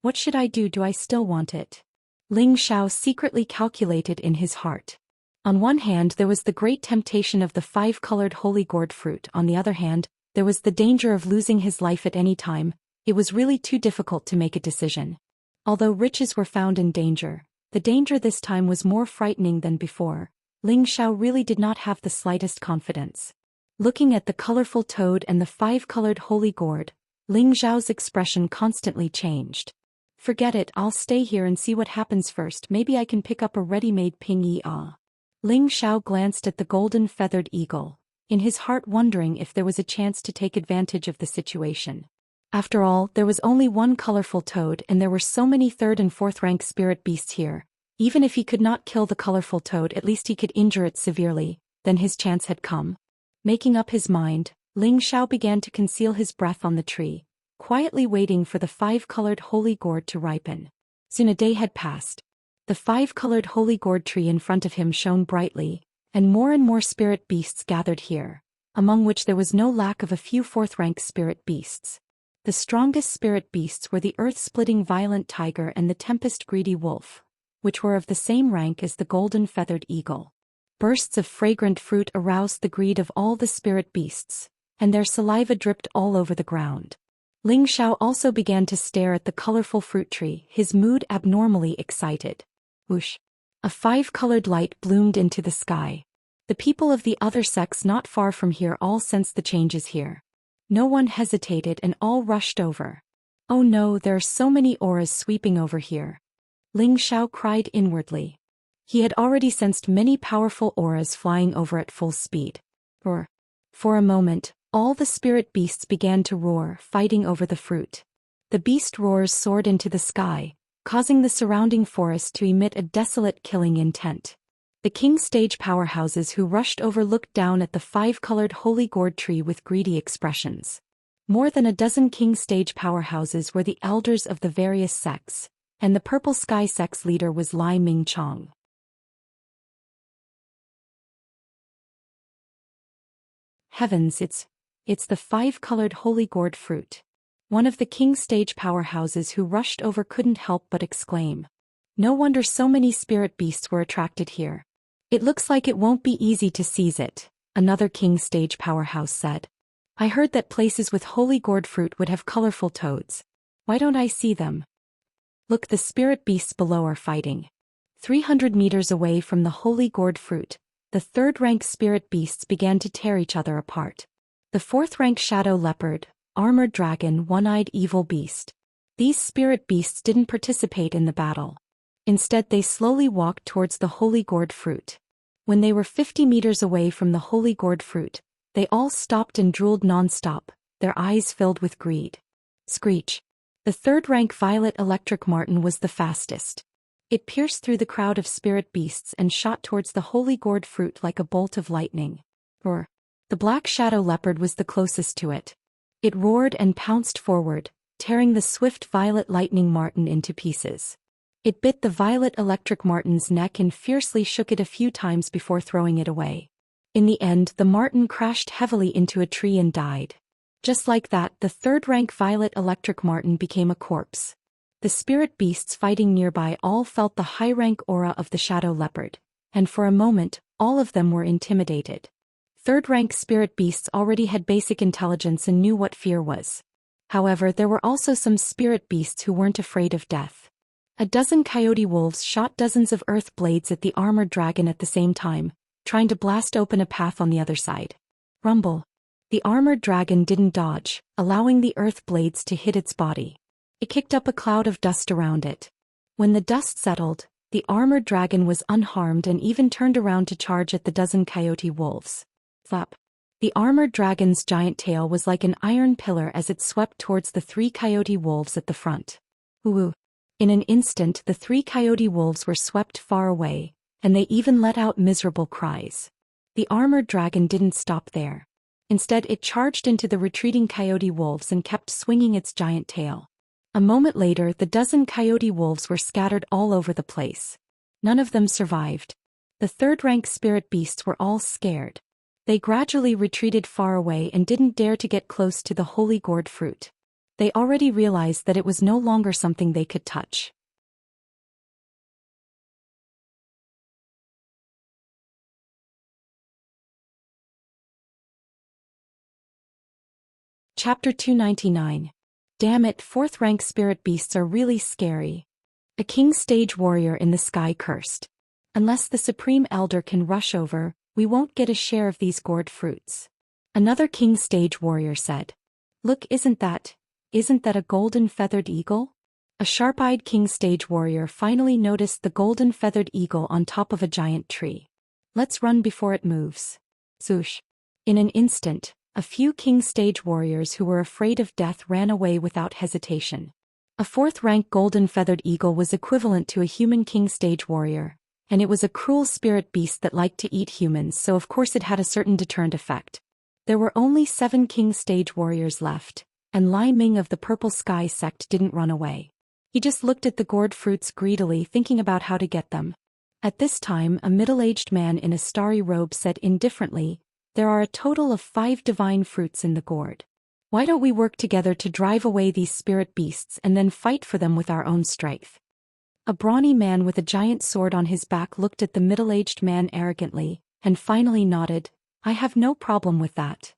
What should I do? Do I still want it? Ling Xiao secretly calculated in his heart. On one hand, there was the great temptation of the 5-colored holy gourd fruit. On the other hand, there was the danger of losing his life at any time. It was really too difficult to make a decision. Although riches were found in danger, the danger this time was more frightening than before. Ling Xiao really did not have the slightest confidence. Looking at the colorful toad and the 5-colored holy gourd, Ling Xiao's expression constantly changed. Forget it, I'll stay here and see what happens first. Maybe I can pick up a ready-made ping yi. Ling Xiao glanced at the golden feathered eagle, in his heart wondering if there was a chance to take advantage of the situation. After all, there was only one colorful toad and there were so many third and fourth rank spirit beasts here. Even if he could not kill the colorful toad, at least he could injure it severely. Then his chance had come. Making up his mind, Ling Xiao began to conceal his breath on the tree, quietly waiting for the 5-colored holy gourd to ripen. Soon a day had passed. The 5-colored holy gourd tree in front of him shone brightly, and more spirit beasts gathered here, among which there was no lack of a few fourth-rank spirit beasts. The strongest spirit beasts were the earth-splitting violent tiger and the tempest-greedy wolf, which were of the same rank as the golden feathered eagle. Bursts of fragrant fruit aroused the greed of all the spirit beasts, and their saliva dripped all over the ground. Ling Xiao also began to stare at the colorful fruit tree, his mood abnormally excited. Whoosh! A 5-colored light bloomed into the sky. The people of the other sects not far from here all sensed the changes here. No one hesitated and all rushed over. Oh no, there are so many auras sweeping over here. Ling Xiao cried inwardly. He had already sensed many powerful auras flying over at full speed. Roar! For a moment, all the spirit beasts began to roar, fighting over the fruit. The beast roars soared into the sky, causing the surrounding forest to emit a desolate killing intent. The king stage powerhouses who rushed over looked down at the 5-colored holy gourd tree with greedy expressions. More than a dozen king stage powerhouses were the elders of the various sects, and the purple sky sect's leader was Lai Ming Chong. Heavens, it's the 5-colored holy gourd fruit. One of the king stage powerhouses who rushed over couldn't help but exclaim. No wonder so many spirit beasts were attracted here. It looks like it won't be easy to seize it, another king stage powerhouse said. I heard that places with holy gourd fruit would have colorful toads. Why don't I see them? Look, the spirit beasts below are fighting. 300 meters away from the holy gourd fruit, the third-rank spirit beasts began to tear each other apart. The fourth-rank shadow leopard, armored dragon, one-eyed evil beast. These spirit beasts didn't participate in the battle. Instead, they slowly walked towards the holy gourd fruit. When they were 50 meters away from the holy gourd fruit, they all stopped and drooled non-stop, their eyes filled with greed. Screech! The third-rank violet electric marten was the fastest. It pierced through the crowd of spirit beasts and shot towards the holy gourd fruit like a bolt of lightning. Roar! The black shadow leopard was the closest to it. It roared and pounced forward, tearing the swift violet lightning marten into pieces. It bit the violet electric marten's neck and fiercely shook it a few times before throwing it away. In the end, the marten crashed heavily into a tree and died. Just like that, the third-rank violet electric marten became a corpse. The spirit beasts fighting nearby all felt the high-rank aura of the shadow leopard, and for a moment, all of them were intimidated. Third-rank spirit beasts already had basic intelligence and knew what fear was. However, there were also some spirit beasts who weren't afraid of death. A dozen coyote wolves shot dozens of earth blades at the armored dragon at the same time, trying to blast open a path on the other side. Rumble! The armored dragon didn't dodge, allowing the earth blades to hit its body. It kicked up a cloud of dust around it. When the dust settled, the armored dragon was unharmed and even turned around to charge at the dozen coyote wolves. Flap! The armored dragon's giant tail was like an iron pillar as it swept towards the 3 coyote wolves at the front. Woo! In an instant, the 3 coyote wolves were swept far away, and they even let out miserable cries. The armored dragon didn't stop there. Instead, it charged into the retreating coyote wolves and kept swinging its giant tail. A moment later, the dozen coyote wolves were scattered all over the place. None of them survived. The third-rank spirit beasts were all scared. They gradually retreated far away and didn't dare to get close to the holy gourd fruit. They already realized that it was no longer something they could touch. Chapter 299. Damn it, fourth-rank spirit beasts are really scary. A king stage warrior in the sky cursed. Unless the supreme elder can rush over, we won't get a share of these gourd fruits. Another king stage warrior said. Look, isn't that a golden feathered eagle? A sharp-eyed king stage warrior finally noticed the golden feathered eagle on top of a giant tree. Let's run before it moves. Swoosh. In an instant, a few king stage warriors who were afraid of death ran away without hesitation. A fourth-rank golden feathered eagle was equivalent to a human king stage warrior, and it was a cruel spirit beast that liked to eat humans, so of course it had a certain deterrent effect. There were only 7 king stage warriors left, and Lai Ming of the Purple Sky sect didn't run away. He just looked at the gourd fruits greedily, thinking about how to get them. At this time, a middle-aged man in a starry robe said indifferently, "There are a total of 5 divine fruits in the gourd. Why don't we work together to drive away these spirit beasts and then fight for them with our own strength?" A brawny man with a giant sword on his back looked at the middle-aged man arrogantly, and finally nodded, "I have no problem with that.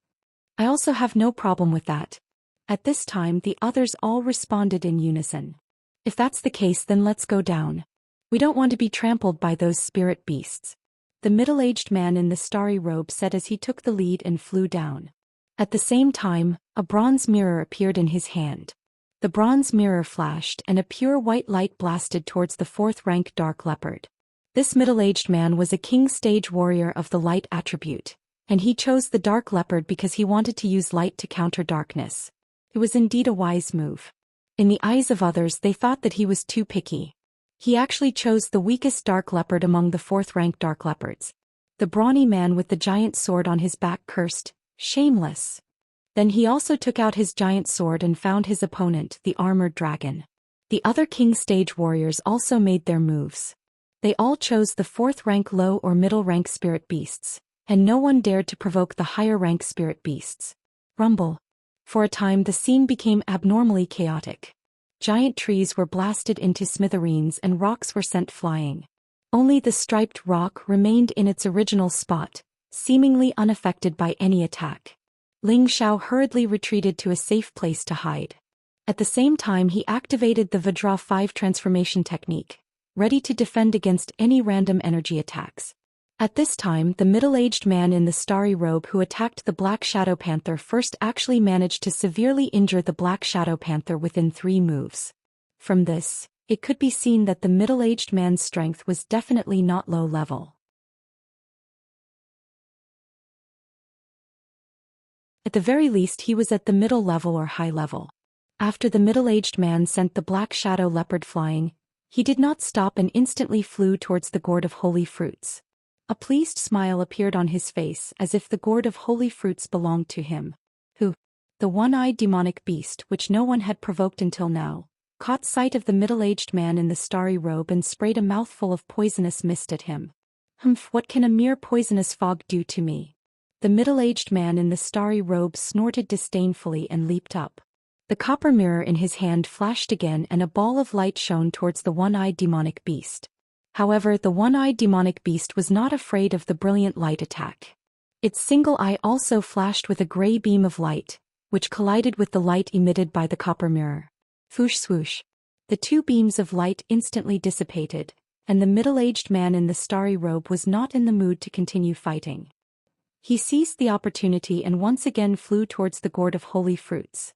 I also have no problem with that." At this time the others all responded in unison. "If that's the case, then let's go down. We don't want to be trampled by those spirit beasts," the middle-aged man in the starry robe said as he took the lead and flew down. At the same time, a bronze mirror appeared in his hand. The bronze mirror flashed and a pure white light blasted towards the 4th-rank dark leopard. This middle-aged man was a king stage warrior of the light attribute, and he chose the dark leopard because he wanted to use light to counter darkness. It was indeed a wise move. In the eyes of others, they thought that he was too picky. He actually chose the weakest dark leopard among the 4th-rank dark leopards. The brawny man with the giant sword on his back cursed, "Shameless." Then he also took out his giant sword and found his opponent, the armored dragon. The other king stage warriors also made their moves. They all chose the 4th-rank low or middle-rank spirit beasts, and no one dared to provoke the higher-rank spirit beasts. Rumble. For a time the scene became abnormally chaotic. Giant trees were blasted into smithereens and rocks were sent flying. Only the striped rock remained in its original spot, seemingly unaffected by any attack. Ling Xiao hurriedly retreated to a safe place to hide. At the same time he activated the Vajra 5 transformation technique, ready to defend against any random energy attacks. At this time the middle-aged man in the starry robe who attacked the Black Shadow Panther first actually managed to severely injure the Black Shadow Panther within 3 moves. From this, it could be seen that the middle-aged man's strength was definitely not low level. At the very least he was at the middle level or high level. After the middle-aged man sent the Black Shadow Leopard flying, he did not stop and instantly flew towards the gourd of holy fruits. A pleased smile appeared on his face as if the gourd of holy fruits belonged to him. Who? The one-eyed demonic beast, which no one had provoked until now, caught sight of the middle-aged man in the starry robe and sprayed a mouthful of poisonous mist at him. "Humph, what can a mere poisonous fog do to me?" The middle-aged man in the starry robe snorted disdainfully and leaped up. The copper mirror in his hand flashed again and a ball of light shone towards the one-eyed demonic beast. However, the one-eyed demonic beast was not afraid of the brilliant light attack. Its single eye also flashed with a gray beam of light, which collided with the light emitted by the copper mirror. Swoosh swoosh. The 2 beams of light instantly dissipated, and the middle-aged man in the starry robe was not in the mood to continue fighting. He seized the opportunity and once again flew towards the gourd of holy fruits.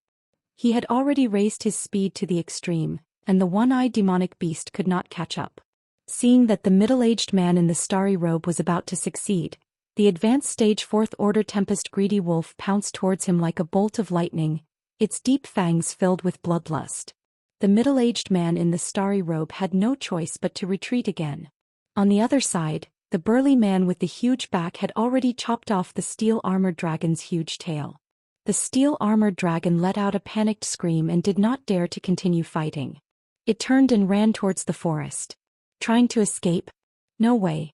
He had already raised his speed to the extreme, and the one-eyed demonic beast could not catch up. Seeing that the middle-aged man in the starry robe was about to succeed, the advanced stage 4th order Tempest greedy wolf pounced towards him like a bolt of lightning, its deep fangs filled with bloodlust. The middle-aged man in the starry robe had no choice but to retreat again. On the other side, the burly man with the huge back had already chopped off the steel-armored dragon's huge tail. The steel-armored dragon let out a panicked scream and did not dare to continue fighting. It turned and ran towards the forest. Trying to escape? No way.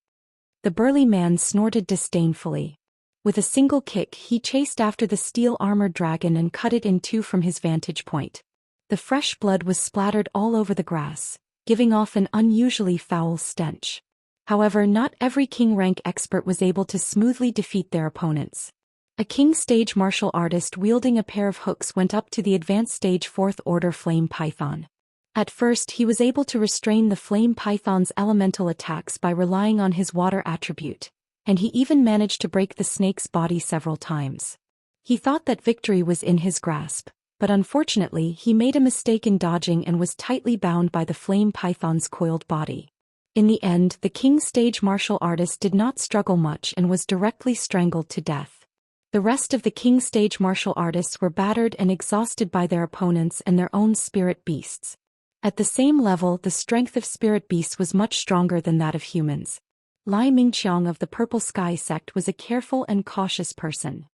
The burly man snorted disdainfully. With a single kick he chased after the steel-armored dragon and cut it in 2 from his vantage point. The fresh blood was splattered all over the grass, giving off an unusually foul stench. However, not every king rank expert was able to smoothly defeat their opponents. A king stage martial artist wielding a pair of hooks went up to the advanced stage 4th order flame python. At first he was able to restrain the flame python's elemental attacks by relying on his water attribute, and he even managed to break the snake's body several times. He thought that victory was in his grasp, but unfortunately he made a mistake in dodging and was tightly bound by the flame python's coiled body. In the end, the king's stage martial artist did not struggle much and was directly strangled to death. The rest of the king's stage martial artists were battered and exhausted by their opponents and their own spirit beasts. At the same level, the strength of spirit beasts was much stronger than that of humans. Lai Mingqiang of the Purple Sky sect was a careful and cautious person.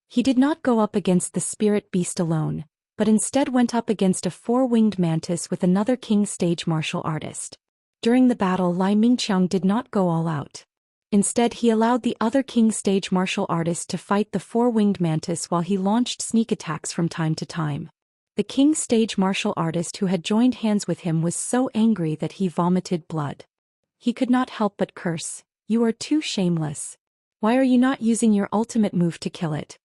He did not go up against the spirit beast alone, but instead went up against a four-winged mantis with another king stage martial artist. During the battle, Lai Mingqiang did not go all out. Instead, he allowed the other king stage martial artist to fight the four-winged mantis while he launched sneak attacks from time to time. The king stage martial artist who had joined hands with him was so angry that he vomited blood. He could not help but curse, "You are too shameless. Why are you not using your ultimate move to kill it?"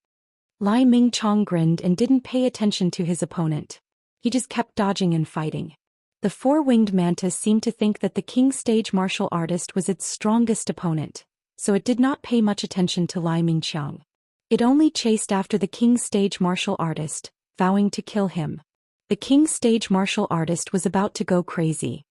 Lai Mingqiang grinned and didn't pay attention to his opponent. He just kept dodging and fighting. The four-winged mantis seemed to think that the king stage martial artist was its strongest opponent, so it did not pay much attention to Lai Mingqiang. It only chased after the king stage martial artist, vowing to kill him. The king stage martial artist was about to go crazy.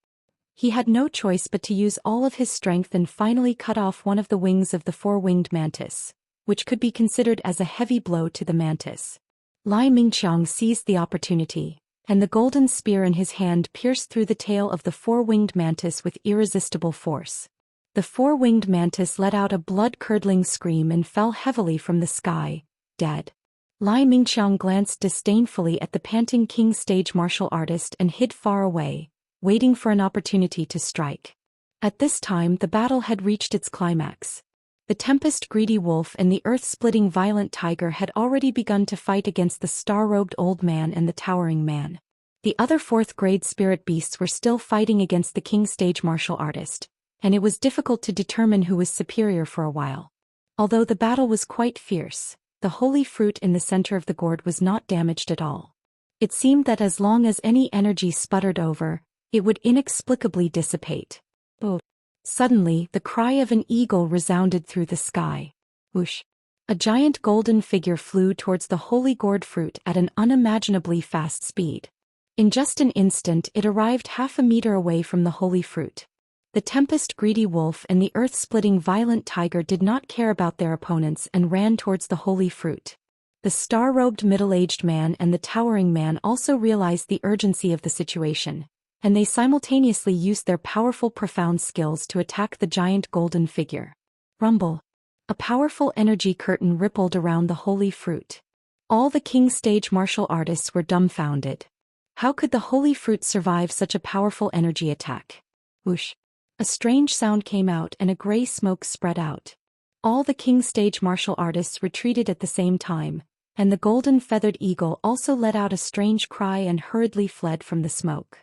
He had no choice but to use all of his strength and finally cut off one of the wings of the four-winged mantis, which could be considered as a heavy blow to the mantis. Lai Mingqiang seized the opportunity, and the golden spear in his hand pierced through the tail of the four-winged mantis with irresistible force. The four-winged mantis let out a blood-curdling scream and fell heavily from the sky, dead. Lai Mingqiang glanced disdainfully at the panting king stage martial artist and hid far away, waiting for an opportunity to strike. At this time, the battle had reached its climax. The tempest-greedy wolf and the earth-splitting violent tiger had already begun to fight against the star-robed old man and the towering man. The other fourth-grade spirit beasts were still fighting against the king stage martial artist, and it was difficult to determine who was superior for a while. Although the battle was quite fierce, the holy fruit in the center of the gourd was not damaged at all. It seemed that as long as any energy sputtered over, it would inexplicably dissipate. Oh. Suddenly, the cry of an eagle resounded through the sky. Whoosh! A giant golden figure flew towards the holy gourd fruit at an unimaginably fast speed. In just an instant, it arrived half a meter away from the holy fruit. The tempest-greedy wolf and the earth-splitting violent tiger did not care about their opponents and ran towards the holy fruit. The star-robed middle-aged man and the towering man also realized the urgency of the situation, and they simultaneously used their powerful profound skills to attack the giant golden figure. Rumble! A powerful energy curtain rippled around the holy fruit. All the king stage martial artists were dumbfounded. How could the holy fruit survive such a powerful energy attack? Whoosh! A strange sound came out and a gray smoke spread out. All the king stage martial artists retreated at the same time, and the golden feathered eagle also let out a strange cry and hurriedly fled from the smoke.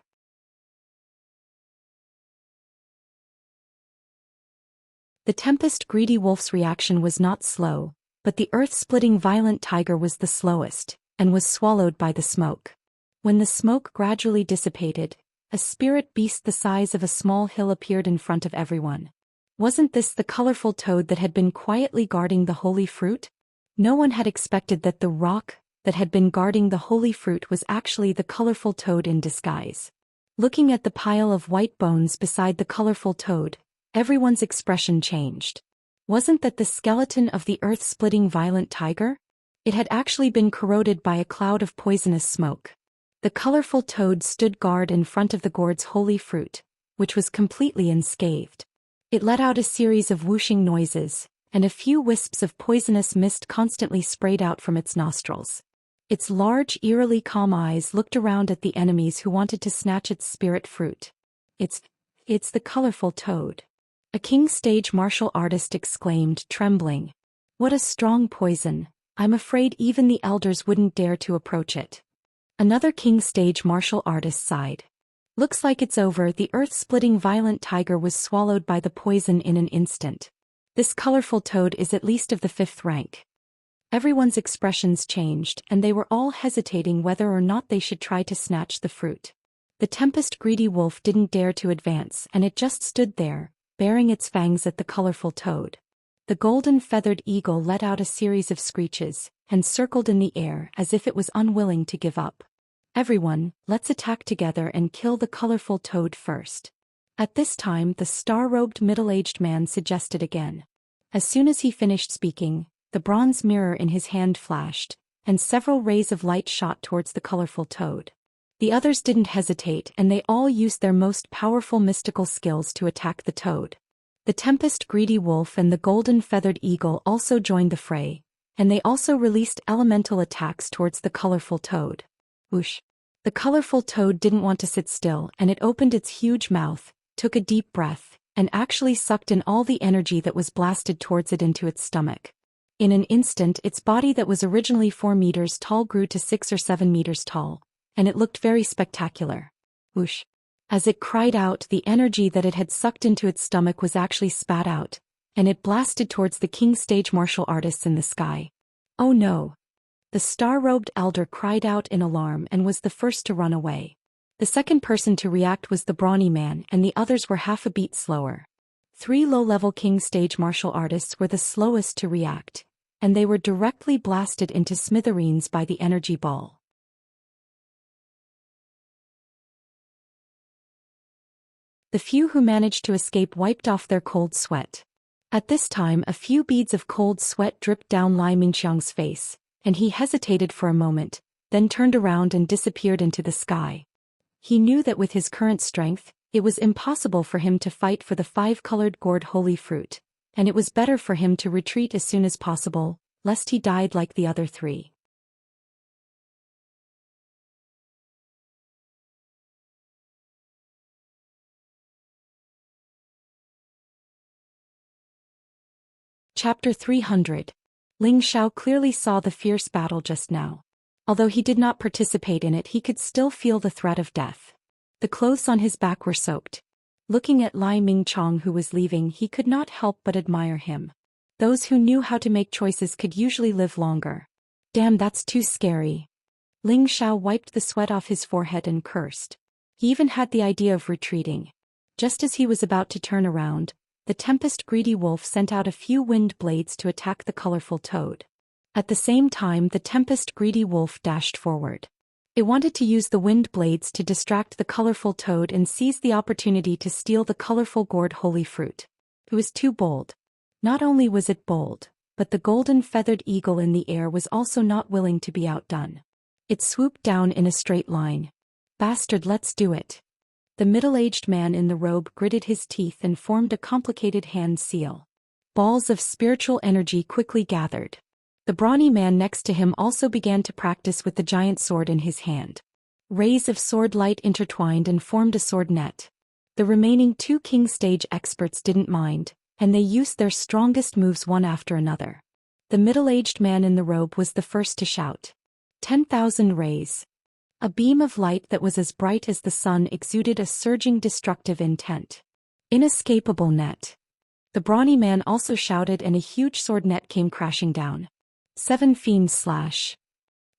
The tempest-greedy wolf's reaction was not slow, but the earth-splitting violent tiger was the slowest, and was swallowed by the smoke. When the smoke gradually dissipated, a spirit beast the size of a small hill appeared in front of everyone. Wasn't this the colorful toad that had been quietly guarding the holy fruit? No one had expected that the rock that had been guarding the holy fruit was actually the colorful toad in disguise. Looking at the pile of white bones beside the colorful toad, everyone's expression changed. Wasn't that the skeleton of the earth-splitting violent tiger? It had actually been corroded by a cloud of poisonous smoke. The colorful toad stood guard in front of the gourd's holy fruit, which was completely unscathed. It let out a series of whooshing noises, and a few wisps of poisonous mist constantly sprayed out from its nostrils. Its large, eerily calm eyes looked around at the enemies who wanted to snatch its spirit fruit. It's the colorful toad. A king stage martial artist exclaimed, trembling. What a strong poison. I'm afraid even the elders wouldn't dare to approach it. Another king stage martial artist sighed. Looks like it's over. The earth-splitting violent tiger was swallowed by the poison in an instant. This colorful toad is at least of the 5th rank. Everyone's expressions changed, and they were all hesitating whether or not they should try to snatch the fruit. The tempest-greedy wolf didn't dare to advance, and it just stood there, baring its fangs at the colorful toad. The golden-feathered eagle let out a series of screeches, and circled in the air as if it was unwilling to give up. Everyone, let's attack together and kill the colorful toad first. At this time the star-robed middle-aged man suggested again. As soon as he finished speaking, the bronze mirror in his hand flashed, and several rays of light shot towards the colorful toad. The others didn't hesitate and they all used their most powerful mystical skills to attack the toad. The Tempest Greedy Wolf and the Golden Feathered Eagle also joined the fray, and they also released elemental attacks towards the colorful toad. Whoosh! The colorful toad didn't want to sit still and it opened its huge mouth, took a deep breath, and actually sucked in all the energy that was blasted towards it into its stomach. In an instant its body that was originally 4 meters tall grew to 6 or 7 meters tall, and it looked very spectacular. Whoosh! As it cried out, the energy that it had sucked into its stomach was actually spat out, and it blasted towards the king stage martial artists in the sky. Oh no! The star-robed elder cried out in alarm and was the first to run away. The second person to react was the brawny man and the others were half a beat slower. 3 low-level king stage martial artists were the slowest to react, and they were directly blasted into smithereens by the energy ball. The few who managed to escape wiped off their cold sweat. At this time a few beads of cold sweat dripped down Lai Mingxiang's face, and he hesitated for a moment, then turned around and disappeared into the sky. He knew that with his current strength, it was impossible for him to fight for the 5-colored gourd holy fruit, and it was better for him to retreat as soon as possible, lest he died like the other 3. Chapter 300. Ling Xiao clearly saw the fierce battle just now. Although he did not participate in it, he could still feel the threat of death. The clothes on his back were soaked. Looking at Lai Mingchong who was leaving, he could not help but admire him. Those who knew how to make choices could usually live longer. Damn, that's too scary. Ling Xiao wiped the sweat off his forehead and cursed. He even had the idea of retreating. Just as he was about to turn around, the Tempest Greedy Wolf sent out a few wind blades to attack the colorful toad. At the same time the Tempest Greedy Wolf dashed forward. It wanted to use the wind blades to distract the colorful toad and seize the opportunity to steal the colorful gourd holy fruit. It was too bold. Not only was it bold, but the golden feathered eagle in the air was also not willing to be outdone. It swooped down in a straight line. Bastard, let's do it. The middle-aged man in the robe gritted his teeth and formed a complicated hand seal. Balls of spiritual energy quickly gathered. The brawny man next to him also began to practice with the giant sword in his hand. Rays of sword light intertwined and formed a sword net. The remaining 2 king stage experts didn't mind, and they used their strongest moves one after another. The middle-aged man in the robe was the first to shout. 10,000 rays. A beam of light that was as bright as the sun exuded a surging destructive intent. Inescapable net. The brawny man also shouted and a huge sword net came crashing down. 7 fiends slash.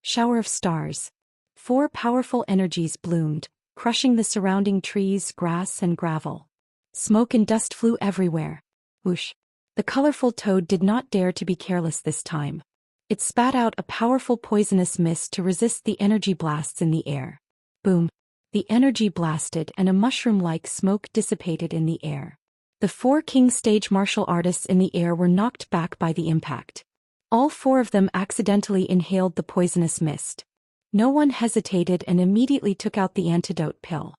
Shower of stars. 4 powerful energies bloomed, crushing the surrounding trees, grass and gravel. Smoke and dust flew everywhere. Whoosh. The colorful toad did not dare to be careless this time. It spat out a powerful poisonous mist to resist the energy blasts in the air. Boom. The energy blasted and a mushroom-like smoke dissipated in the air. The 4 king stage martial artists in the air were knocked back by the impact. All 4 of them accidentally inhaled the poisonous mist. No one hesitated and immediately took out the antidote pill.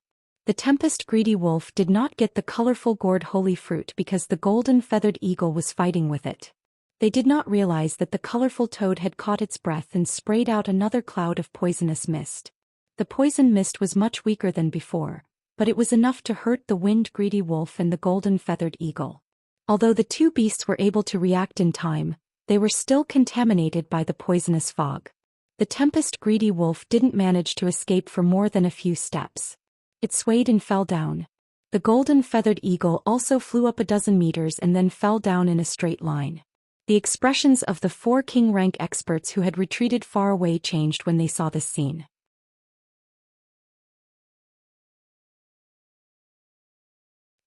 The Tempest Greedy Wolf did not get the colorful gourd holy fruit because the golden feathered eagle was fighting with it. They did not realize that the colorful toad had caught its breath and sprayed out another cloud of poisonous mist. The poison mist was much weaker than before, but it was enough to hurt the wind greedy wolf and the golden feathered eagle. Although the 2 beasts were able to react in time, they were still contaminated by the poisonous fog. The Tempest Greedy Wolf didn't manage to escape for more than a few steps. It swayed and fell down. The golden feathered eagle also flew up a dozen meters and then fell down in a straight line. The expressions of the 4 king rank experts who had retreated far away changed when they saw this scene.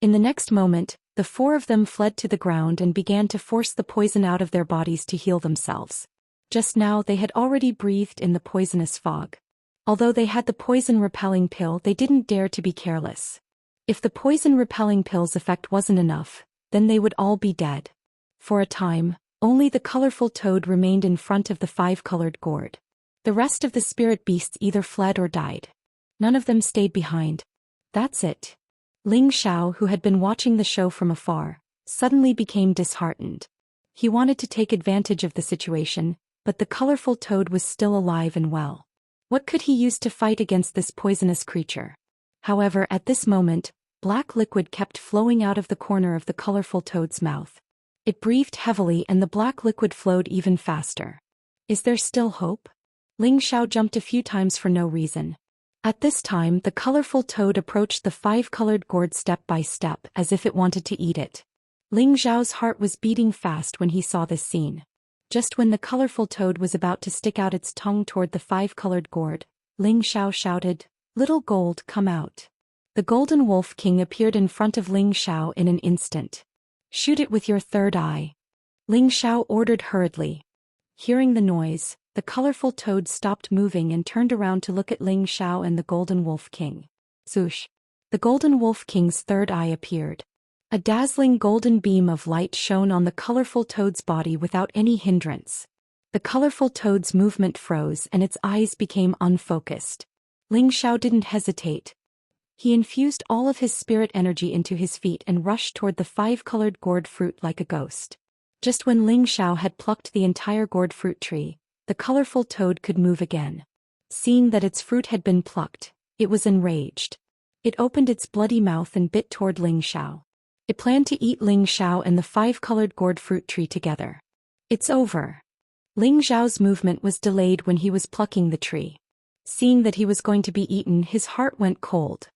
In the next moment, the 4 of them fled to the ground and began to force the poison out of their bodies to heal themselves. Just now they had already breathed in the poisonous fog. Although they had the poison-repelling pill, they didn't dare to be careless. If the poison-repelling pill's effect wasn't enough, then they would all be dead. For a time, only the colorful toad remained in front of the five-colored gourd. The rest of the spirit beasts either fled or died. None of them stayed behind. That's it. Ling Xiao, who had been watching the show from afar, suddenly became disheartened. He wanted to take advantage of the situation, but the colorful toad was still alive and well. What could he use to fight against this poisonous creature? However, at this moment, black liquid kept flowing out of the corner of the colorful toad's mouth. It breathed heavily and the black liquid flowed even faster. Is there still hope? Ling Xiao jumped a few times for no reason. At this time, the colorful toad approached the five-colored gourd step by step as if it wanted to eat it. Ling Xiao's heart was beating fast when he saw this scene. Just when the colorful toad was about to stick out its tongue toward the five-colored gourd, Ling Xiao shouted, "Little gold, come out." The Golden Wolf King appeared in front of Ling Xiao in an instant. "Shoot it with your third eye," Ling Xiao ordered hurriedly. Hearing the noise, the colorful toad stopped moving and turned around to look at Ling Xiao and the Golden Wolf King. Zhoosh! The Golden Wolf King's third eye appeared. A dazzling golden beam of light shone on the colorful toad's body without any hindrance. The colorful toad's movement froze and its eyes became unfocused. Ling Xiao didn't hesitate. He infused all of his spirit energy into his feet and rushed toward the five-colored gourd fruit like a ghost. Just when Ling Xiao had plucked the entire gourd fruit tree, the colorful toad could move again. Seeing that its fruit had been plucked, it was enraged. It opened its bloody mouth and bit toward Ling Xiao. It planned to eat Ling Xiao and the five-colored gourd fruit tree together. It's over. Ling Xiao's movement was delayed when he was plucking the tree. Seeing that he was going to be eaten, his heart went cold.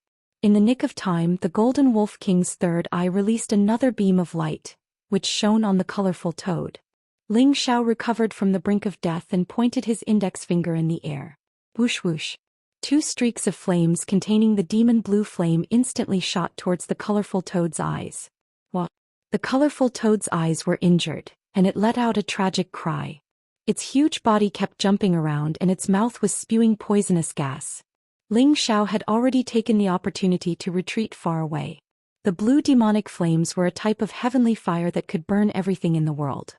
In the nick of time, the Golden Wolf King's third eye released another beam of light, which shone on the colorful toad. Ling Xiao recovered from the brink of death and pointed his index finger in the air. Whoosh whoosh. Two streaks of flames containing the demon blue flame instantly shot towards the colorful toad's eyes. What? The colorful toad's eyes were injured, and it let out a tragic cry. Its huge body kept jumping around and its mouth was spewing poisonous gas. Ling Xiao had already taken the opportunity to retreat far away. The blue demonic flames were a type of heavenly fire that could burn everything in the world.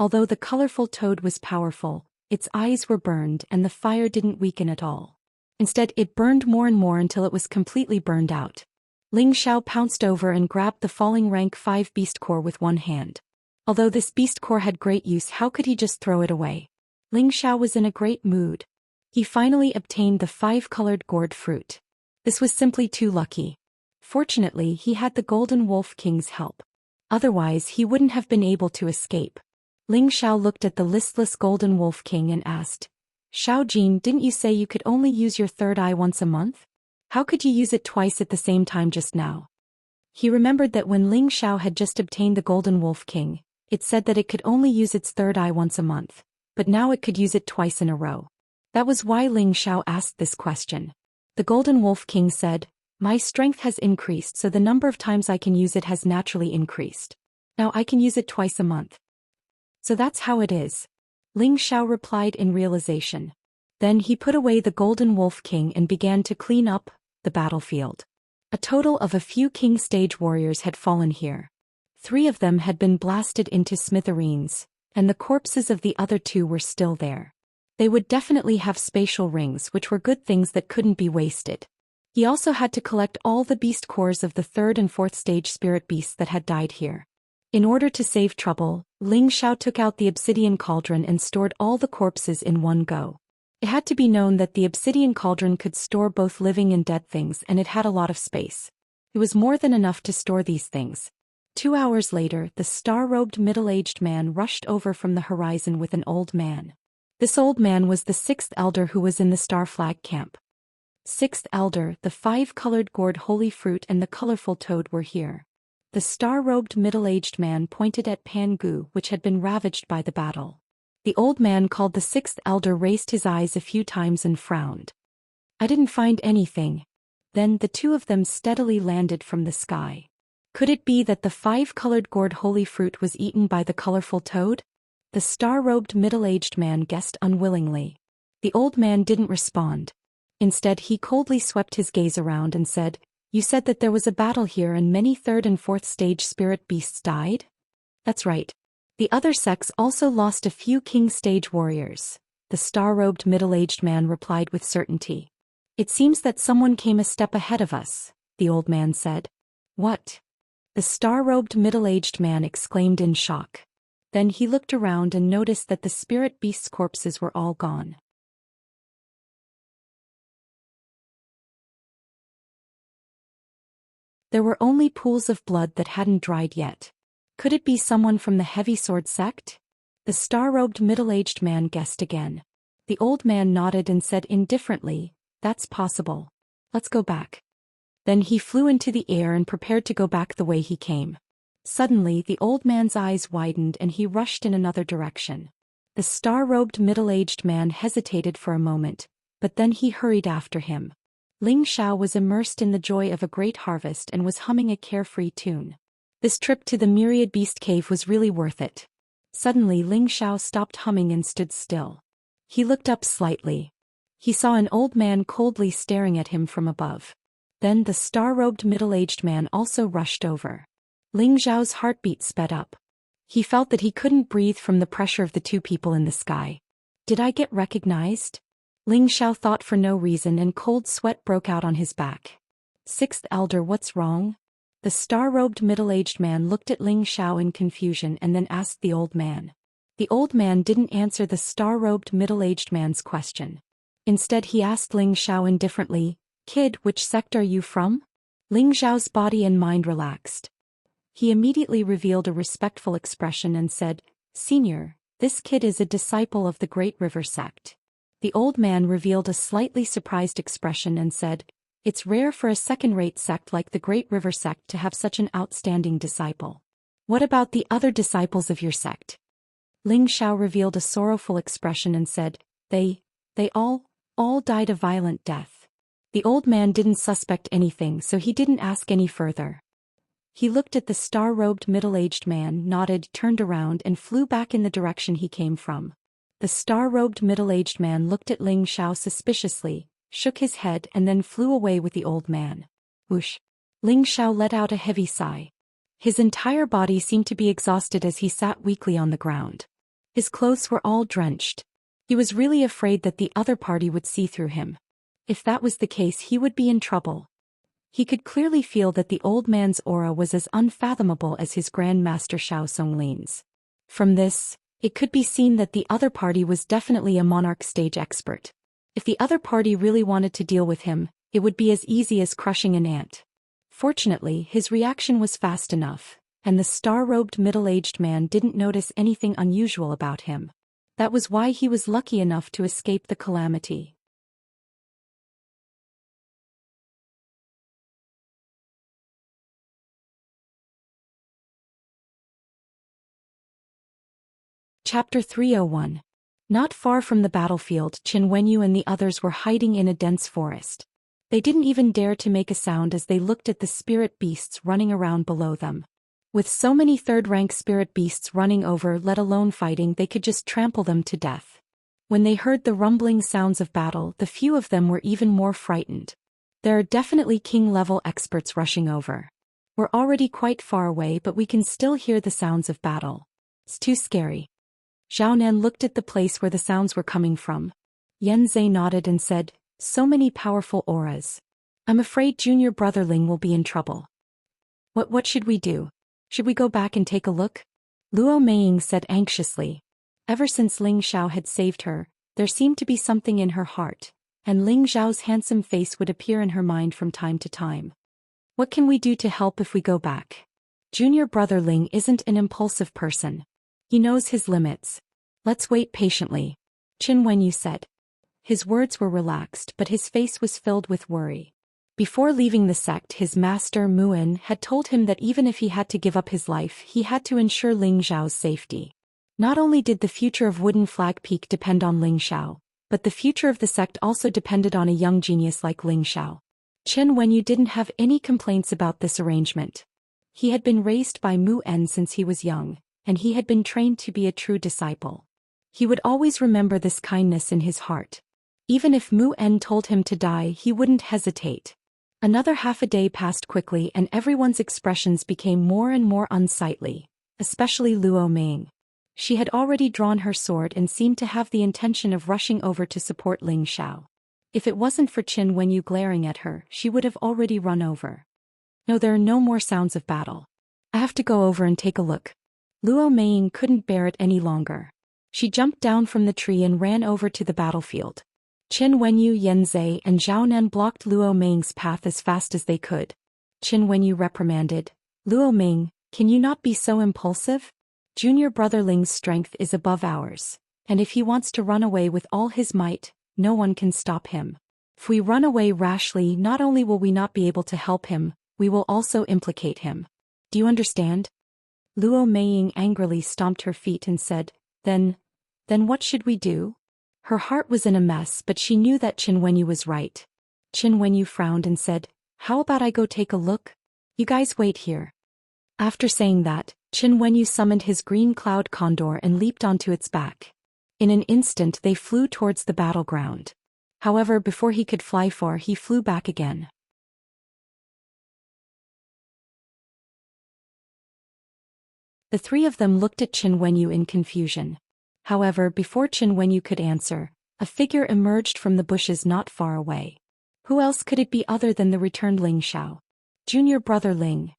Although the colorful toad was powerful, its eyes were burned and the fire didn't weaken at all. Instead, it burned more and more until it was completely burned out. Ling Xiao pounced over and grabbed the falling rank 5 beast core with one hand. Although this beast core had great use, how could he just throw it away? Ling Xiao was in a great mood. He finally obtained the 5-colored gourd fruit. This was simply too lucky. Fortunately, he had the Golden Wolf King's help. Otherwise, he wouldn't have been able to escape. Ling Xiao looked at the listless Golden Wolf King and asked, "Xiao Jin, didn't you say you could only use your third eye once a month? How could you use it twice at the same time just now?" He remembered that when Ling Xiao had just obtained the Golden Wolf King, it said that it could only use its third eye once a month, but now it could use it twice in a row. That was why Ling Xiao asked this question. The Golden Wolf King said, "My strength has increased, so the number of times I can use it has naturally increased. Now I can use it twice a month." "So that's how it is," Ling Xiao replied in realization. Then he put away the Golden Wolf King and began to clean up the battlefield. A total of a few King Stage warriors had fallen here. 3 of them had been blasted into smithereens, and the corpses of the other 2 were still there. They would definitely have spatial rings, which were good things that couldn't be wasted. He also had to collect all the beast cores of the 3rd and 4th stage spirit beasts that had died here. In order to save trouble, Ling Xiao took out the obsidian cauldron and stored all the corpses in one go. It had to be known that the obsidian cauldron could store both living and dead things, and it had a lot of space. It was more than enough to store these things. 2 hours later, the star-robed middle-aged man rushed over from the horizon with an old man. This old man was the 6th elder who was in the Star Flag camp. 6th elder, the 5-colored gourd holy fruit and the colorful toad were here. The star-robed middle-aged man pointed at Pangu, which had been ravaged by the battle. The old man called the 6th elder raised his eyes a few times and frowned. "I didn't find anything." Then the 2 of them steadily landed from the sky. Could it be that the 5-colored gourd holy fruit was eaten by the colorful toad? The star-robed middle-aged man guessed unwillingly. The old man didn't respond. Instead, he coldly swept his gaze around and said, "You said that there was a battle here and many third and fourth stage spirit beasts died?" "That's right. The other sects also lost a few king stage warriors," the star-robed middle-aged man replied with certainty. "It seems that someone came a step ahead of us," the old man said. "What?" the star-robed middle-aged man exclaimed in shock. Then he looked around and noticed that the spirit beasts' corpses were all gone. There were only pools of blood that hadn't dried yet. Could it be someone from the heavy sword sect? The star-robed middle-aged man guessed again. The old man nodded and said indifferently, "That's possible. Let's go back." Then he flew into the air and prepared to go back the way he came. Suddenly, the old man's eyes widened and he rushed in another direction. The star-robed middle-aged man hesitated for a moment, but then he hurried after him. Ling Xiao was immersed in the joy of a great harvest and was humming a carefree tune. This trip to the Myriad Beast Cave was really worth it. Suddenly Ling Xiao stopped humming and stood still. He looked up slightly. He saw an old man coldly staring at him from above. Then the star-robed middle-aged man also rushed over. Ling Xiao's heartbeat sped up. He felt that he couldn't breathe from the pressure of the two people in the sky. "Did I get recognized?" Ling Xiao thought for no reason and cold sweat broke out on his back. "Sixth Elder, what's wrong?" The star-robed middle-aged man looked at Ling Xiao in confusion and then asked the old man. The old man didn't answer the star-robed middle-aged man's question. Instead he asked Ling Xiao indifferently, "Kid, which sect are you from?" Ling Xiao's body and mind relaxed. He immediately revealed a respectful expression and said, "Senior, this kid is a disciple of the Great River sect." The old man revealed a slightly surprised expression and said, "It's rare for a second-rate sect like the Great River sect to have such an outstanding disciple. What about the other disciples of your sect?" Ling Xiao revealed a sorrowful expression and said, They all died a violent death." The old man didn't suspect anything, so he didn't ask any further. He looked at the star-robed middle-aged man, nodded, turned around and flew back in the direction he came from. The star-robed middle-aged man looked at Ling Xiao suspiciously, shook his head and then flew away with the old man. Whoosh! Ling Xiao let out a heavy sigh. His entire body seemed to be exhausted as he sat weakly on the ground. His clothes were all drenched. He was really afraid that the other party would see through him. If that was the case, he would be in trouble. He could clearly feel that the old man's aura was as unfathomable as his Grand Master Xiao Songlin's. From this, it could be seen that the other party was definitely a monarch stage expert. If the other party really wanted to deal with him, it would be as easy as crushing an ant. Fortunately, his reaction was fast enough, and the star-robed middle-aged man didn't notice anything unusual about him. That was why he was lucky enough to escape the calamity. Chapter 301. Not far from the battlefield, Qin Wenyu and the others were hiding in a dense forest. They didn't even dare to make a sound as they looked at the spirit beasts running around below them. With so many third-rank spirit beasts running over, let alone fighting, they could just trample them to death. When they heard the rumbling sounds of battle, the few of them were even more frightened. There are definitely king-level experts rushing over. We're already quite far away, but we can still hear the sounds of battle. It's too scary. Zhao Nan looked at the place where the sounds were coming from. Yan Zhe nodded and said, "So many powerful auras. I'm afraid junior brother Ling will be in trouble." What should we do? Should we go back and take a look?" Luo Meiying said anxiously. Ever since Ling Xiao had saved her, there seemed to be something in her heart, and Ling Xiao's handsome face would appear in her mind from time to time. "What can we do to help if we go back? Junior brother Ling isn't an impulsive person. He knows his limits. Let's wait patiently," Qin Wenyu said. His words were relaxed, but his face was filled with worry. Before leaving the sect, his master Mu'en had told him that even if he had to give up his life, he had to ensure Ling Xiao's safety. Not only did the future of Wooden Flag Peak depend on Ling Xiao, but the future of the sect also depended on a young genius like Ling Xiao. Qin Wenyu didn't have any complaints about this arrangement. He had been raised by Mu'en since he was young, and he had been trained to be a true disciple. He would always remember this kindness in his heart. Even if Mu En told him to die, he wouldn't hesitate. Another half a day passed quickly and everyone's expressions became more and more unsightly, especially Luo Ming. She had already drawn her sword and seemed to have the intention of rushing over to support Ling Xiao. If it wasn't for Qin Wenyu glaring at her, she would have already run over. No, there are no more sounds of battle. I have to go over and take a look. Luo Ming couldn't bear it any longer. She jumped down from the tree and ran over to the battlefield. Qin Wenyu, Yanzai, and Zhao Nan blocked Luo Ming's path as fast as they could. Qin Wenyu reprimanded, "Luo Ming, can you not be so impulsive? Junior brother Ling's strength is above ours, and if he wants to run away with all his might, no one can stop him. If we run away rashly, not only will we not be able to help him, we will also implicate him. Do you understand?" Luo Ming angrily stomped her feet and said, Then what should we do? Her heart was in a mess, but she knew that Qin Wenyu was right. Qin Wenyu frowned and said, "How about I go take a look? You guys wait here." After saying that, Qin Wenyu summoned his green cloud condor and leaped onto its back. In an instant they flew towards the battleground. However, before he could fly far, he flew back again. The three of them looked at Qin Wenyu in confusion. However, before Qin Wenyu could answer, a figure emerged from the bushes not far away. Who else could it be other than the returned Ling Xiao? Junior brother Ling.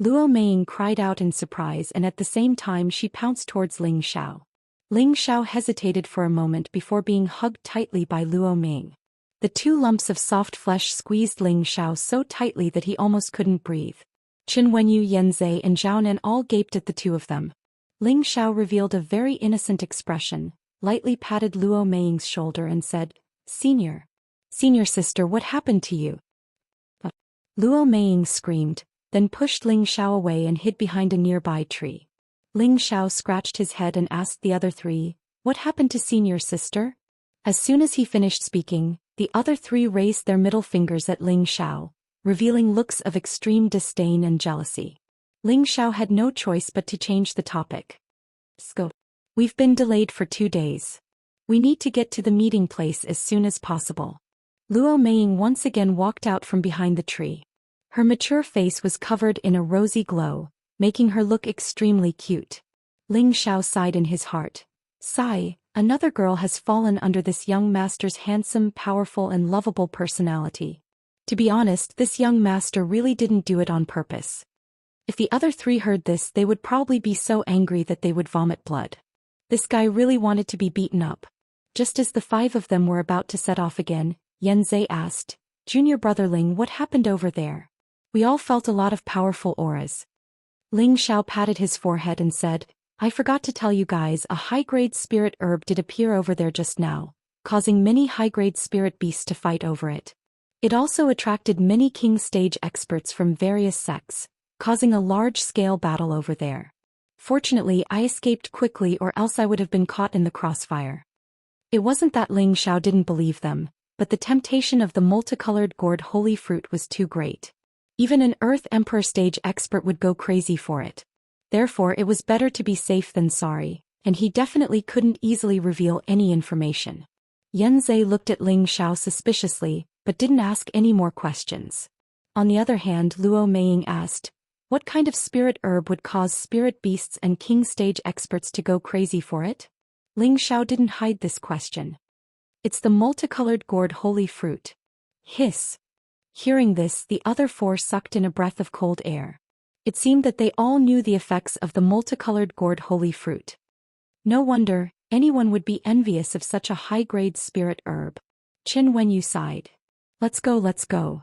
Luo Ming cried out in surprise, and at the same time she pounced towards Ling Xiao. Ling Xiao hesitated for a moment before being hugged tightly by Luo Ming. The two lumps of soft flesh squeezed Ling Xiao so tightly that he almost couldn't breathe. Qin Wenyu, Yanzai, and Zhao Nan all gaped at the two of them. Ling Xiao revealed a very innocent expression, lightly patted Luo Ming's shoulder and said, Senior sister, what happened to you?" Luo Ming screamed, then pushed Ling Xiao away and hid behind a nearby tree. Ling Xiao scratched his head and asked the other three, "What happened to senior sister?" As soon as he finished speaking, the other three raised their middle fingers at Ling Xiao, revealing looks of extreme disdain and jealousy. Ling Xiao had no choice but to change the topic. "We've been delayed for 2 days. We need to get to the meeting place as soon as possible." Luo Ming once again walked out from behind the tree. Her mature face was covered in a rosy glow, making her look extremely cute. Ling Xiao sighed in his heart. Sigh, another girl has fallen under this young master's handsome, powerful and lovable personality. To be honest, this young master really didn't do it on purpose. If the other three heard this, they would probably be so angry that they would vomit blood. This guy really wanted to be beaten up. Just as the 5 of them were about to set off again, Yanzai asked, "Junior brother Ling, what happened over there? We all felt a lot of powerful auras." Ling Xiao patted his forehead and said, "I forgot to tell you guys, a high-grade spirit herb did appear over there just now, causing many high-grade spirit beasts to fight over it. It also attracted many king stage experts from various sects, causing a large-scale battle over there. Fortunately, I escaped quickly, or else I would have been caught in the crossfire." It wasn't that Ling Xiao didn't believe them, but the temptation of the multicolored gourd holy fruit was too great. Even an Earth Emperor stage expert would go crazy for it. Therefore, it was better to be safe than sorry, and he definitely couldn't easily reveal any information. Yanzai looked at Ling Xiao suspiciously, but didn't ask any more questions. On the other hand, Luo Ming asked, "What kind of spirit herb would cause spirit beasts and king stage experts to go crazy for it?" Ling Xiao didn't hide this question. "It's the multicolored gourd holy fruit." Hiss. Hearing this, the other 4 sucked in a breath of cold air. It seemed that they all knew the effects of the multicolored gourd holy fruit. No wonder anyone would be envious of such a high-grade spirit herb. Qin Wenyu sighed. Let's go.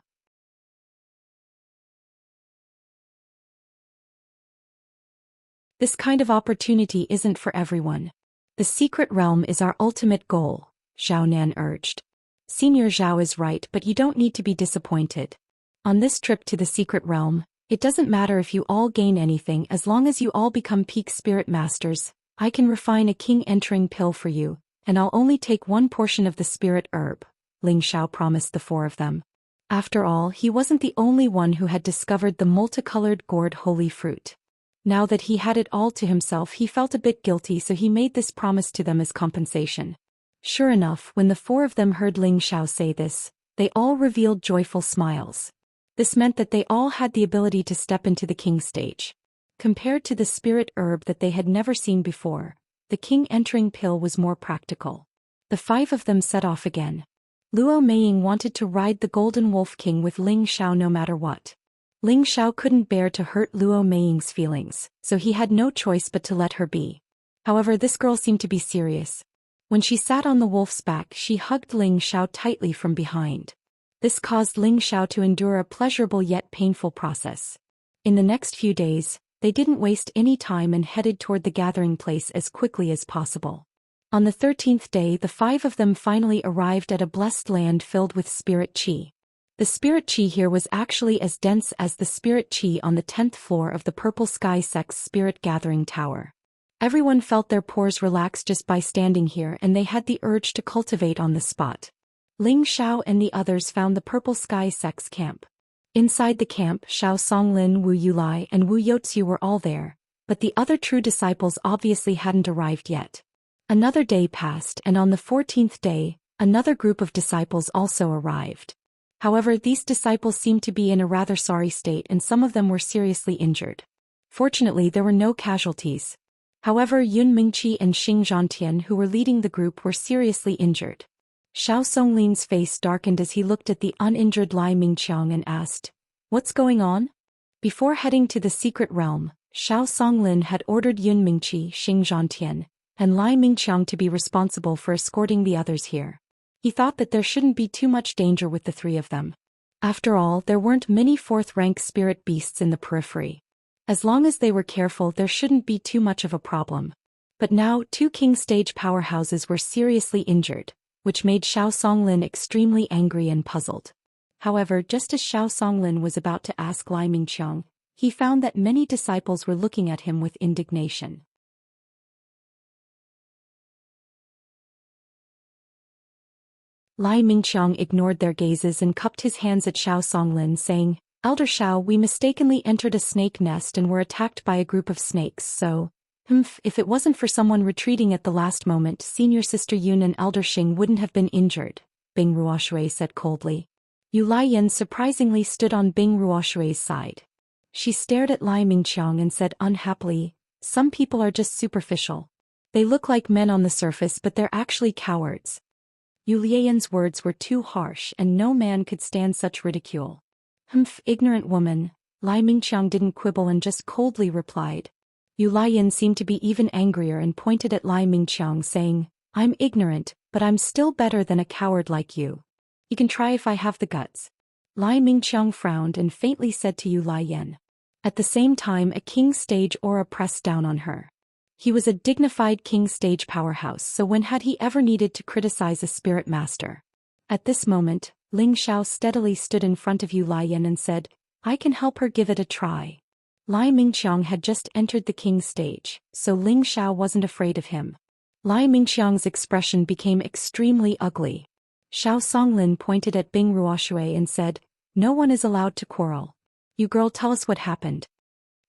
This kind of opportunity isn't for everyone. The secret realm is our ultimate goal, Zhao Nan urged. Senior Zhao is right, but you don't need to be disappointed. On this trip to the secret realm, it doesn't matter if you all gain anything as long as you all become peak spirit masters. I can refine a king entering pill for you, and I'll only take 1 portion of the spirit herb, Ling Xiao promised the 4 of them. After all, he wasn't the only one who had discovered the multicolored gourd holy fruit. Now that he had it all to himself, he felt a bit guilty, so he made this promise to them as compensation. Sure enough, when the four of them heard Ling Xiao say this, they all revealed joyful smiles. This meant that they all had the ability to step into the king stage. Compared to the spirit herb that they had never seen before, the king entering pill was more practical. The five of them set off again. Luo Meiying wanted to ride the Golden Wolf King with Ling Xiao no matter what. Ling Xiao couldn't bear to hurt Luo Meiying's feelings, so he had no choice but to let her be. However, this girl seemed to be serious. When she sat on the wolf's back, she hugged Ling Xiao tightly from behind. This caused Ling Xiao to endure a pleasurable yet painful process. In the next few days, they didn't waste any time and headed toward the gathering place as quickly as possible. On the 13th day, the five of them finally arrived at a blessed land filled with spirit qi. The spirit qi here was actually as dense as the spirit qi on the 10th floor of the Purple Sky Sect's Spirit Gathering Tower. Everyone felt their pores relax just by standing here, and they had the urge to cultivate on the spot. Ling Xiao and the others found the Purple Sky Sect's camp. Inside the camp, Xiao Songlin, Wu Yulai, and Wu Youzi were all there, but the other true disciples obviously hadn't arrived yet. Another day passed, and on the 14th day, another group of disciples also arrived. However, these disciples seemed to be in a rather sorry state, and some of them were seriously injured. Fortunately, there were no casualties. However, Yun Mingqi and Xing Zhantian, who were leading the group, were seriously injured. Xiao Songlin's face darkened as he looked at the uninjured Lai Mingqiang and asked, "What's going on?" Before heading to the secret realm, Xiao Songlin had ordered Yun Mingqi, Xing Zhantian, and Lai Mingqiang to be responsible for escorting the others here. He thought that there shouldn't be too much danger with the three of them. After all, there weren't many fourth-rank spirit beasts in the periphery. As long as they were careful, there shouldn't be too much of a problem. But now, two king stage powerhouses were seriously injured, which made Xiao Songlin extremely angry and puzzled. However, just as Xiao Songlin was about to ask Lai Mingqiang, he found that many disciples were looking at him with indignation. Lai Mingqiang ignored their gazes and cupped his hands at Xiao Songlin, saying, "Elder Xiao, we mistakenly entered a snake nest and were attacked by a group of snakes, so, if it wasn't for someone retreating at the last moment, Senior Sister Yun and Elder Xing wouldn't have been injured," Bing Ruoshui said coldly. Yu Laiyan surprisingly stood on Bing Ruoshui's side. She stared at Lai Mingqiang and said unhappily, "Some people are just superficial. They look like men on the surface, but they're actually cowards." Yu Laiyan's words were too harsh, and no man could stand such ridicule. Ignorant woman," Lai Mingqiang didn't quibble and just coldly replied. Yu Laiyan seemed to be even angrier and pointed at Lai Mingqiang, saying, "I'm ignorant, but I'm still better than a coward like you. You can try if I have the guts." Lai Mingqiang frowned and faintly said to Yu Laiyan. At the same time, a king stage aura pressed down on her. He was a dignified king stage powerhouse, so when had he ever needed to criticize a spirit master? At this moment, Ling Xiao steadily stood in front of Yu Laiyan and said, "I can help her give it a try." Lai Mingqiang had just entered the king stage, so Ling Xiao wasn't afraid of him. Lai Mingqiang's expression became extremely ugly. Xiao Songlin pointed at Bing Ruoshui and said, "No one is allowed to quarrel. You girl, tell us what happened."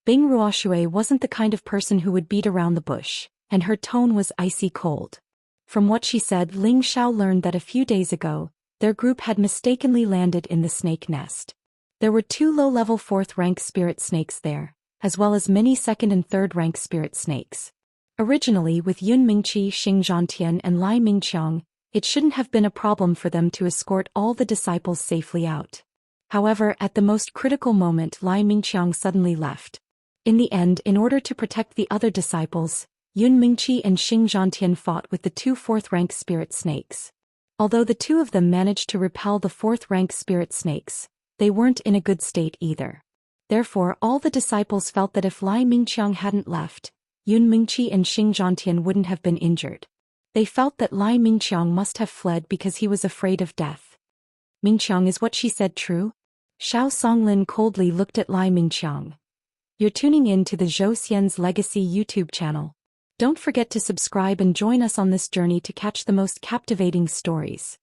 Bing Ruoshui wasn't the kind of person who would beat around the bush, and her tone was icy cold. From what she said, Ling Xiao learned that a few days ago, their group had mistakenly landed in the snake nest. There were 2 low-level 4th-rank spirit snakes there, as well as many 2nd and 3rd-rank spirit snakes. Originally, with Yun Mingqi, Xing Zhantian, and Lai Mingqiang, it shouldn't have been a problem for them to escort all the disciples safely out. However, at the most critical moment, Lai Mingqiang suddenly left. In the end, in order to protect the other disciples, Yun Mingqi and Xing Zhantian fought with the 2 4th-rank spirit snakes. Although the 2 of them managed to repel the 4th-rank spirit snakes, they weren't in a good state either. Therefore, all the disciples felt that if Lai Mingqiang hadn't left, Yun Mingqi and Xing Zhantian wouldn't have been injured. They felt that Lai Mingqiang must have fled because he was afraid of death. "Mingqiang, is what she said true?" Xiao Songlin coldly looked at Lai Mingqiang. "You're tuning in to the Zhou Xian's Legacy YouTube channel. Don't forget to subscribe and join us on this journey to catch the most captivating stories.